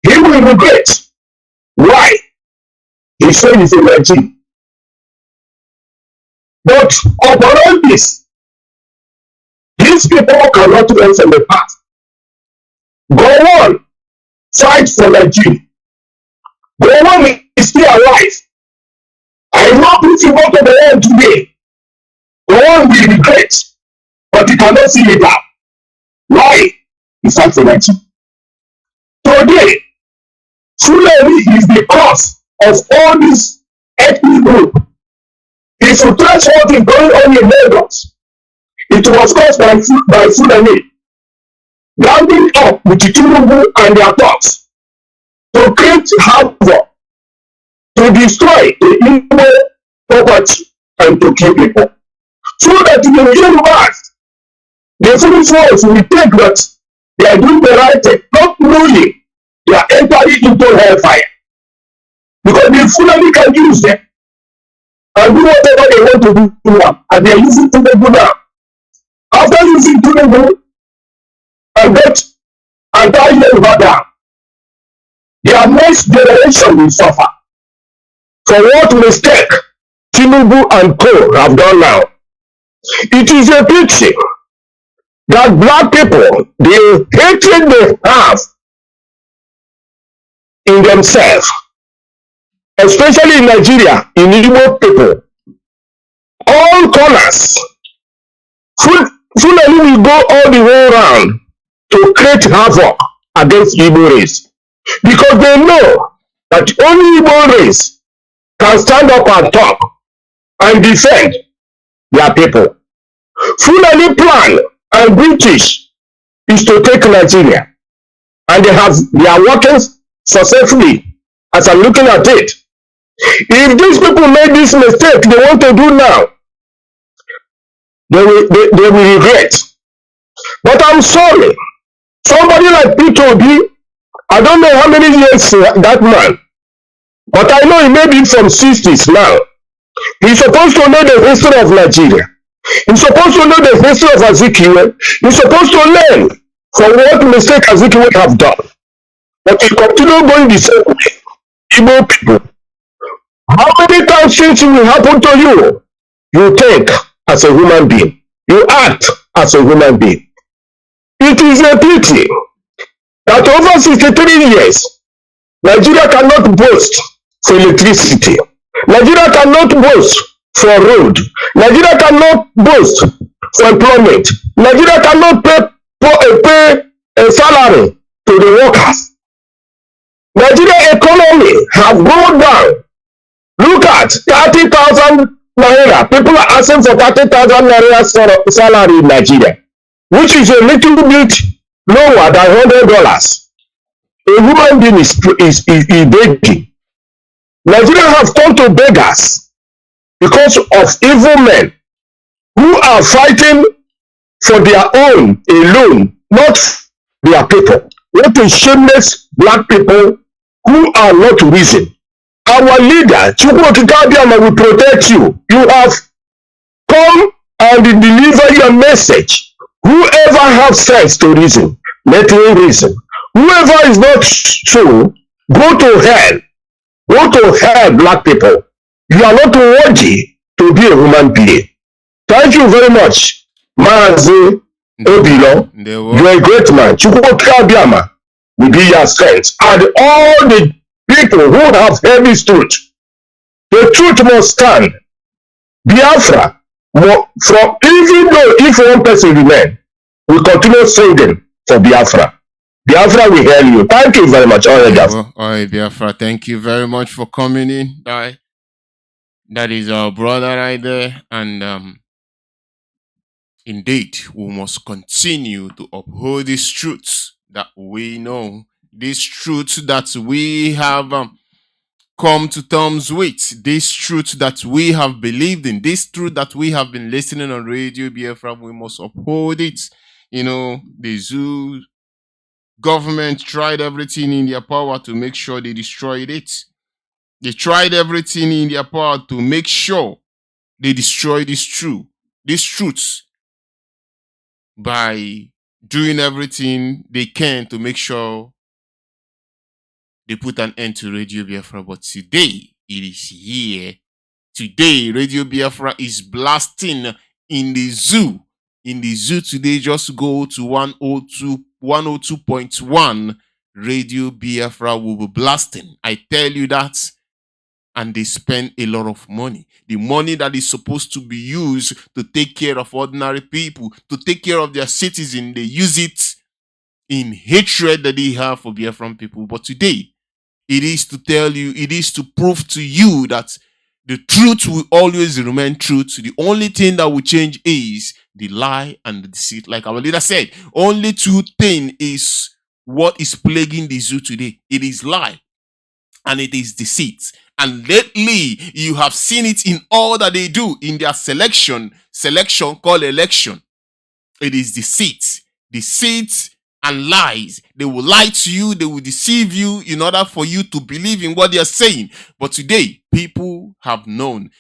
he will regret why he said he's a Nigeria. But upon all this, these people cannot learn from the past. Go on, fight for Nigeria. Go on is still alive. I know if you go to the end today, go on will regret, but you cannot see it now. Why? He fight for Nigeria. Today, Fulani is the cause of all this ethnic group. If you touch what is going on in Lagos, it was caused by Fulani ganging up with Tinubu and their thugs to create havoc, to destroy the Igbo property and to kill people. So that the Yorubas, the Fulani force will think that they are doing the right thing, not knowing they are entering into hellfire. Because the Fulani can use them and do whatever they want to do now. And they are using Tinubu now. After using Tinubu and get entire Yoruba down, their next generation will suffer for what mistake Tinubu and co have done now. It is a pity that black people, the hatred they have in themselves, especially in Nigeria, in Igbo people, all corners, Fulani will go all the way around to create havoc against Igbo race. Because they know that only Igbo race can stand up and talk and defend their people. Fulani plan and British is to take Nigeria. And they are working successfully as I'm looking at it. If these people made this mistake they want to do now, they will regret. But I'm sorry, somebody like Peter Obi, I don't know how many years that man, but I know he may be from 60s now. He's supposed to know the history of Nigeria. He's supposed to know the history of Azikiwe. He's supposed to learn from what mistake Azikiwe have done. But he continue going the same way. Igbo people, how many times things will happen to you? You think as a human being. You act as a human being. It is a pity that over 63 years, Nigeria cannot boast for electricity. Nigeria cannot boast for road. Nigeria cannot boast for employment. Nigeria cannot pay a salary to the workers. Nigeria economy have gone down. Look at 30,000 naira. People are asking for 30,000 naira salary in Nigeria, which is a little bit lower than $100. A human being is begging. Nigeria have turned to beggars because of evil men who are fighting for their own alone, not their people. What is shameless black people who are not reason. Our leader, Chukwuokika will protect you. You have come and deliver your message. Whoever has sense to reason, let him reason. Whoever is not so, go to hell. Go to hell, black people. You are not worthy to be a human being. Thank you very much, Mazi Obilo. You are a great man. Chukwuokika will be your strength. And all the people who have heard this truth, the truth must stand. Biafra, from even though if one person remain, we continue singing for Biafra. Biafra will hear you. Thank you very much. All right, Biafra, thank you very much for coming in. That is our brother right there. And indeed, we must continue to uphold this truth that we know, this truth that we have come to terms with, this truth that we have believed in, this truth that we have been listening on Radio Biafra. We must uphold it. You know, the zoo government tried everything in their power to make sure they destroyed it. They tried everything in their power to make sure they destroy this truth by doing everything they can to make sure they put an end to Radio Biafra. But today, it is here. Today, Radio Biafra is blasting in the zoo. In the zoo today, just go to 102.1. Radio Biafra will be blasting. I tell you that. And they spend a lot of money. The money that is supposed to be used to take care of ordinary people, to take care of their citizens, they use it in hatred that they have for Biafran people. But today, it is to tell you, it is to prove to you that the truth will always remain truth. The only thing that will change is the lie and the deceit. Like our leader said, only two things is what is plaguing the zoo today. It is lie and it is deceit. And lately, you have seen it in all that they do in their selection called election. It is deceit and lies. They will lie to you, they will deceive you in order for you to believe in what they are saying. But today, people have known,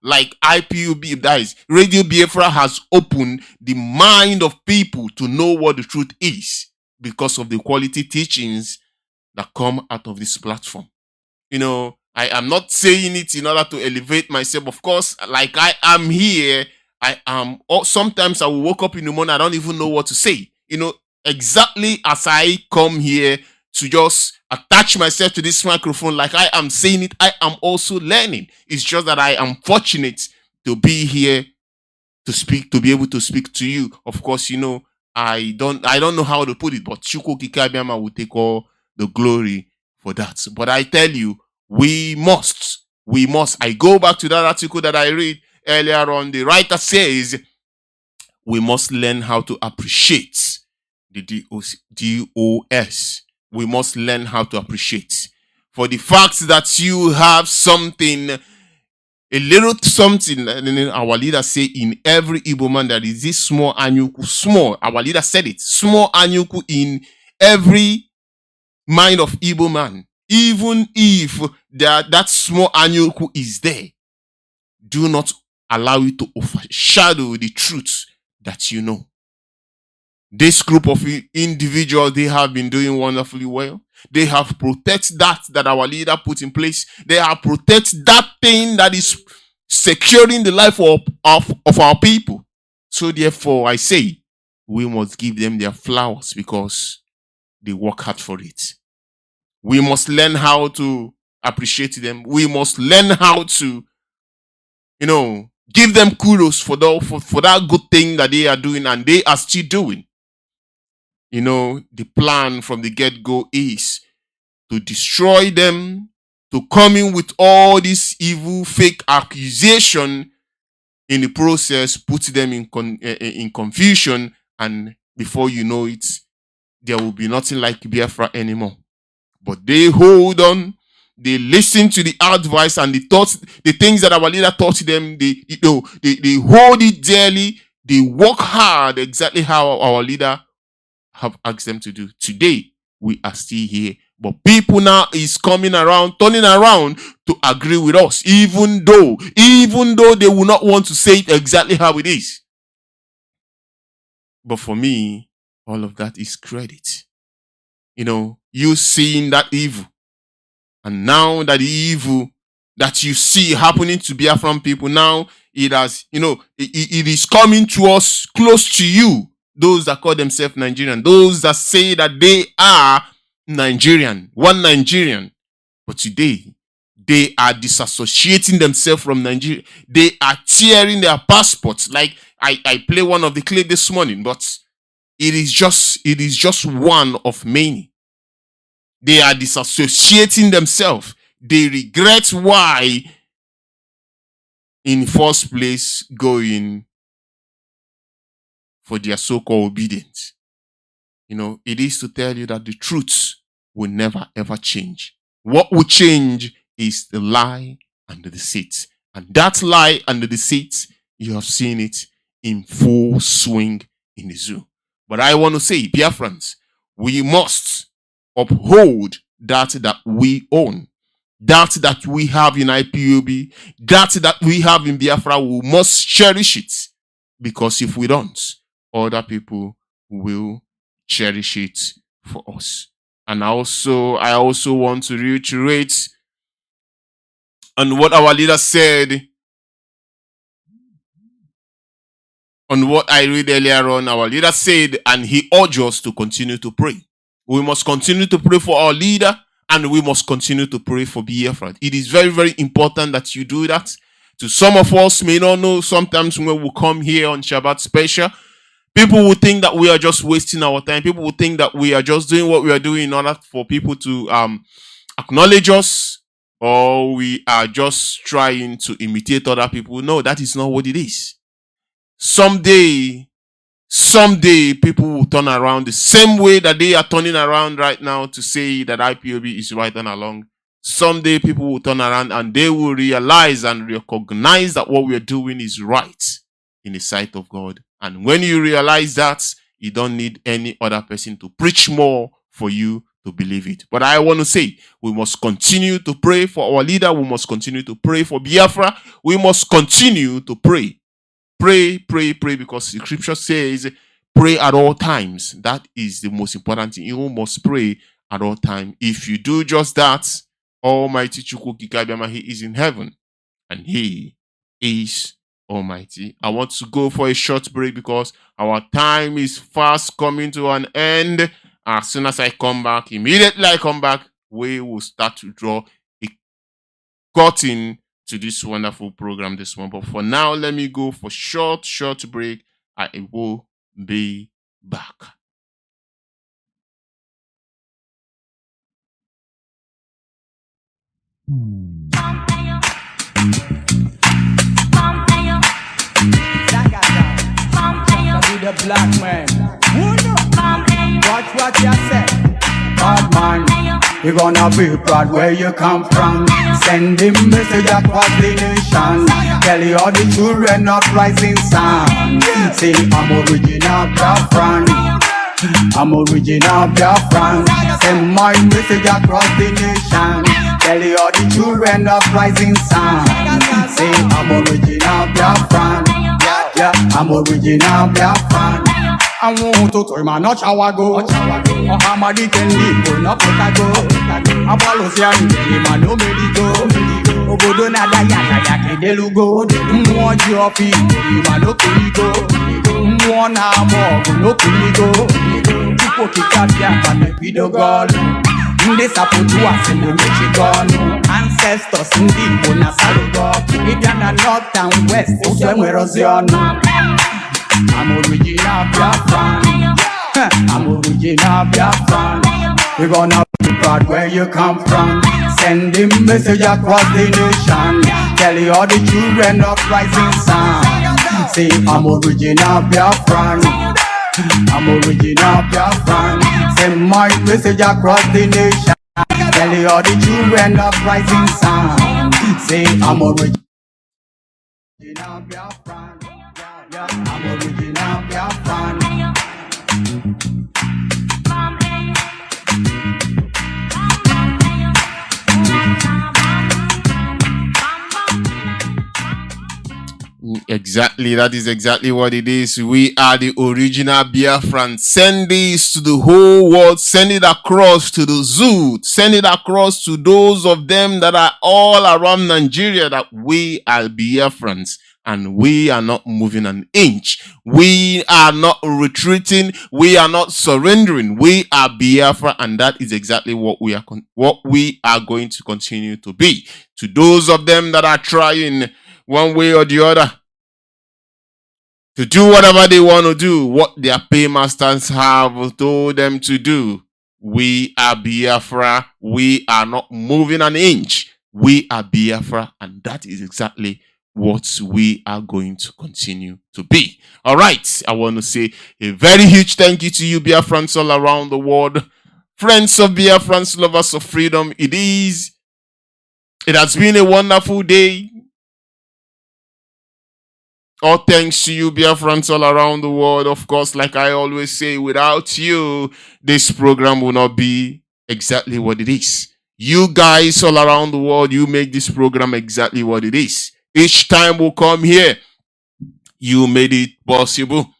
like IPOB, that is, Radio Biafra has opened the mind of people to know what the truth is because of the quality teachings that come out of this platform. I am not saying it in order to elevate myself. Of course, like I am here, sometimes I will wake up in the morning, I don't even know what to say. Exactly as I come here to just attach myself to this microphone, like I am saying it, I am also learning. It's just that I am fortunate to be here to speak, to be able to speak to you. Of course, I don't know how to put it, but Chukwuokika will take all the glory for that. But I tell you, we must. I go back to that article that I read earlier on. The writer says we must learn how to appreciate the DOS. We must learn how to appreciate. For the fact that you have something, a little something, our leader say in every Igbo man there is this small anyuku. Small, our leader said it, small anyuku in every mind of Igbo man. Even if that small anyuku is there, do not allow it to overshadow the truth that you know. This group of individuals, they have been doing wonderfully well. They have protected that our leader put in place. They have protected that thing that is securing the life of our people. So therefore, I say, we must give them their flowers because they work hard for it. We must learn how to appreciate them. We must learn how to, give them kudos for that good thing that they are doing and they are still doing. The plan from the get-go is to destroy them, to come in with all this evil, fake accusation in the process put them in confusion, and before you know it, there will be nothing like Biafra anymore. But they hold on, they listen to the advice and the thoughts, the things that our leader taught them. They hold it dearly. They work hard exactly how our leader have asked them to do. Today, we are still here. But people now is coming around, turning around to agree with us, even though they will not want to say it exactly how it is. But for me, all of that is credit. You seeing that evil, and now that the evil that you see happening to Biafran people, now it has, it is coming to us, close to you. Those that call themselves Nigerian, those that say that they are Nigerian, one Nigerian. But today, they are disassociating themselves from Nigeria. They are tearing their passports. Like I play one of the clip this morning, but it is just one of many. They are disassociating themselves. They regret why, in first place, going for their so-called obedience. It is to tell you that the truth will never ever change. What will change is the lie and the deceit. And that lie and the deceit, you have seen it in full swing in the zoo. But I want to say, Biafrans, we must uphold that we own. That we have in IPOB, that we have in Biafra. We must cherish it. Because if we don't, other people will cherish it for us. And I also want to reiterate on what our leader said, on what I read earlier on. Our leader said, and he urged us to continue to pray. We must continue to pray for our leader, and we must continue to pray for Biafra. It is very, very important that you do that. To some of us may not know, sometimes when we come here on Shabbat special, people will think that we are just wasting our time. People will think that we are just doing what we are doing in order for people to acknowledge us, or we are just trying to imitate other people. No, that is not what it is. Someday people will turn around the same way that they are turning around right now to say that IPOB is right and along. Someday people will turn around and they will realize and recognize that what we are doing is right in the sight of God. And when you realize that, you don't need any other person to preach more for you to believe it. But I want to say, we must continue to pray for our leader. We must continue to pray for Biafra. We must continue to pray. Pray, because the scripture says, pray at all times. That is the most important thing. You must pray at all times. If you do just that, Almighty Chukwu Kikabiama, he is in heaven, and he is Almighty. I want to go for a short break because our time is fast coming to an end. As soon as I come back, immediately I come back, we will start to draw a curtain to this wonderful program this month. But for now, let me go for short break. I will be back. The black man. Watch what you say. Bad man, you gonna be proud where you come from. Send him message across the nation. Tell you all the children of rising sun. Say I'm original Biafran. I'm original Biafran. Send my message across the nation. Tell you all the children of rising sun. Say I'm original Biafran. Yeah, I'm original Biafran. I want to tell my not how I go. Oh, I'm a deacon, go not put I go. I'm a Lucian, I'm no medico. Oh, go do nada yaka delugo. More joppy, I'm no kurigo. More na more, no kurigo. People keep up and the video girl. They support to us in the Michigan. Ancestors in the Bona Salugo. If you're not north and west, somewhere else you're not. I'm original Biafran. I'm original Biafran. We're gonna be proud where you come from. Send him message across the nation. Tell you all the children of rising sun. say I'm original Biafran. I'm original Biafran. Send my message across the nation. Tell all the children of rising sun. Say I'm original Biafran. Yeah, I'm original Biafran. Exactly, that is exactly what it is. We are the original Biafrans. Send this to the whole world. Send it across to the zoo. Send it across to those of them that are all around Nigeria that we are Biafrans. And we are not moving an inch. We are not retreating. We are not surrendering. We are Biafra, and that is exactly what we are going to continue to be. To those of them that are trying one way or the other to do whatever they want to do, what their paymasters have told them to do, we are Biafra. We are not moving an inch. We are Biafra, and that is exactly what we are going to continue to be. All right, I want to say a very huge thank you to you, Biafrans all around the world, friends of Biafrans, lovers of freedom. It has been a wonderful day. All thanks to you, Biafrans all around the world. Of course, like I always say, without you, this program will not be exactly what it is. You guys all around the world, you make this program exactly what it is. Each time we come here, you made it possible.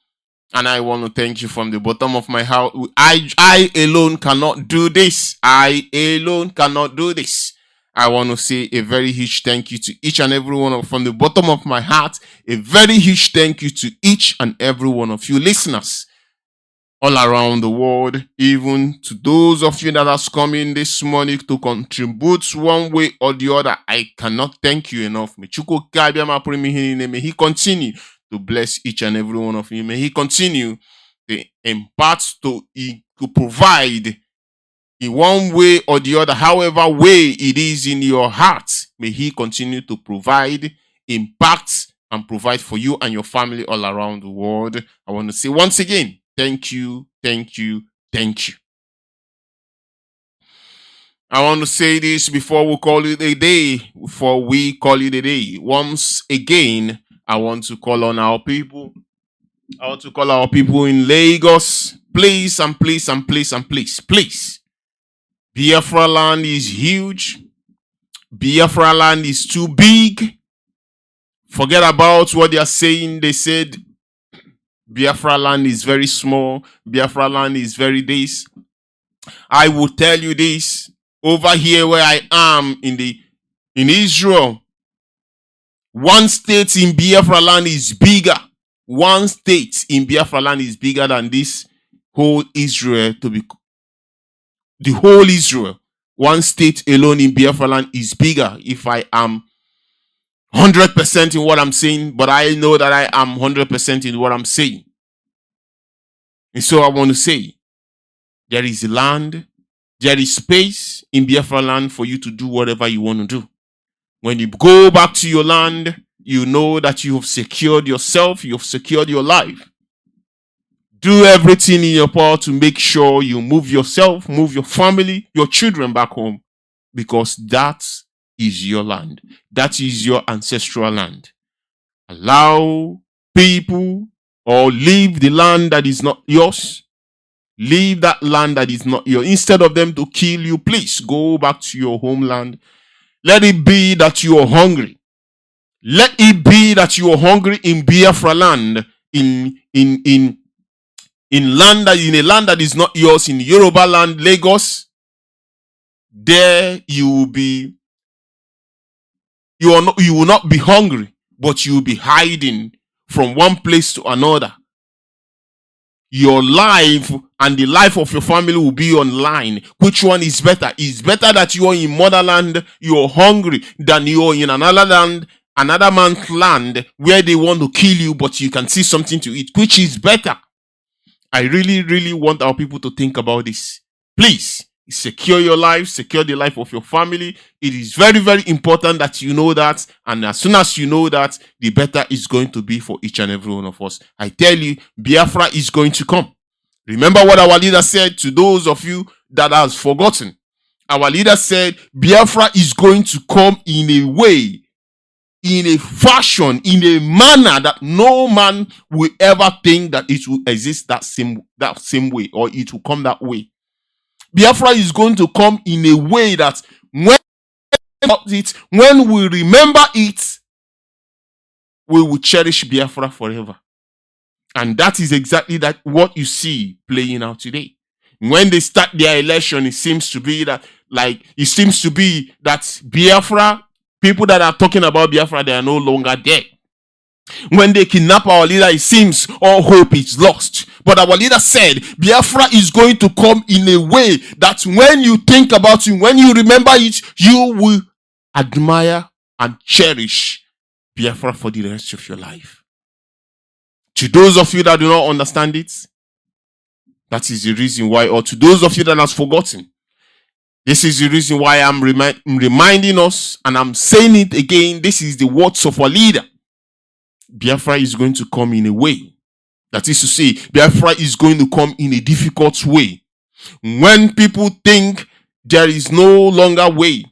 And I want to thank you from the bottom of my heart. I alone cannot do this. I alone cannot do this. I want to say a very huge thank you to each and every one from the bottom of my heart. A very huge thank you to each and every one of you listeners all around the world, even to those of you that has come in this morning to contribute one way or the other. I cannot thank you enough. May He continue to bless each and every one of you. May He continue to impart, to provide in one way or the other, however way it is in your heart. May He continue to provide, impact, and provide for you and your family all around the world. I want to say once again, thank you, thank you, thank you. I want to say this before we call it a day. Once again, I want to call on our people. I want to call our people in Lagos. Please and please and please and please, please. Biafra land is huge. Biafra land is too big. Forget about what they are saying. They said Biafra land is very small. Biafra land is very this. I will tell you this. Over here where I am in Israel, one state in Biafra land is bigger. One state in Biafra land is bigger than this whole Israel to be. The whole Israel, one state alone in Biafra land is bigger. If I am 100% in what I'm saying, but I know that I am 100% in what I'm saying. And so I want to say, there is land, there is space in Biafra land for you to do whatever you want to do. When you go back to your land, you know that you have secured yourself, you have secured your life. Do everything in your power to make sure you move yourself, move your family, your children back home. Because that is your land. That is your ancestral land. Allow people or leave the land that is not yours. Leave that land that is not yours. Instead of them to kill you, please go back to your homeland. Let it be that you are hungry. Let it be that you are hungry in Biafra land, in a land that is not yours, in Yoruba land, Lagos. There you will be. You will not be hungry, but you will be hiding from one place to another. Your life and the life of your family will be online. Which one is better? It's better that you are in motherland, you are hungry, than you are in another land, another man's land, where they want to kill you, but you can see something to eat. Which is better? I really, really want our people to think about this. Please, secure your life, secure the life of your family. It is very, very important that you know that. And as soon as you know that, the better it's going to be for each and every one of us. I tell you, Biafra is going to come. Remember what our leader said to those of you that has forgotten. Our leader said, Biafra is going to come in a way, in a fashion, in a manner that no man will ever think that it will exist that same way, or it will come that way. Biafra is going to come in a way that when we remember it, we will cherish Biafra forever. And that is exactly what you see playing out today. When they start their election, it seems to be that Biafra, people that are talking about Biafra, they are no longer there. When they kidnap our leader, it seems all hope is lost. But our leader said, Biafra is going to come in a way that when you think about it, when you remember it, you will admire and cherish Biafra for the rest of your life. To those of you that do not understand it, that is the reason why, or to those of you that have forgotten, this is the reason why I'm reminding us, and I'm saying it again. This is the words of our leader. Biafra is going to come in a way. That is to say, Biafra is going to come in a difficult way. When people think there is no longer way,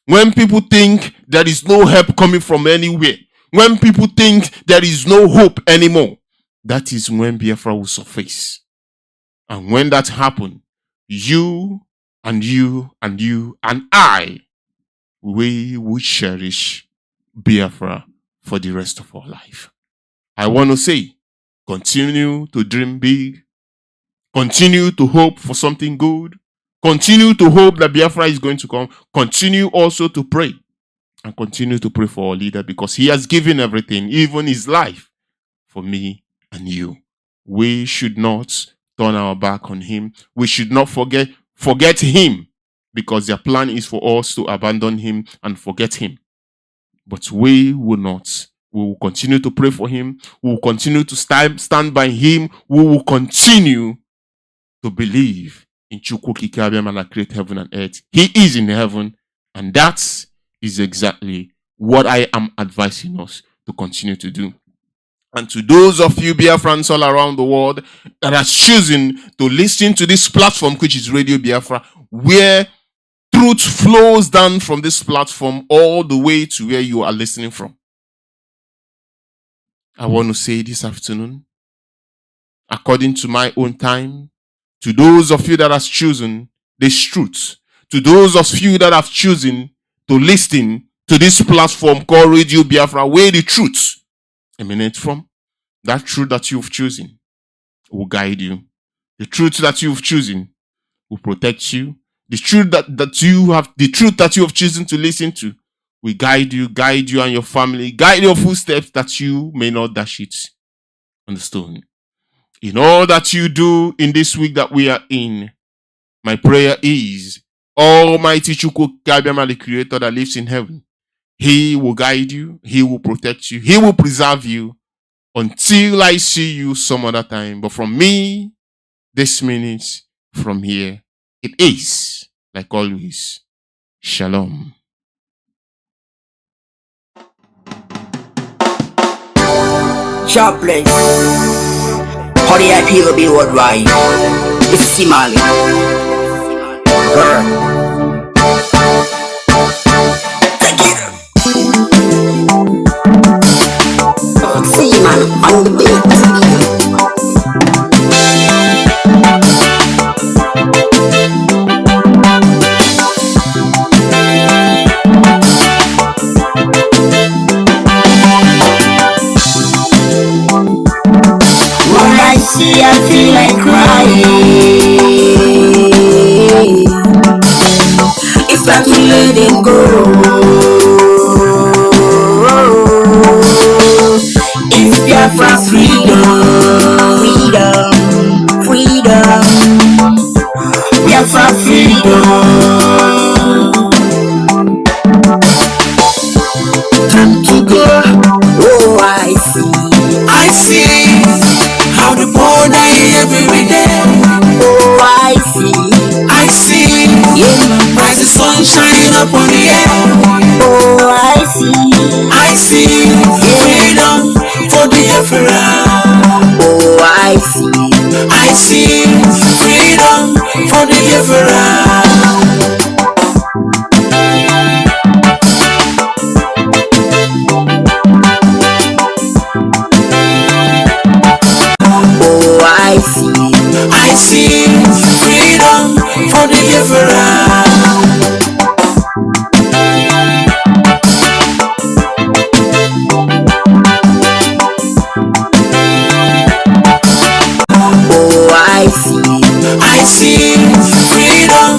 when people think there is no help coming from anywhere, when people think there is no hope anymore, that is when Biafra will surface. And when that happens, you and I, we will cherish Biafra for the rest of our life. I want to say, continue to dream big. Continue to hope for something good. Continue to hope that Biafra is going to come. Continue also to pray. And continue to pray for our leader, because he has given everything, even his life, for me and you. We should not turn our back on him. We should not forget him, because their plan is for us to abandon him and forget him. But we will not. We will continue to pray for him. We will continue to stand by him. We will continue to believe in Chukwu Okike Abiama that created heaven and earth. He is in heaven, and that is exactly what I am advising us to continue to do. And to those of you Biafrans all around the world that are choosing to listen to this platform, which is Radio Biafra, where truth flows down from this platform all the way to where you are listening from, I want to say this afternoon, according to my own time, to those of you that have chosen this truth, to those of you that have chosen to listen to this platform called Radio Biafra, where the truth emanates from, that truth that you've chosen will guide you. The truth that you've chosen will protect you. The truth that you have chosen to listen to will guide you and your family, guide your footsteps, that you may not dash it on the stone. In all that you do in this week that we are in, my prayer is, Almighty Chukwu Okike Abiama, the Creator that lives in heaven, He will guide you, He will protect you, He will preserve you until I see you some other time. But from me, this minute, from here, it is, like always, Shalom. Chaplain, how the IP will be worldwide. This is Simali. See man on the beat. See, I feel like crying. If I can let him go, it's Biafra freedom, freedom, Biafra freedom. Time to go. Oh, I see how the poor die every day. Oh, I see up on the air. Oh, I see freedom for Biafra. Oh, I see freedom for Biafra. Oh, I see freedom for the Biafra. Oh, I see freedom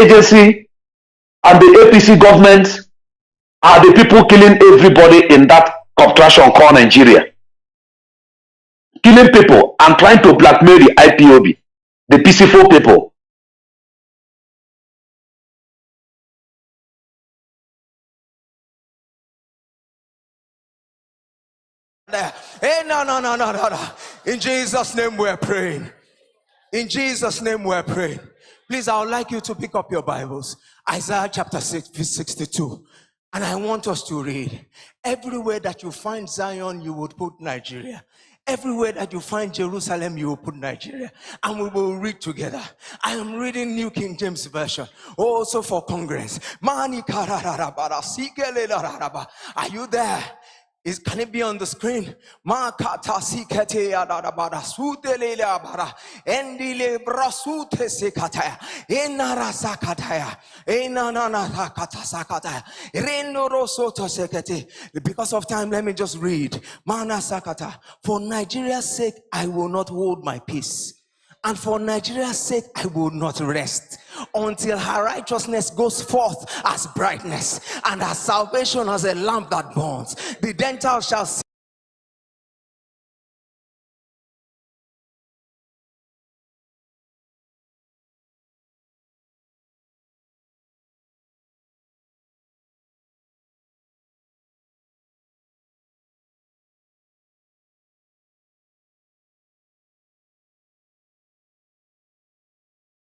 agency and the APC government are the people killing everybody in that contraction called Nigeria. Killing people and trying to blackmail the IPOB, the peaceful people. Hey, no. In Jesus' name we're praying. In Jesus' name we're praying. Please, I would like you to pick up your Bibles. Isaiah chapter 62. And I want us to read. Everywhere that you find Zion, you would put Nigeria. Everywhere that you find Jerusalem, you will put Nigeria. And we will read together. I am reading New King James Version. Also for Congress. Are you there? Can it be on the screen? Makata sikete adabara sutele abara endile brasute sekataya enara sakataya enana sakata sakataya renoro soto sekete. Because of time, let me just read. Mana sakata. For Nigeria's sake, I will not hold my peace. And for Nigeria's sake, I will not rest until her righteousness goes forth as brightness and her salvation as a lamp that burns. The Gentiles shall see